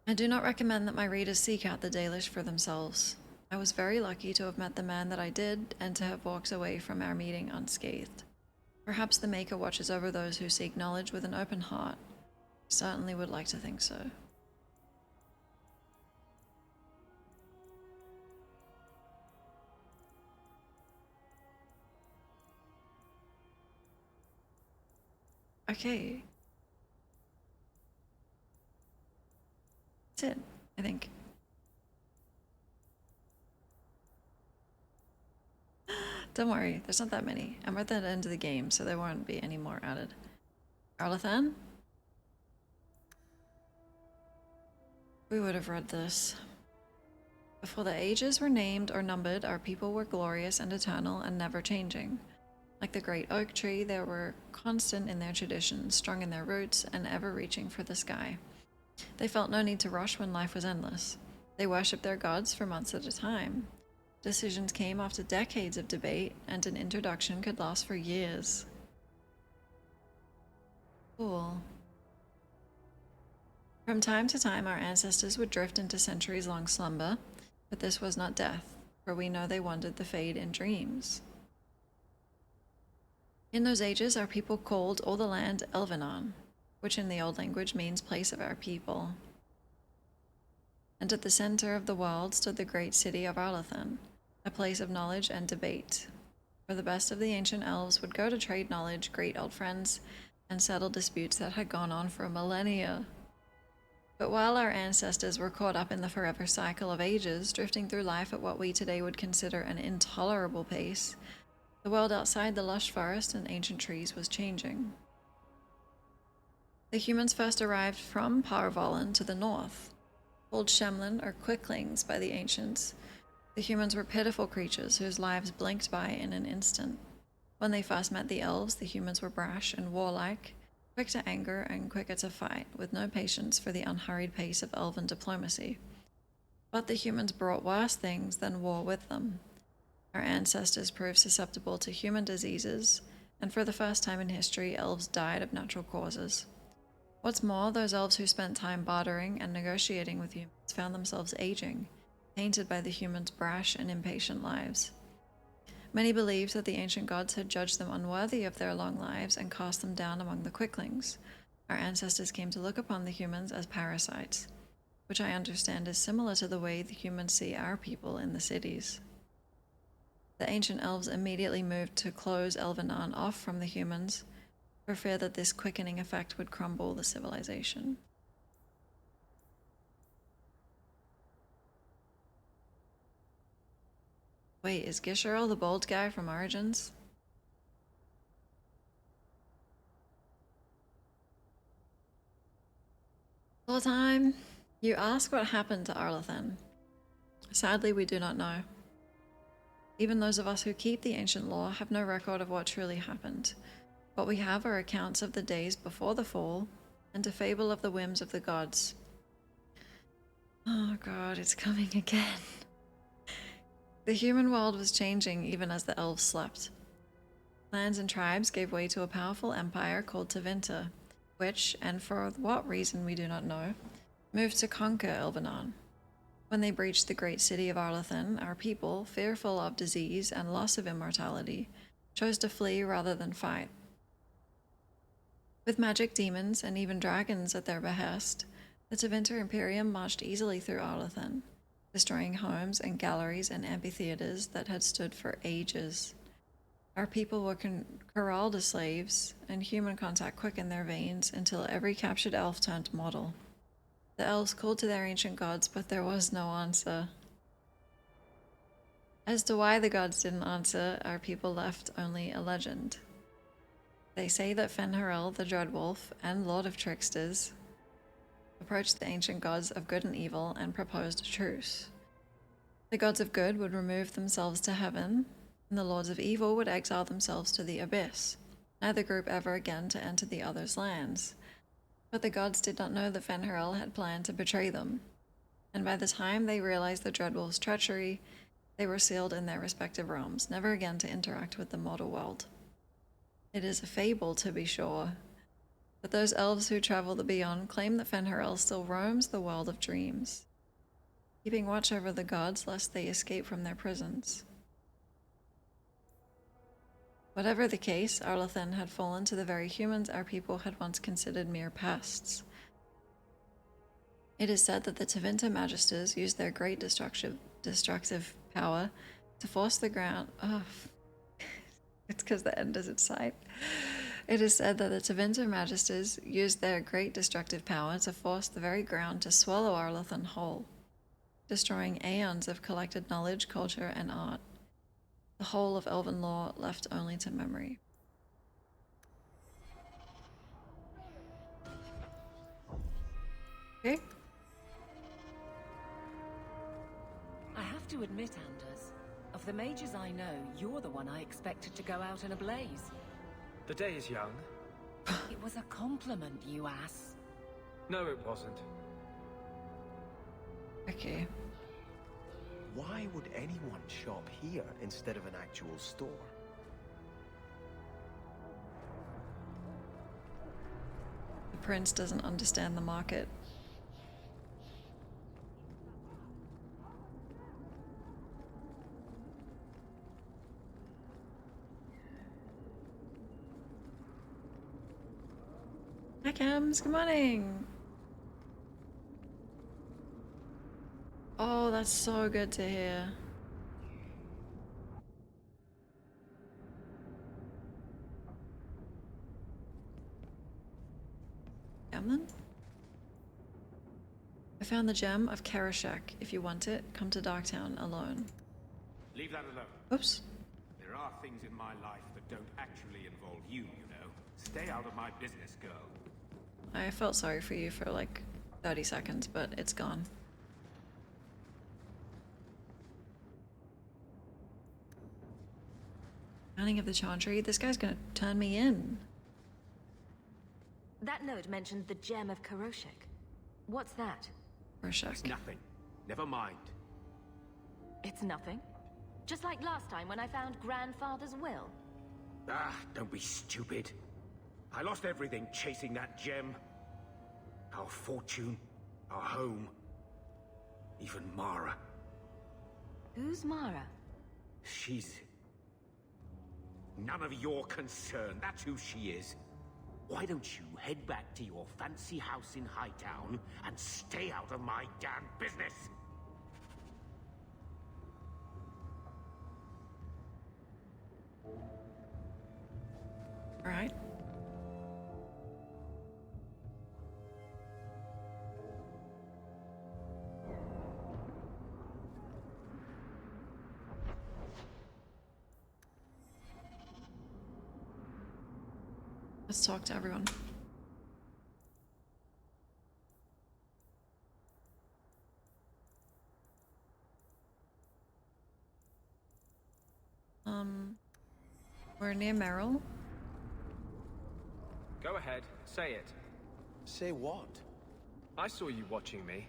I do not recommend that my readers seek out the Dalish for themselves. I was very lucky to have met the man that I did and to have walked away from our meeting unscathed. Perhaps the Maker watches over those who seek knowledge with an open heart. I certainly would like to think so. Okay. That's it, I think. Don't worry, there's not that many. I'm at the end of the game, so there won't be any more added. Arlathan? We would have read this. Before the ages were named or numbered, our people were glorious and eternal and never changing. Like the great oak tree, they were constant in their traditions, strong in their roots, and ever reaching for the sky. They felt no need to rush when life was endless. They worshipped their gods for months at a time. Decisions came after decades of debate, and an introduction could last for years. Cool. From time to time, our ancestors would drift into centuries-long slumber, but this was not death, for we know they wandered the fade in dreams. In those ages, our people called all the land Elvenon, which in the old language means place of our people. And at the center of the world stood the great city of Arlathan, a place of knowledge and debate, where the best of the ancient elves would go to trade knowledge, greet old friends, and settle disputes that had gone on for millennia. But while our ancestors were caught up in the forever cycle of ages, drifting through life at what we today would consider an intolerable pace, the world outside the lush forest and ancient trees was changing. The humans first arrived from Parvolan to the north. Called Shemlin or Quicklings by the ancients, the humans were pitiful creatures whose lives blinked by in an instant. When they first met the elves, the humans were brash and warlike, quick to anger and quicker to fight, with no patience for the unhurried pace of elven diplomacy. But the humans brought worse things than war with them. Our ancestors proved susceptible to human diseases, and for the first time in history, elves died of natural causes. What's more, those elves who spent time bartering and negotiating with humans found themselves aging, tainted by the humans' brash and impatient lives. Many believed that the ancient gods had judged them unworthy of their long lives and cast them down among the quicklings. Our ancestors came to look upon the humans as parasites, which I understand is similar to the way the humans see our people in the cities. The ancient elves immediately moved to close Elvenan off from the humans, for fear that this quickening effect would crumble the civilization. Wait, is Gisherel the bald guy from Origins? All time, you ask what happened to Arlathan. Sadly, we do not know. Even those of us who keep the ancient lore have no record of what truly happened. What we have are accounts of the days before the fall, and a fable of the whims of the gods. Oh god, it's coming again. The human world was changing even as the elves slept. Clans and tribes gave way to a powerful empire called Tevinter, which, and for what reason we do not know, moved to conquer Elvenan. When they breached the great city of Arlathan, our people, fearful of disease and loss of immortality, chose to flee rather than fight. With magic demons and even dragons at their behest, the Tevinter Imperium marched easily through Arlathan, destroying homes and galleries and amphitheaters that had stood for ages. Our people were corralled as slaves, and human contact quickened their veins until every captured elf turned mortal. The elves called to their ancient gods, but there was no answer. As to why the gods didn't answer, our people left only a legend. They say that Fen'Harel, the Dreadwolf, and Lord of Tricksters, approached the ancient gods of good and evil and proposed a truce. The gods of good would remove themselves to heaven, and the lords of evil would exile themselves to the abyss, neither group ever again to enter the other's lands. But the gods did not know that Fen'Harel had planned to betray them, and by the time they realized the Dreadwolf's treachery, they were sealed in their respective realms, never again to interact with the mortal world. It is a fable, to be sure, but those elves who travel the beyond claim that Fen'Harel still roams the world of dreams, keeping watch over the gods lest they escape from their prisons. Whatever the case, Arlathan had fallen to the very humans our people had once considered mere pests. It is said that the Tevinter Magisters used their great destructive power to force the ground... Oh, it's because the end is in sight. It is said that the Tevinter Magisters used their great destructive power to force the very ground to swallow Arlathan whole, destroying aeons of collected knowledge, culture, and art. The whole of elven lore left only to memory. Okay. I have to admit, Anders, of the mages I know, you're the one I expected to go out in a blaze. The day is young. It was a compliment, you ass. No, it wasn't. Okay. Why would anyone shop here instead of an actual store? The prince doesn't understand the market. Hi Cams, good morning! Oh, that's so good to hear. Gammon? I found the gem of Karashek. If you want it, come to Darktown alone. Leave that alone. Oops. There are things in my life that don't actually involve you, you know. Stay out of my business, girl. I felt sorry for you for like 30 seconds, but it's gone. Counting of the Chantry, this guy's gonna turn me in. That note mentioned the gem of Karoshek. What's that? Karoshek. It's nothing. Never mind. It's nothing? Just like last time when I found Grandfather's will. Ah, don't be stupid. I lost everything chasing that gem. Our fortune, our home, even Mara. Who's Mara? She's... none of your concern. That's who she is. Why don't you head back to your fancy house in Hightown and stay out of my damn business? All right. Let's talk to everyone. We're near Merrill. Go ahead, say it. Say what? I saw you watching me.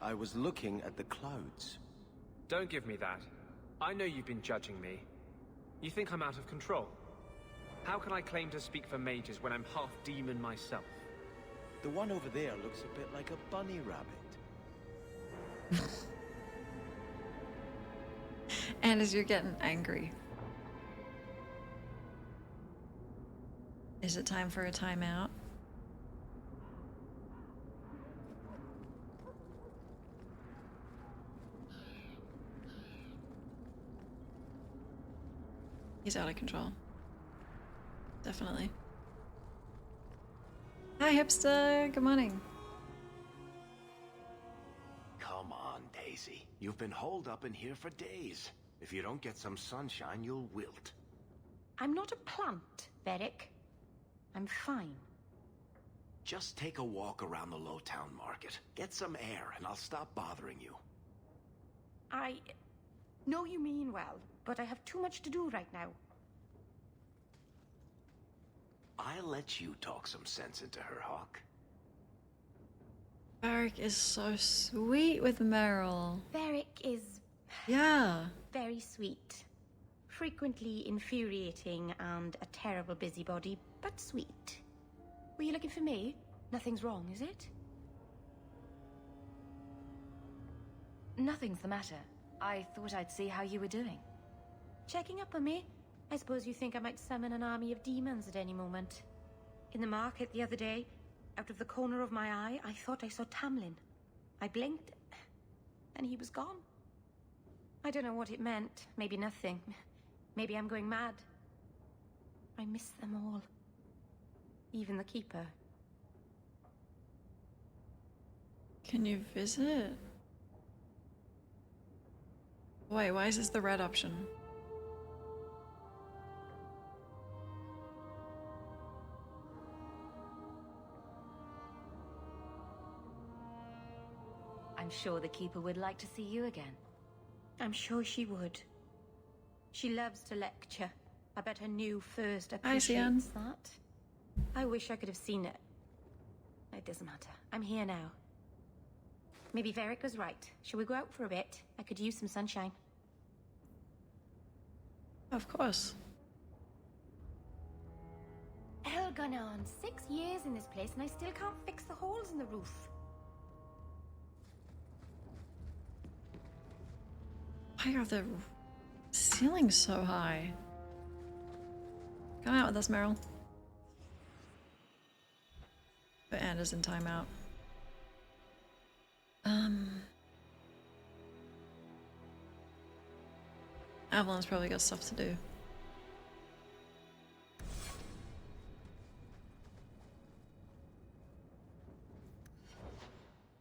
I was looking at the clouds. Don't give me that. I know you've been judging me. You think I'm out of control? How can I claim to speak for mages when I'm half demon myself? The one over there looks a bit like a bunny rabbit. And as you're getting angry. Is it time for a timeout? He's out of control. Definitely. Hi, hipster. Good morning. Come on, Daisy. You've been holed up in here for days. If you don't get some sunshine, you'll wilt. I'm not a plant, Varric. I'm fine. Just take a walk around the Lowtown Market. Get some air, and I'll stop bothering you. I know you mean well, but I have too much to do right now. I'll let you talk some sense into her, Hawk. Varric is so sweet with Merrill. Varric is... Yeah. very sweet. Frequently infuriating and a terrible busybody, but sweet. Were you looking for me? Nothing's wrong, is it? Nothing's the matter. I thought I'd see how you were doing. Checking up on me? I suppose you think I might summon an army of demons at any moment. In the market the other day, out of the corner of my eye, I thought I saw Tamlin. I blinked, and he was gone. I don't know what it meant. Maybe nothing. Maybe I'm going mad. I miss them all. Even the Keeper. Can you visit? Wait, why is this the red option? I'm sure the Keeper would like to see you again. I'm sure she would. She loves to lecture. I bet her new first appreciates that. I wish I could have seen it. It doesn't matter. I'm here now. Maybe Varric was right. Shall we go out for a bit? I could use some sunshine. Of course. Hell gone on 6 years in this place and I still can't fix the holes in the roof. Why are the ceilings so high? Come out with us, Merrill. But Anna's in timeout. Avalon's probably got stuff to do.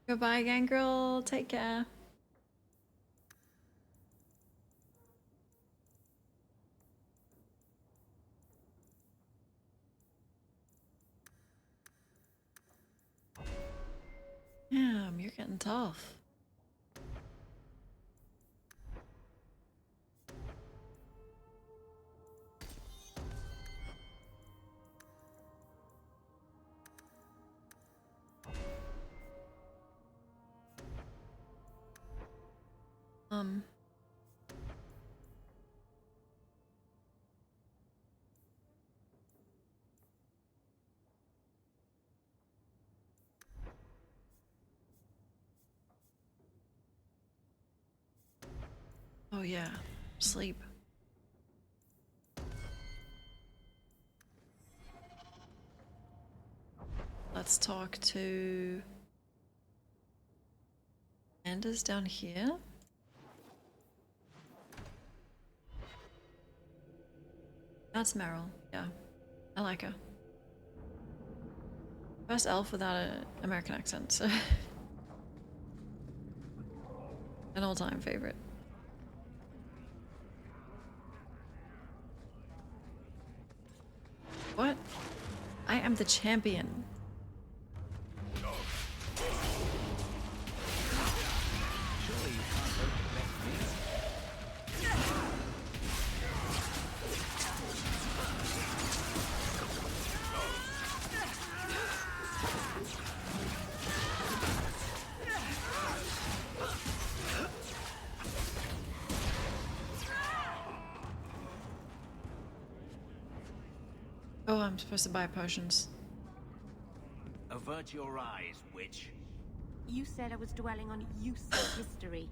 Goodbye, Gangrel. Take care. Damn, you're getting tough. yeah, sleep. Let's talk to Anders down here. That's Meryl, yeah. I like her. First elf without an American accent, so an all-time favorite. What? I am the champion. Oh, I'm supposed to buy potions. Avert your eyes, witch. You said I was dwelling on useless history.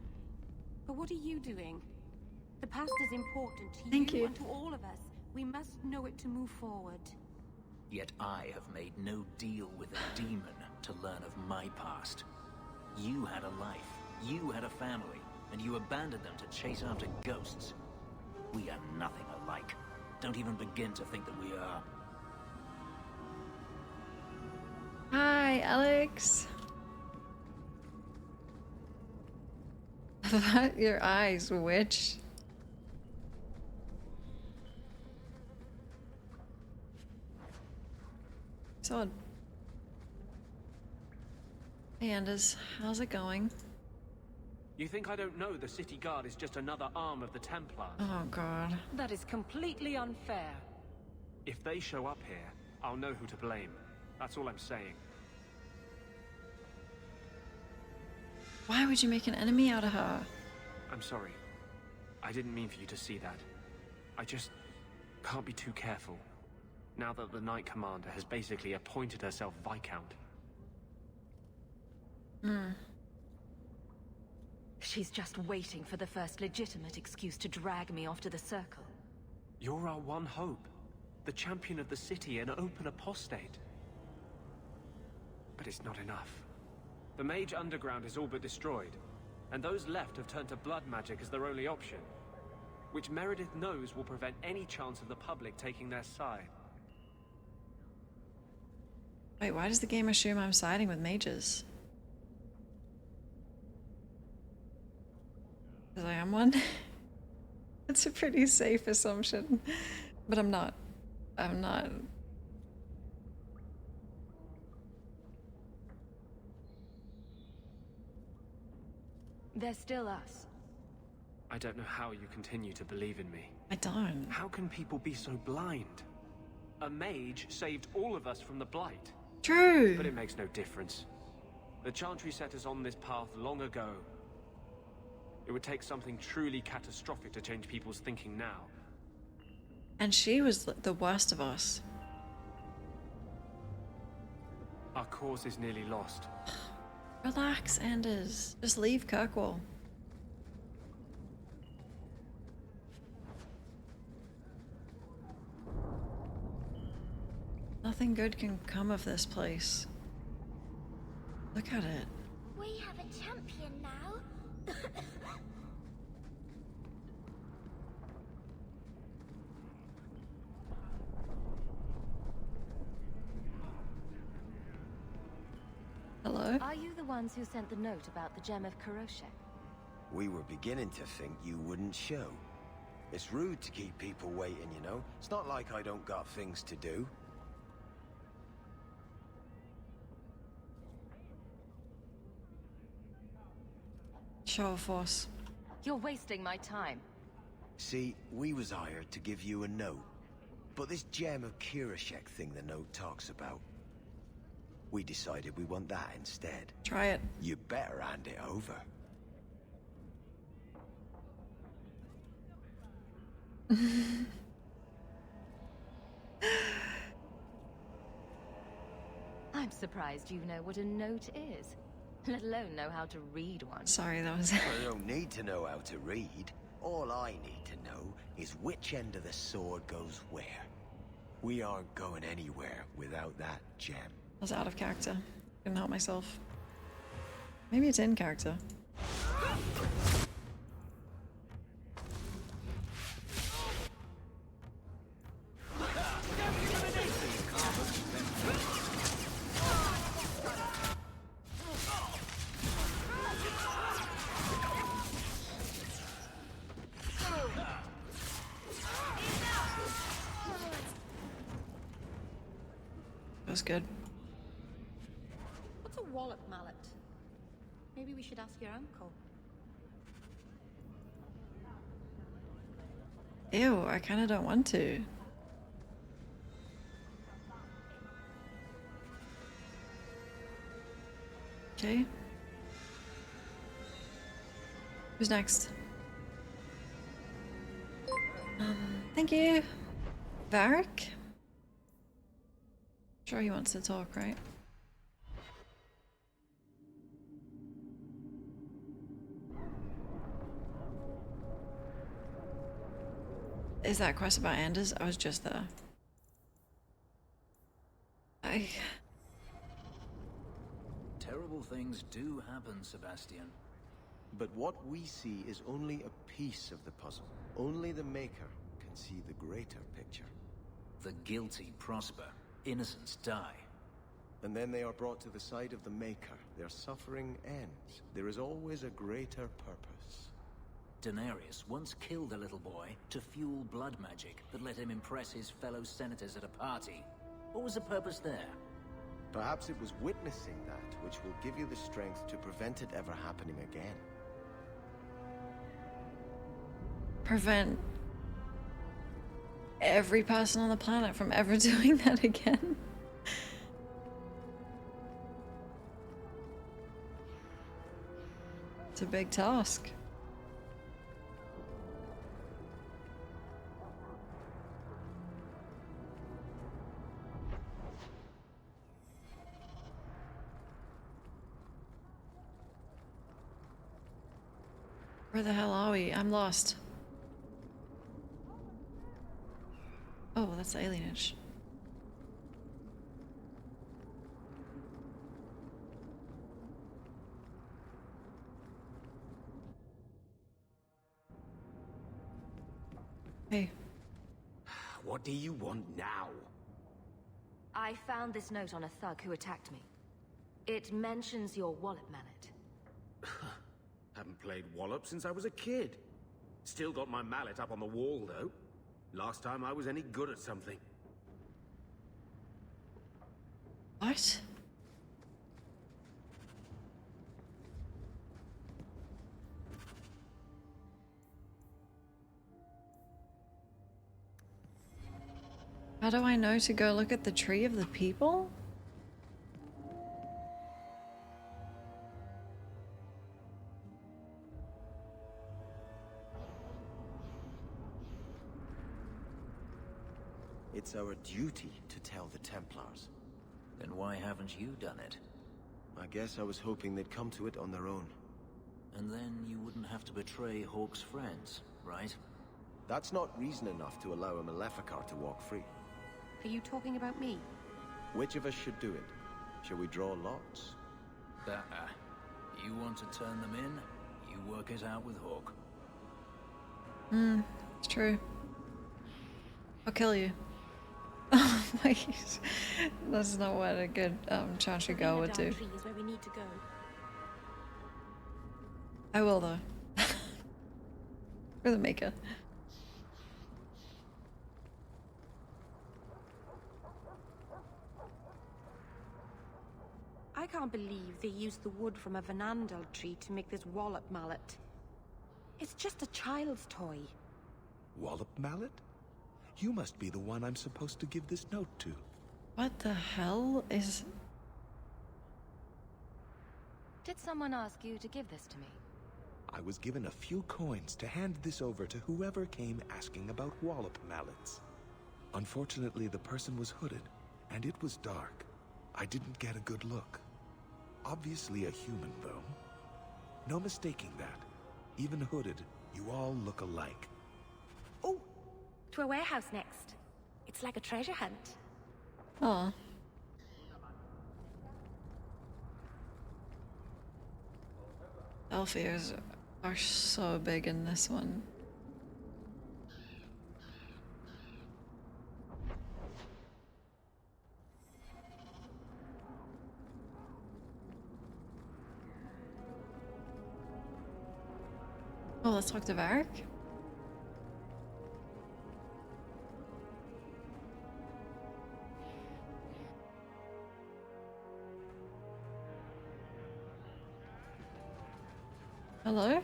But what are you doing? The past is important to Thank you. And to all of us. We must know it to move forward. Yet I have made no deal with a demon to learn of my past. You had a life, you had a family, and you abandoned them to chase after ghosts. We are nothing alike. Don't even begin to think that we are. Hi, Alex. Avert your eyes, witch. So, hey Anders, how's it going? You think I don't know the city guard is just another arm of the Templars? Oh god. That is completely unfair. If they show up here, I'll know who to blame. That's all I'm saying. Why would you make an enemy out of her? I'm sorry. I didn't mean for you to see that. I just can't be too careful. Now that the Knight Commander has basically appointed herself Viscount. She's just waiting for the first legitimate excuse to drag me off to the Circle. You're our one hope. The champion of the city, an open apostate. But it's not enough. The Mage Underground is all but destroyed, and those left have turned to blood magic as their only option, which Meredith knows will prevent any chance of the public taking their side. Wait, why does the game assume I'm siding with mages? Because I am one? It's a pretty safe assumption. But I'm not. I'm not. They're still us. I don't know how you continue to believe in me. I don't. How can people be so blind? A mage saved all of us from the Blight. True. But it makes no difference. The Chantry set us on this path long ago. It would take something truly catastrophic to change people's thinking now. And she was the worst of us. Our cause is nearly lost. Relax, Anders. Just leave Kirkwall. Nothing good can come of this place. Look at it. We have a champion now. Hello? Are you the ones who sent the note about the Gem of Kiroshek? We were beginning to think you wouldn't show. It's rude to keep people waiting, you know? It's not like I don't got things to do. Show of force. You're wasting my time. See, we was hired to give you a note. But this Gem of Kiroshek thing the note talks about, we decided we want that instead. Try it. You better hand it over. I'm surprised you know what a note is, let alone know how to read one. Sorry, that was... I don't need to know how to read. All I need to know is which end of the sword goes where. We aren't going anywhere without that gem. I was out of character. Couldn't help myself. Maybe it's in character. That was good. What's a wallop mallet? Maybe we should ask your uncle. Ew, I kind of don't want to. Okay. Who's next? Thank you. Varric? Sure he wants to talk, right? Is that quest about Anders? I was just there. Terrible things do happen, Sebastian. But what we see is only a piece of the puzzle. Only the Maker can see the greater picture. The guilty prosper. Innocents die. And then they are brought to the side of the Maker. Their suffering ends. There is always a greater purpose. Daenerys once killed a little boy to fuel blood magic that let him impress his fellow senators at a party. What was the purpose there? Perhaps it was witnessing that which will give you the strength to prevent it ever happening again. Prevent every person on the planet from ever doing that again. It's a big task. Where the hell are we? I'm lost. Oh, that's alienage. Hey. What do you want now? I found this note on a thug who attacked me. It mentions your wallet mallet. Haven't played Wallop since I was a kid. Still got my mallet up on the wall, though. Last time I was any good at something. What? How do I know to go look at the Tree of the People? It's our duty to tell the Templars. Then why haven't you done it? I guess I was hoping they'd come to it on their own. And then you wouldn't have to betray Hawke's friends, right? That's not reason enough to allow a Maleficar to walk free. Are you talking about me? Which of us should do it? Shall we draw lots? You want to turn them in? You work it out with Hawke. It's true. I'll kill you. Oh my, that's not what a good Chansha girl would do. Is where we need to go. I will though. For the Maker. I can't believe they used the wood from a Vanandel tree to make this wallop mallet. It's just a child's toy. Wallop mallet? You must be the one I'm supposed to give this note to. What the hell is... Did someone ask you to give this to me? I was given a few coins to hand this over to whoever came asking about wallop mallets. Unfortunately, the person was hooded, and it was dark. I didn't get a good look. Obviously a human, though. No mistaking that. Even hooded, You all look alike. To a warehouse next. It's like a treasure hunt. Oh. Elfiers are so big in this one. Oh, let's talk to Varric. Hello?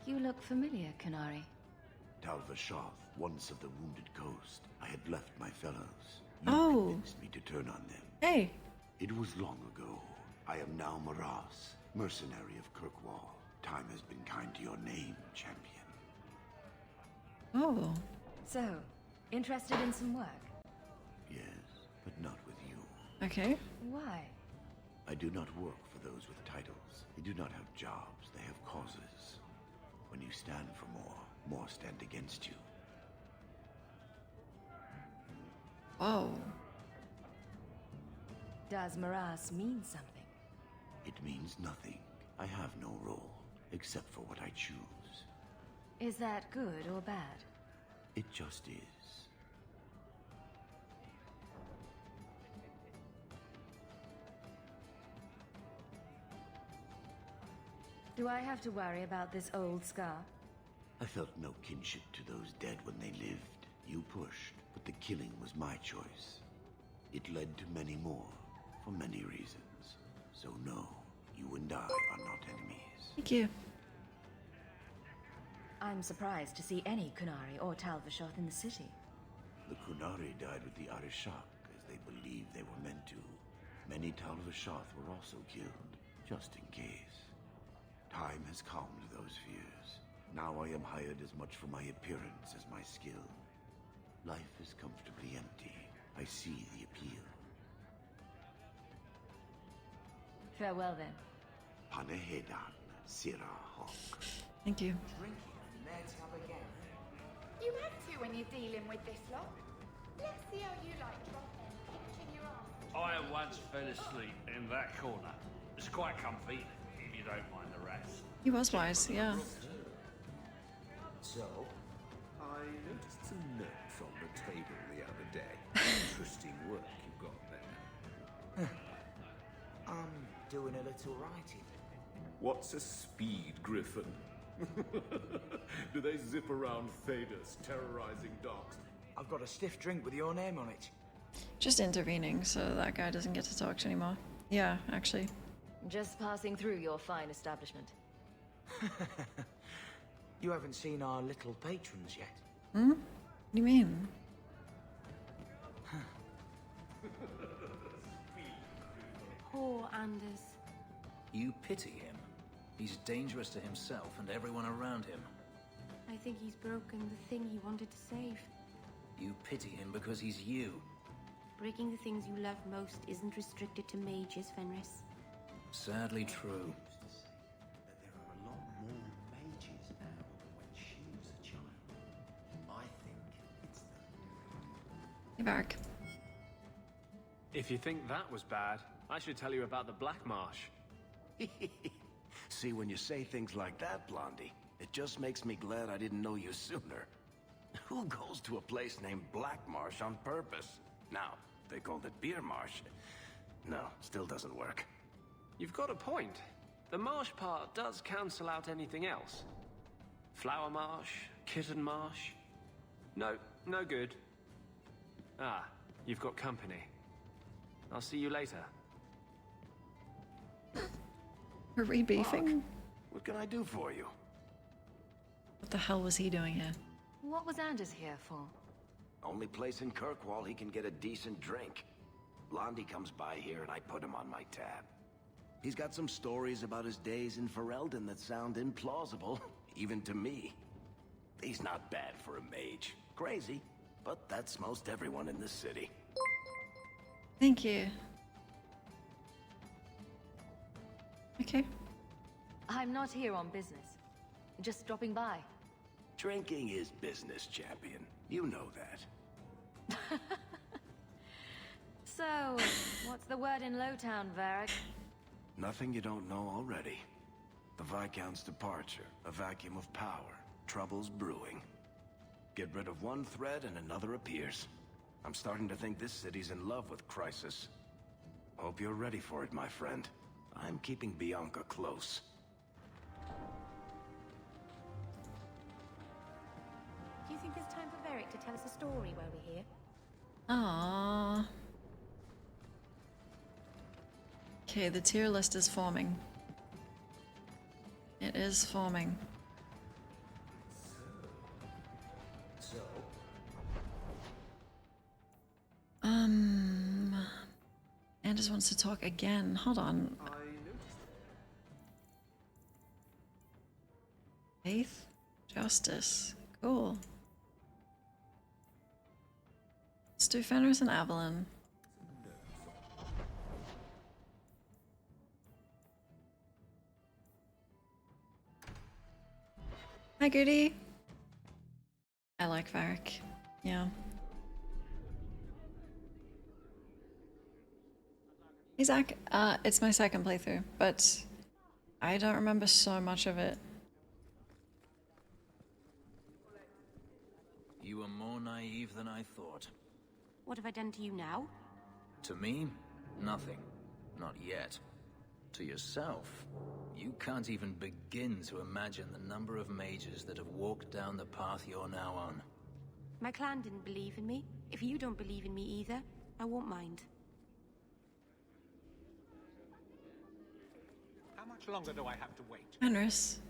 You look familiar, Qunari. Talva Shoth, once of the Wounded Coast. I had left my fellows. You Oh. convinced me to turn on them. Hey. It was long ago. I am now Maras, mercenary of Kirkwall. Time has been kind to your name, champion. Oh. So, interested in some work? Yes, but not with you. Okay. Why? I do not work for those with titles. They do not have jobs, they have causes. When you stand for more stand against you. Oh. Does Maras mean something? It means nothing. I have no role, except for what I choose. Is that good or bad? It just is. Do I have to worry about this old scar? I felt no kinship to those dead when they lived. You pushed, but the killing was my choice. It led to many more, for many reasons. So no, you and I are not enemies. Thank you. I'm surprised to see any Qunari or Talva Shoth in the city. The Qunari died with the Arishak, as they believed they were meant to. Many Talva Shoth were also killed, just in case. Time has calmed those fears. Now I am hired as much for my appearance as my skill. Life is comfortably empty. I see the appeal. Farewell then. Panehedan, Sira Hawk. Thank you. You have to when you're dealing with this lot. Let's see how you like dropping, pinching your ass. I once fell asleep in that corner. It's quite comfy, if you don't mind the rest. He was wise, yeah. So, I noticed some notes on the table the other day. Interesting work you got there. I'm doing a little writing. What's a speed griffin? Do they zip around Thedas, terrorizing dogs? I've got a stiff drink with your name on it. Just intervening so that guy doesn't get to talk anymore. Yeah, actually. Just passing through your fine establishment. You haven't seen our little patrons yet. Hmm? What do you mean? Poor Anders. You pity him. He's dangerous to himself and everyone around him. I think he's broken the thing he wanted to save. You pity him because he's you. Breaking the things you love most isn't restricted to mages, Fenris. Sadly true. That there are a lot more mages now than when she was a child. I think it's Hey, Varric. If you think that was bad, I should tell you about the Black Marsh. See, when you say things like that, Blondie, it just makes me glad I didn't know you sooner. Who goes to a place named Black Marsh on purpose? Now, they called it Beer Marsh. No, still doesn't work. You've got a point. The marsh part does cancel out anything else. Flower Marsh, Kitten Marsh. No, no good. Ah, you've got company. I'll see you later. We're rebeefing? What can I do for you? What the hell was he doing here? What was Anders here for? Only place in Kirkwall he can get a decent drink. Blondie comes by here and I put him on my tab. He's got some stories about his days in Ferelden that sound implausible, even to me. He's not bad for a mage. Crazy, but that's most everyone in this city. Thank you. Okay. I'm not here on business. Just dropping by. Drinking is business, champion. You know that. So, what's the word in Lowtown, Varric? Nothing you don't know already. The Viscount's departure, a vacuum of power, troubles brewing. Get rid of one thread and another appears. I'm starting to think this city's in love with Crisis. Hope you're ready for it, my friend. I'm keeping Bianca close. Do you think it's time for Varric to tell us a story while we're here? Aww. Okay, the tier list is forming. It is forming. So? Anders wants to talk again. Hold on. I noticed Faith? Justice. Cool. Let's do Fenris and Avalon. Hi, Goody. I like Varric. Yeah. Hey, Zach. It's my second playthrough, but I don't remember so much of it. You are more naive than I thought. What have I done to you now? To me, nothing. Not yet. To yourself, you can't even begin to imagine the number of mages that have walked down the path you're now on. My clan didn't believe in me. If you don't believe in me either, I won't mind. How much longer do I have to wait? Fenris,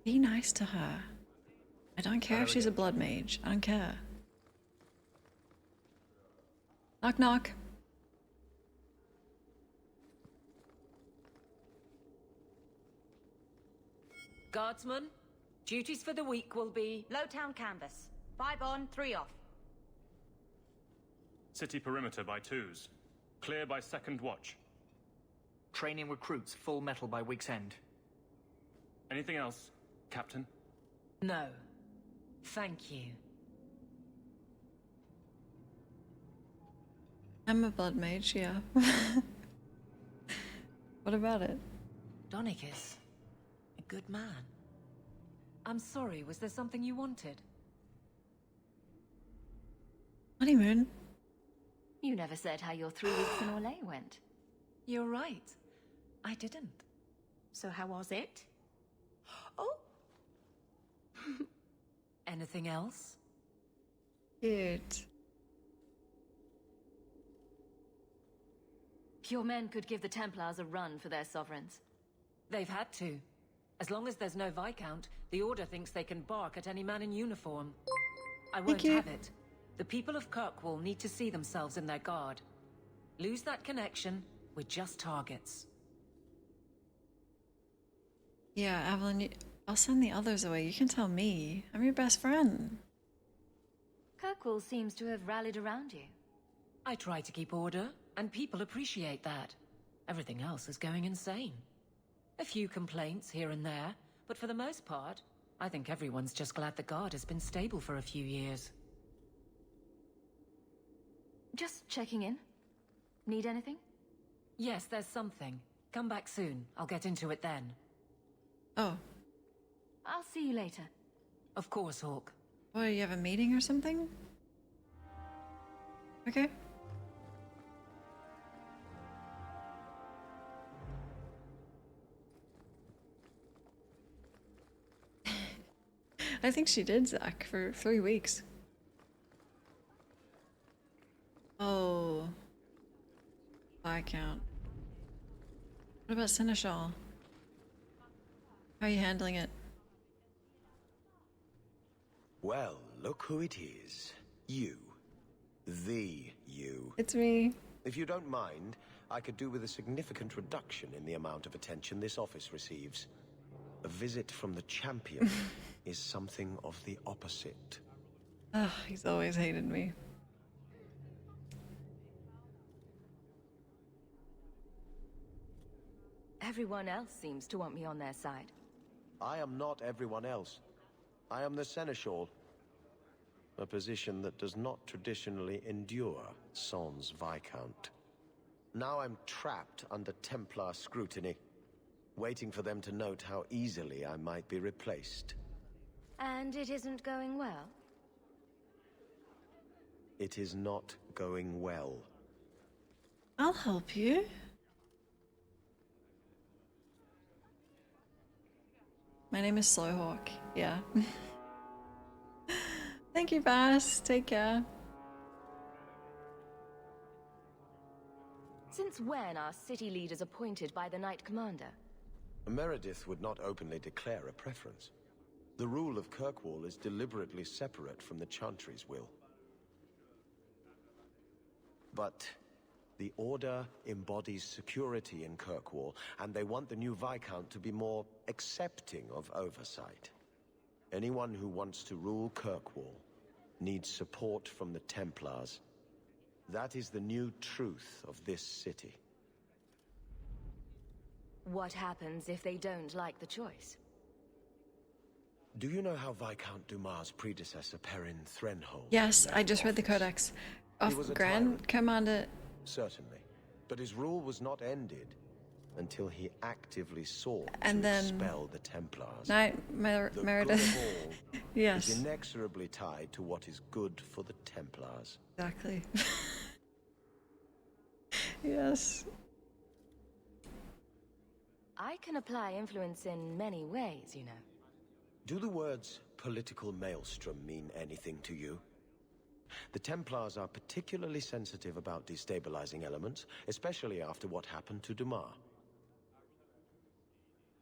be nice to her. I don't care if she's a blood mage. I don't care. Knock knock. Guardsman, duties for the week will be... Lowtown canvas. 5 on, 3 off. City perimeter by 2s. Clear by 2nd watch. Training recruits full metal by week's end. Anything else, Captain? No. Thank you. I'm a blood mage, yeah. What about it? Donicus. A good man. I'm sorry, was there something you wanted? Honeymoon? You never said how your 3 weeks in Orlais went. You're right. I didn't. So how was it? Oh! Anything else? Cute. Your men could give the Templars a run for their sovereigns. They've had to. As long as there's no Viscount, the Order thinks they can bark at any man in uniform. I won't have it. The people of Kirkwall need to see themselves in their guard. Lose that connection, we're just targets. Yeah, Avalon, I'll send the others away. You can tell me. I'm your best friend. Kirkwall seems to have rallied around you. I try to keep order, and people appreciate that. Everything else is going insane. A few complaints here and there, but for the most part, I think everyone's just glad the guard has been stable for a few years. Just checking in. Need anything? Yes, there's something. Come back soon. I'll get into it then. Oh. I'll see you later. Of course, Hawk. Oh, you have a meeting or something? Okay. I think she did, Zach, for 3 weeks. Oh. Viscount. What about Seneschal? How are you handling it? Well, look who it is. You. The you. It's me. If you don't mind, I could do with a significant reduction in the amount of attention this office receives. A visit from the champion is something of the opposite. Ugh, he's always hated me. Everyone else seems to want me on their side. I am not everyone else. I am the Seneschal. A position that does not traditionally endure sans Viscount. Now I'm trapped under Templar scrutiny, waiting for them to note how easily I might be replaced. And it isn't going well? It is not going well. I'll help you. My name is Slowhawk. Yeah. Thank you, Bass. Take care. Since when are city leaders appointed by the Knight Commander? Meredith would not openly declare a preference. The rule of Kirkwall is deliberately separate from the Chantry's will. But the Order embodies security in Kirkwall, and they want the new Viscount to be more accepting of oversight. Anyone who wants to rule Kirkwall needs support from the Templars. That is the new truth of this city. What happens if they don't like the choice? Do you know how Viscount Dumas' predecessor Perrin Threnhold? Yes, I just read the Codex. Of Grand Commander. Certainly. But his rule was not ended until he actively sought And to then expel the Templars. Meredith. Yes. Is inexorably tied to what is good for the Templars. Exactly. Yes. I can apply influence in many ways, you know. Do the words political maelstrom mean anything to you? The Templars are particularly sensitive about destabilizing elements, especially after what happened to Dumas.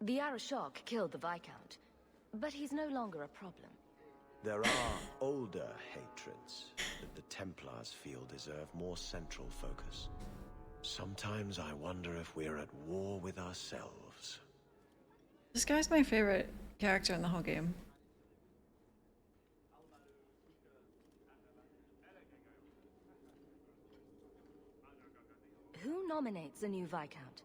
The Arashok killed the Viscount, but he's no longer a problem. There are older hatreds that the Templars feel deserve more central focus. Sometimes I wonder if we're at war with ourselves. This guy's my favorite character in the whole game. Who nominates a new Viscount?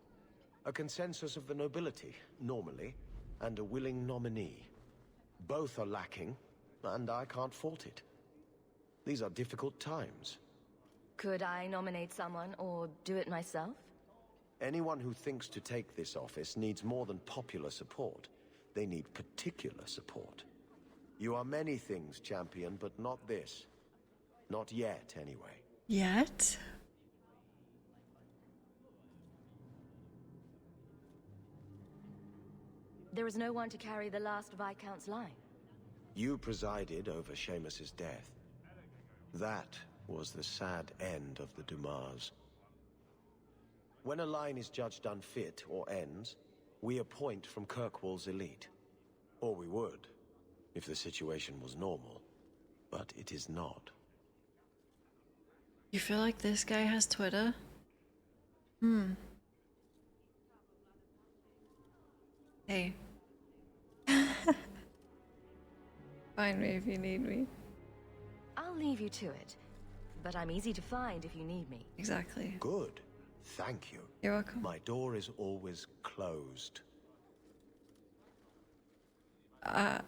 A consensus of the nobility, normally, and a willing nominee. Both are lacking, and I can't fault it. These are difficult times. Could I nominate someone, or do it myself? Anyone who thinks to take this office needs more than popular support. They need particular support. You are many things, champion, but not this. Not yet, anyway. Yet? There is no one to carry the last Viscount's line. You presided over Seamus's death. That was the sad end of the Dumas. When a line is judged unfit or ends, we appoint from Kirkwall's elite. Or we would, if the situation was normal. But it is not. You feel like this guy has Twitter? Hey. Find me if you need me. I'll leave you to it, but I'm easy to find if you need me. Exactly. Good. Thank you. You're welcome. My door is always closed. That's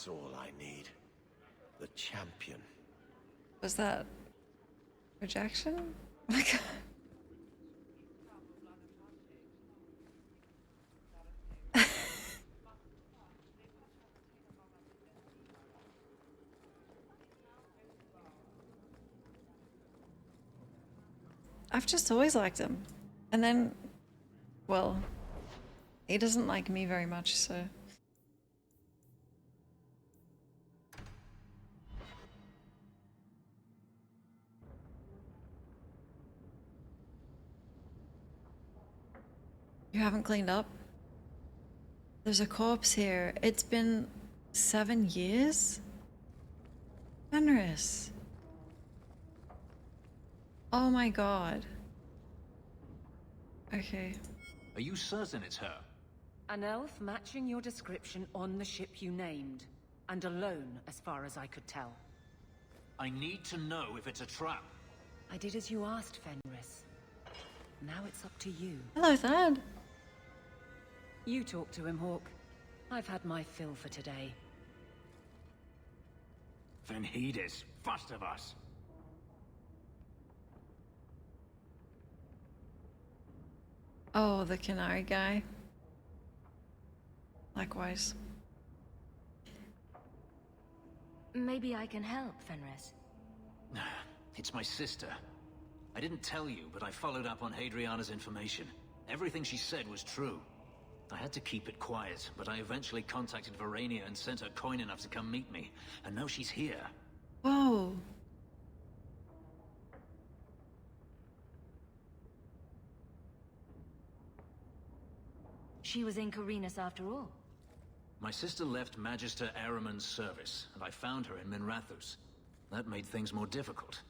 all I need. The champion. Was that rejection? Oh my god. I've just always liked him. And then, well, he doesn't like me very much, so... You haven't cleaned up? There's a corpse here. It's been 7 years? Fenris. Oh my god. Okay. Are you certain it's her? An elf matching your description on the ship you named. And alone, as far as I could tell. I need to know if it's a trap. I did as you asked, Fenris. Now it's up to you. Hello, Thad. You talk to him, Hawk. I've had my fill for today. Venhedis, first of us. Oh, the Canary guy. Likewise. Maybe I can help, Fenris. It's my sister. I didn't tell you, but I followed up on Hadriana's information. Everything she said was true. I had to keep it quiet, but I eventually contacted Verania and sent her coin enough to come meet me. And now she's here. Whoa. She was in Corinus after all. My sister left Magister Ahriman's service, and I found her in Minrathous. That made things more difficult.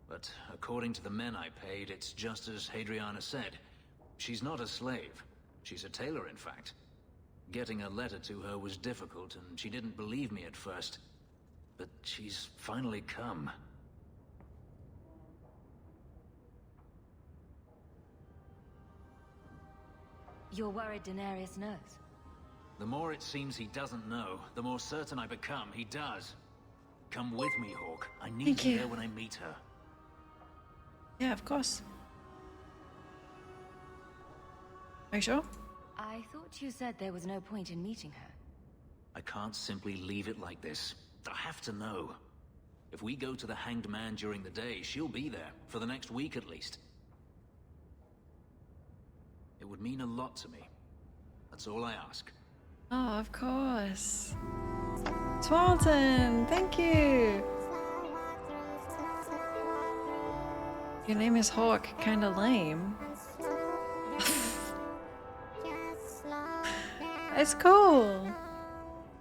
But according to the men I paid, it's just as Hadriana said. She's not a slave. She's a tailor, in fact. Getting a letter to her was difficult, and she didn't believe me at first. But she's finally come. You're worried Denarius knows? The more it seems he doesn't know, the more certain I become he does. Come with me, Hawk. I need you there when I meet her. Yeah, of course. Are you sure? I thought you said there was no point in meeting her. I can't simply leave it like this. I have to know. If we go to the Hanged Man during the day, she'll be there, for the next week at least. It would mean a lot to me. That's all I ask. Oh, of course. Swarton, thank you. Your name is Hawk, kinda lame. It's cool.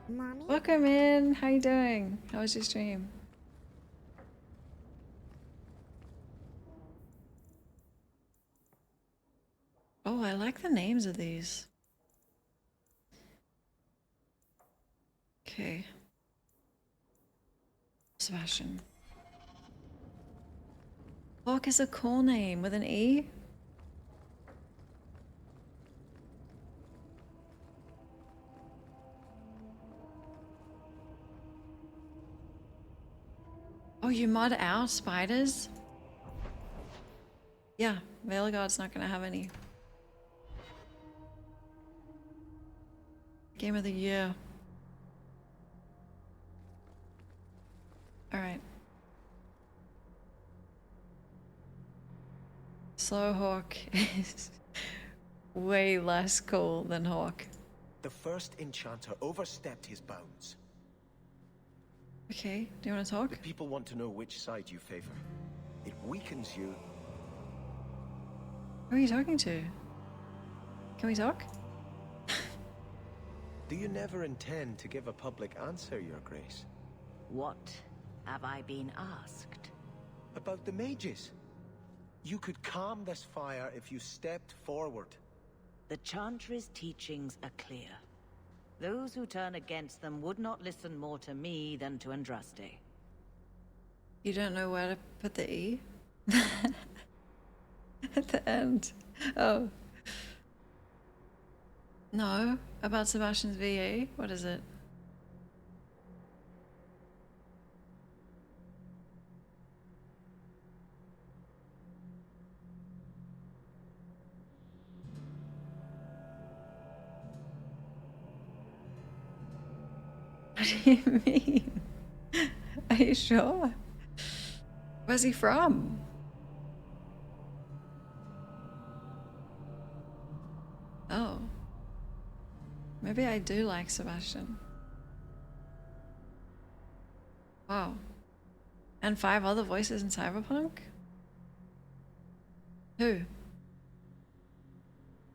Mommy? Welcome in. How you doing? How was your stream? Oh, I like the names of these. Okay. Sebastian. Hawk is a cool name with an E. Oh, you mod out spiders? Yeah, Veilguard's not gonna have any. Game of the year. Alright. Slow Hawk is way less cool than Hawk. The first enchanter overstepped his bounds. Okay, do you want to talk? The people want to know which side you favor. It weakens you. Who are you talking to? Can we talk? Do you never intend to give a public answer, Your Grace? What have I been asked? About the mages. You could calm this fire if you stepped forward. The Chantry's teachings are clear. Those who turn against them would not listen more to me than to Andraste. You don't know where to put the E? At the end. Oh. No, about Sebastian's VA? What is it? What do you mean? Are you sure? Where's he from? Oh. Maybe I do like Sebastian. Wow. And 5 other voices in Cyberpunk? Who?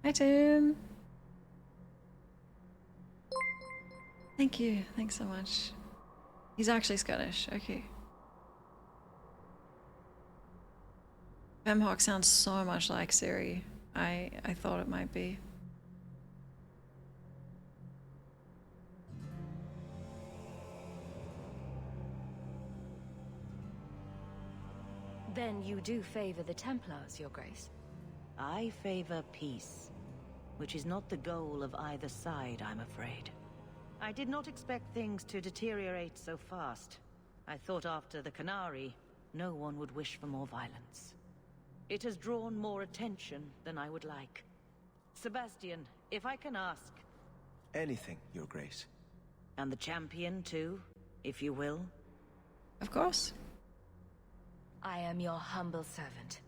Hi, Tim. Thank you. Thanks so much. He's actually Scottish. Okay. Femhawk sounds so much like Siri. I thought it might be. Then you do favor the Templars, Your Grace? I favor peace. which is not the goal of either side, I'm afraid. I did not expect things to deteriorate so fast. I thought after the Canary, no one would wish for more violence. It has drawn more attention than I would like. Sebastian, if I can ask... Anything, Your Grace. And the champion, too, if you will? Of course. I am your humble servant.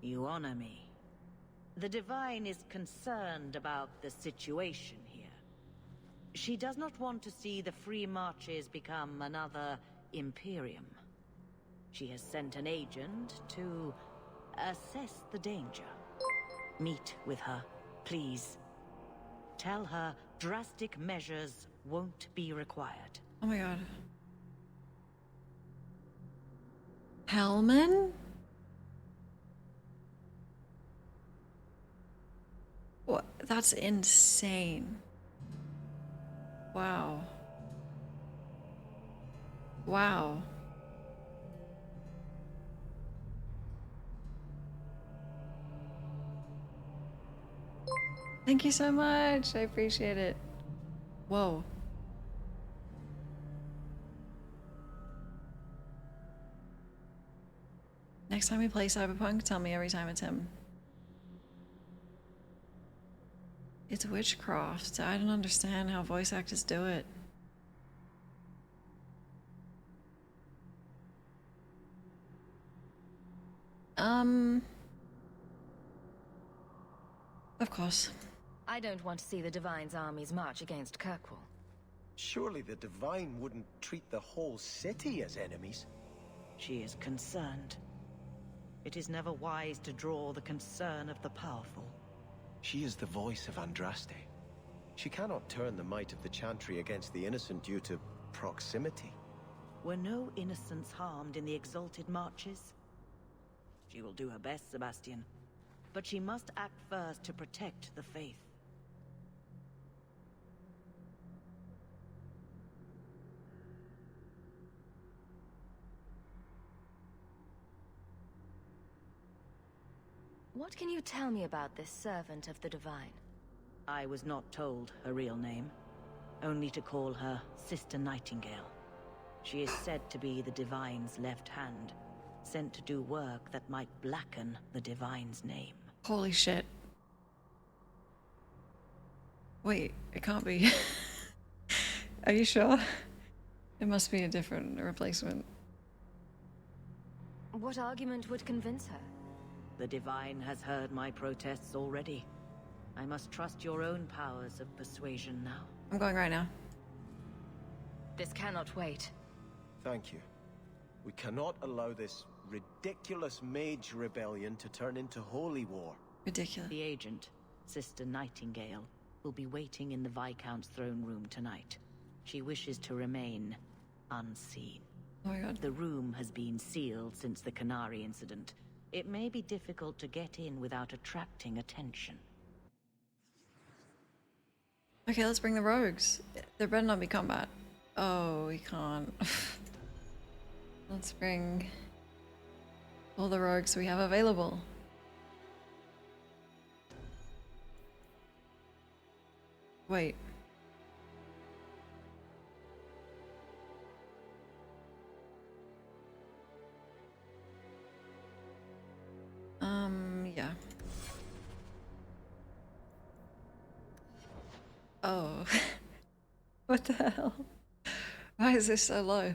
You honor me. The Divine is concerned about the situation here. She does not want to see the Free Marches become another Imperium. She has sent an agent to assess the danger. Meet with her, please. Tell her drastic measures won't be required. Oh my god. Hellman? What? That's insane. Wow. Wow. Thank you so much. I appreciate it. Whoa. Next time we play Cyberpunk, tell me every time it's him. It's witchcraft. I don't understand how voice actors do it. Of course. I don't want to see the Divine's armies march against Kirkwall. Surely the Divine wouldn't treat the whole city as enemies. She is concerned. It is never wise to draw the concern of the powerful. She is the voice of Andraste. She cannot turn the might of the Chantry against the innocent due to proximity. Were no innocents harmed in the Exalted Marches? She will do her best, Sebastian. But she must act first to protect the faith. What can you tell me about this servant of the Divine? I was not told her real name. Only to call her Sister Nightingale. She is said to be the Divine's left hand, sent to do work that might blacken the Divine's name. Holy shit. Wait, it can't be. Are you sure? It must be a different replacement. What argument would convince her? The Divine has heard my protests already. I must trust your own powers of persuasion now. I'm going right now. This cannot wait. Thank you. We cannot allow this ridiculous mage rebellion to turn into holy war. Ridiculous. The agent, Sister Nightingale, will be waiting in the Viscount's throne room tonight. She wishes to remain unseen. Oh my god. The room has been sealed since the Canary incident. It may be difficult to get in without attracting attention. Okay, let's bring the rogues. There better not be combat. Oh, we can't. Let's bring all the rogues we have available. Wait. Yeah. Oh. What the hell? Why is this so low?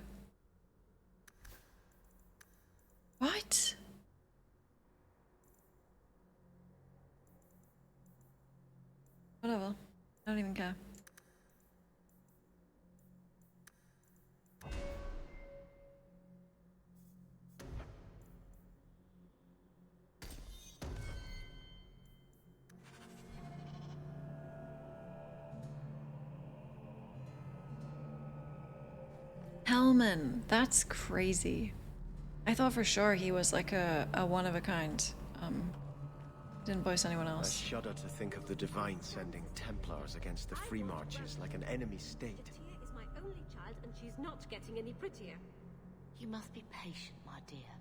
What? Whatever. I don't even care. Hellman, that's crazy. I thought for sure he was like a one of a kind. Didn't voice anyone I else. shudder to think of the Divine sending Templars against the Free Marches like an enemy state. Jatia is my only child, and she's not getting any prettier. You must be patient, my dear.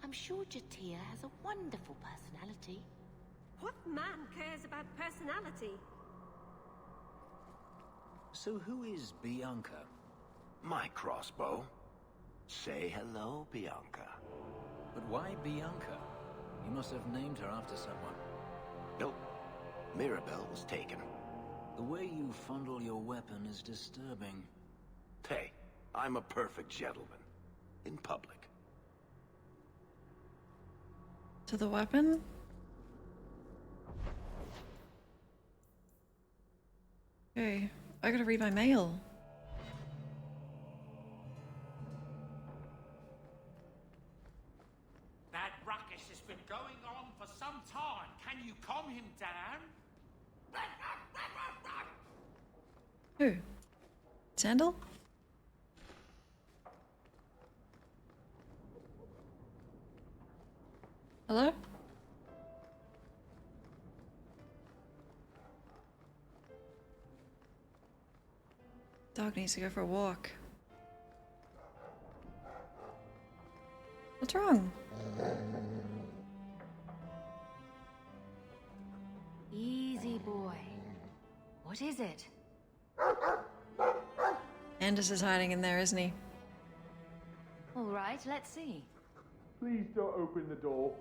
I'm sure Jatia has a wonderful personality. What man cares about personality? So who is Bianca? My crossbow. Say hello, Bianca. But why Bianca? You must have named her after someone. Nope. Mirabelle was taken. The way you fondle your weapon is disturbing. Hey, I'm a perfect gentleman. In public. To the weapon? Okay, I gotta read my mail. That ruckus has been going on for some time. Can you calm him down? Who? Sandal? Hello? Dog needs to go for a walk. What's wrong? Easy, boy. What is it? Anders is hiding in there, isn't he? All right, let's see. Please don't open the door.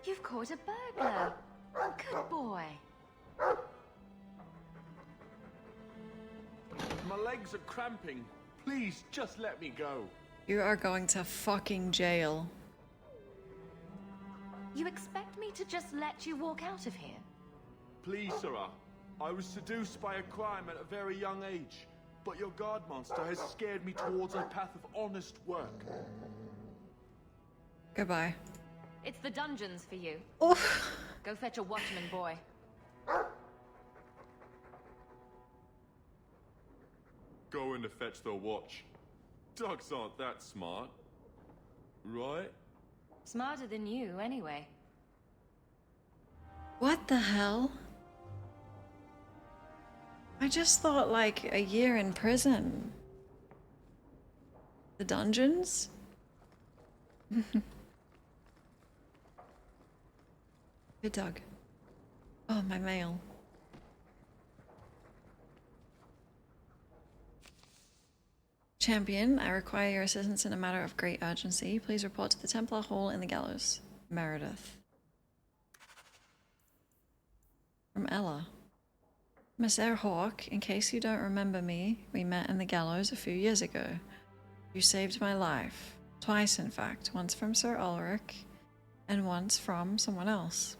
You've caught a burglar. Good boy. My legs are cramping. Please, just let me go. You are going to fucking jail. You expect me to just let you walk out of here? Please, Sarah. I was seduced by a crime at a very young age, but your guard monster has scared me towards a path of honest work. Goodbye. It's the dungeons for you. Oof. Go fetch a watchman, boy. Going to fetch the watch. Dogs aren't that smart. Right? Smarter than you, anyway. What the hell? I just thought like a year in prison. The dungeons? Good dog. Oh, my mail. Champion, I require your assistance in a matter of great urgency. Please report to the Templar Hall in the Gallows. Meredith. From Ella. Messere Hawk, in case you don't remember me, we met in the Gallows a few years ago. You saved my life. Twice, in fact. Once from Sir Ulrich, and once from someone else.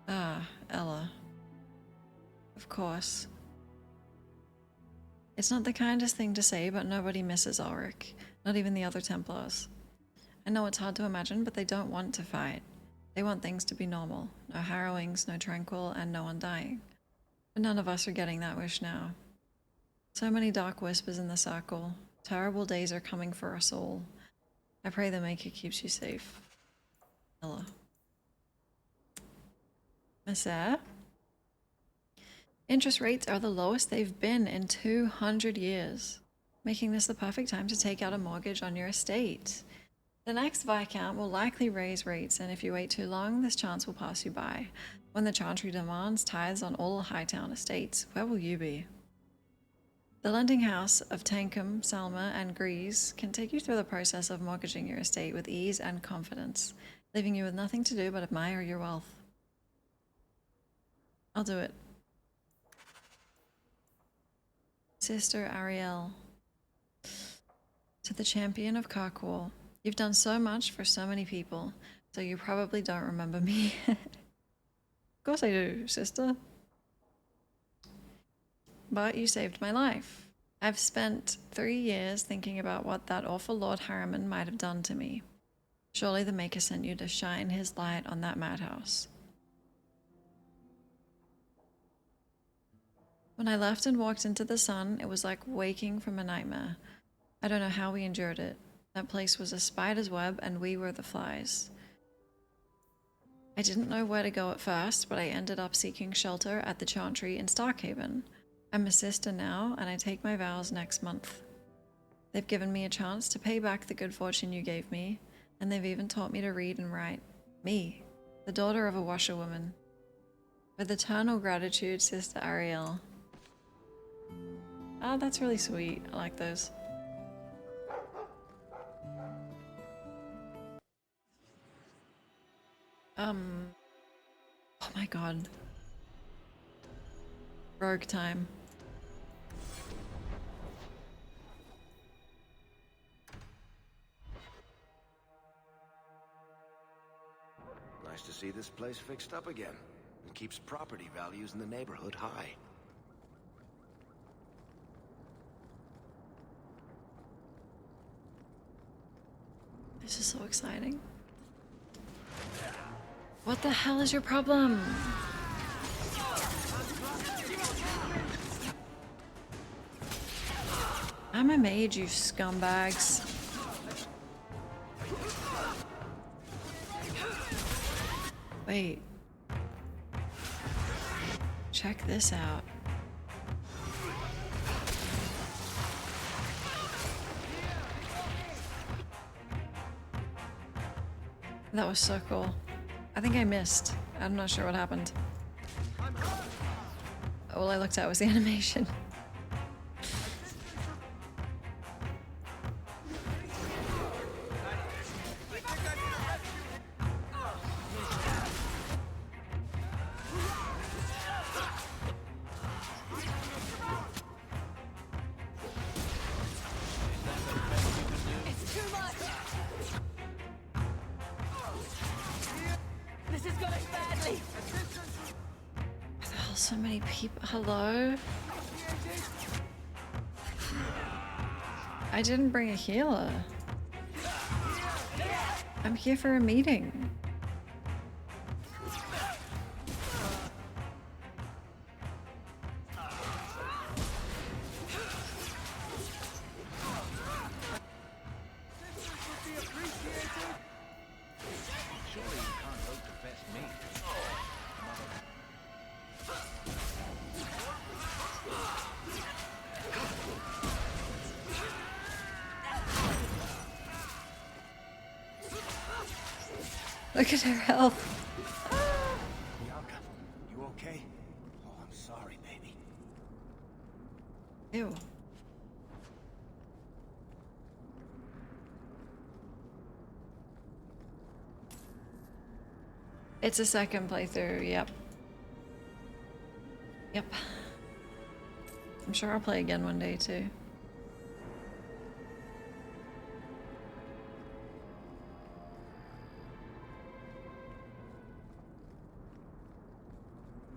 Ah, Ella. Of course. It's not the kindest thing to say, but nobody misses Ulrich. Not even the other Templars. I know it's hard to imagine, but they don't want to fight. They want things to be normal. No harrowings, no tranquil, and no one dying. But none of us are getting that wish now. So many dark whispers in the circle. Terrible days are coming for us all. I pray the Maker keeps you safe. Ella. Messere? Interest rates are the lowest they've been in 200 years, making this the perfect time to take out a mortgage on your estate. The next Viscount will likely raise rates, and if you wait too long, this chance will pass you by. When the Chantry demands tithes on all Hightown estates, where will you be? The lending house of Tankum, Salma, and Grease can take you through the process of mortgaging your estate with ease and confidence, leaving you with nothing to do but admire your wealth. I'll do it. Sister Ariel. To the Champion of Kirkwall. You've done so much for so many people, so you probably don't remember me. Of course I do, sister. But you saved my life. I've spent 3 years thinking about what that awful Lord Harriman might have done to me. Surely the Maker sent you to shine his light on that madhouse. When I left and walked into the sun, it was like waking from a nightmare. I don't know how we endured it. That place was a spider's web and we were the flies. I didn't know where to go at first, but I ended up seeking shelter at the Chantry in Starkhaven. I'm a sister now, and I take my vows next month. They've given me a chance to pay back the good fortune you gave me, and they've even taught me to read and write. Me, the daughter of a washerwoman. With eternal gratitude, Sister Ariel. Oh, that's really sweet. I like those. Oh my god. Rogue time. Nice to see this place fixed up again. It keeps property values in the neighborhood high. This is so exciting. What the hell is your problem? I'm a mage, you scumbags. Wait. Check this out. That was so cool. I think I missed. I'm not sure what happened. All I looked at was the animation. It's too much! This is going badly! Why the hell so many people? Hello? I didn't bring a healer. I'm here for a meeting. Look at her health. Bianca, you okay? Oh, I'm sorry, baby. Ew. It's a second playthrough, yep. Yep. I'm sure I'll play again one day too.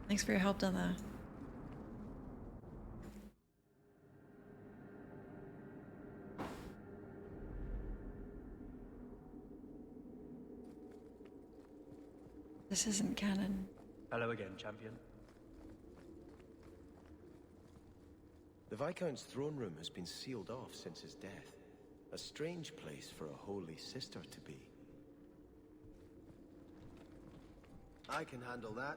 Thanks for your help down there. This isn't canon. Hello again, champion. The Viscount's throne room has been sealed off since his death. A strange place for a holy sister to be. I can handle that.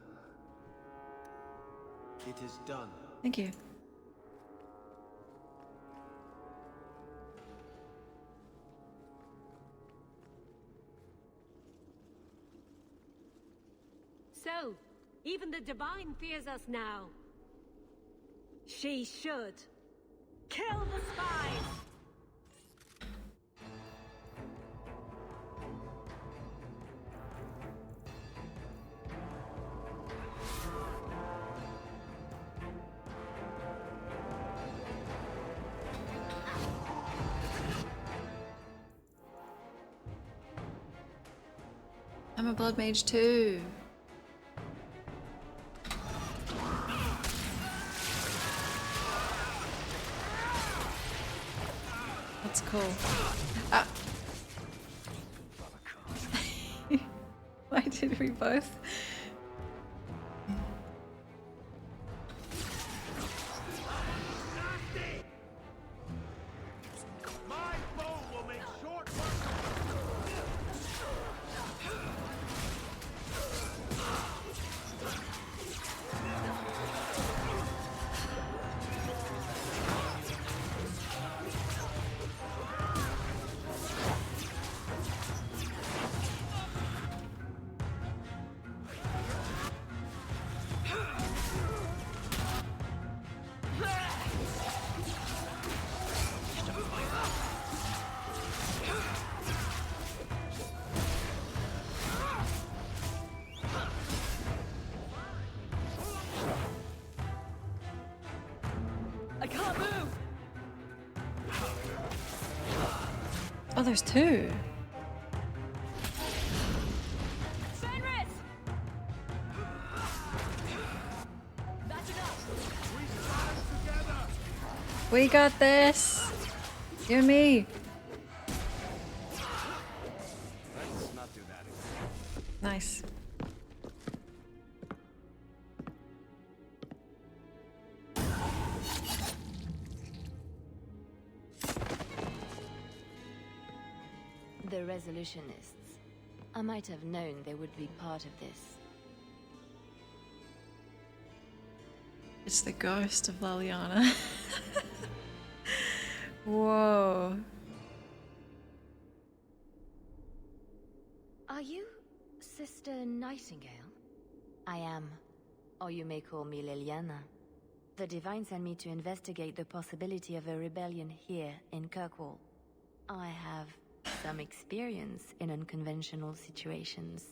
It is done. Thank you. So, even the Divine fears us now. She should. Kill the spies! I'm a blood mage too. That's cool. Ah. Why did we both? there's two. Fenris! That's enough. We got this. You and me. Let's not do that again. Nice. The Resolutionists. I might have known they would be part of this. It's the ghost of Leliana. Whoa. Are you Sister Nightingale? I am. Or you may call me Leliana. The Divine sent me to investigate the possibility of a rebellion here in Kirkwall. I have some experience in unconventional situations.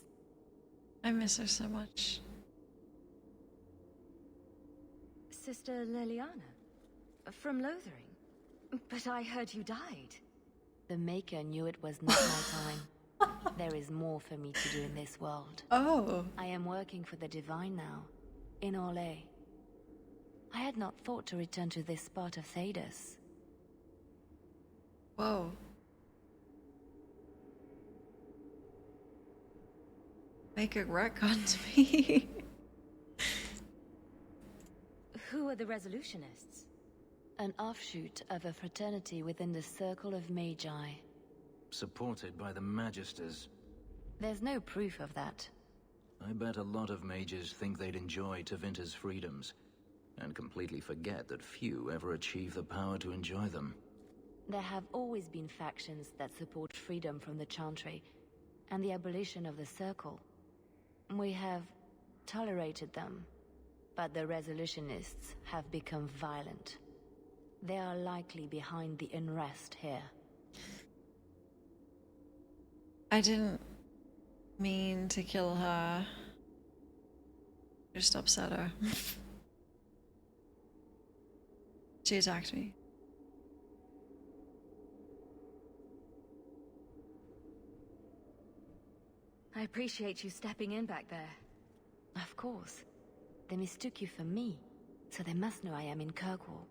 I miss her so much. Sister Leliana? From Lothering? But I heard you died. The Maker knew it was not my time. There is more for me to do in this world. Oh. I am working for the Divine now, in Orlais. I had not thought to return to this part of Thedas. Whoa. Make a retcon to me. Who are the Resolutionists? An offshoot of a fraternity within the Circle of Magi. Supported by the Magisters. There's no proof of that. I bet a lot of mages think they'd enjoy Tevinter's freedoms, and completely forget that few ever achieve the power to enjoy them. There have always been factions that support freedom from the Chantry, and the abolition of the Circle. We have tolerated them, but the Resolutionists have become violent. They are likely behind the unrest here. I didn't mean to kill her. Just upset her. She attacked me. I appreciate you stepping in back there. Of course. They mistook you for me, so they must know I am in Kirkwall.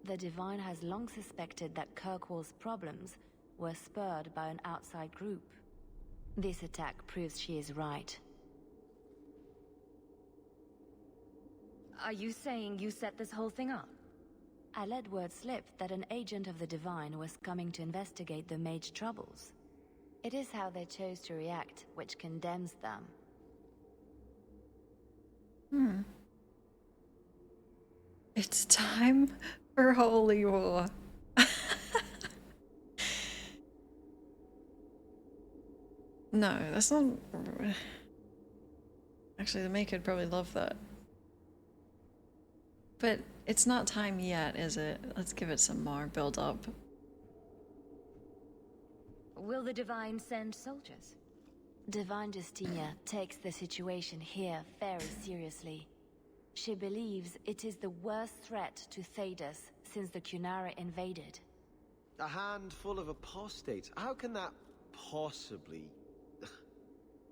The Divine has long suspected that Kirkwall's problems were spurred by an outside group. This attack proves she is right. Are you saying you set this whole thing up? I let word slip that an agent of the Divine was coming to investigate the Mage troubles. It is how they chose to react which condemns them. It's time for Holy War. No, that's not... Actually, the Maker would probably love that. But it's not time yet, is it? Let's give it some more build up. Will the Divine send soldiers? Divine Justinia takes the situation here very seriously. She believes it is the worst threat to Thedas since the Cunara invaded. A handful of apostates. How can that possibly...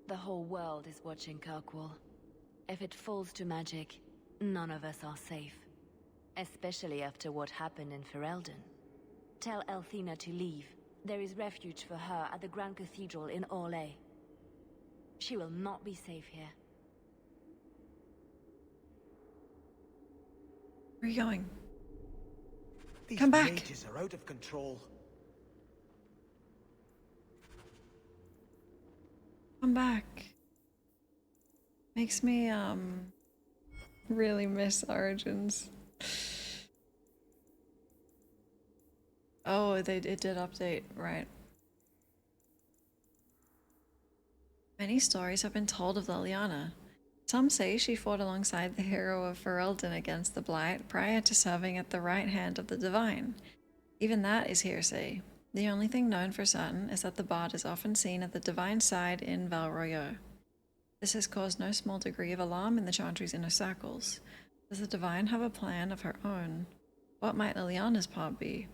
The whole world is watching Kirkwall. If it falls to magic, none of us are safe. Especially after what happened in Ferelden. Tell Elthina to leave. There is refuge for her at the Grand Cathedral in Orlais. She will not be safe here. Where are you going? These Come back. mages are out of control. Come back. Makes me, really miss Origins. Oh, it did update, right. Many stories have been told of Leliana. Some say she fought alongside the hero of Ferelden against the Blight prior to serving at the right hand of the Divine. Even that is hearsay. The only thing known for certain is that the Bard is often seen at the Divine side in Val Royeaux. This has caused no small degree of alarm in the Chantry's inner circles. Does the Divine have a plan of her own? What might Leliana's part be?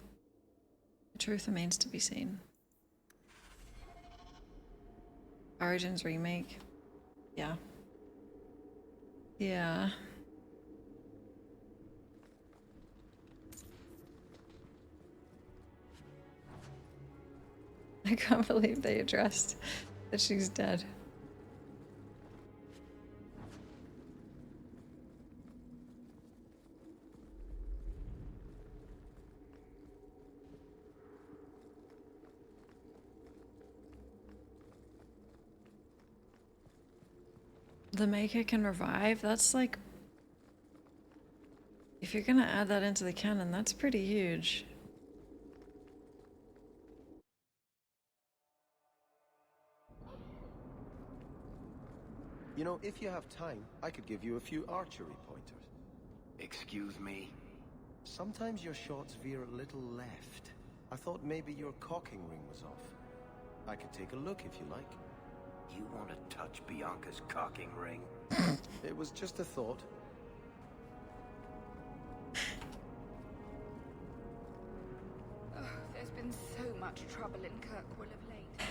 The truth remains to be seen. Origins remake. Yeah. Yeah. I can't believe they addressed that she's dead. The Maker can revive? That's like... If you're gonna add that into the canon, that's pretty huge. You know, if you have time, I could give you a few archery pointers. Excuse me? Sometimes your shots veer a little left. I thought maybe your cocking ring was off. I could take a look if you like. You want to touch Bianca's cocking ring? It was just a thought. There's been so much trouble in Kirkwall of late.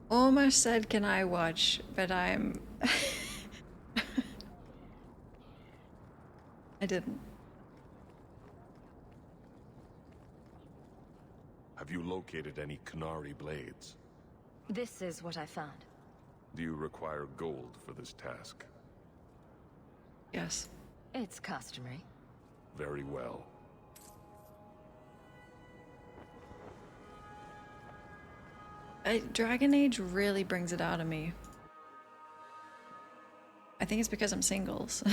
Almost said, can I watch? But I'm... I didn't. Have you located any Qunari blades? This is what I found. Do you require gold for this task? Yes. It's customary. Very well. Dragon Age really brings it out of me. I think it's because I'm singles.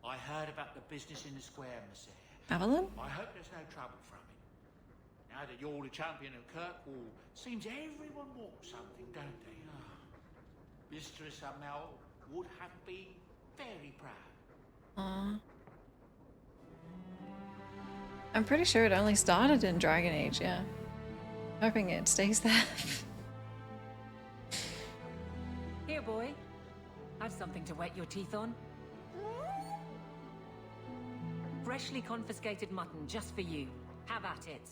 I heard about the business in the square, Monsieur. Avalon? I hope there's no trouble from it. Now that you're the champion of Kirkwall, seems everyone wants something, don't they? Mistress Amel would have been very proud. Aww. I'm pretty sure it only started in Dragon Age, yeah. Hoping it stays there. Here, boy. Have something to wet your teeth on. Freshly confiscated mutton just for you. Have at it.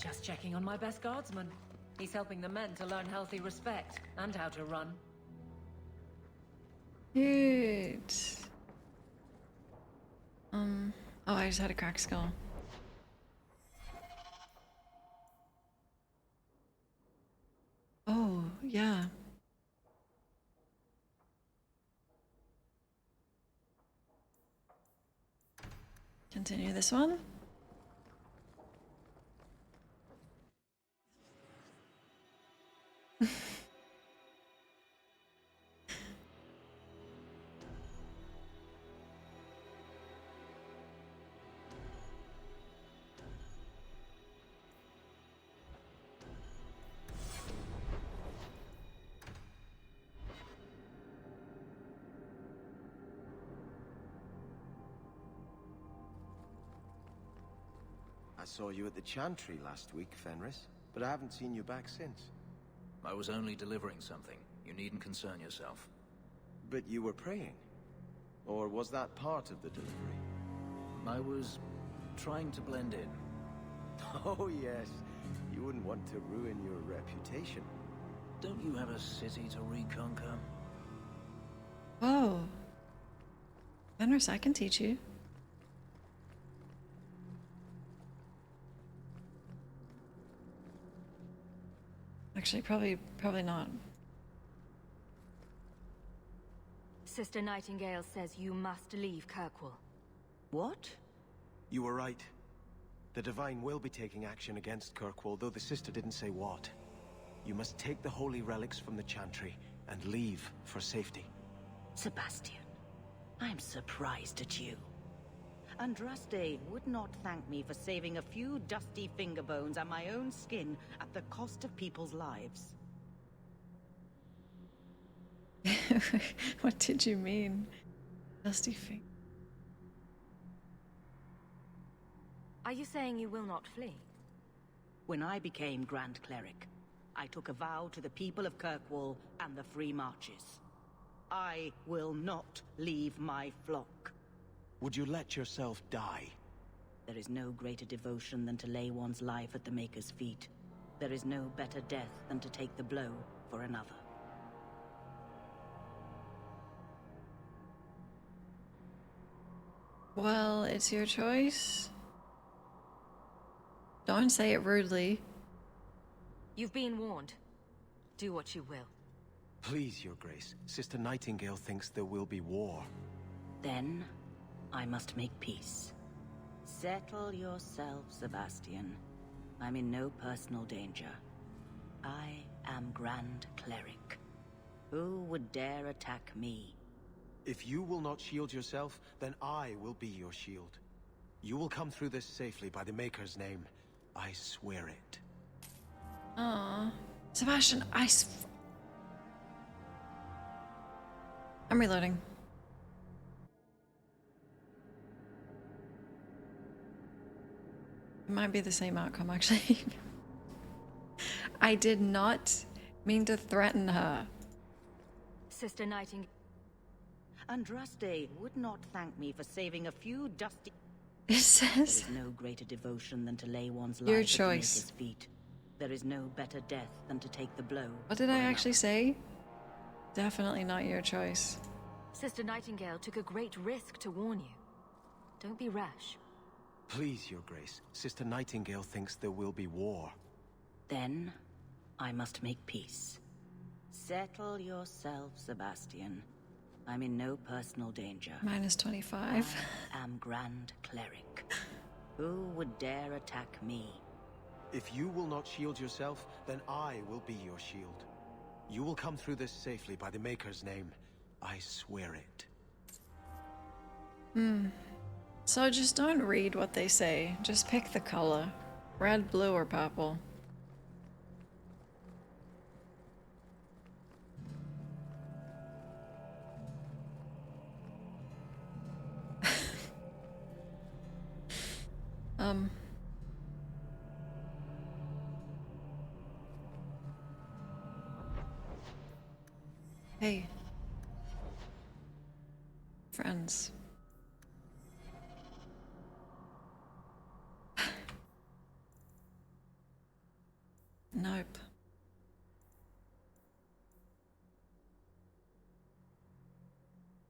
Just checking on my best guardsman. He's helping the men to learn healthy respect and how to run. Cute. Oh, I just had a cracked skull. Oh, yeah. Continue this one. I saw you at the Chantry last week, Fenris, but I haven't seen you back since. I was only delivering something. You needn't concern yourself. But you were praying? Or was that part of the delivery? I was trying to blend in. Oh yes, you wouldn't want to ruin your reputation. Don't you have a city to reconquer? Whoa. Fenris, I can teach you. Actually, probably not. Sister Nightingale says you must leave Kirkwall. What? You were right. The Divine will be taking action against Kirkwall, though the sister didn't say what. You must take the holy relics from the Chantry and leave for safety. Sebastian, I'm surprised at you. Andraste would not thank me for saving a few dusty finger bones and my own skin at the cost of people's lives. What did you mean? Dusty finger. Are you saying you will not flee? When I became Grand Cleric, I took a vow to the people of Kirkwall and the Free Marches. I will not leave my flock. Would you let yourself die? There is no greater devotion than to lay one's life at the Maker's feet. There is no better death than to take the blow for another. Well, it's your choice. Don't say it rudely. You've been warned. Do what you will. Please, Your Grace. Sister Nightingale thinks there will be war. Then, I must make peace. Settle yourself, Sebastian. I'm in no personal danger. I am Grand Cleric. Who would dare attack me? If you will not shield yourself, then I will be your shield. You will come through this safely by the Maker's name. I swear it. Aww. Sebastian, I'm reloading. It might be the same outcome, actually. I did not mean to threaten her. Sister Nightingale. Andraste would not thank me for saving a few dusty... It says... There is no greater devotion than to lay one's life your at the choice. Maker's feet. There is no better death than to take the blow. What did I actually say? Definitely not your choice. Sister Nightingale took a great risk to warn you. Don't be rash. Please, Your Grace. Sister Nightingale thinks there will be war. Then, I must make peace. Settle yourself, Sebastian. I'm in no personal danger. Minus 25. I am Grand Cleric. Who would dare attack me? If you will not shield yourself, then I will be your shield. You will come through this safely by the Maker's name. I swear it. So just don't read what they say. Just pick the color. Red, blue, or purple. Hey. Friends. Nope.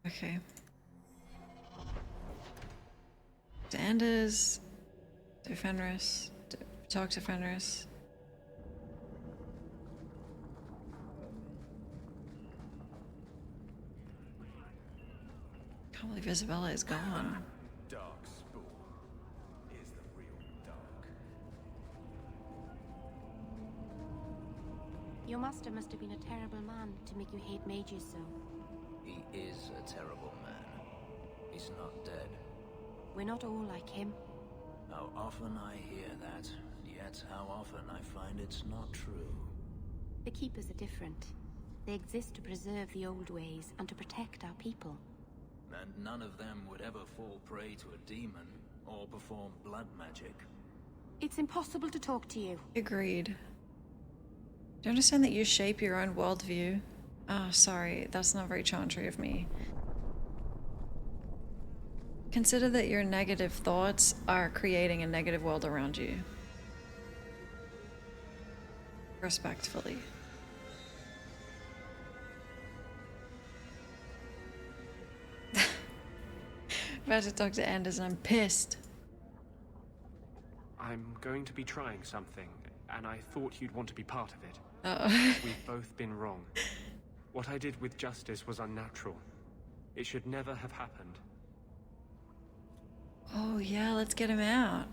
Okay. To Anders, to Fenris, to talk to Fenris. Can't believe Isabella is gone. Darkspawn is the real dark. Your master must have been a terrible man to make you hate mages so. He is a terrible man. He's not dead. We're not all like him. How often I hear that, and yet how often I find it's not true. The Keepers are different. They exist to preserve the old ways and to protect our people. And none of them would ever fall prey to a demon or perform blood magic. It's impossible to talk to you. Agreed. Do you understand that you shape your own worldview? Oh, sorry, that's not very chantry of me. Consider that your negative thoughts are creating a negative world around you. Respectfully. About to talk to Anders and I'm pissed. I'm going to be trying something, and I thought you'd want to be part of it. Uh-oh. We've both been wrong. What I did with Justice was unnatural. It should never have happened. Oh yeah, let's get him out.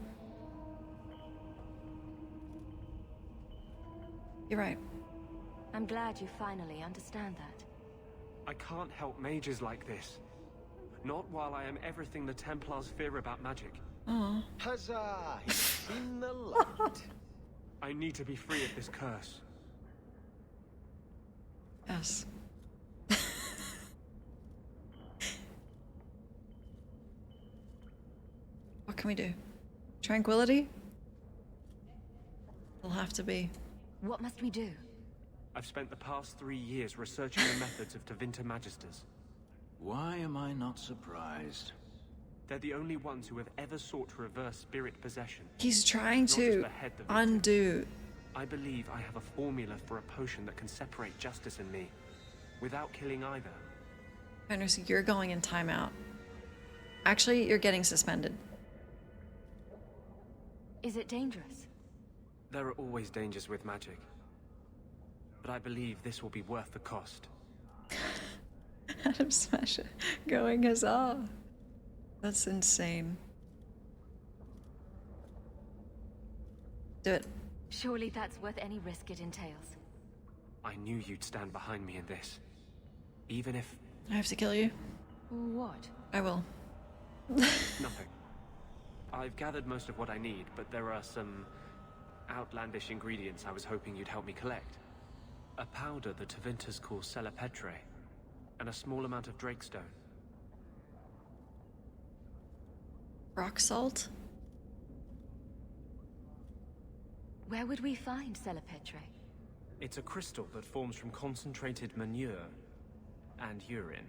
You're right. I'm glad you finally understand that. I can't help mages like this. Not while I am everything the Templars fear about magic. Oh. Huzzah! He's seen the light. I need to be free of this curse. Yes. What can we do? Tranquility? It'll have to be. What must we do? I've spent the past 3 years researching the methods of Tevinter Magisters. Why am I not surprised? They're the only ones who have ever sought to reverse spirit possession. He's trying Not just to the head, the victim. undo I believe I have a formula for a potion that can separate Justice and me, without killing either. Fenris, you're going in timeout. Actually, you're getting suspended. Is it dangerous? There are always dangers with magic. But I believe this will be worth the cost. Adam Smasher going huzzah. That's insane. Do it. Surely that's worth any risk it entails. I knew you'd stand behind me in this. Even if... I have to kill you. What? I will. Nothing. I've gathered most of what I need, but there are some outlandish ingredients I was hoping you'd help me collect. A powder the Tevinter call Celepetre, and a small amount of Drakestone. Rock salt? Where would we find Celepetre? It's a crystal that forms from concentrated manure and urine.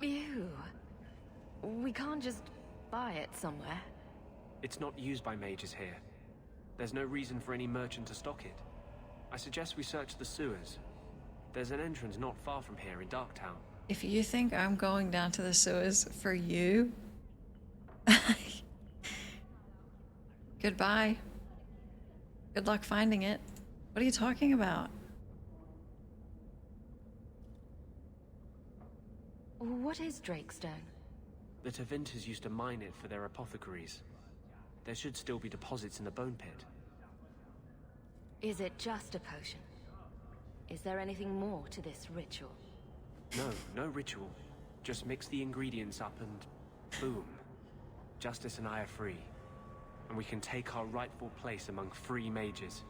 Ew. We can't just buy it somewhere. It's not used by mages here. There's no reason for any merchant to stock it. I suggest we search the sewers. There's an entrance not far from here in Darktown. If you think I'm going down to the sewers for you, goodbye. Good luck finding it. What are you talking about? What is Drakestone? The Tevinters used to mine it for their apothecaries. There should still be deposits in the bone pit. Is it just a potion? Is there anything more to this ritual? No ritual. Just mix the ingredients up and boom. Justice and I are free. And we can take our rightful place among free mages.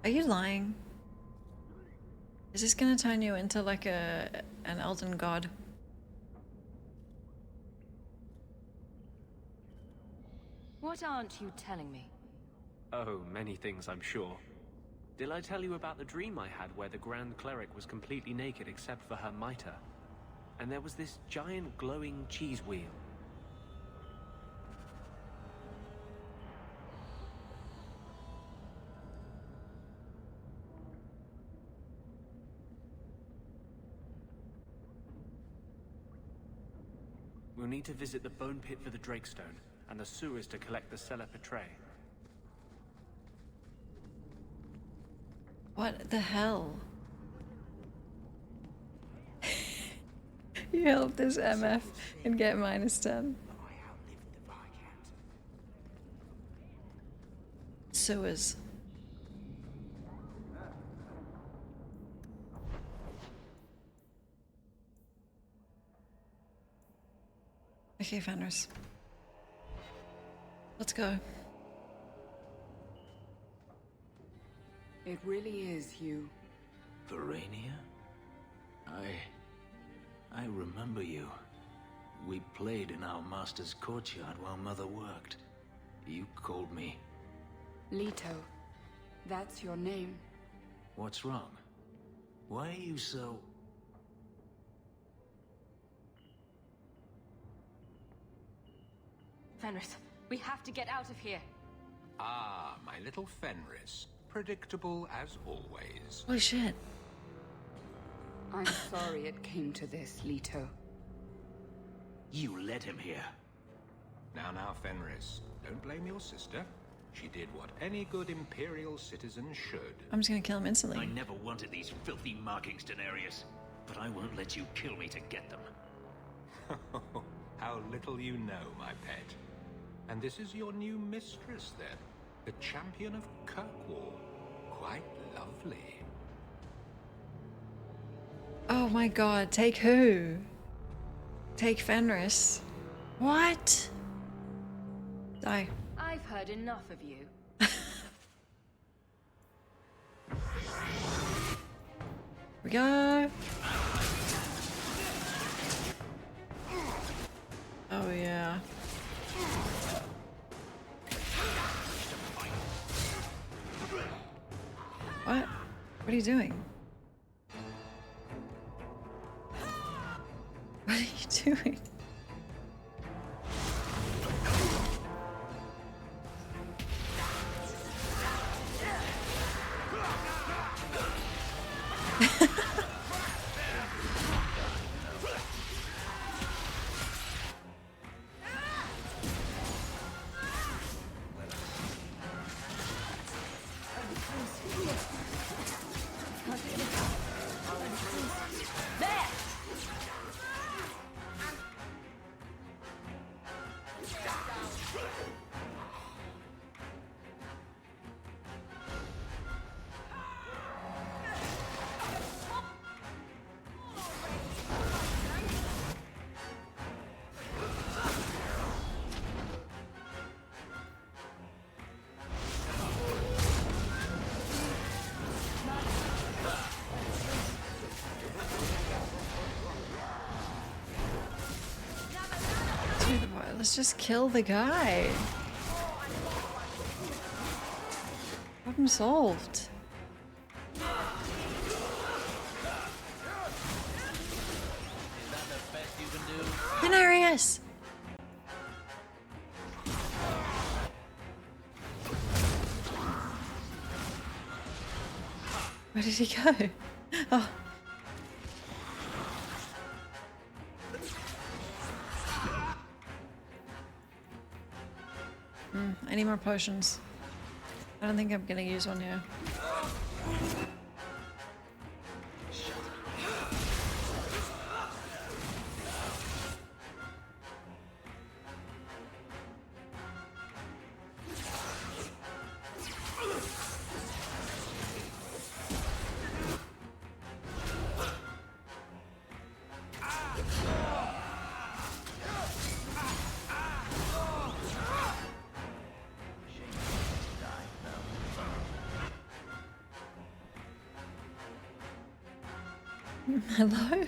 Are you lying? Is this gonna turn you into like an elden god? What aren't you telling me? Oh, many things, I'm sure. Did I tell you about the dream I had where the Grand Cleric was completely naked except for her mitre? And there was this giant glowing cheese wheel. We'll need to visit the bone pit for the Drakestone, and the sewers to collect the Celepetre. What the hell? You help this MF and get -10. Sewers. Okay, Fenris. Let's go. It really is you. Verania? I remember you. We played in our master's courtyard while Mother worked. You called me. Leto. That's your name. What's wrong? Why are you so... Fenris, we have to get out of here. Ah, my little Fenris. Predictable as always. Holy shit. I'm sorry it came to this, Leto. You led him here. Now, Fenris. Don't blame your sister. She did what any good Imperial citizen should. I'm just gonna kill him instantly. I never wanted these filthy markings, Daenerys. But I won't let you kill me to get them. How little you know, my pet. And this is your new mistress, then? The champion of Kirkwall. Quite lovely. Oh my god, take who? Take Fenris. What? Die. I've heard enough of you. Here we go. Oh yeah. What? What are you doing? What are you doing? Let's just kill the guy. Problem solved. Denarius! Where did he go? Oh. I need more potions. I don't think I'm gonna use one here. Hello?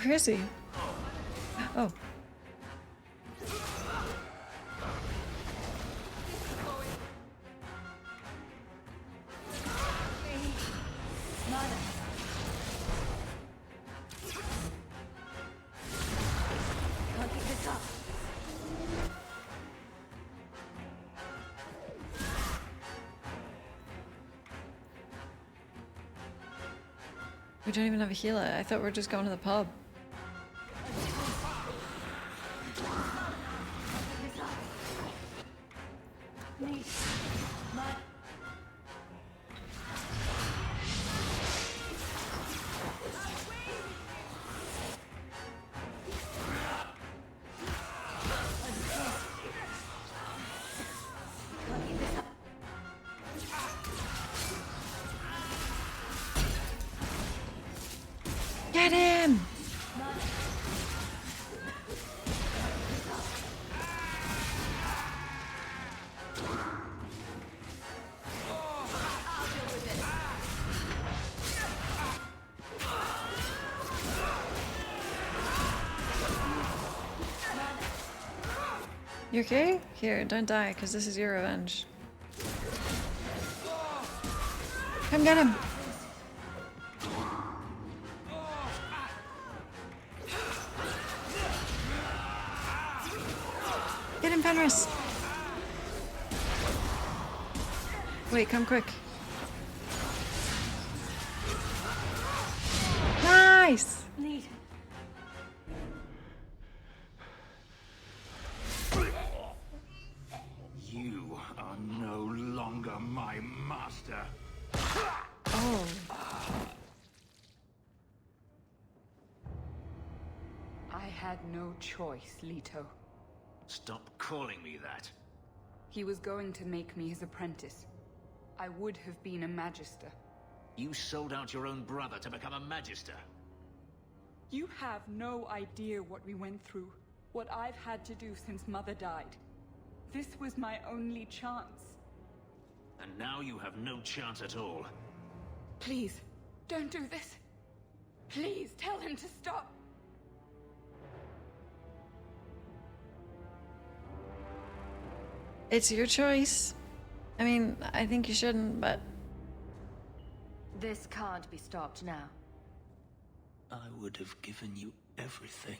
Where is he? Oh. We don't even have a healer. I thought we were just going to the pub. Get him! You okay? Here, don't die, because this is your revenge. Come get him! Get him, Fenris! Wait, come quick. Nice! You are no longer my master. Oh. I had no choice, Leto. Stop calling me that. He was going to make me his apprentice. I would have been a magister. You sold out your own brother to become a magister. You have no idea what we went through, what I've had to do since Mother died. This was my only chance. And now you have no chance at all. Please, don't do this. Please, tell him to stop. It's your choice. I mean, I think you shouldn't, but... This can't be stopped now. I would have given you everything.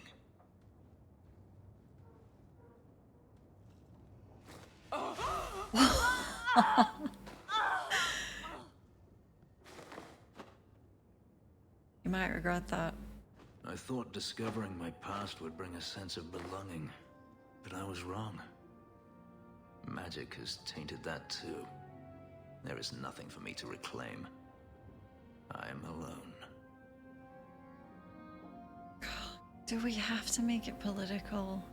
regret that. I thought discovering my past would bring a sense of belonging, but I was wrong. Magic has tainted that too. There is nothing for me to reclaim. I am alone. Do we have to make it political?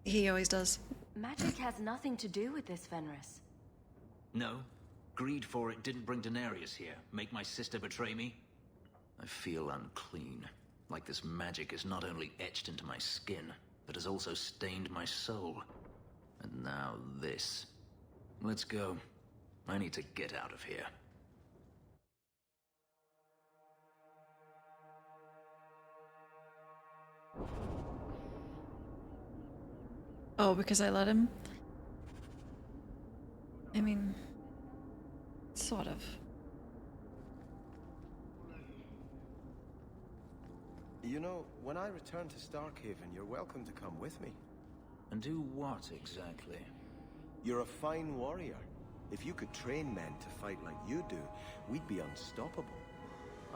He always does. Magic has nothing to do with this, Fenris. No. Greed for it didn't bring Daenerys here. Make my sister betray me? I feel unclean. Like this magic is not only etched into my skin, but has also stained my soul. And now this. Let's go. I need to get out of here. Oh, because I let him? I mean, sort of. You know, when I return to Starkhaven, you're welcome to come with me. And do what, exactly? You're a fine warrior. If you could train men to fight like you do, we'd be unstoppable.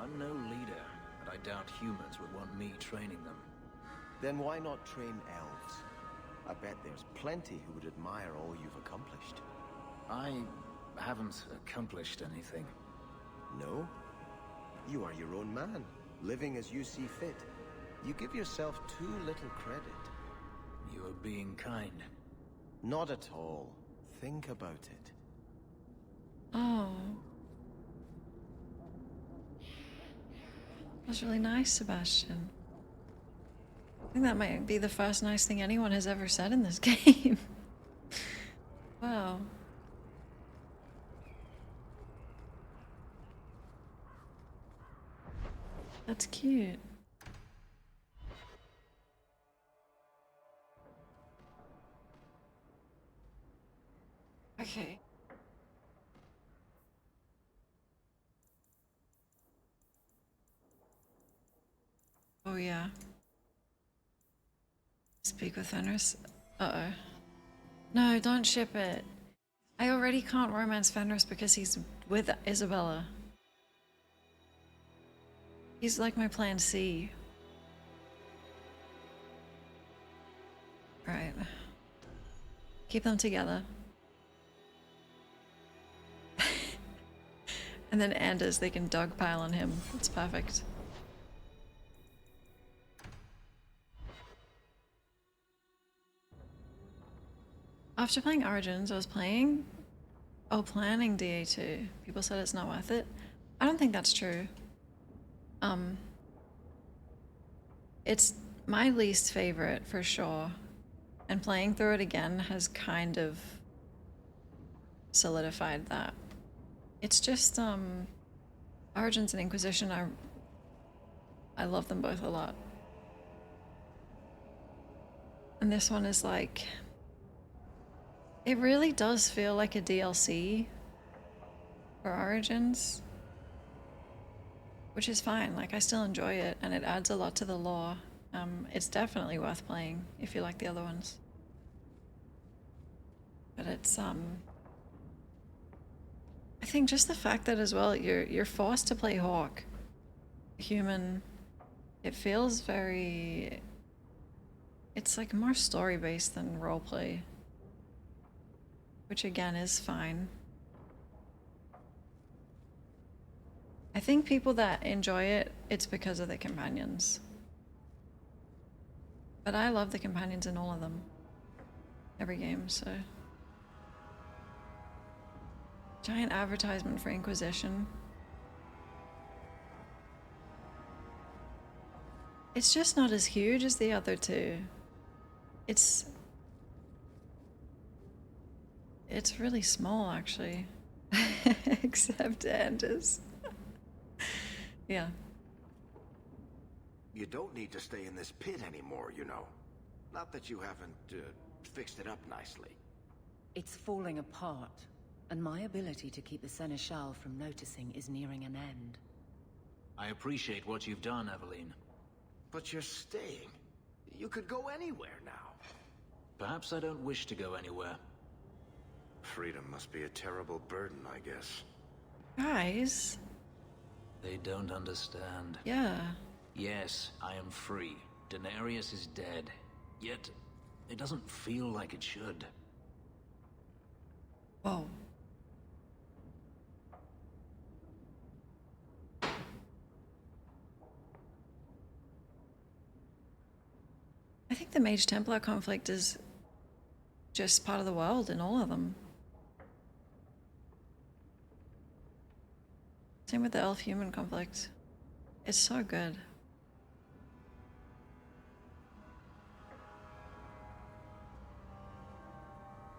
I'm no leader, but I doubt humans would want me training them. Then why not train elves? I bet there's plenty who would admire all you've accomplished. I haven't accomplished anything. No? You are your own man, living as you see fit. You give yourself too little credit. You are being kind. Not at all. Think about it. Oh. That's really nice, Sebastian. I think that might be the first nice thing anyone has ever said in this game. Wow. That's cute. Okay. Oh yeah. Speak with Fenris. Uh-oh. No, don't ship it. I already can't romance Fenris because he's with Isabella. He's like my plan C. Right. Keep them together. And then Anders, they can dogpile on him. It's perfect. After playing Origins, I was planning DA2. People said it's not worth it. I don't think that's true. It's my least favorite for sure. And playing through it again has kind of solidified that. It's just, Origins and Inquisition, I love them both a lot. And this one is like, it really does feel like a DLC for Origins, which is fine. Like, I still enjoy it, and it adds a lot to the lore. It's definitely worth playing if you like the other ones. But it's, I think just the fact that as well, you're forced to play Hawke, human. It feels very, it's like more story-based than roleplay. Which again is fine. I think people that enjoy it, it's because of the companions. But I love the companions in all of them. Every game, so. Giant advertisement for Inquisition. It's just not as huge as the other two. It's really small, actually. Except Anders. Yeah. You don't need to stay in this pit anymore, you know. Not that you haven't fixed it up nicely. It's falling apart, and my ability to keep the Seneschal from noticing is nearing an end. I appreciate what you've done, Evelyn. But you're staying. You could go anywhere now. Perhaps I don't wish to go anywhere. Freedom must be a terrible burden, I guess. Guys. They don't understand. Yeah. Yes, I am free. Daenerys is dead. Yet, it doesn't feel like it should. Whoa. I think the Mage Templar conflict is just part of the world in all of them. Same with the elf-human conflict. It's so good.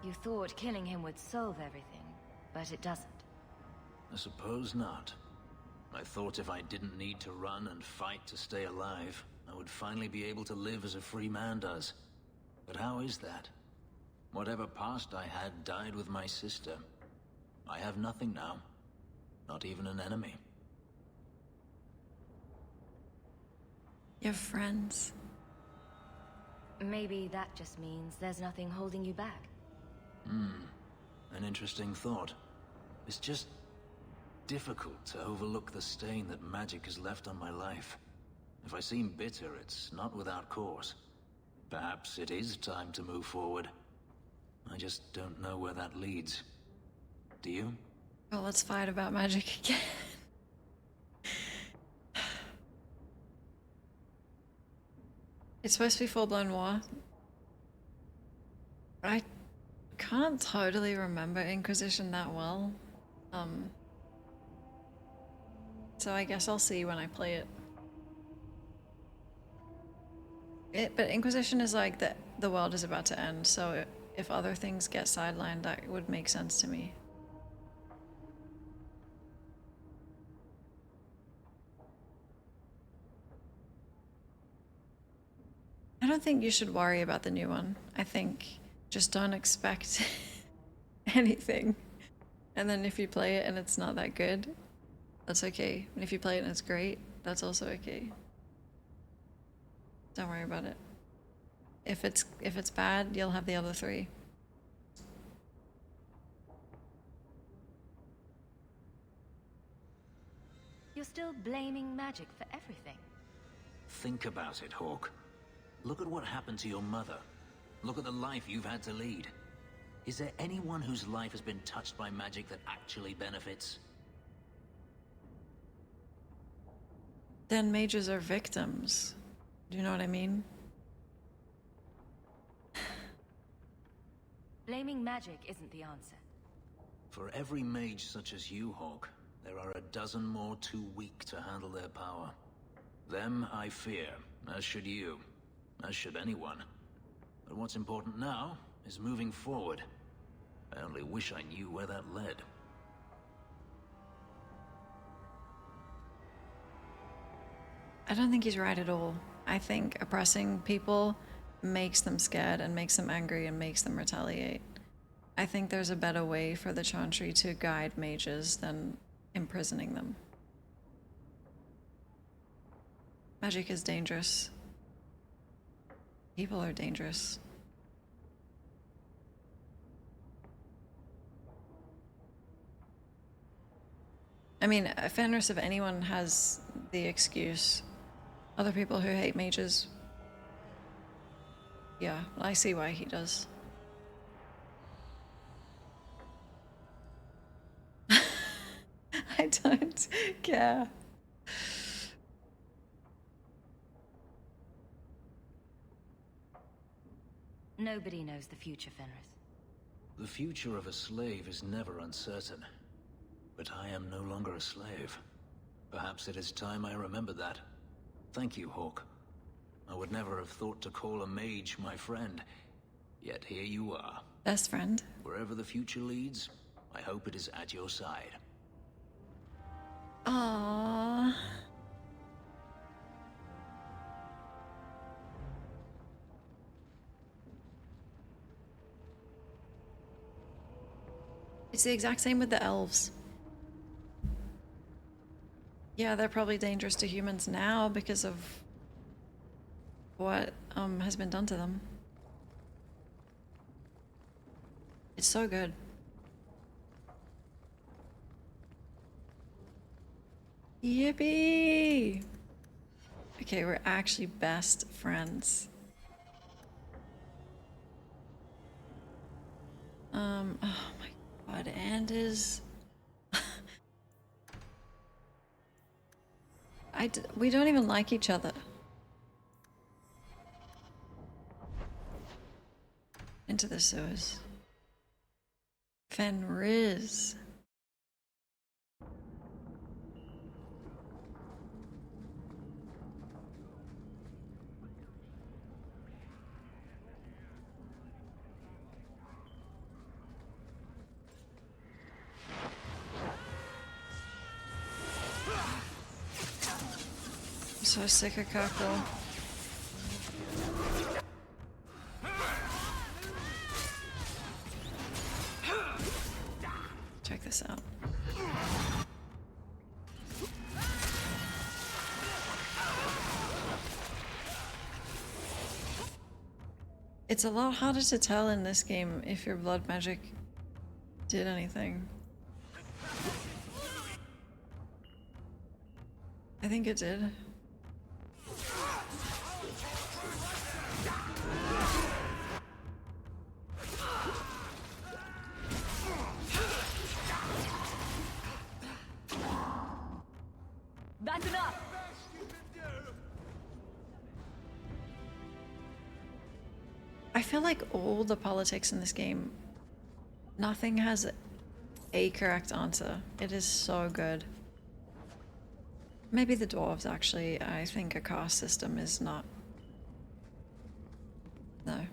You thought killing him would solve everything, but it doesn't. I suppose not. I thought if I didn't need to run and fight to stay alive, I would finally be able to live as a free man does. But how is that? Whatever past I had died with my sister. I have nothing now. Not even an enemy. You have friends. Maybe that just means there's nothing holding you back. An interesting thought. It's just difficult to overlook the stain that magic has left on my life. If I seem bitter, it's not without cause. Perhaps it is time to move forward. I just don't know where that leads. Do you? Well, let's fight about magic again. It's supposed to be full-blown war. I can't totally remember Inquisition that well. So I guess I'll see when I play it. But Inquisition is like the world is about to end, so if other things get sidelined, that would make sense to me. I don't think you should worry about the new one. I think just don't expect anything. And then if you play it and it's not that good, that's okay. And if you play it and it's great, that's also okay. Don't worry about it. If it's bad, you'll have the other three. You're still blaming magic for everything. Think about it, Hawke. Look at what happened to your mother. Look at the life you've had to lead. Is there anyone whose life has been touched by magic that actually benefits? Then mages are victims. Do you know what I mean? Blaming magic isn't the answer. For every mage such as you, Hawke, there are a dozen more too weak to handle their power. Them I fear, as should you, as should anyone. But what's important now is moving forward. I only wish I knew where that led. I don't think he's right at all. I think oppressing people makes them scared and makes them angry and makes them retaliate. I think there's a better way for the Chantry to guide mages than imprisoning them. Magic is dangerous. People are dangerous. I mean, Fenris, if anyone has the excuse, other people who hate mages, yeah, I see why he does. I don't care. Nobody knows the future, Fenris. The future of a slave is never uncertain. But I am no longer a slave. Perhaps it is time I remember that. Thank you, Hawke. I would never have thought to call a mage my friend. Yet here you are. Best friend. Wherever the future leads, I hope it is at your side. Aww. It's the exact same with the elves. Yeah, they're probably dangerous to humans now because of what has been done to them. It's so good. Yippee! Okay, we're actually best friends. Oh my god, Anders. We don't even like each other. Into the sewers. Fenris. I'm so sick of Kako. Check this out. It's a lot harder to tell in this game if your blood magic did anything. I think it did. That's enough! I feel like all the politics in this game, nothing has a correct answer. It is so good. Maybe the dwarves, actually. I think a caste system is not... No.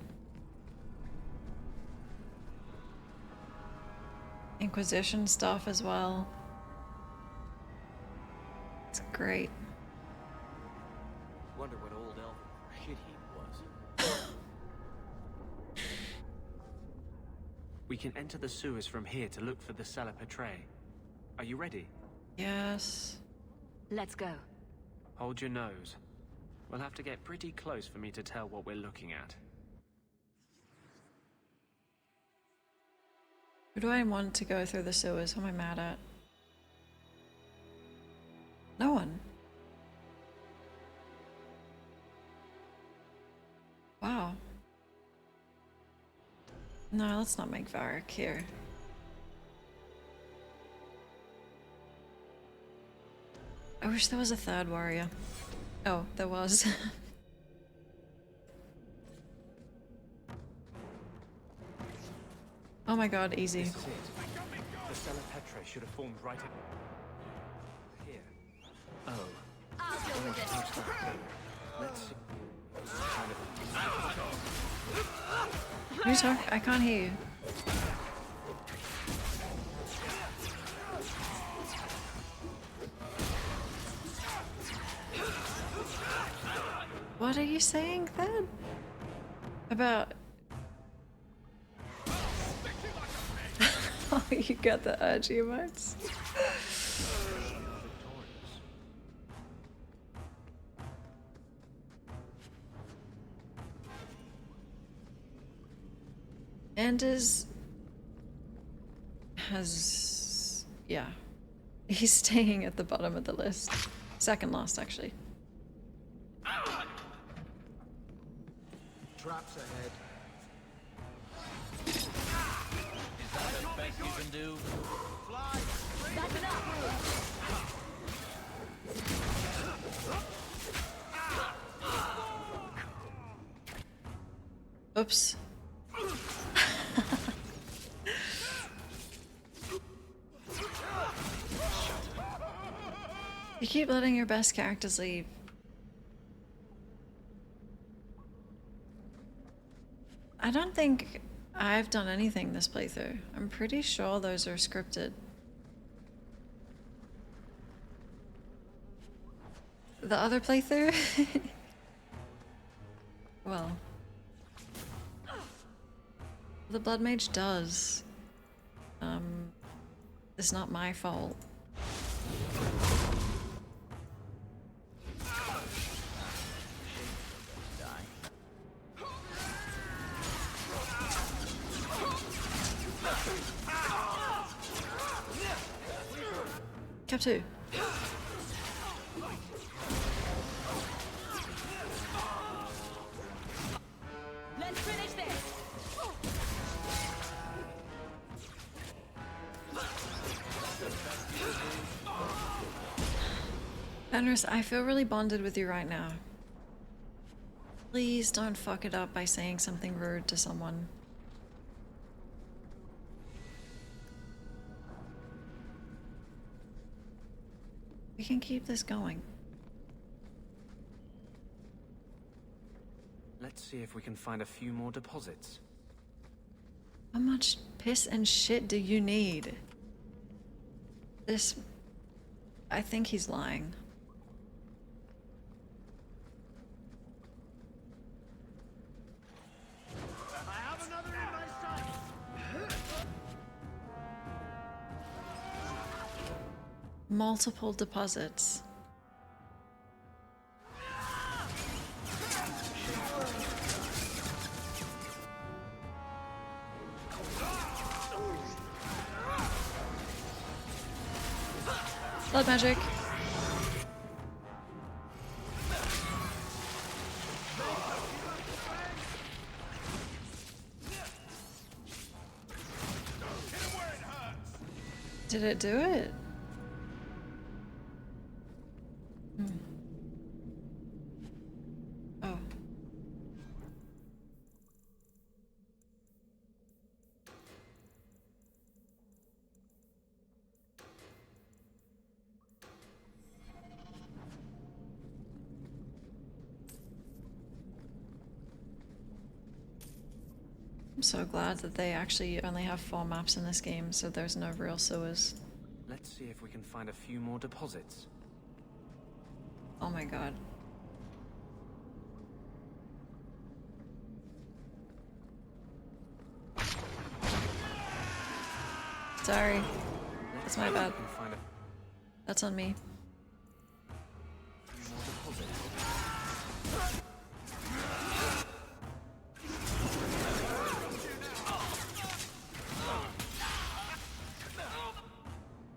Inquisition stuff as well. It's great. Wonder what old elf shit he was. We can enter the sewers from here to look for the Cellar Petrae. Are you ready? Yes. Let's go. Hold your nose. We'll have to get pretty close for me to tell what we're looking at. Who do I want to go through the sewers? Who am I mad at? No one. Wow. No, let's not make Varric here. I wish there was a third warrior. Oh, there was. Oh my god, easy. This is it. The Cellar Petrae should have formed right here. Oh. I'll deal with it. Let's see. Can you talk? I can't hear you. What are you saying then? About... Oh, you got the urge emotes. Anders has... yeah. He's staying at the bottom of the list. Second last, actually. Traps ahead. Is that the best you can do? Fly! That's enough! Oops. You keep letting your best characters leave. I don't think I've done anything this playthrough. I'm pretty sure those are scripted. The other playthrough? Well. The Blood Mage does. It's not my fault. Cap 2. Let's finish this. Fenris, I feel really bonded with you right now. Please don't fuck it up by saying something rude to someone. We can keep this going. Let's see if we can find a few more deposits. How much piss and shit do you need? This... I think he's lying. Multiple deposits. Blood magic. Did it do it? Oh. I'm so glad that they actually only have 4 maps in this game, so there's no real sewers. Let's see if we can find a few more deposits. Oh my god. Sorry. That's my bad. That's on me.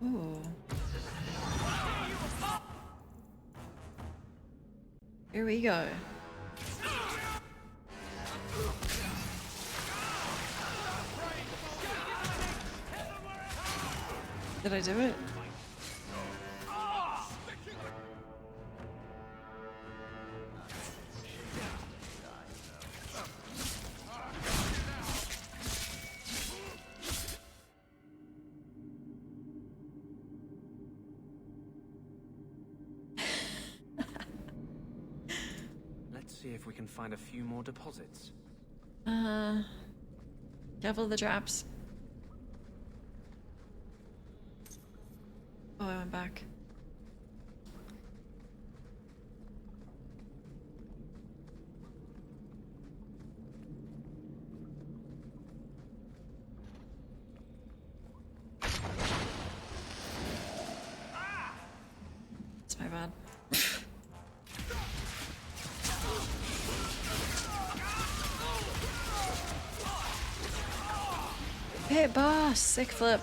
Ooh. Here we go. Did I do it? See if we can find a few more deposits. Careful of the traps. Oh, I went back. That's my bad. Hit boss! Sick flip.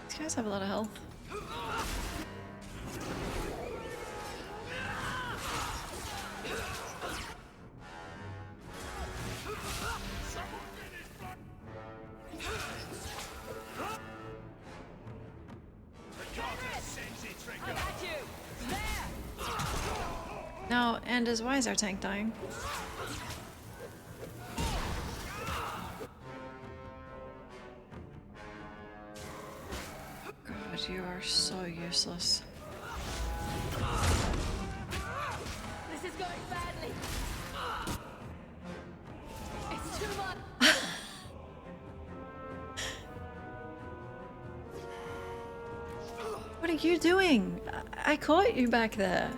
These guys have a lot of health. Now, Anders, why is our tank dying? God, you are so useless. This is going badly. It's too much. What are you doing? I caught you back there.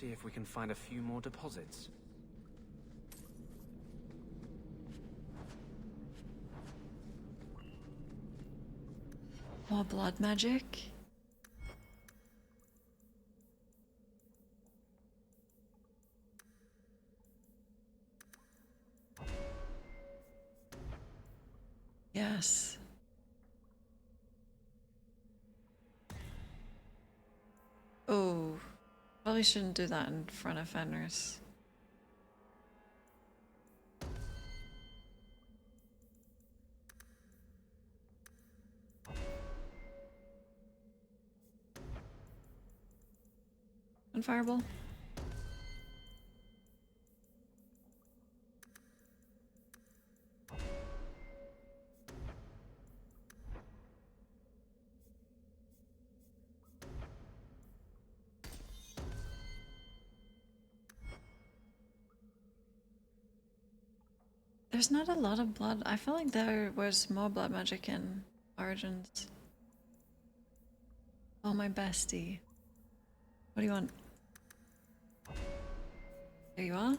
See if we can find a few more deposits. More blood magic. Yes. Oh, probably shouldn't do that in front of Fenris. And fireball. There's not a lot of blood. I feel like there was more blood magic in Origins. Oh, my bestie. What do you want? There you are.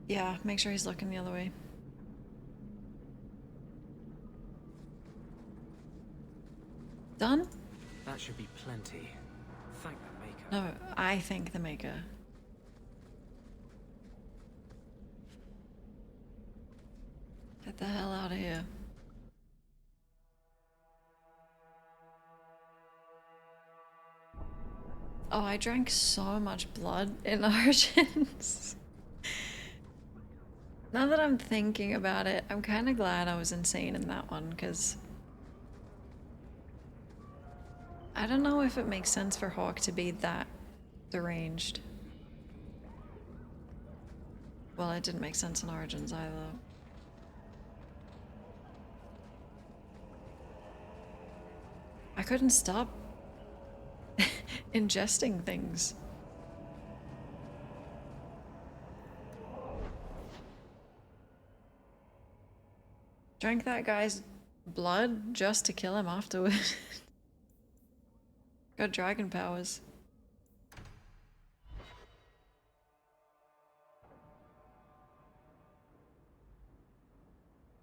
Yeah, make sure he's looking the other way. Done? That should be plenty. Thank the Maker. No, I thank the Maker. Get the hell out of here. Oh, I drank so much blood in Origins. Now that I'm thinking about it, I'm kind of glad I was insane in that one, because I don't know if it makes sense for Hawke to be that deranged. Well, it didn't make sense in Origins either. I couldn't stop ingesting things. Drank that guy's blood just to kill him afterward. Got dragon powers.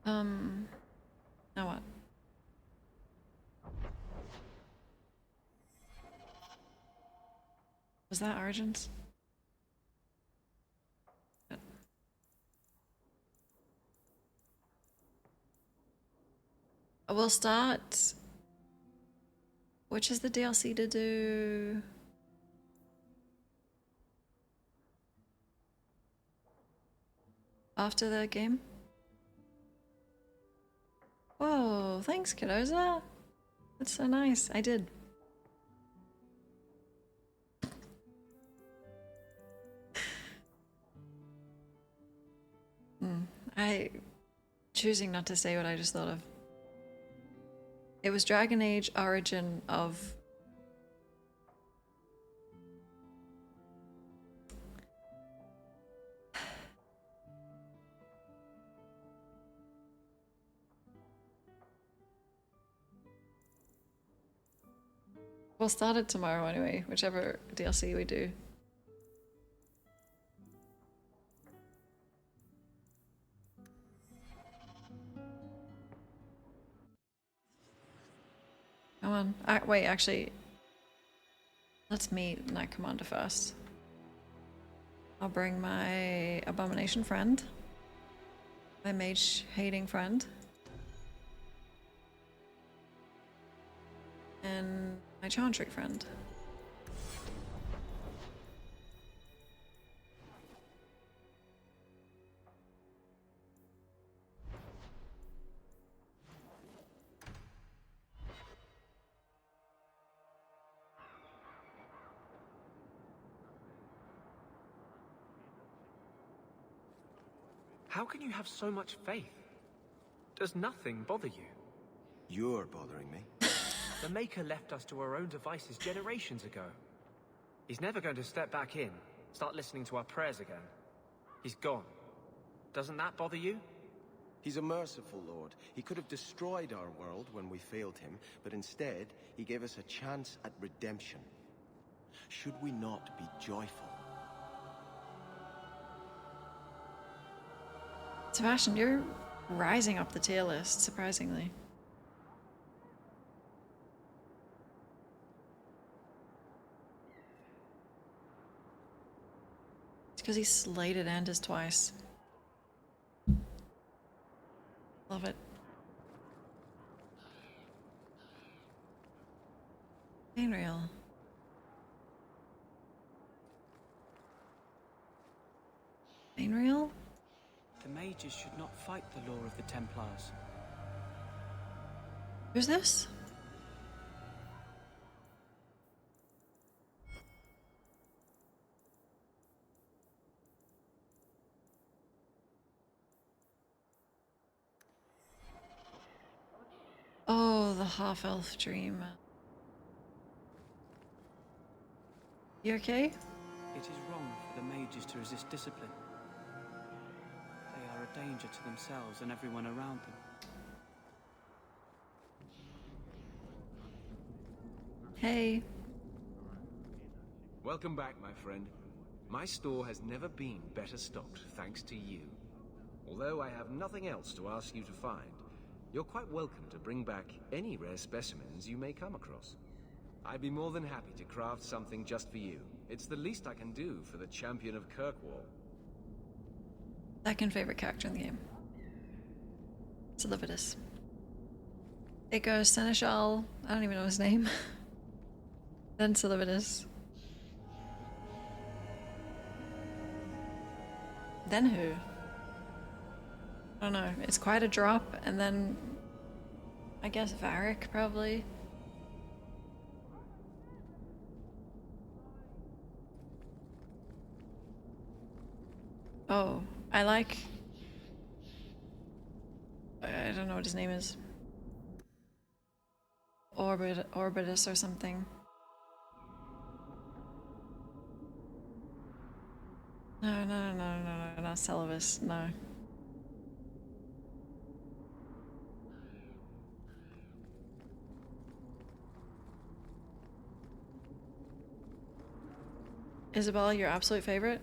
Now what? Was that Origins? We'll start. Which is the DLC to do? After the game? Whoa, thanks, Kiddoza. That's so nice. I did. Choosing not to say what I just thought of. It was Dragon Age Origin of... We'll start it tomorrow anyway, whichever DLC we do. Come on. Wait, actually, let's meet Night Commander first. I'll bring my Abomination friend, my mage-hating friend, and my Chantry friend. How can you have so much faith? Does nothing bother you? You're bothering me. The Maker left us to our own devices generations ago. He's never going to step back in, start listening to our prayers again. He's gone. Doesn't that bother you? He's a merciful lord. He could have destroyed our world when we failed him, but instead, he gave us a chance at redemption. Should we not be joyful? Sebastian, you're rising up the tier list, surprisingly. It's because he slated Anders twice. Love it. Ainreal. Ainreal? The mages should not fight the law of the Templars. Who's this? Oh, the half-elf dream. You okay? It is wrong for the mages to resist discipline. They are a danger to themselves and everyone around them. Hey. Welcome back, my friend. My store has never been better stocked, thanks to you. Although I have nothing else to ask you to find, you're quite welcome to bring back any rare specimens you may come across. I'd be more than happy to craft something just for you. It's the least I can do for the champion of Kirkwall. Second favorite character in the game. Celibitus. It goes Seneschal, I don't even know his name. Then Celibitus. Then who? I don't know. It's quite a drop, and then I guess Varric probably. Oh, I like. I don't know what his name is. Orbitus or something. No, not Celibitus, no. Isabella, your absolute favorite?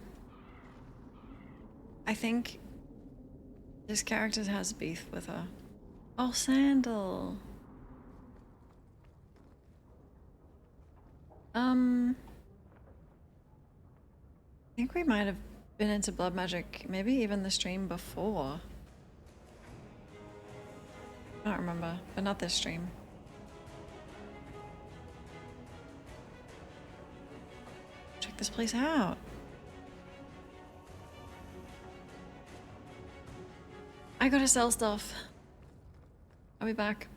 I think this character has beef with her. Oh, Sandal. I think we might have been into blood magic, maybe even the stream before. I don't remember, but not this stream. Check this place out. I gotta sell stuff. I'll be back.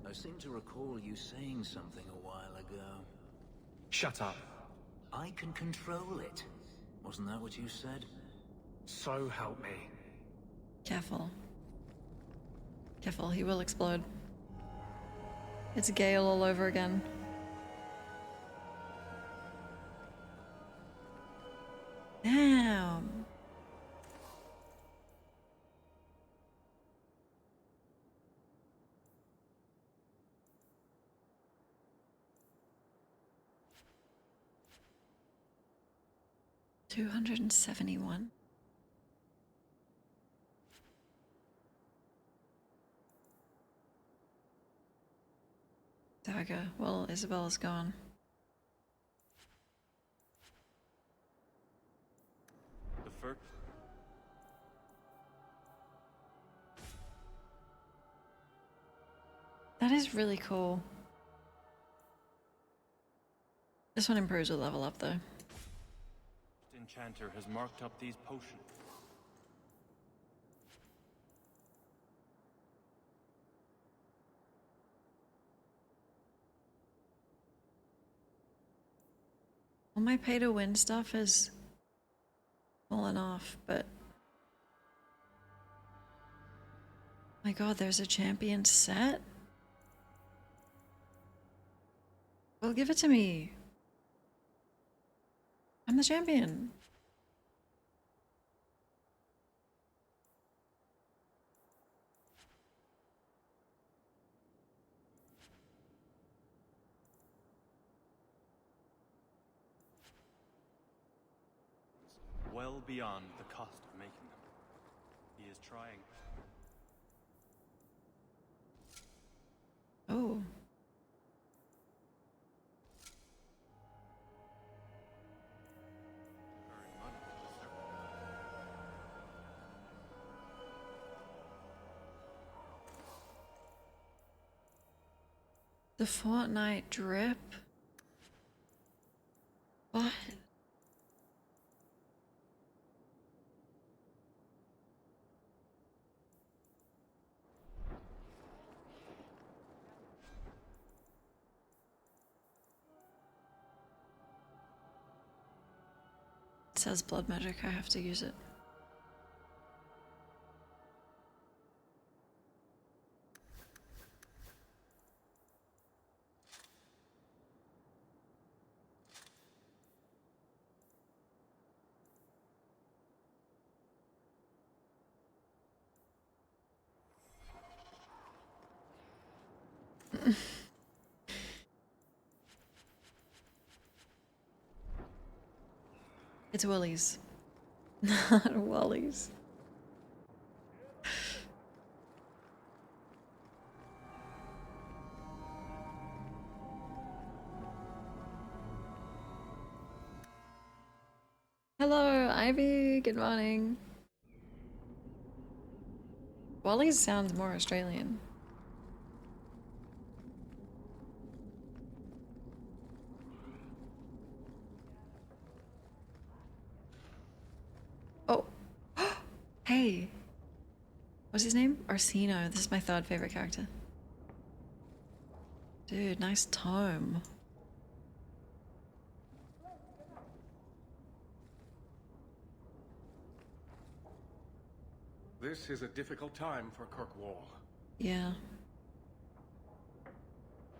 I seem to recall you saying something a while ago. Shut up. I can control it. Wasn't that what you said? So help me. Careful. Careful, he will explode. It's Gale all over again. Damn. $271. Dagger. Well, Isabella's gone. The first. That is really cool. This one improves with level up though. Enchanter has marked up these potions. my pay to win stuff has fallen off, but my god, there's a champion set? Well, give it to me. I'm the champion. Well beyond the cost of making them. He is trying. Oh. The Fortnite drip? What? It says blood magic, I have to use it. It's Woolies, not Wally's. Hello, Ivy. Good morning. Wally's sounds more Australian. Oh. Hey. What's his name? Orsino. This is my third favorite character. Dude, nice tome. This is a difficult time for Kirkwall. Yeah.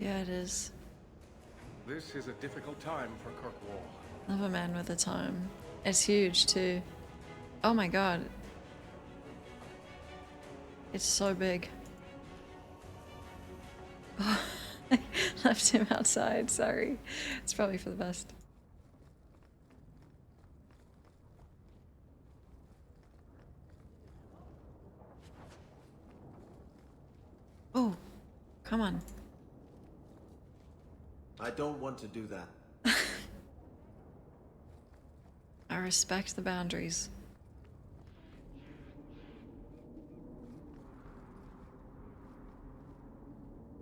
Yeah, it is. This is a difficult time for Kirkwall. Love a man with a tome. It's huge too. Oh my god. It's so big. Oh, I left him outside, sorry. It's probably for the best. Oh, come on. I don't want to do that. I respect the boundaries.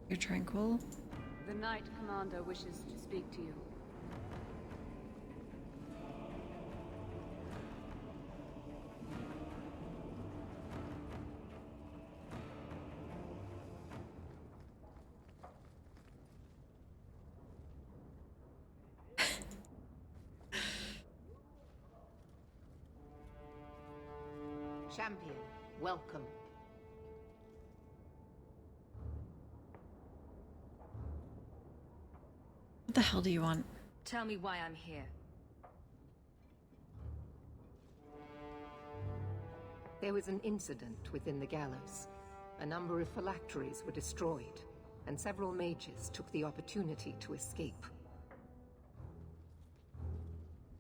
You're tranquil? The Knight Commander wishes to speak to you. Champion, welcome. What the hell do you want? Tell me why I'm here. There was an incident within the gallows. A number of phylacteries were destroyed, and several mages took the opportunity to escape.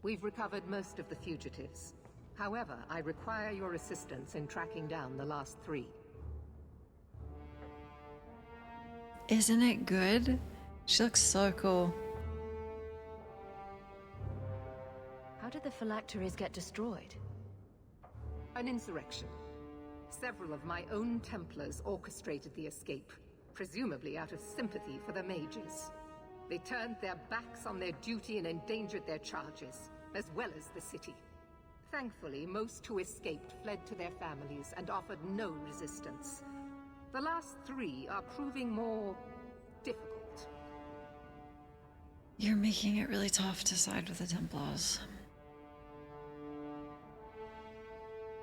We've recovered most of the fugitives. However, I require your assistance in tracking down the last 3. Isn't it good? She looks so cool. How did the phylacteries get destroyed? An insurrection. Several of my own Templars orchestrated the escape, presumably out of sympathy for the mages. They turned their backs on their duty and endangered their charges, as well as the city. Thankfully, most who escaped fled to their families and offered no resistance. The last 3 are proving more difficult. You're making it really tough to side with the Templars.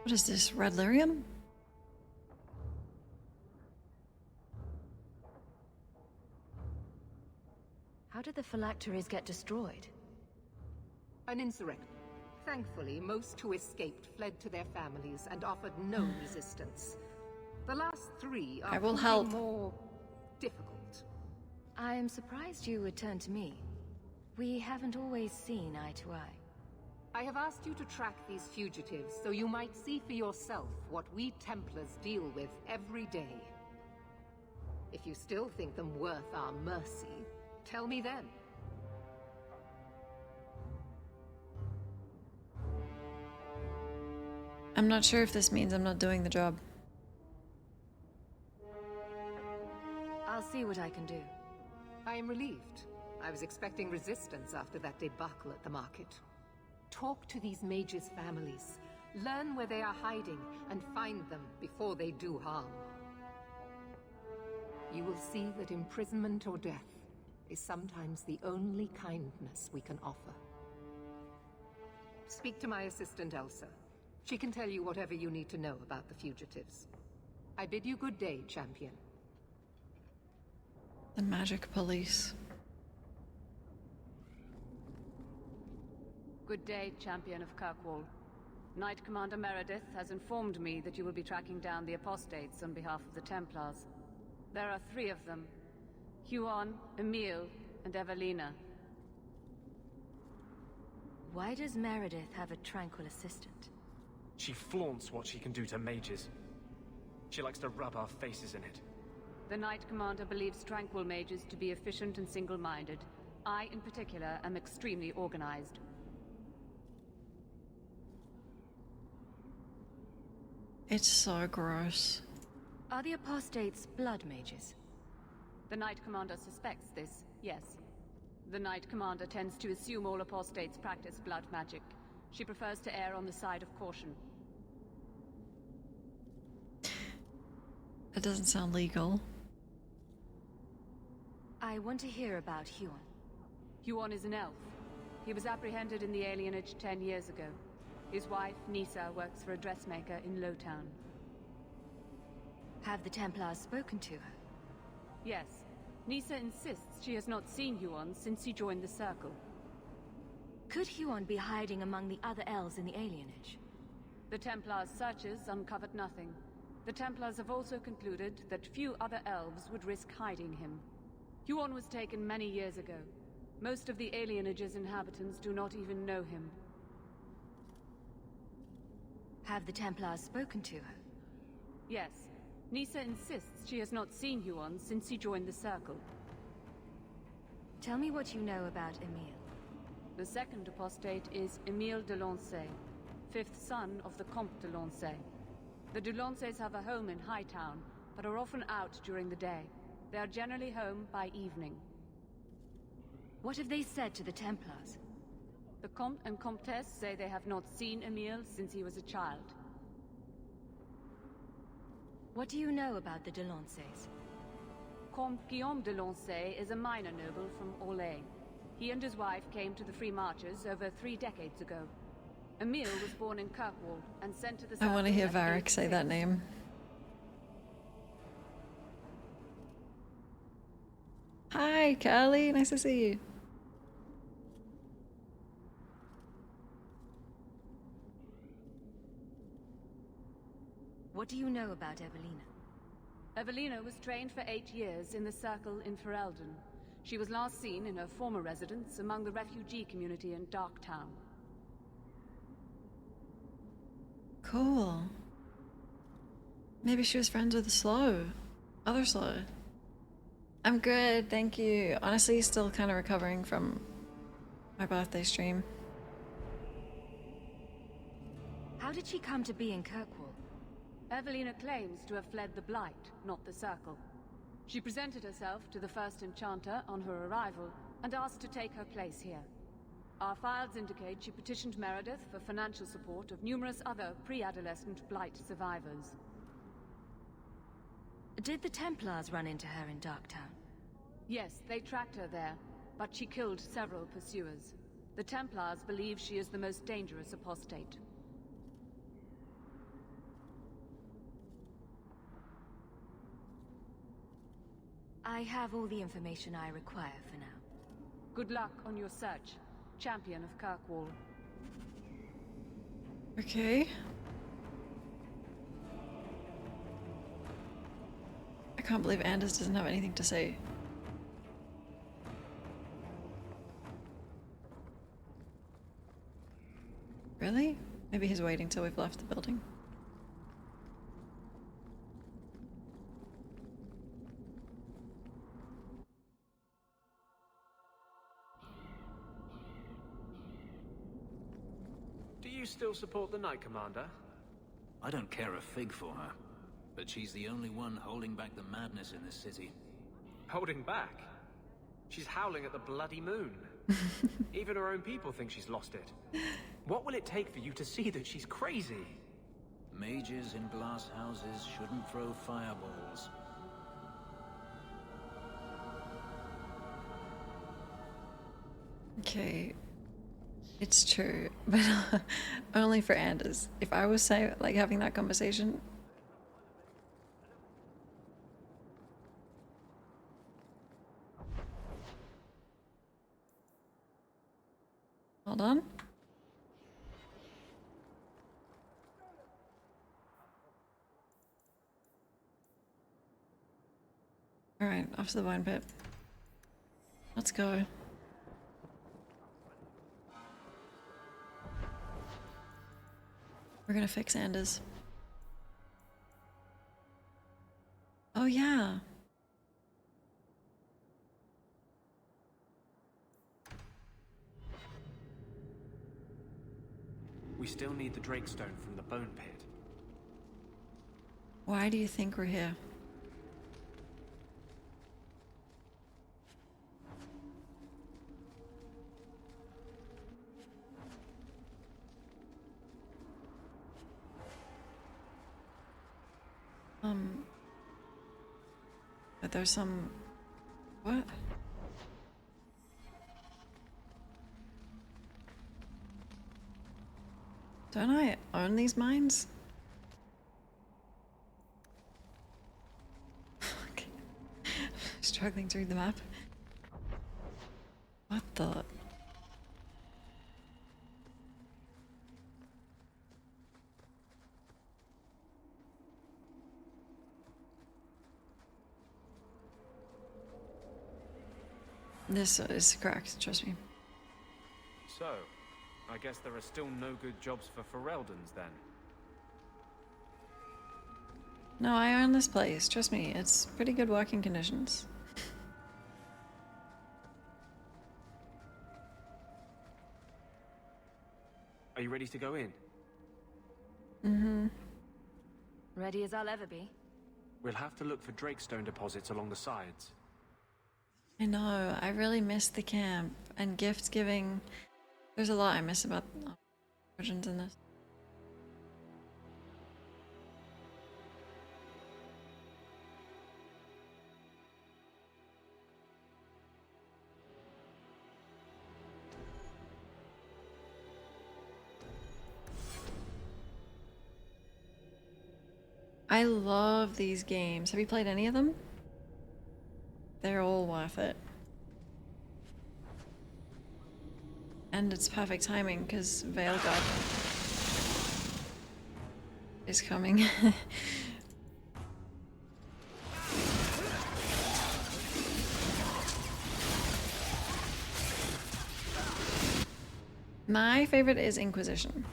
What is this, red lyrium? How did the phylacteries get destroyed? An insurrection. Thankfully, most who escaped fled to their families and offered no resistance. The last three are I will proving help. more difficult. I am surprised you would turn to me. We haven't always seen eye to eye. I have asked you to track these fugitives so you might see for yourself what we Templars deal with every day. If you still think them worth our mercy, tell me then. I'm not sure if this means I'm not doing the job. I'll see what I can do. I am relieved. I was expecting resistance after that debacle at the market. Talk to these mages' families. Learn where they are hiding and find them before they do harm. You will see that imprisonment or death is sometimes the only kindness we can offer. Speak to my assistant Elsa. She can tell you whatever you need to know about the fugitives. I bid you good day, champion. The magic police. Good day, champion of Kirkwall. Knight Commander Meredith has informed me that you will be tracking down the apostates on behalf of the Templars. There are 3 of them. Huon, Emil, and Evelina. Why does Meredith have a tranquil assistant? She flaunts what she can do to mages. She likes to rub our faces in it. The Knight Commander believes tranquil mages to be efficient and single-minded. I, in particular, am extremely organized. It's so gross. Are the apostates blood mages? The Knight Commander suspects this, yes. The Knight Commander tends to assume all apostates practice blood magic. She prefers to err on the side of caution. It doesn't sound legal. I want to hear about Huon. Huon is an elf. He was apprehended in the alienage 10 years ago. His wife, Nisa, works for a dressmaker in Lowtown. Have the Templars spoken to her? Yes. Nisa insists she has not seen Huon since he joined the Circle. Could Huon be hiding among the other elves in the alienage? The Templars' searches uncovered nothing. The Templars have also concluded that few other elves would risk hiding him. Huon was taken many years ago. Most of the alienage's inhabitants do not even know him. Have the Templars spoken to her? Yes. Nisa insists she has not seen Huon since he joined the Circle. Tell me what you know about Emil. The second apostate is Emile de Lancey, 5th son of the Comte de Lancey. The de Lanceys have a home in Hightown, but are often out during the day. They are generally home by evening. What have they said to the Templars? The Comte and Comtesse say they have not seen Emile since he was a child. What do you know about the de Lanceys? Comte Guillaume de Lancey is a minor noble from Orlais. He and his wife came to the Free Marches over 3 decades ago. Emile was born in Kirkwall and sent to the I want to hear Circle at Varric age say 6. that name. Hi, Carly. Nice to see you. What do you know about Evelina? Evelina was trained for 8 years in the Circle in Ferelden. She was last seen in her former residence among the refugee community in Darktown. Cool. Maybe she was friends with the Slow. Other Slow. I'm good, thank you. Honestly, still kind of recovering from my birthday stream. How did she come to be in Kirkwall? Evelina claims to have fled the Blight, not the Circle. She presented herself to the First Enchanter on her arrival and asked to take her place here. Our files indicate she petitioned Meredith for financial support of numerous other pre-adolescent Blight survivors. Did the Templars run into her in Darktown? Yes, they tracked her there. but she killed several pursuers. The Templars believe she is the most dangerous apostate. I have all the information I require for now. Good luck on your search, Champion of Kirkwall. Okay. I can't believe Anders doesn't have anything to say. Really? Maybe he's waiting till we've left the building. Do you still support the Knight Commander? I don't care a fig for her, but she's the only one holding back the madness in this city. Holding back? She's howling at the bloody moon. Even her own people think she's lost it. What will it take for you to see that she's crazy? Mages in glass houses shouldn't throw fireballs. Okay. It's true, but only for Anders. If I was say like having that conversation, hold on. All right, off to the wine pit. Let's go. We're gonna fix Anders. Oh yeah. We still need the Drakestone from the Bone Pit. Why do you think we're here? But there's some... What? Don't I own these mines? Okay. Struggling to read the map. What the... This is correct, trust me. So, I guess there are still no good jobs for Ferelden's then. No, I own this place, trust me. It's pretty good working conditions. Are you ready to go in? Mm-hmm. Ready as I'll ever be. We'll have to look for Drakestone deposits along the sides. I know, I really miss the camp and gift giving. There's a lot I miss about Origins in this. I love these games. Have you played any of them? They're all worth it. And it's perfect timing because Veilguard is coming. My favorite is Inquisition,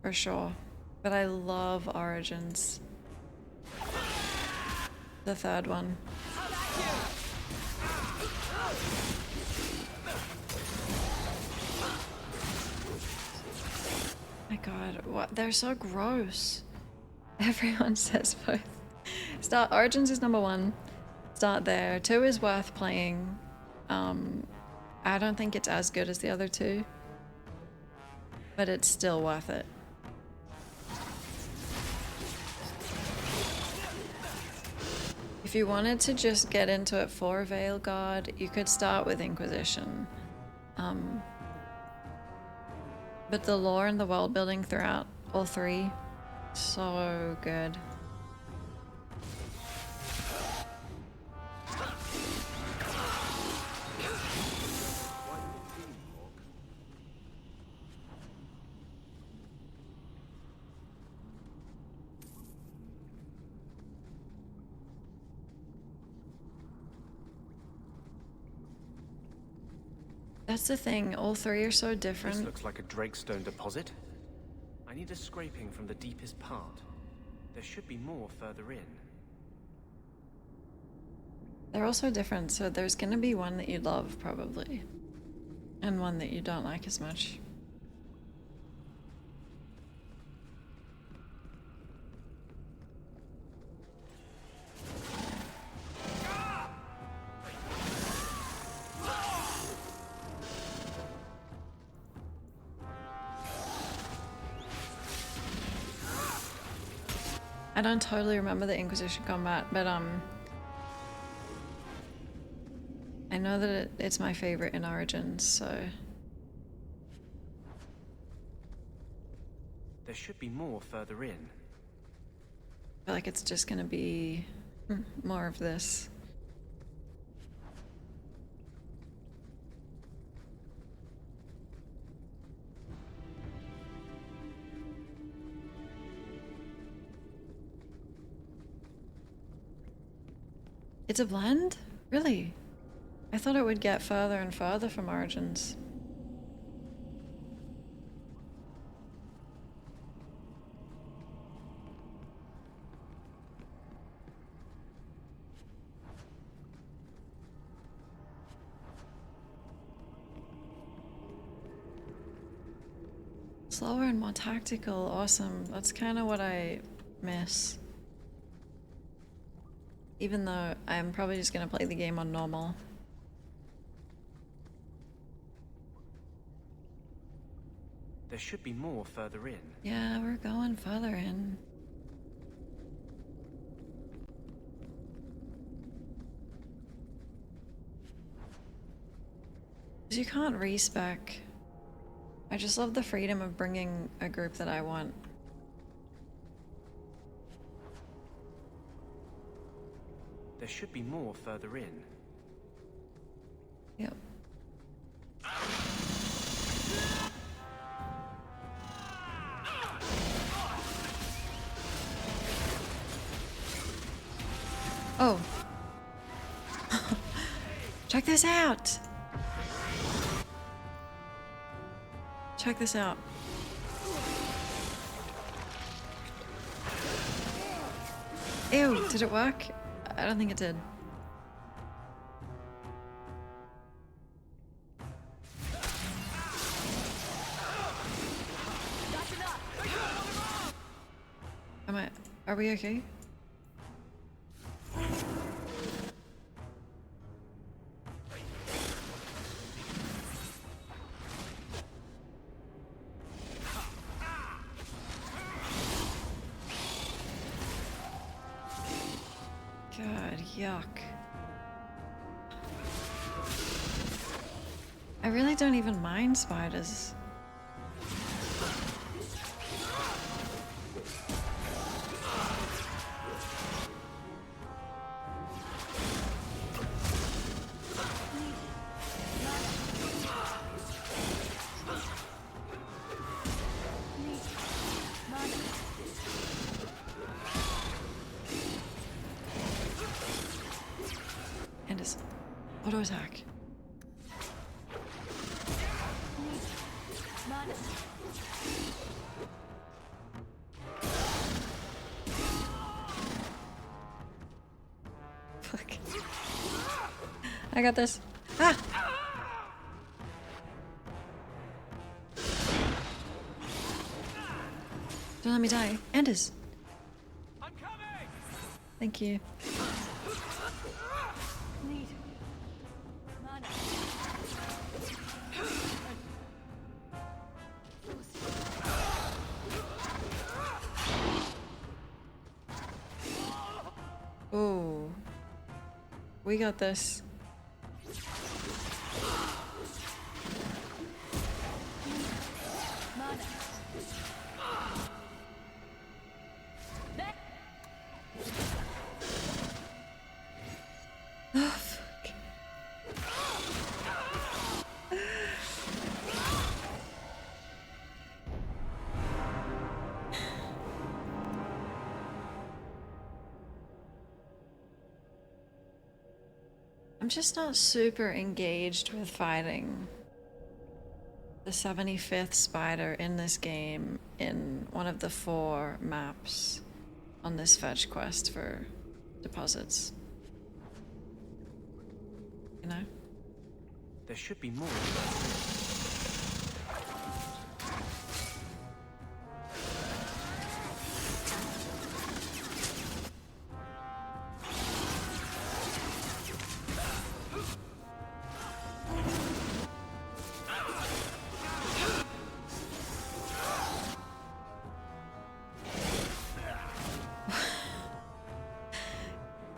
for sure. But I love Origins. The third one. My god, what? They're so gross. Everyone says both. Origins is number 1. Start there. 2 is worth playing. I don't think it's as good as the other 2. But it's still worth it. If you wanted to just get into it for Veilguard, you could start with Inquisition. But the lore and the world building throughout all three, so good. That's the thing, all three are so different. This looks like a Drakestone deposit. I need a scraping from the deepest part. There should be more further in. They're also different, so there's gonna be one that you love, probably. And one that you don't like as much. I don't totally remember the Inquisition combat, but I know that it's my favorite in Origins, so... There should be more further in. I feel like it's just gonna be more of this. It's a blend? Really? I thought it would get further and further from Origins. Slower and more tactical, awesome. That's kind of what I miss. Even though I'm probably just gonna play the game on normal. There should be more further in. Yeah, we're going further in. You can't respec. I just love the freedom of bringing a group that I want. There should be more further in. Yep. Oh. Check this out. Check this out. Ew, did it work? I don't think it did. Are we okay? God, yuck. I really don't even mind spiders. And his auto attack. Fuck. I got this. Ah! Don't let me die. Anders. I'm coming. Thank you. Oh, We got this. Oh, fuck. I'm just not super engaged with fighting the 75th spider in this game in one of the 4 maps on this fetch quest for deposits. You know? There should be more.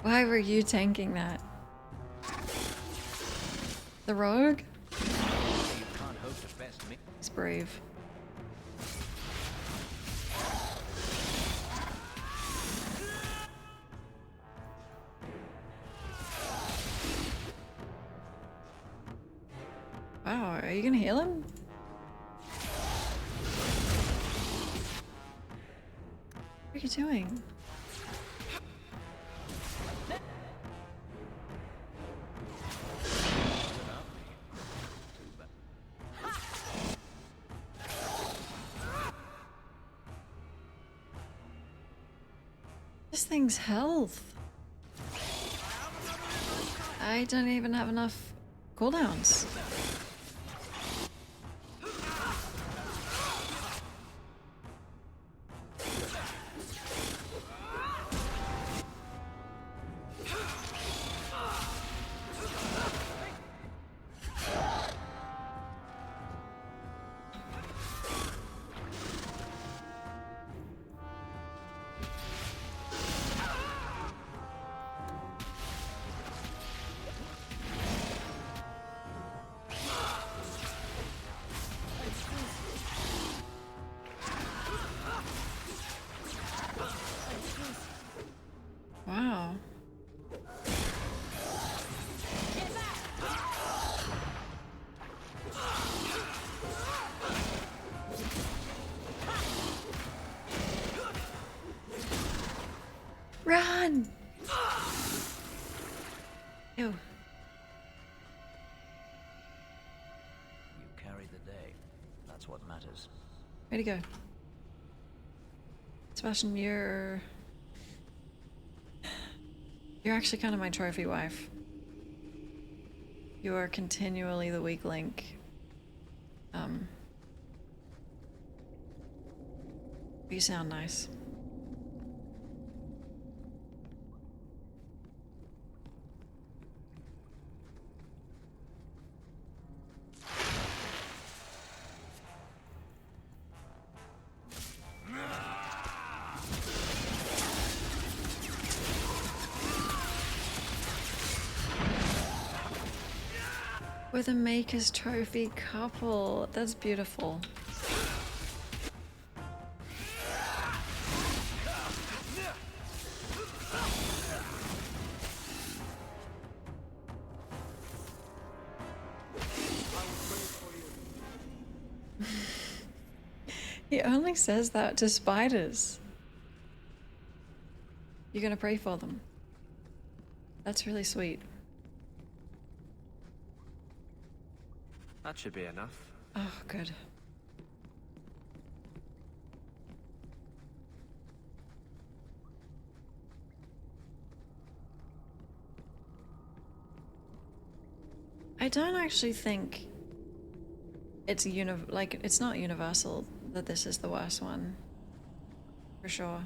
Why were you tanking that? The rogue? He's brave. Wow, are you gonna heal him? What are you doing? This thing's health. I don't even have enough cooldowns. Wow. Run! Ew. You carried the day. That's what matters. Way to go. Sebastian, you're actually kind of my trophy wife. You are continually the weak link. You sound nice. We're the Maker's Trophy couple. That's beautiful. He only says that to spiders. You're gonna pray for them. That's really sweet. That should be enough. Oh, good. I don't actually think it's it's not universal that this is the worst one. For sure.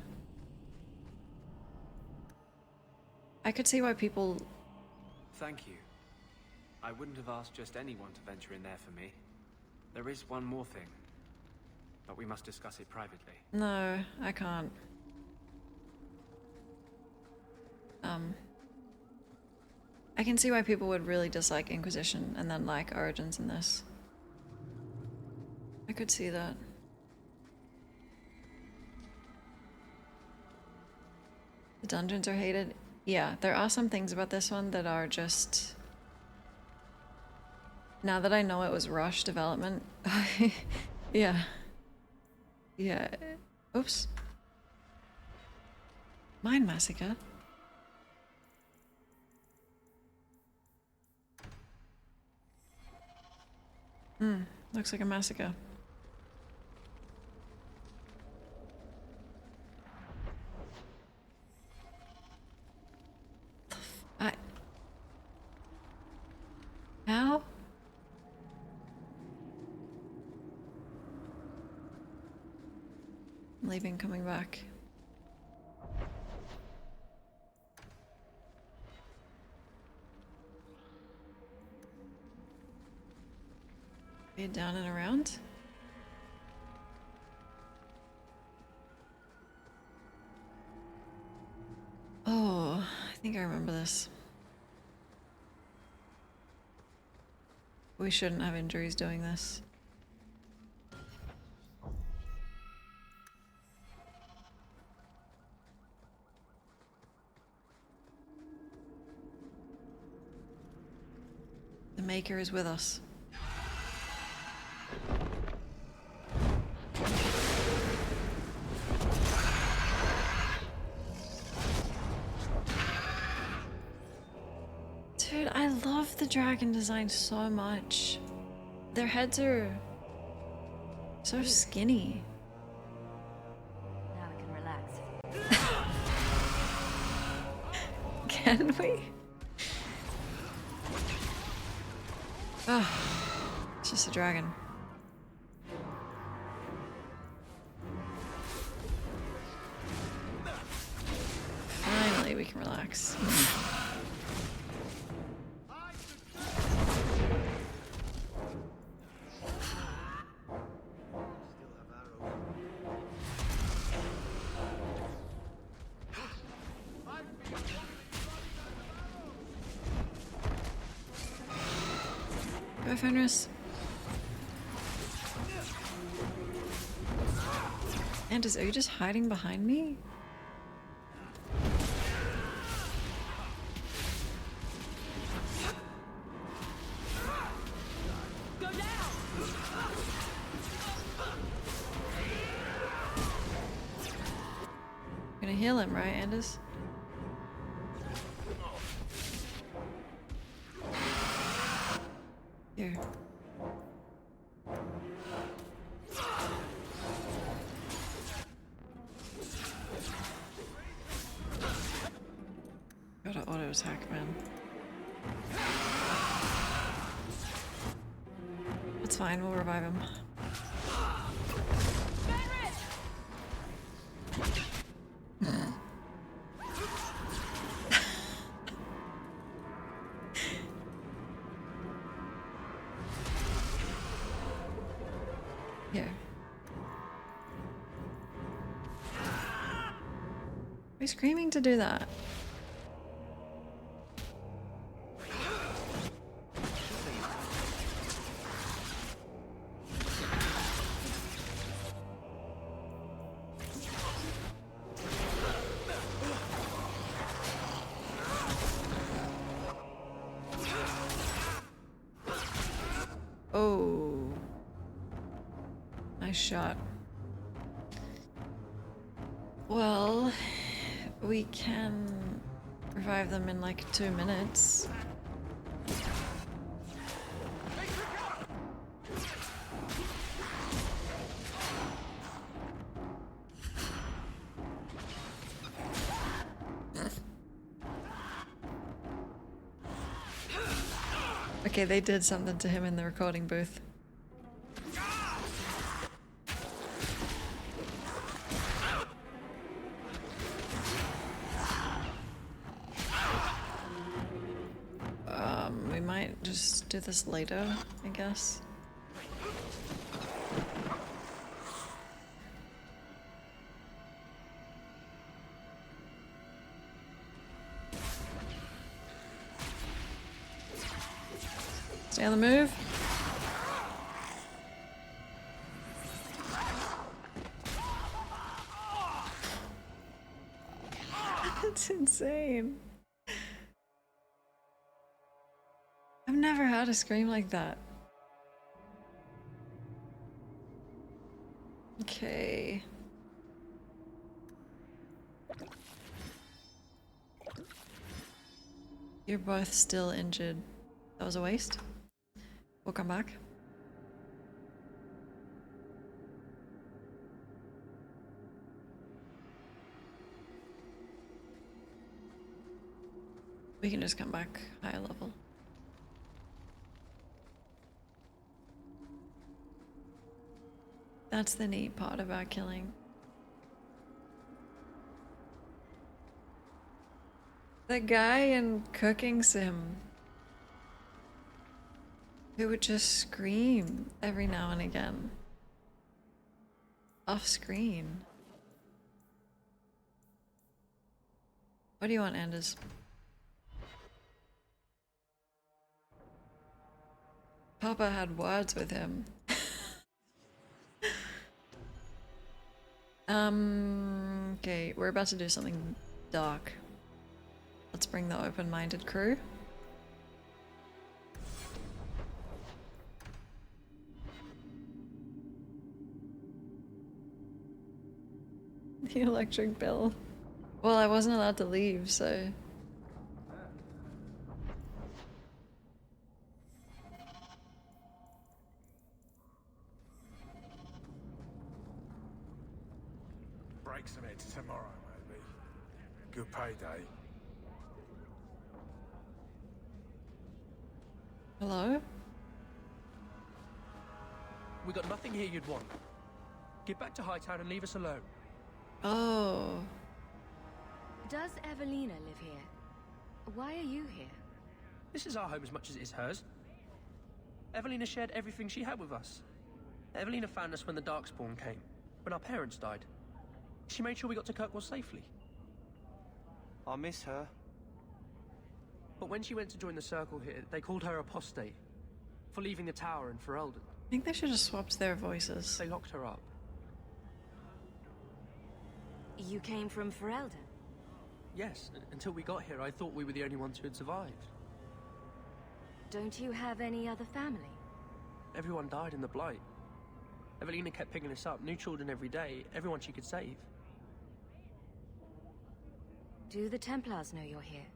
I could see why people... Thank you. I wouldn't have asked just anyone to venture in there for me. There is one more thing, but we must discuss it privately. No, I can't. I I can see why people would really dislike Inquisition and then like Origins in this. I could see that. The dungeons are hated. Yeah, there are some things about this one that are just... Now that I know it was rushed development... yeah. Yeah. Oops. Mine massacre. Looks like a massacre. How? I'm leaving, coming back. Be down and around? Oh, I think I remember this. We shouldn't have injuries doing this. The Maker is with us. Dude, I love the dragon design so much. Their heads are so skinny. Now we can relax. Can we? Oh, it's just a dragon. Finally, we can relax. Go, Fenris. Andis, are you just hiding behind me? Go down! You're gonna heal him, right, Andis? Here. Gotta auto attack, man. It's fine, we'll revive him. Here. Are you screaming to do that? Oh. Nice shot. Well, we can revive them in like 2 minutes. Okay, they did something to him in the recording booth. We might just do this later, I guess. Stay on the move. That's insane. I've never had a scream like that. Okay. You're both still injured. That was a waste. We'll come back. We can just come back higher level. That's the neat part about killing. The guy in Cooking Sim who would just scream every now and again. Off screen. What do you want, Anders? Papa had words with him. Okay, we're about to do something dark. Let's bring the open-minded crew. The electric bill. Well, I wasn't allowed to leave, so... Break some heads tomorrow, maybe. Good payday. Hello? We got nothing here you'd want. Get back to Hightown and leave us alone. Oh. Does Evelina live here? Why are you here? This is our home as much as it is hers. Evelina shared everything she had with us. Evelina found us when the Darkspawn came, when our parents died. She made sure we got to Kirkwall safely. I miss her. But when she went to join the Circle here, they called her apostate for leaving the tower in Ferelden. I think they should have swapped their voices. They locked her up. You came from Ferelden? Yes, until we got here, I thought we were the only ones who had survived. Don't you have any other family? Everyone died in the Blight. Evelina kept picking us up, new children every day, everyone she could save. Do the Templars know you're here?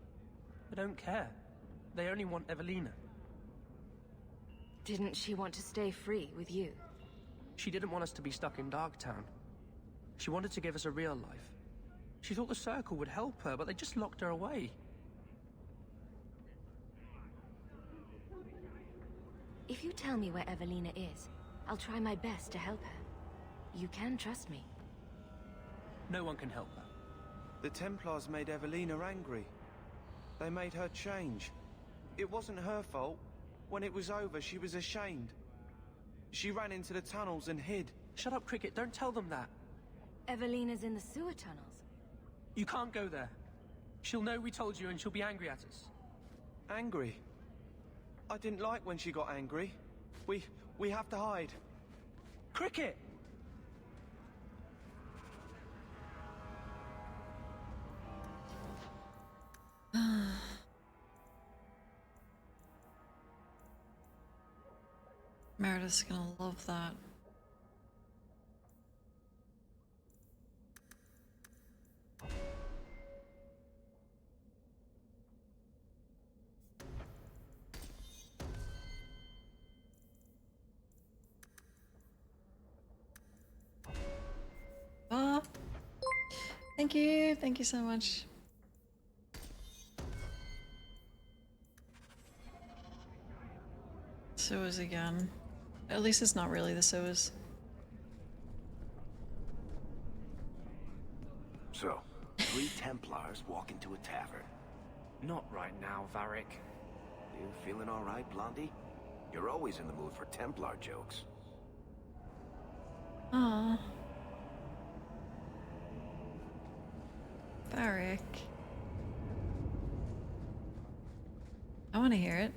I don't care. They only want Evelina. Didn't she want to stay free with you? She didn't want us to be stuck in Darktown. She wanted to give us a real life. She thought the Circle would help her, but they just locked her away. If you tell me where Evelina is, I'll try my best to help her. You can trust me. No one can help her. The Templars made Evelina angry. They made her change. It wasn't her fault. When it was over, she was ashamed. She ran into the tunnels and hid. Shut up, Cricket. Don't tell them that. Evelina's in the sewer tunnels. You can't go there. She'll know we told you and she'll be angry at us. Angry? I didn't like when she got angry. We have to hide. Cricket! Meredith's gonna love that. Ah, thank you so much. Sewers again. At least it's not really the sewers. So, 3 Templars walk into a tavern. Not right now, Varric. You feeling all right, Blondie? You're always in the mood for Templar jokes. Aww. Varric. I want to hear it.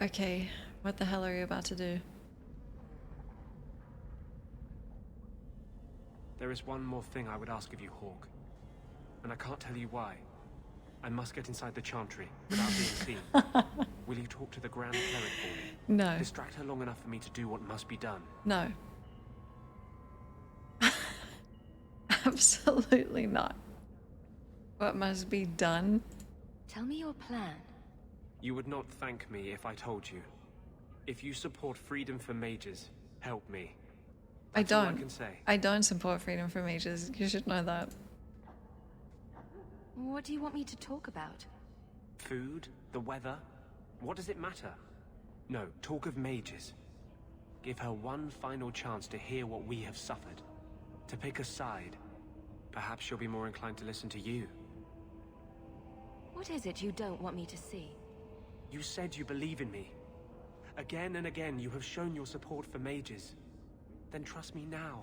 Okay, what the hell are you about to do? There is one more thing I would ask of you, Hawke. And I can't tell you why. I must get inside the Chantry without being seen. Will you talk to the Grand Cleric for me? No. Distract her long enough for me to do what must be done. No. Absolutely not. What must be done? Tell me your plan. You would not thank me if I told you. If you support freedom for mages, help me. I That's all don't. I can say. I don't support freedom for mages. You should know that. What do you want me to talk about? Food? The weather? What does it matter? No, talk of mages. Give her one final chance to hear what we have suffered. To pick a side. Perhaps she'll be more inclined to listen to you. What is it you don't want me to see? You said you believe in me. Again and again you have shown your support for mages. Then trust me now.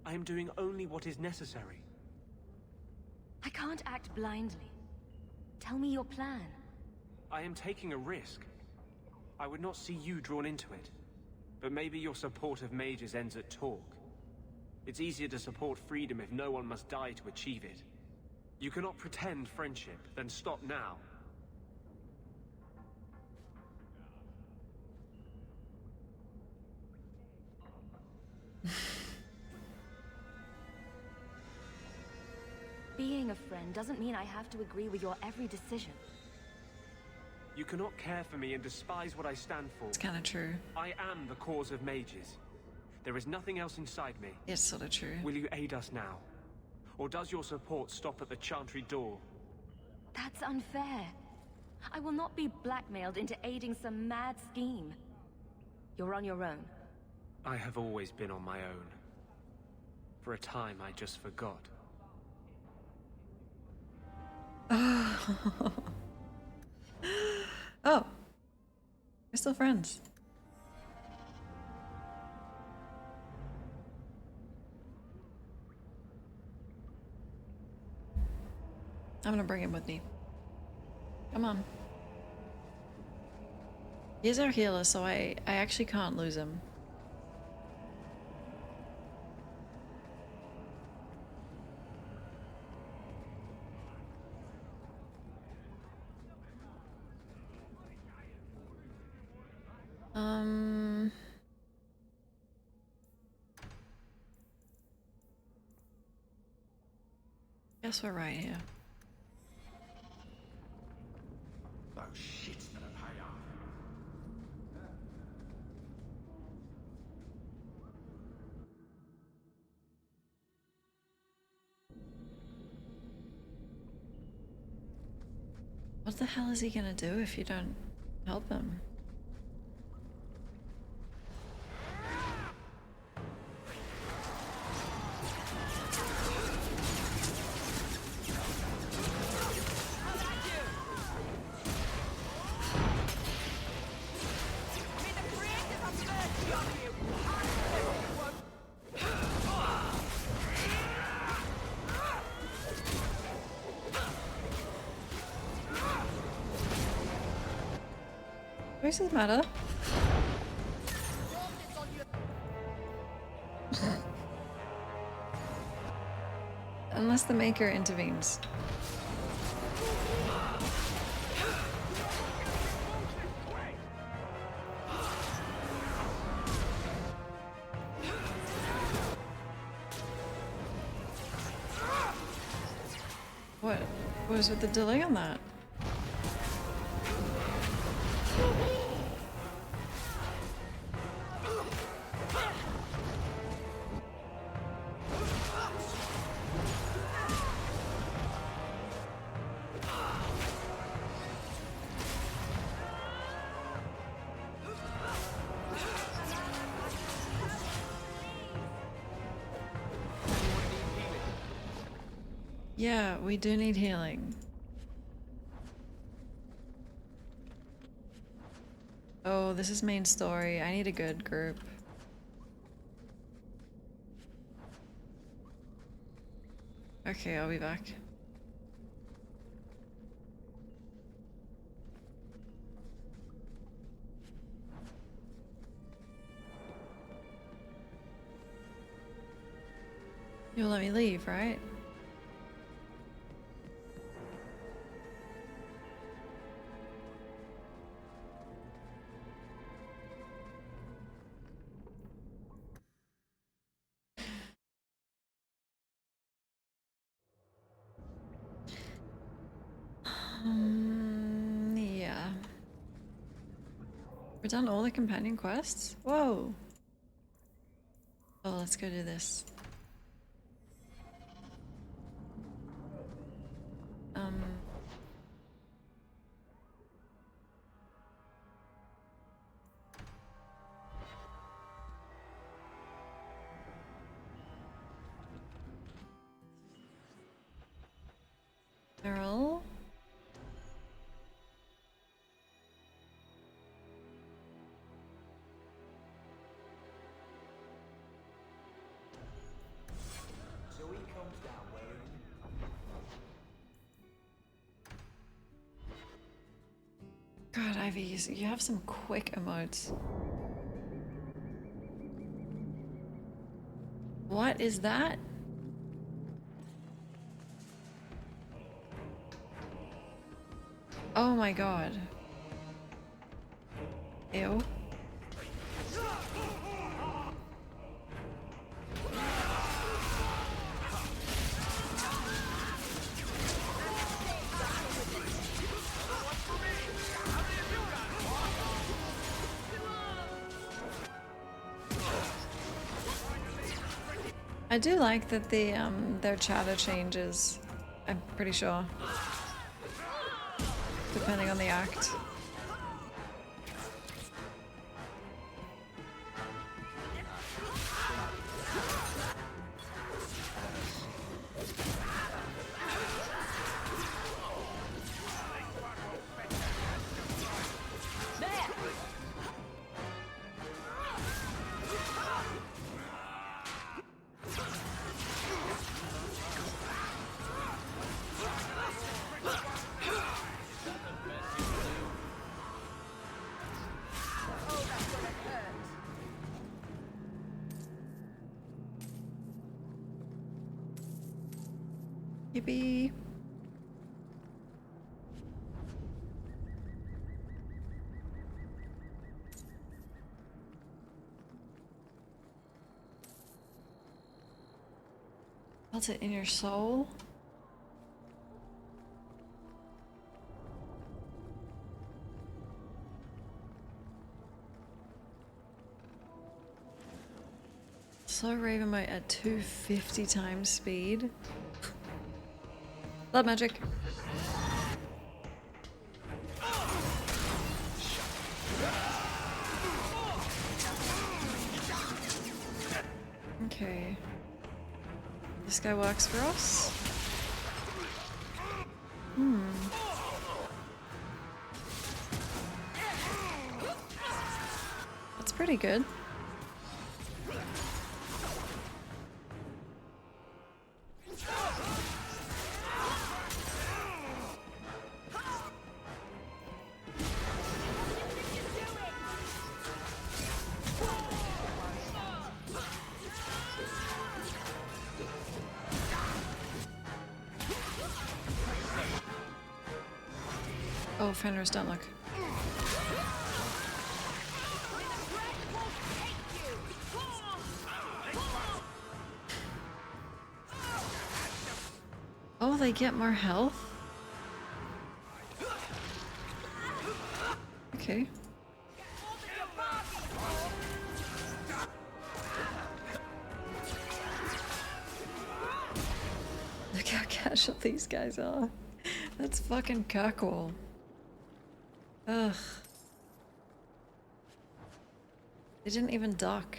I am doing only what is necessary. I can't act blindly. Tell me your plan. I am taking a risk. I would not see you drawn into it. But maybe your support of mages ends at talk. It's easier to support freedom if no one must die to achieve it. You cannot pretend friendship, then stop now. Being a friend doesn't mean I have to agree with your every decision. You cannot care for me and despise what I stand for. It's kind of true. I am the cause of mages. There is nothing else inside me. It's sort of true. Will you aid us now? Or does your support stop at the Chantry door? That's unfair. I will not be blackmailed into aiding some mad scheme. You're on your own. I have always been on my own. For a time, I just forgot. Oh, we're still friends. I'm gonna bring him with me. Come on. He's our healer, so I actually can't lose him. Guess we're right here. Those shit's gonna pay off. What the hell is he gonna do if you don't help him? What does it matter? Unless the Maker intervenes. What was with the delay on that? Yeah, we do need healing. Oh, this is main story. I need a good group. Okay, I'll be back. You'll let me leave, right? Yeah. We've done all the companion quests? Whoa. Oh, let's go do this. Earl? So he comes down wearing... God, Ivy, you have some quick emotes. What is that? Oh my god. Ew. I do like that their chatter changes, I'm pretty sure. Depending on the act. Yippee. Felt it in your soul? Slow Raven Mode at 250 times speed. Blood magic. Okay. This guy works for us. That's pretty good. Oh, Fenris, don't look. Oh, they get more health? Okay. Look how casual these guys are. That's fucking Kirkwall. Ugh. They didn't even duck.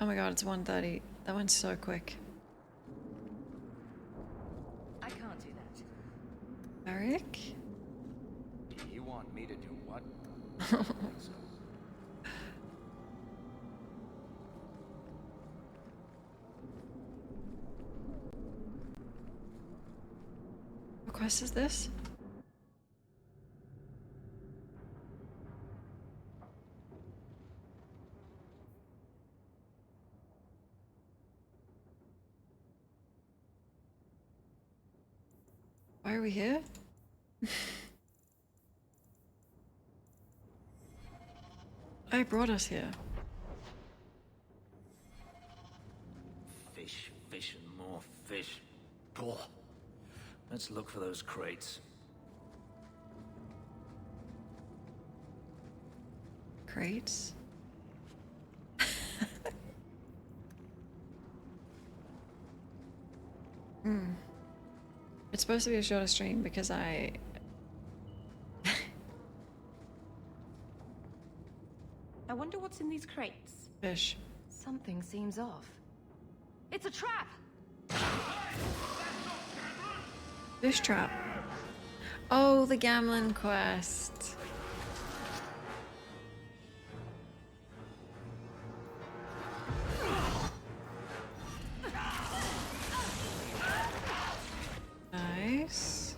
Oh my god, it's 1:30. That went so quick. I can't do that. Eric? You want me to do what? What quest is this? Why are we here? I brought us here. Fish, fish, and more fish. Blah. Let's look for those crates. Crates? It's supposed to be a shorter stream because I wonder what's in these crates. fish. Something seems off. It's a trap! Fish trap. Oh, the Gamlen quest. Nice.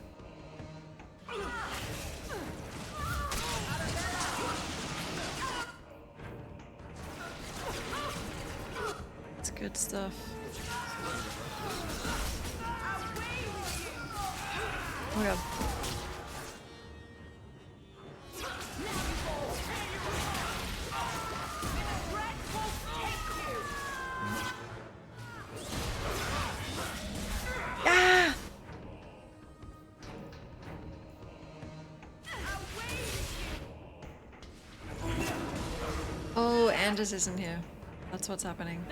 It's good stuff. Oh my god. Ah! Oh, Anders isn't here. That's what's happening.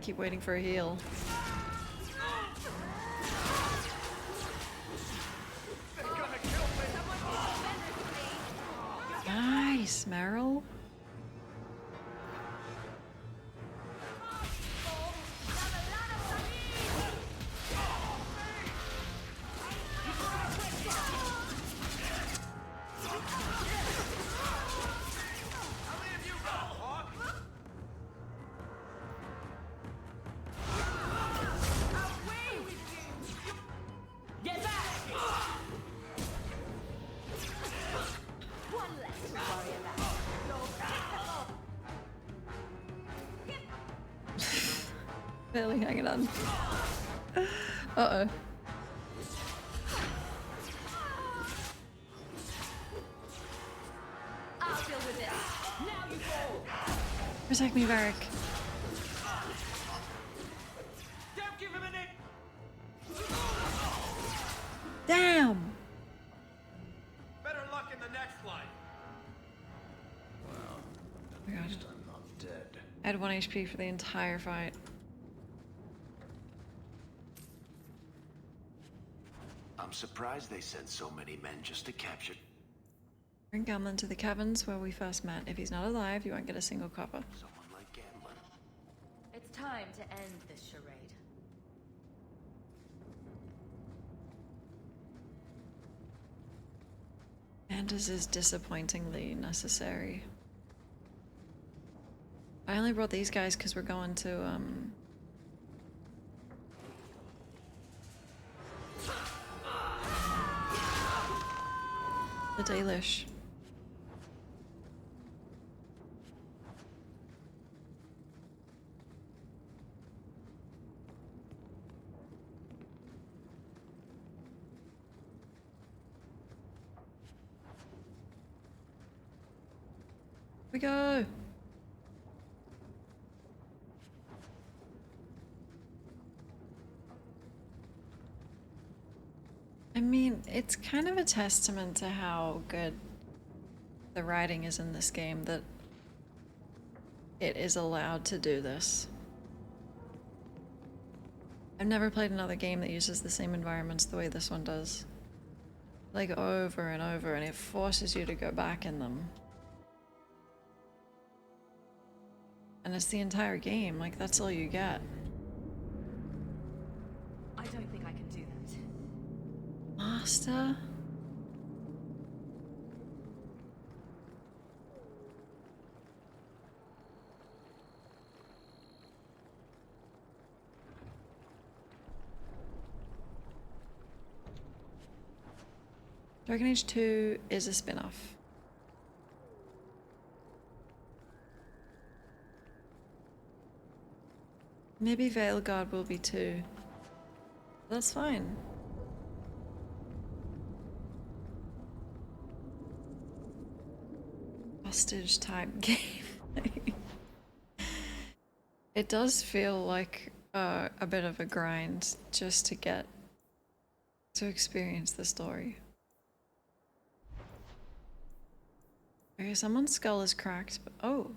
Keep waiting for a heal. Nice, Meryl. Barely hanging on. Uh-oh. I'll deal with this. Now you go. Protect me, Varric. Don't give him an inch. Damn! Better luck in the next life. Well, Oh my god. I'm not dead. I had 1 HP for the entire fight. I'm surprised they sent so many men just to capture... Bring Gamlen to the caverns where we first met. If he's not alive, you won't get a single copper. someone like Gamlen. It's time to end this charade. Anders is disappointingly necessary. I only brought these guys because we're going to, the Dalish. We go. I mean, it's kind of a testament to how good the writing is in this game that it is allowed to do this. I've never played another game that uses the same environments the way this one does. Like over and over, and it forces you to go back in them. And it's the entire game, like that's all you get. I don't think I can do that. Master? Dragon Age 2 is a spin-off. Maybe Veilguard will be too. That's fine. Hostage type game. It does feel like a bit of a grind just to get to experience the story. Okay, someone's skull is cracked, but oh.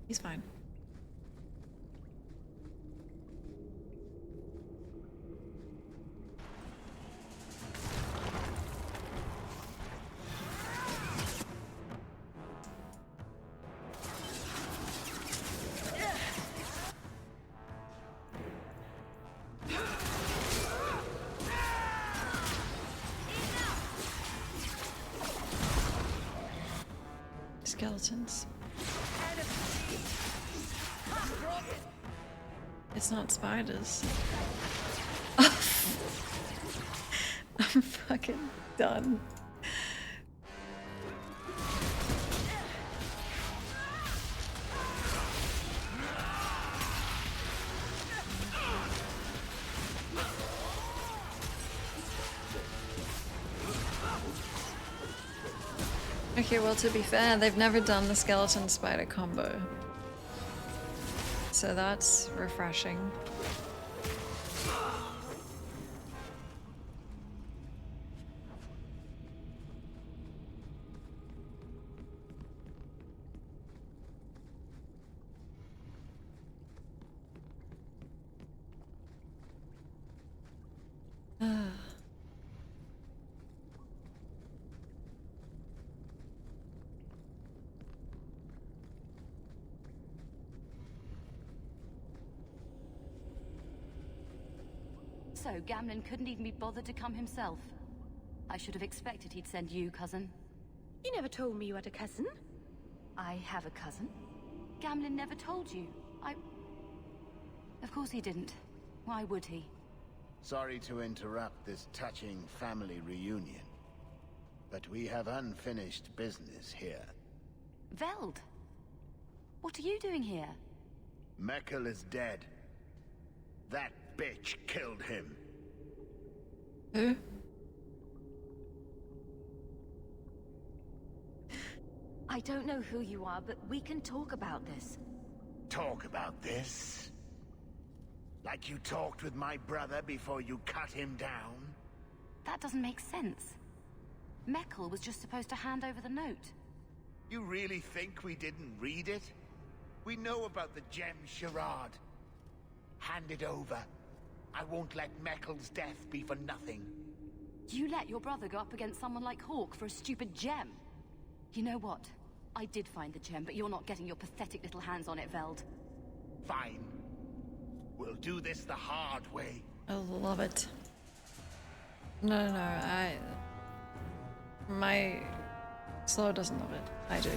He's fine. Skeletons. It's not spiders. I'm fucking done. Okay, well, to be fair, they've never done the skeleton spider combo. So that's refreshing. So, Gamlen couldn't even be bothered to come himself. I should have expected he'd send you, cousin. You never told me you had a cousin. I have a cousin. Gamlen never told you. Of course he didn't. Why would he? Sorry to interrupt this touching family reunion, but we have unfinished business here. Veld! What are you doing here? Mekkel is dead. That bitch killed him. Who? I don't know who you are, but we can talk about this. Talk about this? Like you talked with my brother before you cut him down? That doesn't make sense. Mekkel was just supposed to hand over the note. You really think we didn't read it? We know about the gem charade. Hand it over. I won't let Mekkel's death be for nothing. You let your brother go up against someone like Hawke for a stupid gem. You know what? I did find the gem, but you're not getting your pathetic little hands on it, Veld. Fine. We'll do this the hard way. I love it. No, my Slow doesn't love it. I do.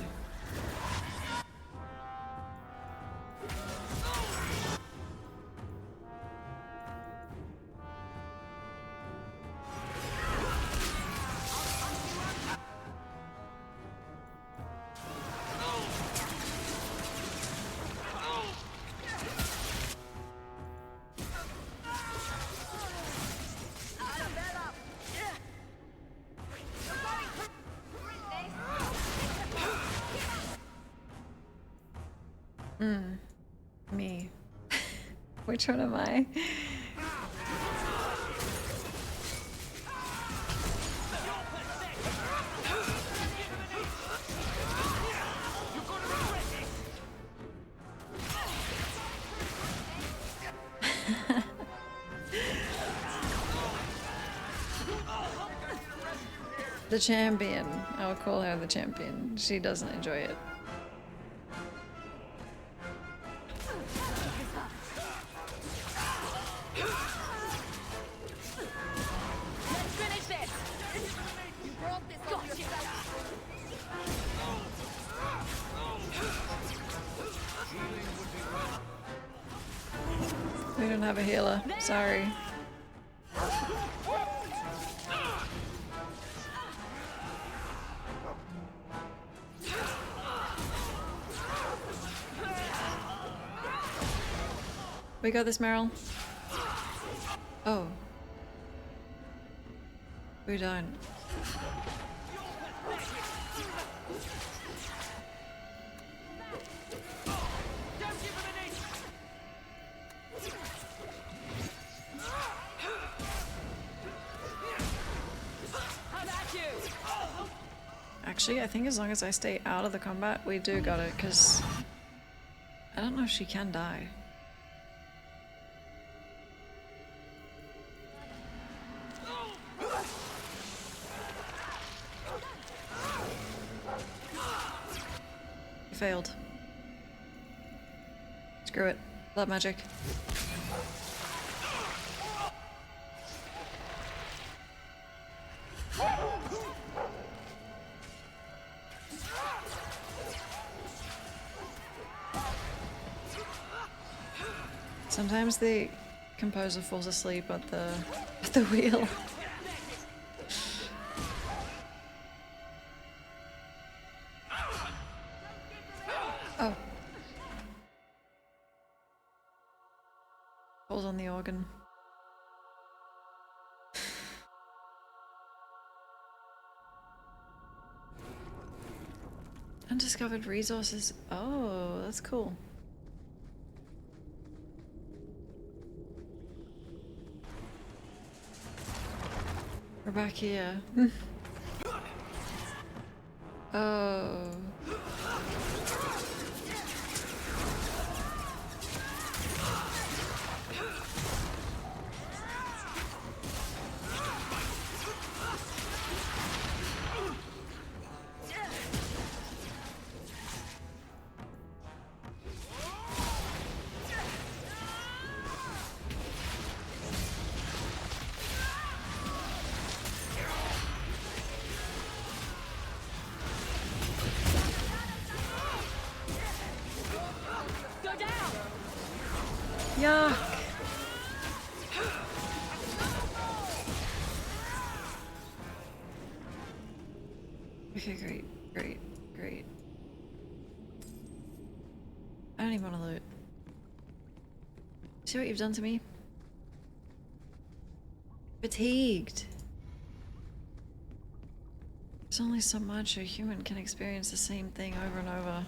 Me. Which one am I? The champion. I'll call her the champion. She doesn't enjoy it. We don't have a healer. Sorry. We got this, Meryl. Oh. We don't. Actually, I think as long as I stay out of the combat, we do got it, because I don't know if she can die. Failed. Screw it. Blood magic. Sometimes the composer falls asleep at the wheel. Oh. Falls on the organ. Undiscovered resources. Oh, that's cool. We're back here. Oh. Yuck. Okay, great, great, great. I don't even want to loot. See what you've done to me? Fatigued. There's only so much a human can experience the same thing over and over.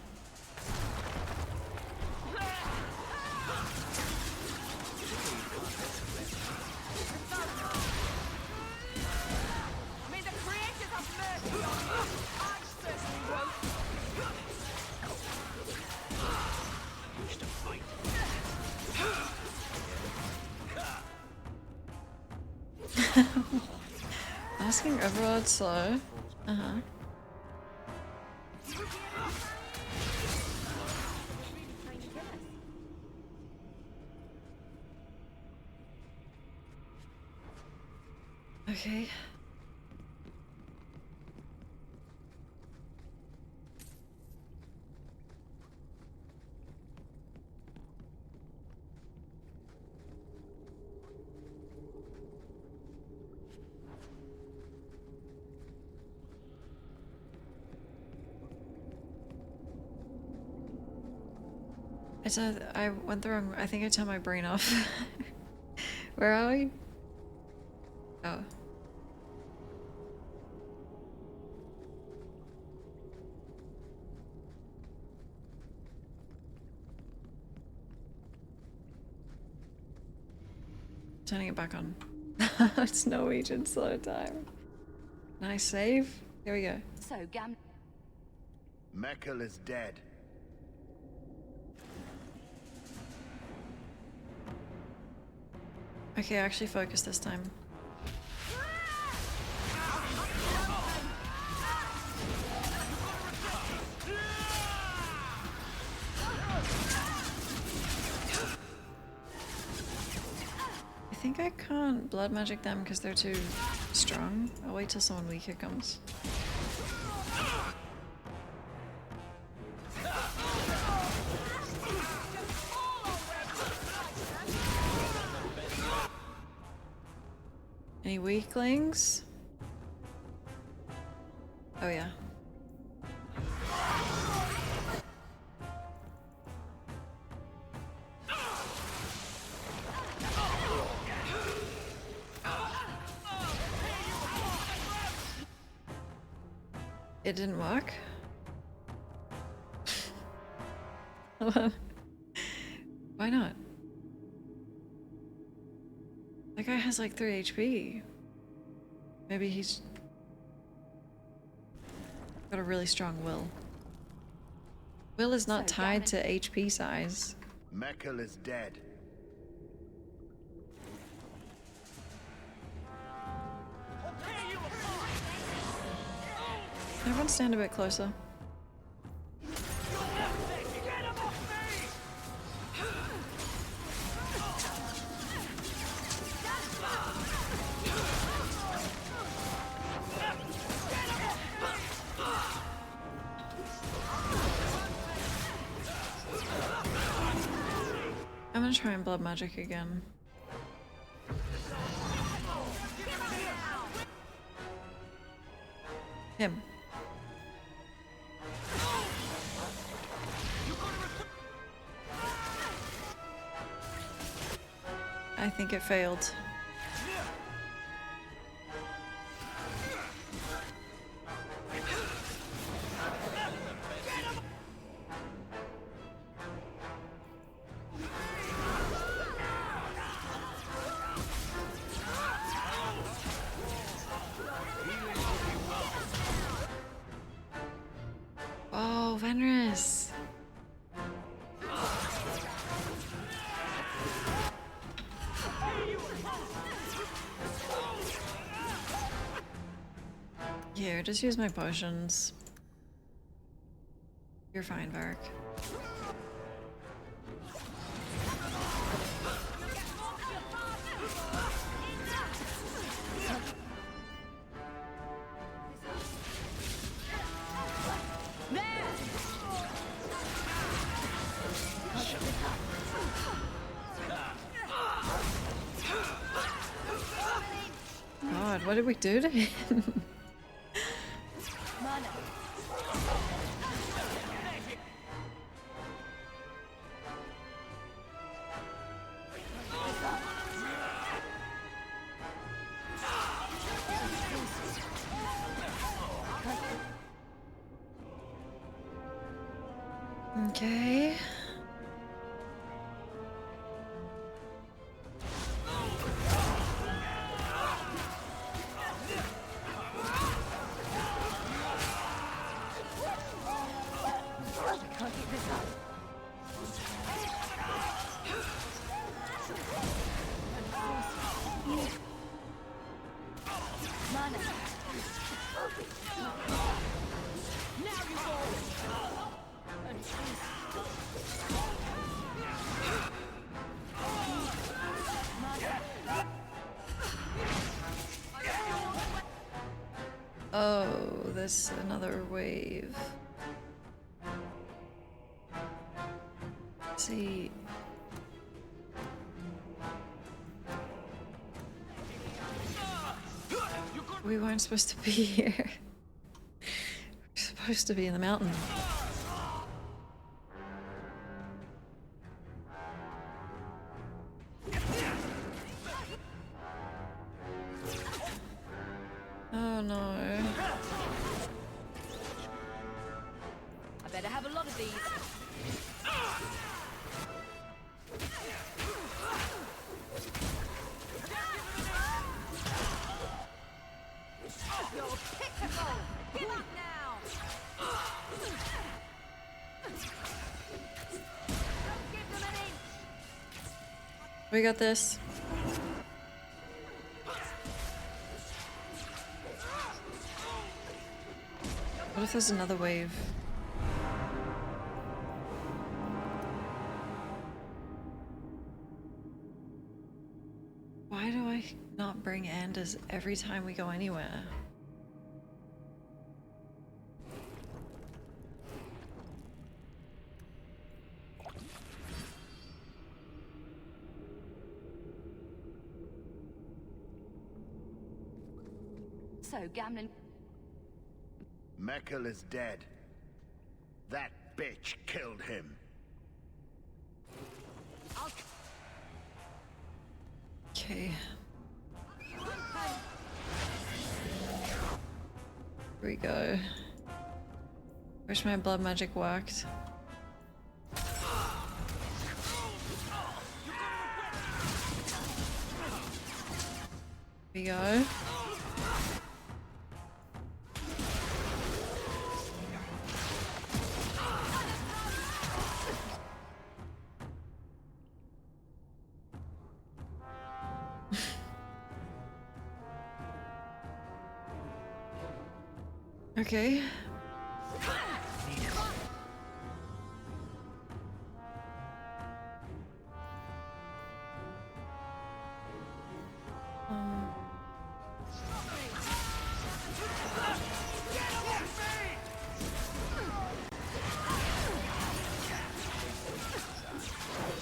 Asking Overlord slow. Okay. I went the wrong. I think I turned my brain off. Where are we? Oh. Turning it back on. It's Norwegian slow time. Nice save. Here we go. So, Mekkel is dead. Okay, actually focus this time. I think I can't blood magic them because they're too strong. I'll wait till someone weaker comes. Any weaklings? Oh yeah. It didn't work? Why not? That guy has like 3 HP. Maybe he's got a really strong will. Will is not tied to HP size. Mekkel is dead. Can everyone stand a bit closer? I'm gonna try and blood magic again. Him. I think it failed. Oh, Fenris. Here, just use my potions. You're fine, Varric. God, what did we do to him? Okay. Oh, there's another wave. Let's see. We weren't supposed to be here. We're supposed to be in the mountain. Oh no. I better have a lot of these. You're pitiful! Give up now! Don't give them an inch! We got this. What if there's another wave? Why do I not bring Anders every time we go anywhere? So, Gamlen... Mekkel is dead. That bitch killed him. Okay. Here we go. Wish my blood magic worked. Here we go. Okay.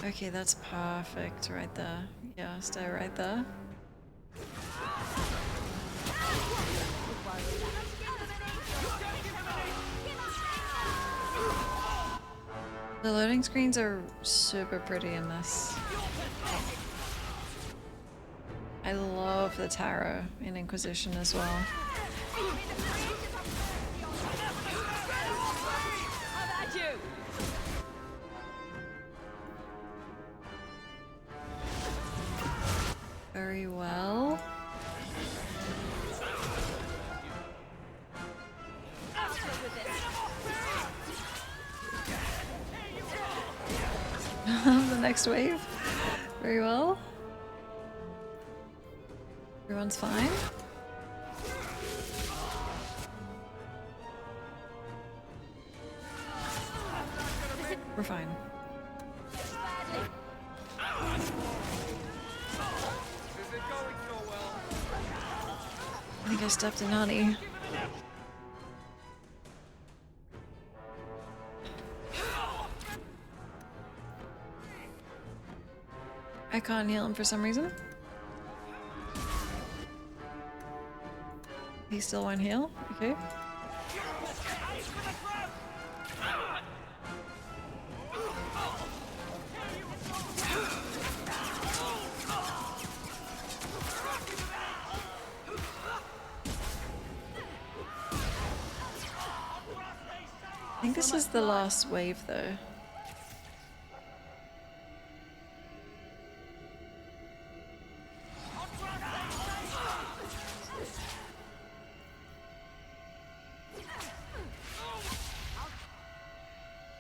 Okay, that's perfect right there. Yeah, stay right there. The loading screens are super pretty in this. I love the tarot in Inquisition as well. Very well. The next wave. Very well. Everyone's fine. We're fine. I think I stepped in honey. I can't heal him for some reason. He still won't heal? Okay. I think this is the last wave though.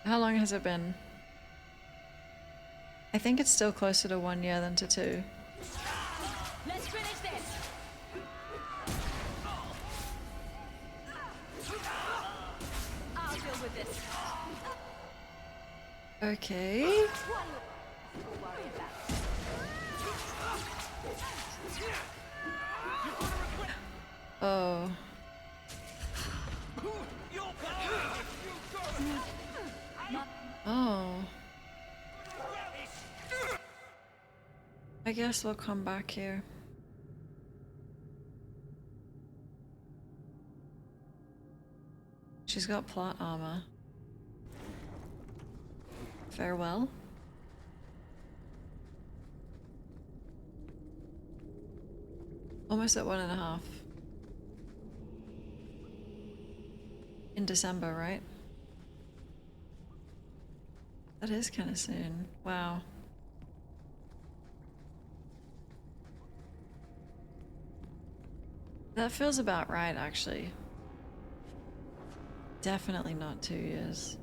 How long has it been? I think it's still closer to 1 year than to 2. Let's finish this. I'll deal with this. Okay. Oh. Oh. I guess we'll come back here. She's got plot armor. Farewell. Almost at 1.5. In December, right? That is kind of soon. Wow. That feels about right, actually. Definitely not 2 years.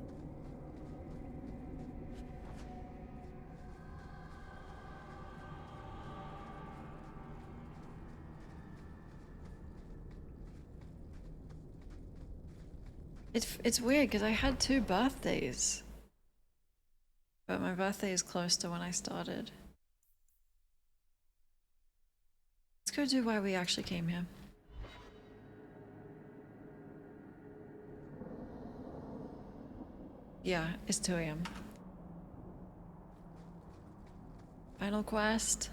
It's weird because I had 2 birthdays. But my birthday is close to when I started. Let's go do why we actually came here. Yeah, it's 2 AM. Final quest.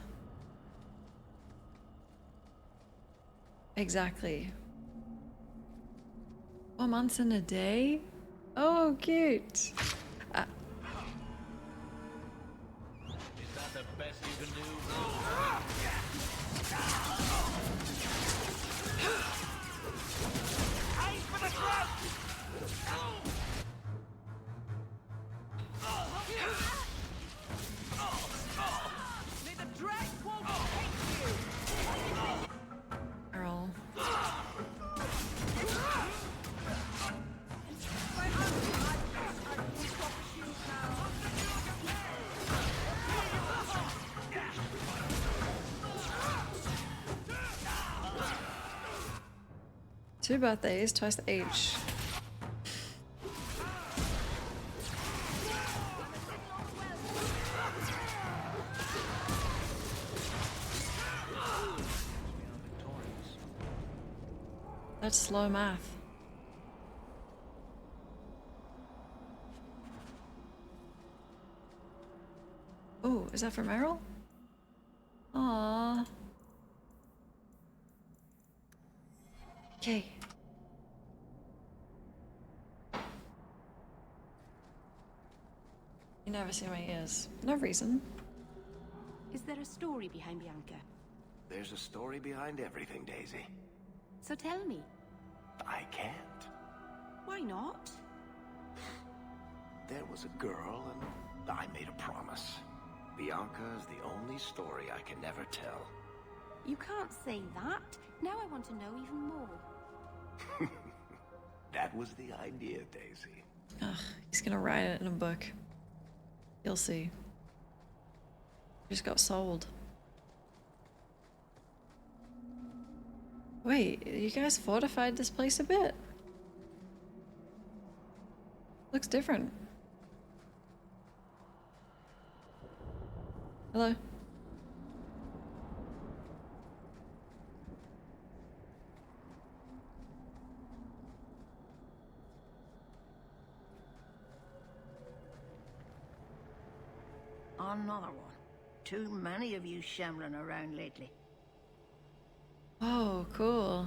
Exactly. 4 months in a day? Oh, cute. Is that the best you can do? May the drag won't hate you! Earl. Two birthdays, twice the age. That's slow math. Oh, is that from Errol? Aww. Okay. You never see my ears. No reason. Is there a story behind Bianca? There's a story behind everything, Daisy. So tell me. I can't. Why not? There was a girl, and I made a promise. Bianca is the only story I can never tell. You can't say that. Now I want to know even more. That was the idea, Daisy. Ugh, he's gonna write it in a book. You'll see. Just got sold. Wait, you guys fortified this place a bit? Looks different. Hello? Another one. Too many of you shambling around lately. Oh, cool.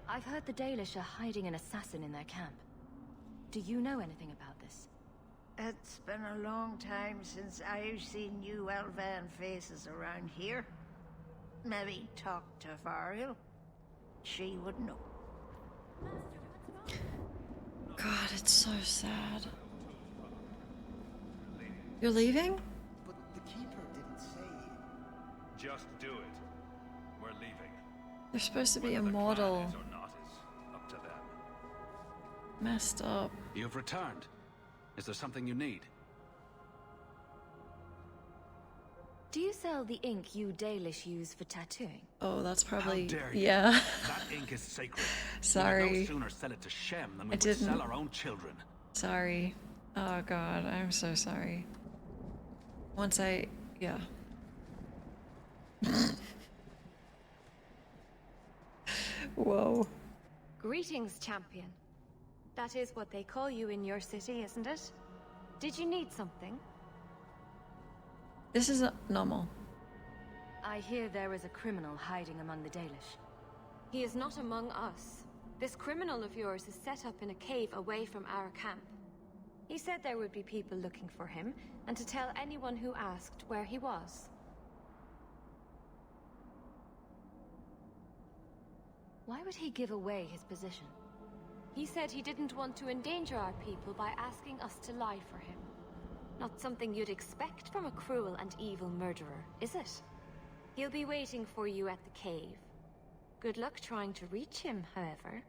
I've heard the Dalish are hiding an assassin in their camp. Do you know anything about this? It's been a long time since I've seen new Elvan faces around here. Maybe talk to Variel. She would know. God, it's so sad. You're leaving? But the Keeper didn't say... Just do it. We're leaving. They're supposed to be Whether the immortal. plan is or not is up to them. Messed up. You've returned. Is there something you need? Do you sell the ink you Dalish use for tattooing? Oh, that's probably... How dare you? Yeah. That ink is sacred. Sorry. We'd no sooner sell it to Shem than we I would didn't. sell our own children. Sorry. Oh god, I'm so sorry. Once I... yeah. Whoa. Greetings, champion. That is what they call you in your city, isn't it? Did you need something? This is normal. I hear there is a criminal hiding among the Dalish. He is not among us. This criminal of yours is set up in a cave away from our camp. He said there would be people looking for him, and to tell anyone who asked where he was. Why would he give away his position? He said he didn't want to endanger our people by asking us to lie for him. Not something you'd expect from a cruel and evil murderer, is it? He'll be waiting for you at the cave. Good luck trying to reach him, however.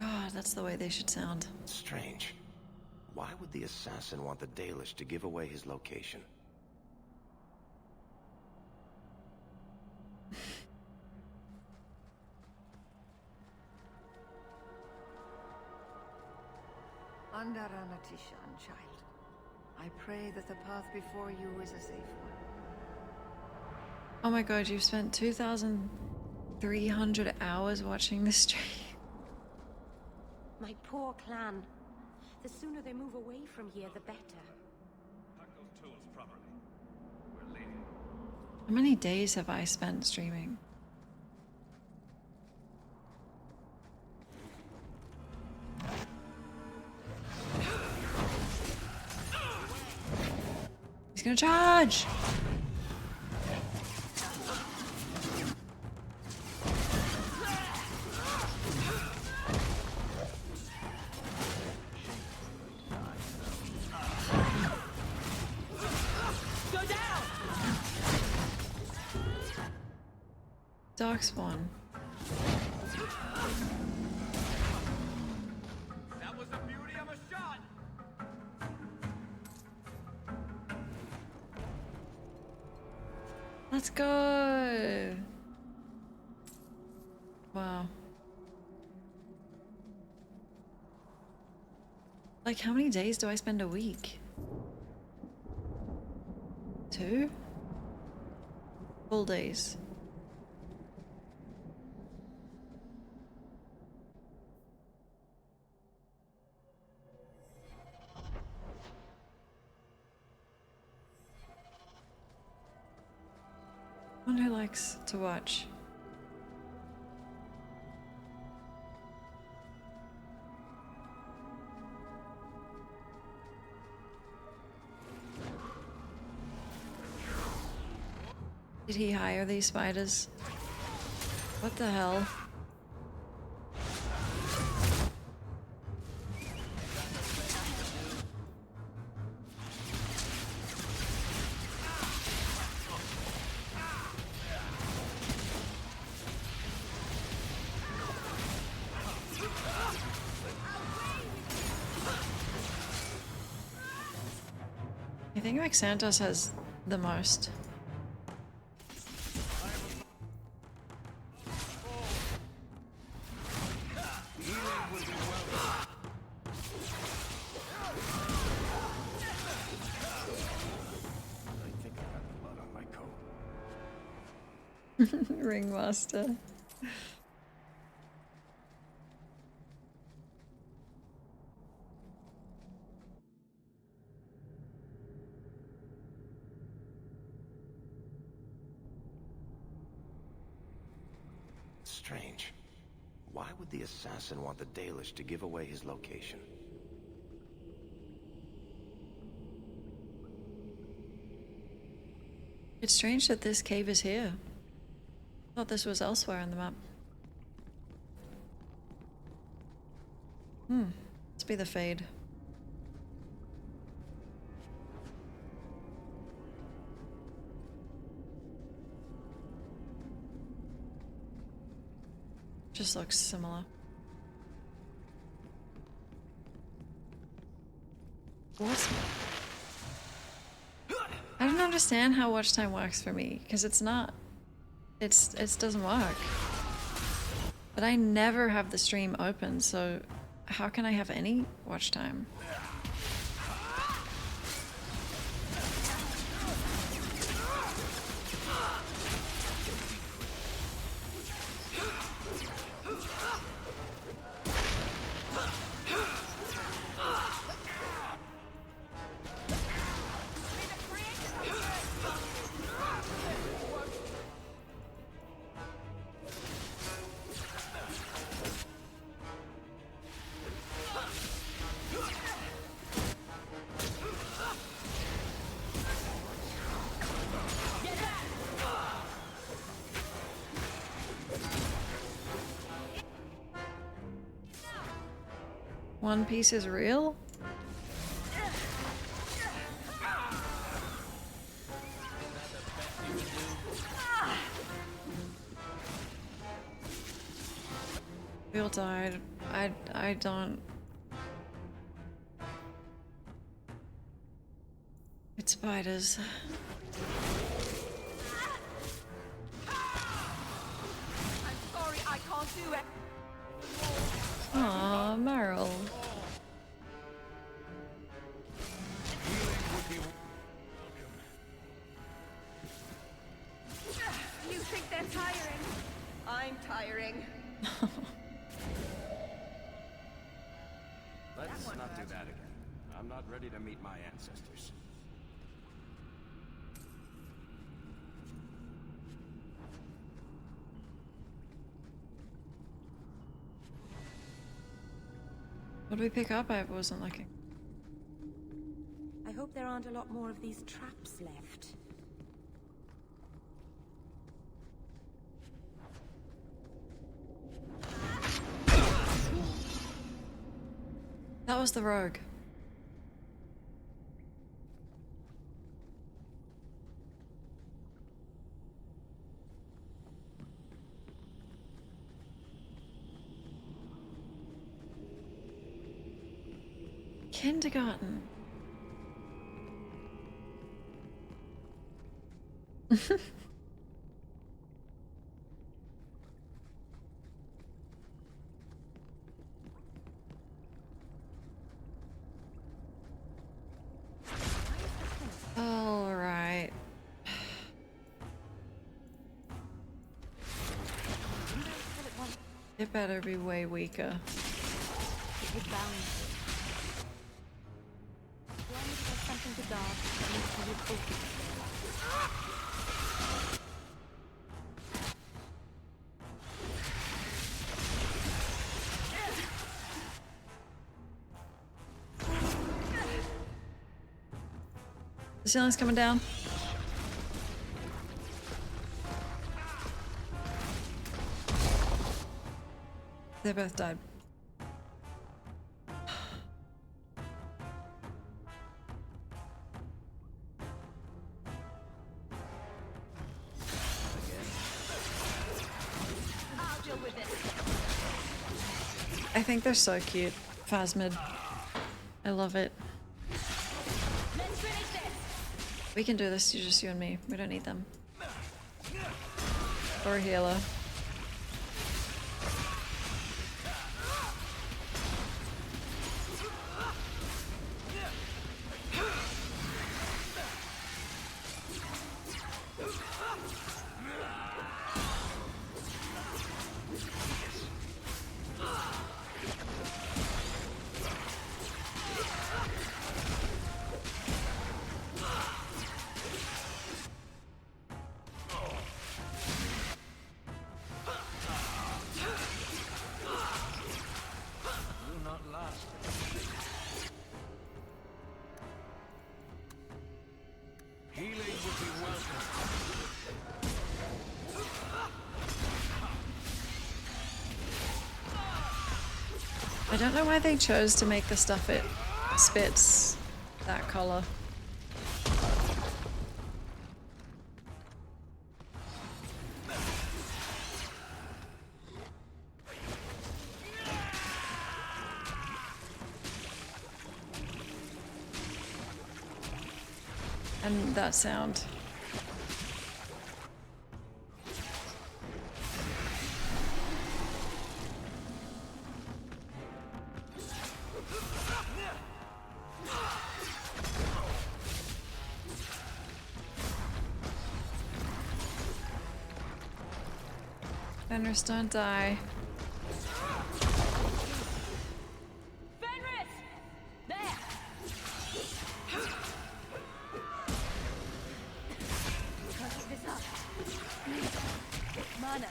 God, that's the way they should sound. Strange. Why would the assassin want the Dalish to give away his location? Andaratishan, child. I pray that the path before you is a safe one. Oh my god, you've spent 2,300 hours watching this stream. My poor clan. The sooner they move away from here, the better. Pack those tools properly. We're leaving. How many days have I spent streaming? He's gonna charge! Darkspawn. That was the beauty of a shot! Let's go! Wow. Like, how many days do I spend a week? 2? Full days. One who likes to watch. Did he hire these spiders? What the hell? I think like Santos has the most. Ringmaster. Strange. Why would the assassin want the Dalish to give away his location? It's strange that this cave is here. I thought this was elsewhere on the map. Let's be the Fade. Just looks similar. What? I don't understand how watch time works for me, because it's not. It doesn't work. But I never have the stream open, so how can I have any watch time? One Piece is real? Bill died. I don't. It's spiders. I'm sorry, I can't do it. Aw, Meryl. You think they're tiring? I'm tiring. Let's not do that again. I'm not ready to meet my ancestors. What did we pick up? I wasn't looking. I hope there aren't a lot more of these traps left. That was the rogue. Kindergarten. All right. It better be way weaker. It was bound. As long as there's something to guard, it needs to be open. The ceiling's coming down. They both died. I'll deal with it. I think they're so cute. Phasmid. I love it. Let's finish this. We can do this, just you and me. We don't need them. Or a healer. I don't know why they chose to make the stuff it spits that color. And that sound. Fenris, don't die. Fenris! There! Can't keep this up. Mana.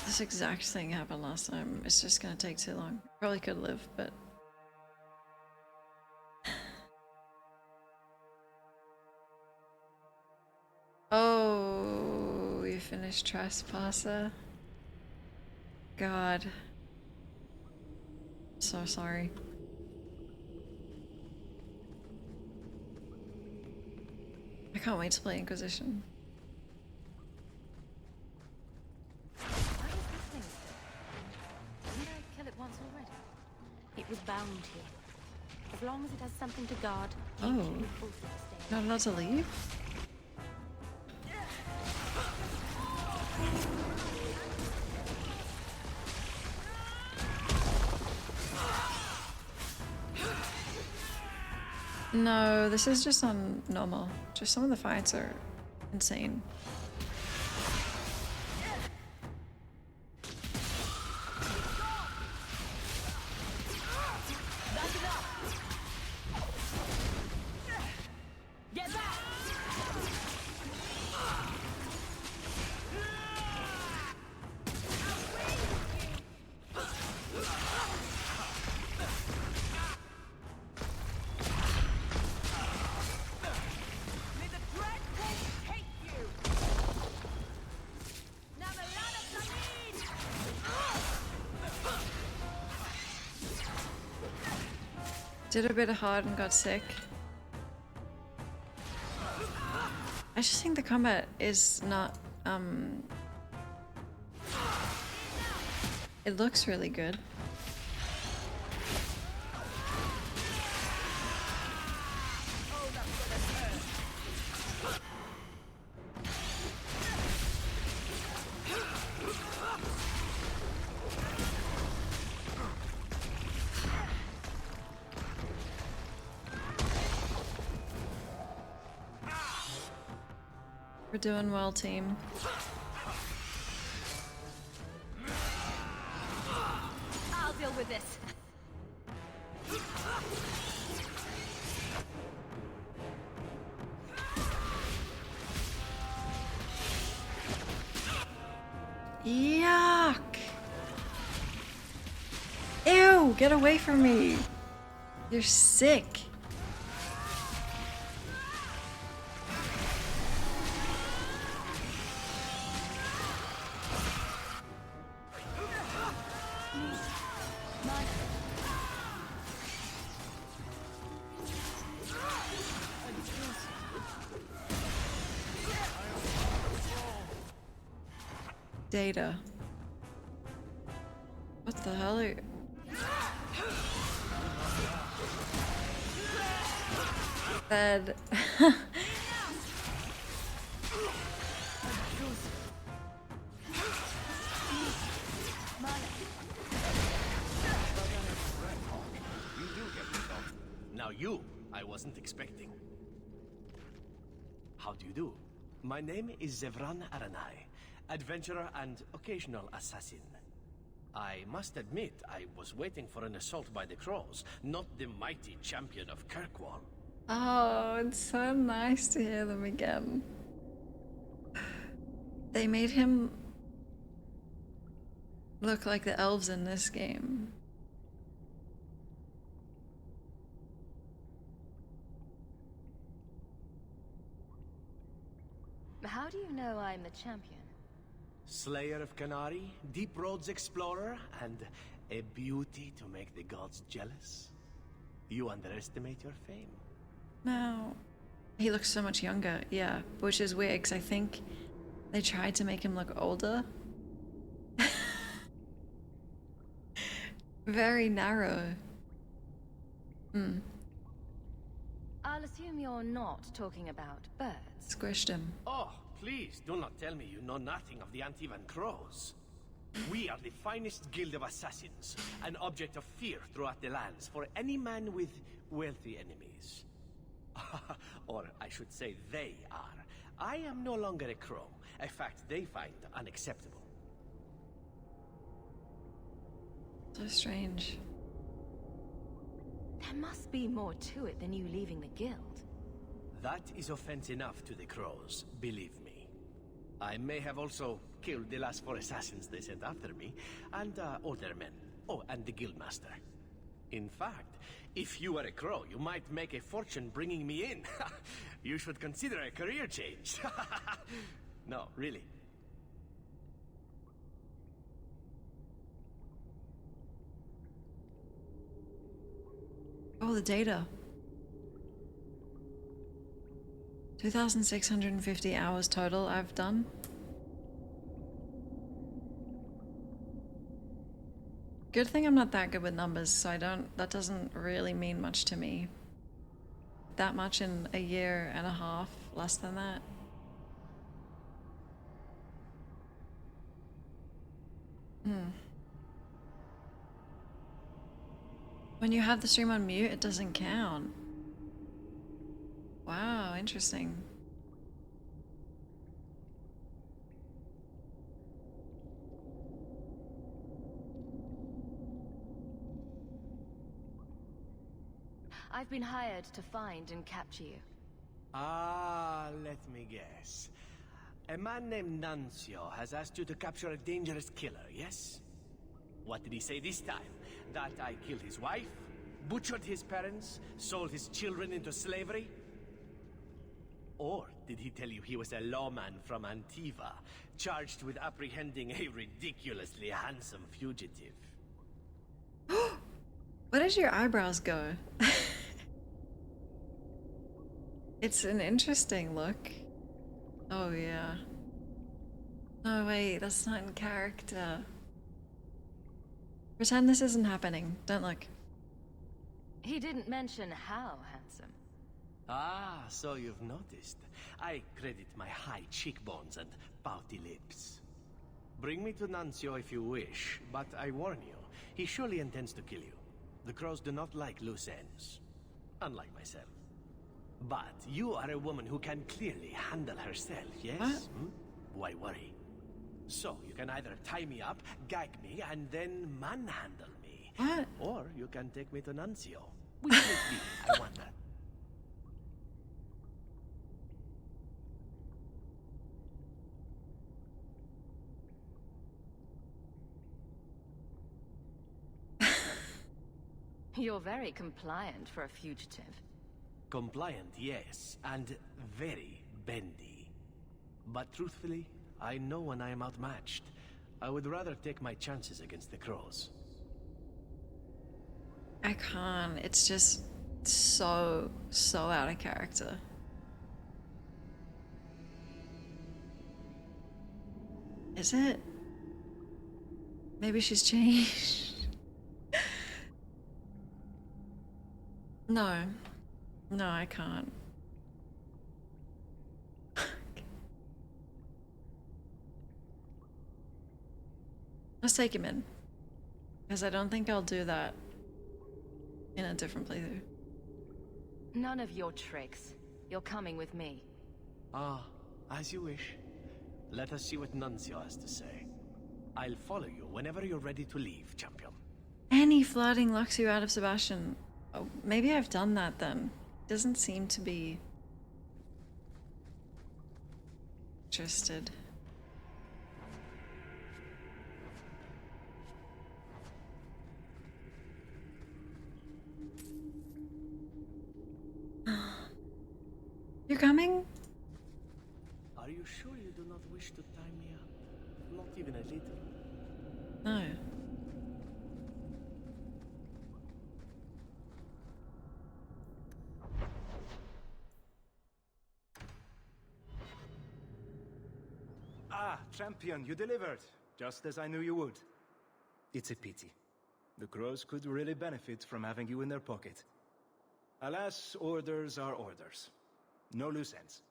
This exact thing happened last time. It's just gonna take too long. Probably could live, but... Oh, you finished Trespasser? God. So sorry. I can't wait to play Inquisition. It was bound here. As long as it has something to guard, Oh. Not allowed to leave? No, this is just on normal. Just some of the fights are insane. Did a bit of hard and got sick. I just think the combat is not, it looks really good. We're doing well, team. I'll deal with this. Yuck! Ew! Get away from me! You're sick. Data. What the hell are you? Fed. Now you, I wasn't expecting. How do you do? My name is Zevran Aranai, adventurer and occasional assassin. I must admit, I was waiting for an assault by the Crows, not the mighty champion of Kirkwall. Oh, it's so nice to hear them again. They made him look like the elves in this game. How do you know I'm the champion? Slayer of Canary, Deep Roads Explorer, and a beauty to make the gods jealous. You underestimate your fame. No. He looks so much younger, yeah, which is weird because I think they tried to make him look older. Very narrow. I'll assume you're not talking about birds. Squished him. Oh, please do not tell me you know nothing of the Antivan Crows. We are the finest guild of assassins, an object of fear throughout the lands for any man with wealthy enemies. Or I should say they are. I am no longer a crow, a fact they find unacceptable. So strange. There must be more to it than you leaving the guild. That is offense enough to the Crows, believe me. I may have also killed the last 4 assassins they sent after me, and older men. Oh, and the guildmaster. In fact, if you were a crow, you might make a fortune bringing me in. You should consider a career change. No, really. Oh, the data. 2,650 hours total I've done. Good thing I'm not that good with numbers, so that doesn't really mean much to me. That much in a year and a half, less than that. When you have the stream on mute, it doesn't count. Wow, interesting. I've been hired to find and capture you. Ah, let me guess. A man named Nuncio has asked you to capture a dangerous killer, yes? What did he say this time? That I killed his wife, butchered his parents, sold his children into slavery? Or did he tell you he was a lawman from Antiva, charged with apprehending a ridiculously handsome fugitive? Where did your eyebrows go? It's an interesting look. Oh yeah. No wait, that's not in character. Pretend this isn't happening. Don't look. He didn't mention how handsome. Ah, so you've noticed. I credit my high cheekbones and pouty lips. Bring me to Nuncio if you wish, but I warn you, he surely intends to kill you. The crows do not like loose ends, unlike myself. But you are a woman who can clearly handle herself, yes? What? Hmm? Why worry? So, you can either tie me up, gag me, and then manhandle me. What? Or you can take me to Nuncio. Which will it be, I wonder? You're very compliant for a fugitive. Compliant, yes, and very bendy. But truthfully, I know when I am outmatched. I would rather take my chances against the crows. I can't. It's just so out of character. Is it? Maybe she's changed. No. No, I can't. Let's take him in. Because I don't think I'll do that in a different playthrough. None of your tricks. You're coming with me. Ah, as you wish. Let us see what Nuncio has to say. I'll follow you whenever you're ready to leave, champion. Any flirting locks you out of Sebastian. Oh, maybe I've done that then. Doesn't seem to be interested. You're coming? Are you sure you do not wish to tie me up? Not even a little. No. Ah, champion, you delivered. Just as I knew you would. It's a pity. The crows could really benefit from having you in their pocket. Alas, orders are orders. No loose ends.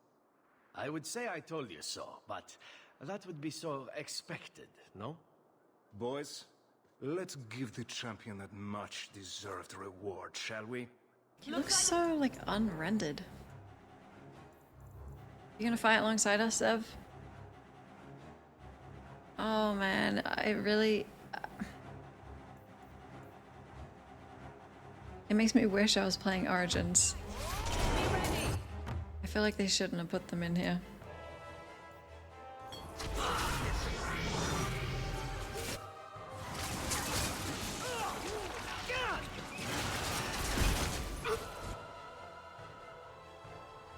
I would say I told you so, but that would be so expected, no? Boys, let's give the champion that much-deserved reward, shall we? He looks so, like, unrendered. You gonna fight alongside us, Sev? Oh man, I really... It makes me wish I was playing Origins. I feel like they shouldn't have put them in here.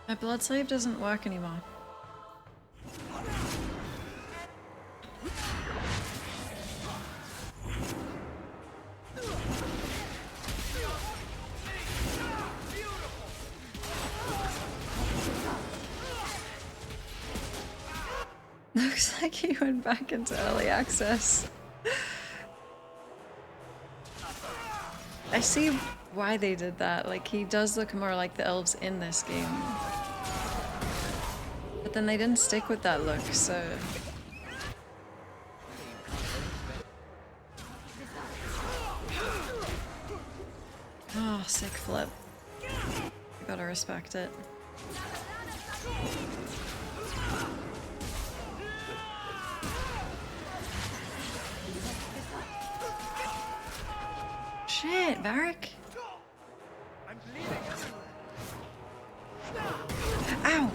My blood sleeve doesn't work anymore. Looks like he went back into early access. I see why they did that. Like, he does look more like the elves in this game. But then they didn't stick with that look, so... Oh, sick flip. You gotta respect it. Shit, Varric. I'm bleeding everywhere. Ow!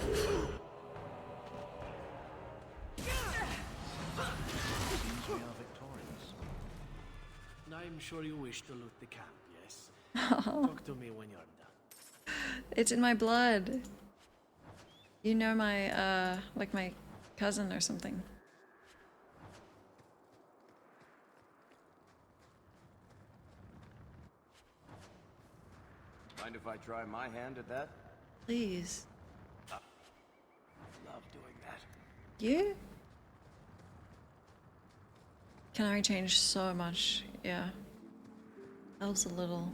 We are victorious. I'm sure you wish to loot the camp, yes? Talk to me when you're done. It's in my blood. You know my, like my cousin or something. if I try my hand at that? Please. I love doing that. You? Can I change so much? Yeah. Helps a little.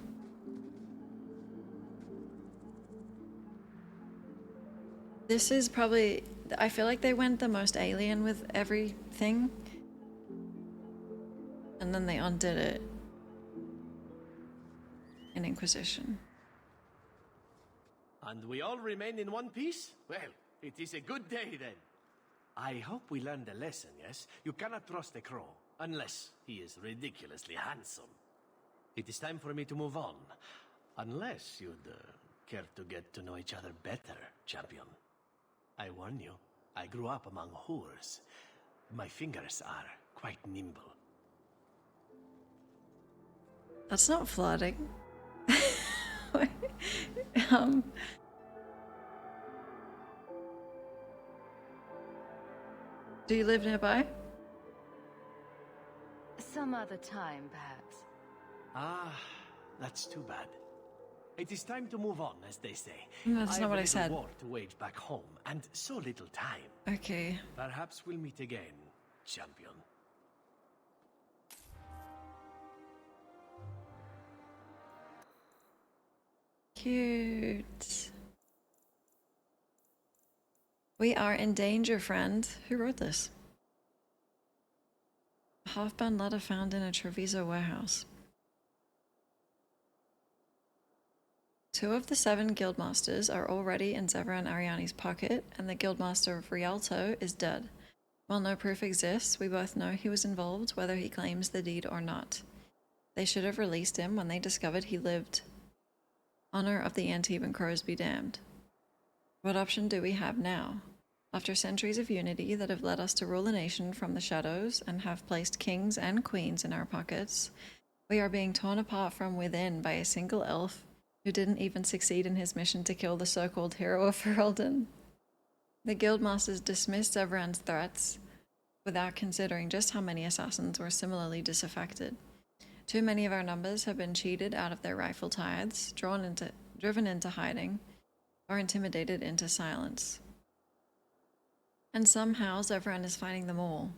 This is probably... I feel like they went the most alien with everything. And then they undid it. In Inquisition. And we all remain in one piece? Well, it is a good day then. I hope we learned a lesson, yes? You cannot trust a crow, unless he is ridiculously handsome. It is time for me to move on. Unless you'd care to get to know each other better, champion. I warn you, I grew up among whores. My fingers are quite nimble. That's not flirting. Do you live nearby? Some other time, perhaps. Ah, that's too bad. It is time to move on, as they say. That's not what I said. I have a little war to wage back home, and so little time. Okay. Perhaps we'll meet again, champion. Cute. We are in danger, friend. Who wrote this? A half-bound letter found in a Treviso warehouse. 2 of the 7 guildmasters are already in Zevran Ariani's pocket, and the guildmaster of Rialto is dead. While no proof exists, we both know he was involved, whether he claims the deed or not. They should have released him when they discovered he lived. Honor of the Antibon Crows be damned. What option do we have now? After centuries of unity that have led us to rule a nation from the shadows and have placed kings and queens in our pockets, we are being torn apart from within by a single elf who didn't even succeed in his mission to kill the so-called hero of Ferelden. The guildmasters dismissed Zevran's threats without considering just how many assassins were similarly disaffected. Too many of our numbers have been cheated out of their rifle tithes, driven into hiding, or intimidated into silence. And somehow Zevran is fighting them all.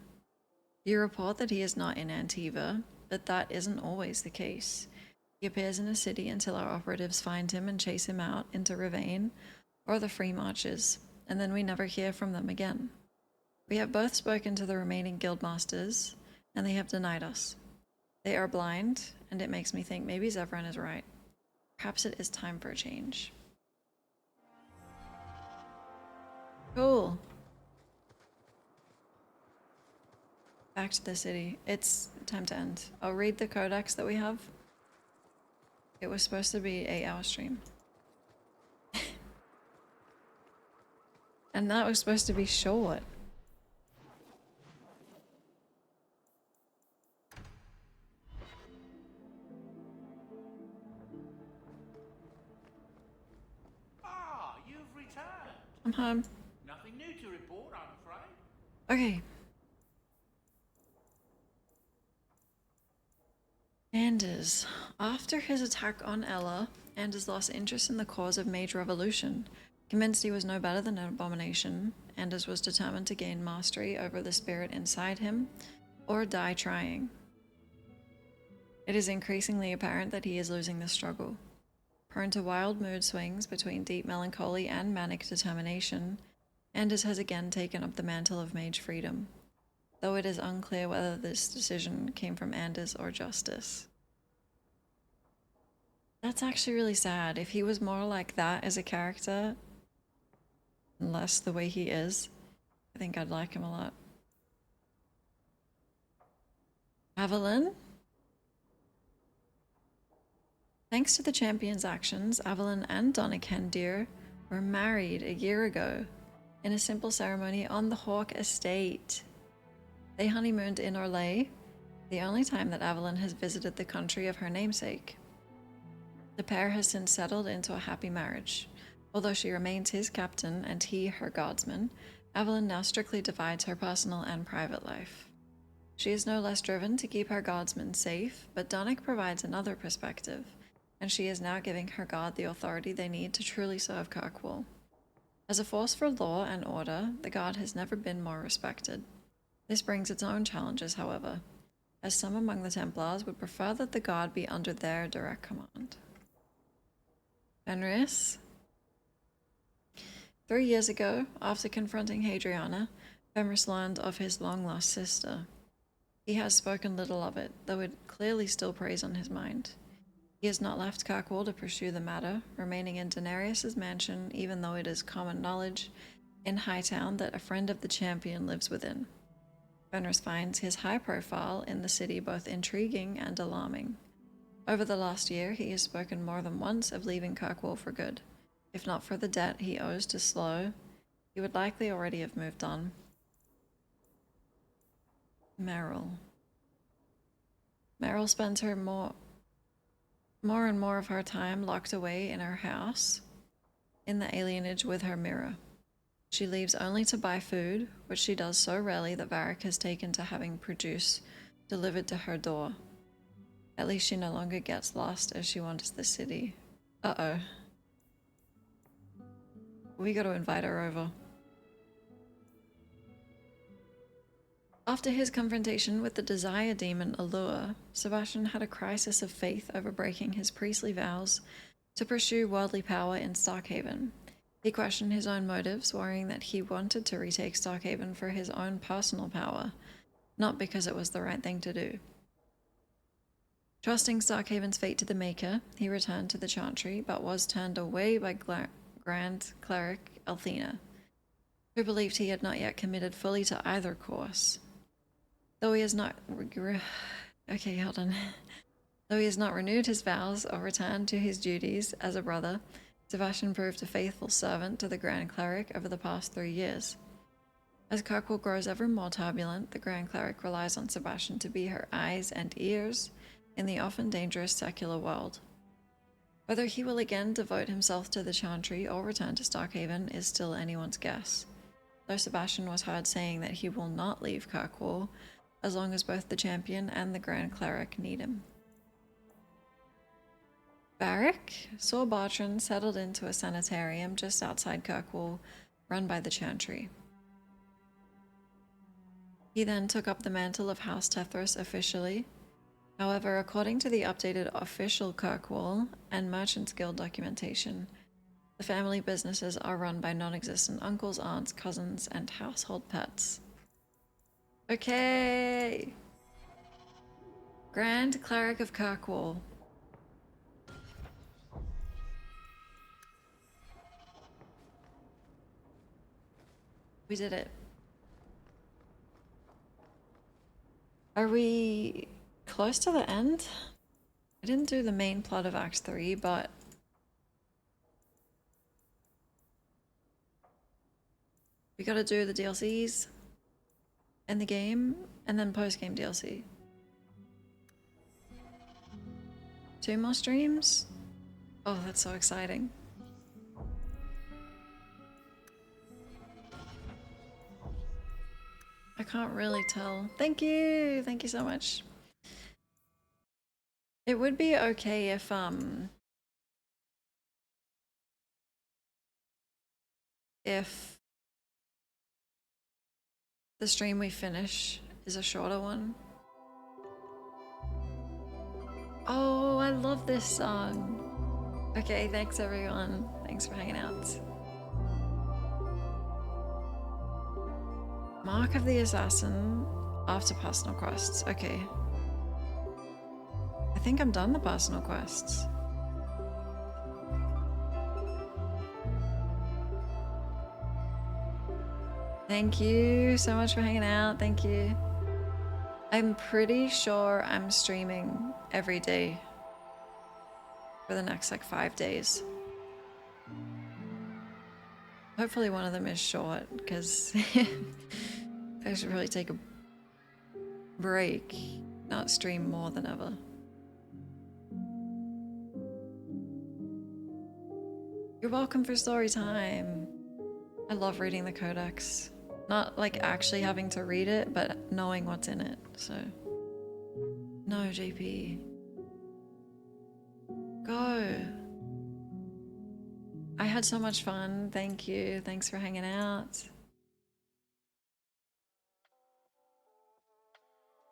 You report that he is not in Antiva, but that isn't always the case. He appears in a city until our operatives find him and chase him out into Rivain or the Free Marches, and then we never hear from them again. We have both spoken to the remaining guildmasters, and they have denied us. They are blind, and it makes me think maybe Zevran is right. Perhaps it is time for a change. Cool. Back to the city. It's time to end. I'll read the codex that we have. It was supposed to be 8-hour stream. And that was supposed to be short. Ah, you've returned. I'm home. Nothing new to report, I'm afraid. Okay. Anders. After his attack on Ella, Anders lost interest in the cause of Mage Revolution. Convinced he was no better than an abomination, Anders was determined to gain mastery over the spirit inside him, or die trying. It is increasingly apparent that he is losing the struggle. Prone to wild mood swings between deep melancholy and manic determination, Anders has again taken up the mantle of Mage Freedom, though it is unclear whether this decision came from Anders or Justice. That's actually really sad. If he was more like that as a character, and less the way he is, I think I'd like him a lot. Avalyn? Thanks to the champion's actions, Avalyn and Donikendir were married a year ago in a simple ceremony on the Hawk estate. They honeymooned in Orlais, the only time that Avalyn has visited the country of her namesake. The pair has since settled into a happy marriage. Although she remains his captain and he her guardsman, Avalyn now strictly divides her personal and private life. She is no less driven to keep her guardsmen safe, but Donnic provides another perspective. and she is now giving her guard the authority they need to truly serve Kirkwall. As a force for law and order, the Guard has never been more respected. This brings its own challenges, however, as some among the Templars would prefer that the Guard be under their direct command. Fenris? 3 years ago, after confronting Hadriana, Fenris learned of his long-lost sister. He has spoken little of it, though it clearly still preys on his mind. He has not left Kirkwall to pursue the matter, remaining in Daenerys' mansion even though it is common knowledge in Hightown that a friend of the champion lives within. Fenris finds his high profile in the city both intriguing and alarming. Over the last year, he has spoken more than once of leaving Kirkwall for good. If not for the debt he owes to Slow, he would likely already have moved on. Meryl. Meryl spends her more and more of her time locked away in her house in the alienage with her mirror. She leaves only to buy food, which she does so rarely that Varric has taken to having produce delivered to her door. At least she no longer gets lost as she wanders the city. Uh-oh. We gotta invite her over. After his confrontation with the desire demon Allure, Sebastian had a crisis of faith over breaking his priestly vows to pursue worldly power in Starkhaven. He questioned his own motives, worrying that he wanted to retake Starkhaven for his own personal power, not because it was the right thing to do. Trusting Starkhaven's fate to the Maker, he returned to the Chantry, but was turned away by Grand Cleric Althena, who believed he had not yet committed fully to either course. Though he has not renewed his vows or returned to his duties as a brother, Sebastian proved a faithful servant to the Grand Cleric over the past 3 years. As Kirkwall grows ever more turbulent, the Grand Cleric relies on Sebastian to be her eyes and ears in the often dangerous secular world. Whether he will again devote himself to the Chantry or return to Starkhaven is still anyone's guess, though Sebastian was heard saying that he will not leave Kirkwall as long as both the Champion and the Grand Cleric need him. Varric saw Bartrand settled into a sanitarium just outside Kirkwall, run by the Chantry. He then took up the mantle of House Tethras officially. However, according to the updated official Kirkwall and Merchants Guild documentation, the family businesses are run by non-existent uncles, aunts, cousins, and household pets. Okay! Grand Cleric of Kirkwall. We did it. Are we close to the end? I didn't do the main plot of Act 3, but we gotta do the DLCs and the game, and then post-game DLC. 2 more streams? Oh, that's so exciting. I can't really tell. Thank you! Thank you so much. It would be okay if, the stream we finish is a shorter one. Oh, I love this song. Okay, thanks everyone. Thanks for hanging out. Mark of the Assassin after personal quests. Okay. I think I'm done the personal quests. Thank you so much for hanging out. Thank you. I'm pretty sure I'm streaming every day for the next like 5 days. Hopefully one of them is short, because I should really take a break, not stream more than ever. You're welcome for story time. I love reading the Codex. Not like actually having to read it, but knowing what's in it, so. No, JP. go. I had so much fun. Thank you. Thanks for hanging out.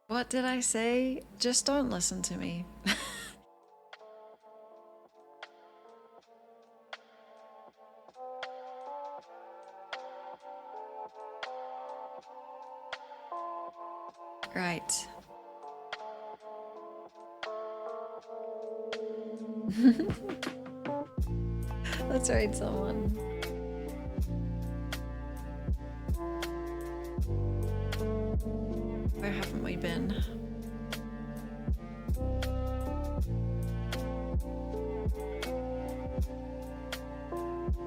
What did I say? Just don't listen to me. Right. Let's raid someone. Where haven't we been?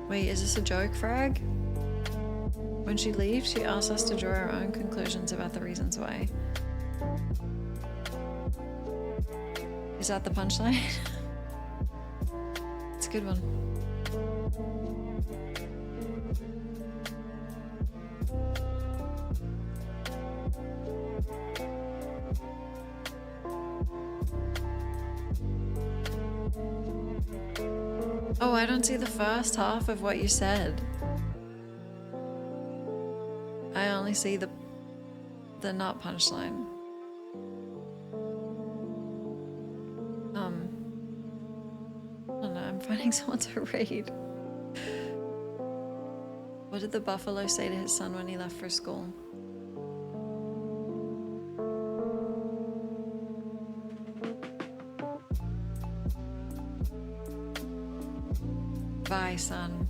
Wait, is this a joke, Frag? When she leaves, she asks us to draw our own conclusions about the reasons why. Is that the punchline? It's a good one. Oh, I don't see the first half of what you said. I only see the not punchline. I don't know, I'm finding someone to read. What did the buffalo say to his son when he left for school? Bye, son.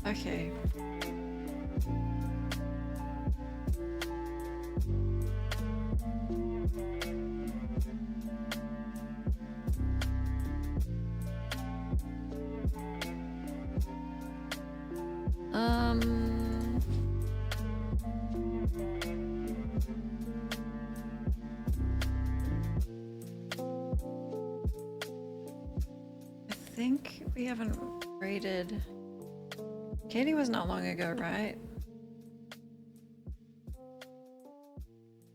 Okay. I think we haven't rated. Katie was not long ago, right?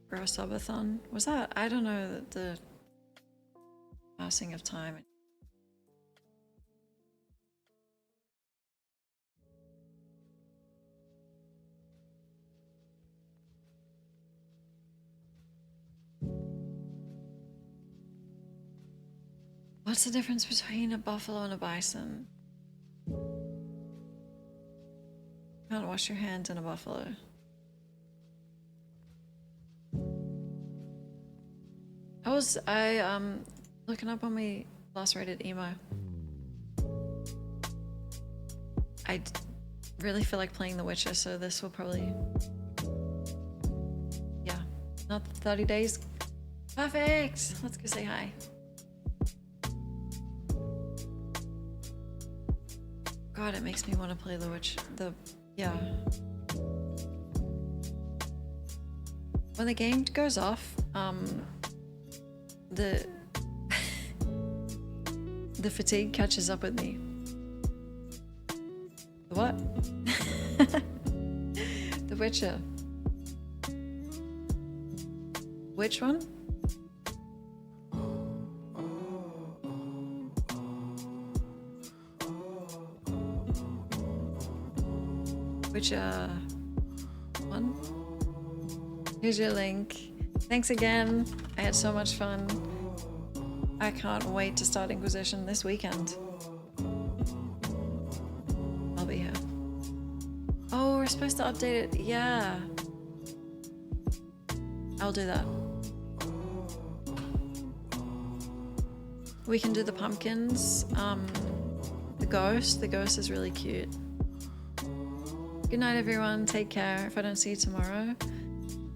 For a subathon? Was that? I don't know the passing of time. What's the difference between a buffalo and a bison? Can't wash your hands in a buffalo. I looking up when we last rated emo. I really feel like playing The Witcher, so this will probably, yeah, not 30 days. Perfect. Let's go say hi. God, it makes me want to play The Witcher. Yeah. When the game goes off, the fatigue catches up with me. The what? The Witcher. Which one? Witcher 1. Here's your link. Thanks again. I had so much fun. I can't wait to start Inquisition this weekend. I'll be here. Oh, we're supposed to update it. Yeah. I'll do that. We can do the pumpkins. The ghost. The ghost is really cute. Good night, everyone. Take care. If I don't see you tomorrow,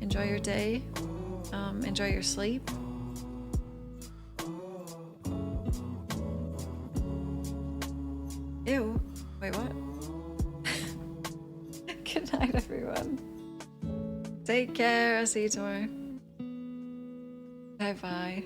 enjoy your day. Enjoy your sleep. Ew. Wait, what? Good night, everyone. Take care. I'll see you tomorrow. Bye bye.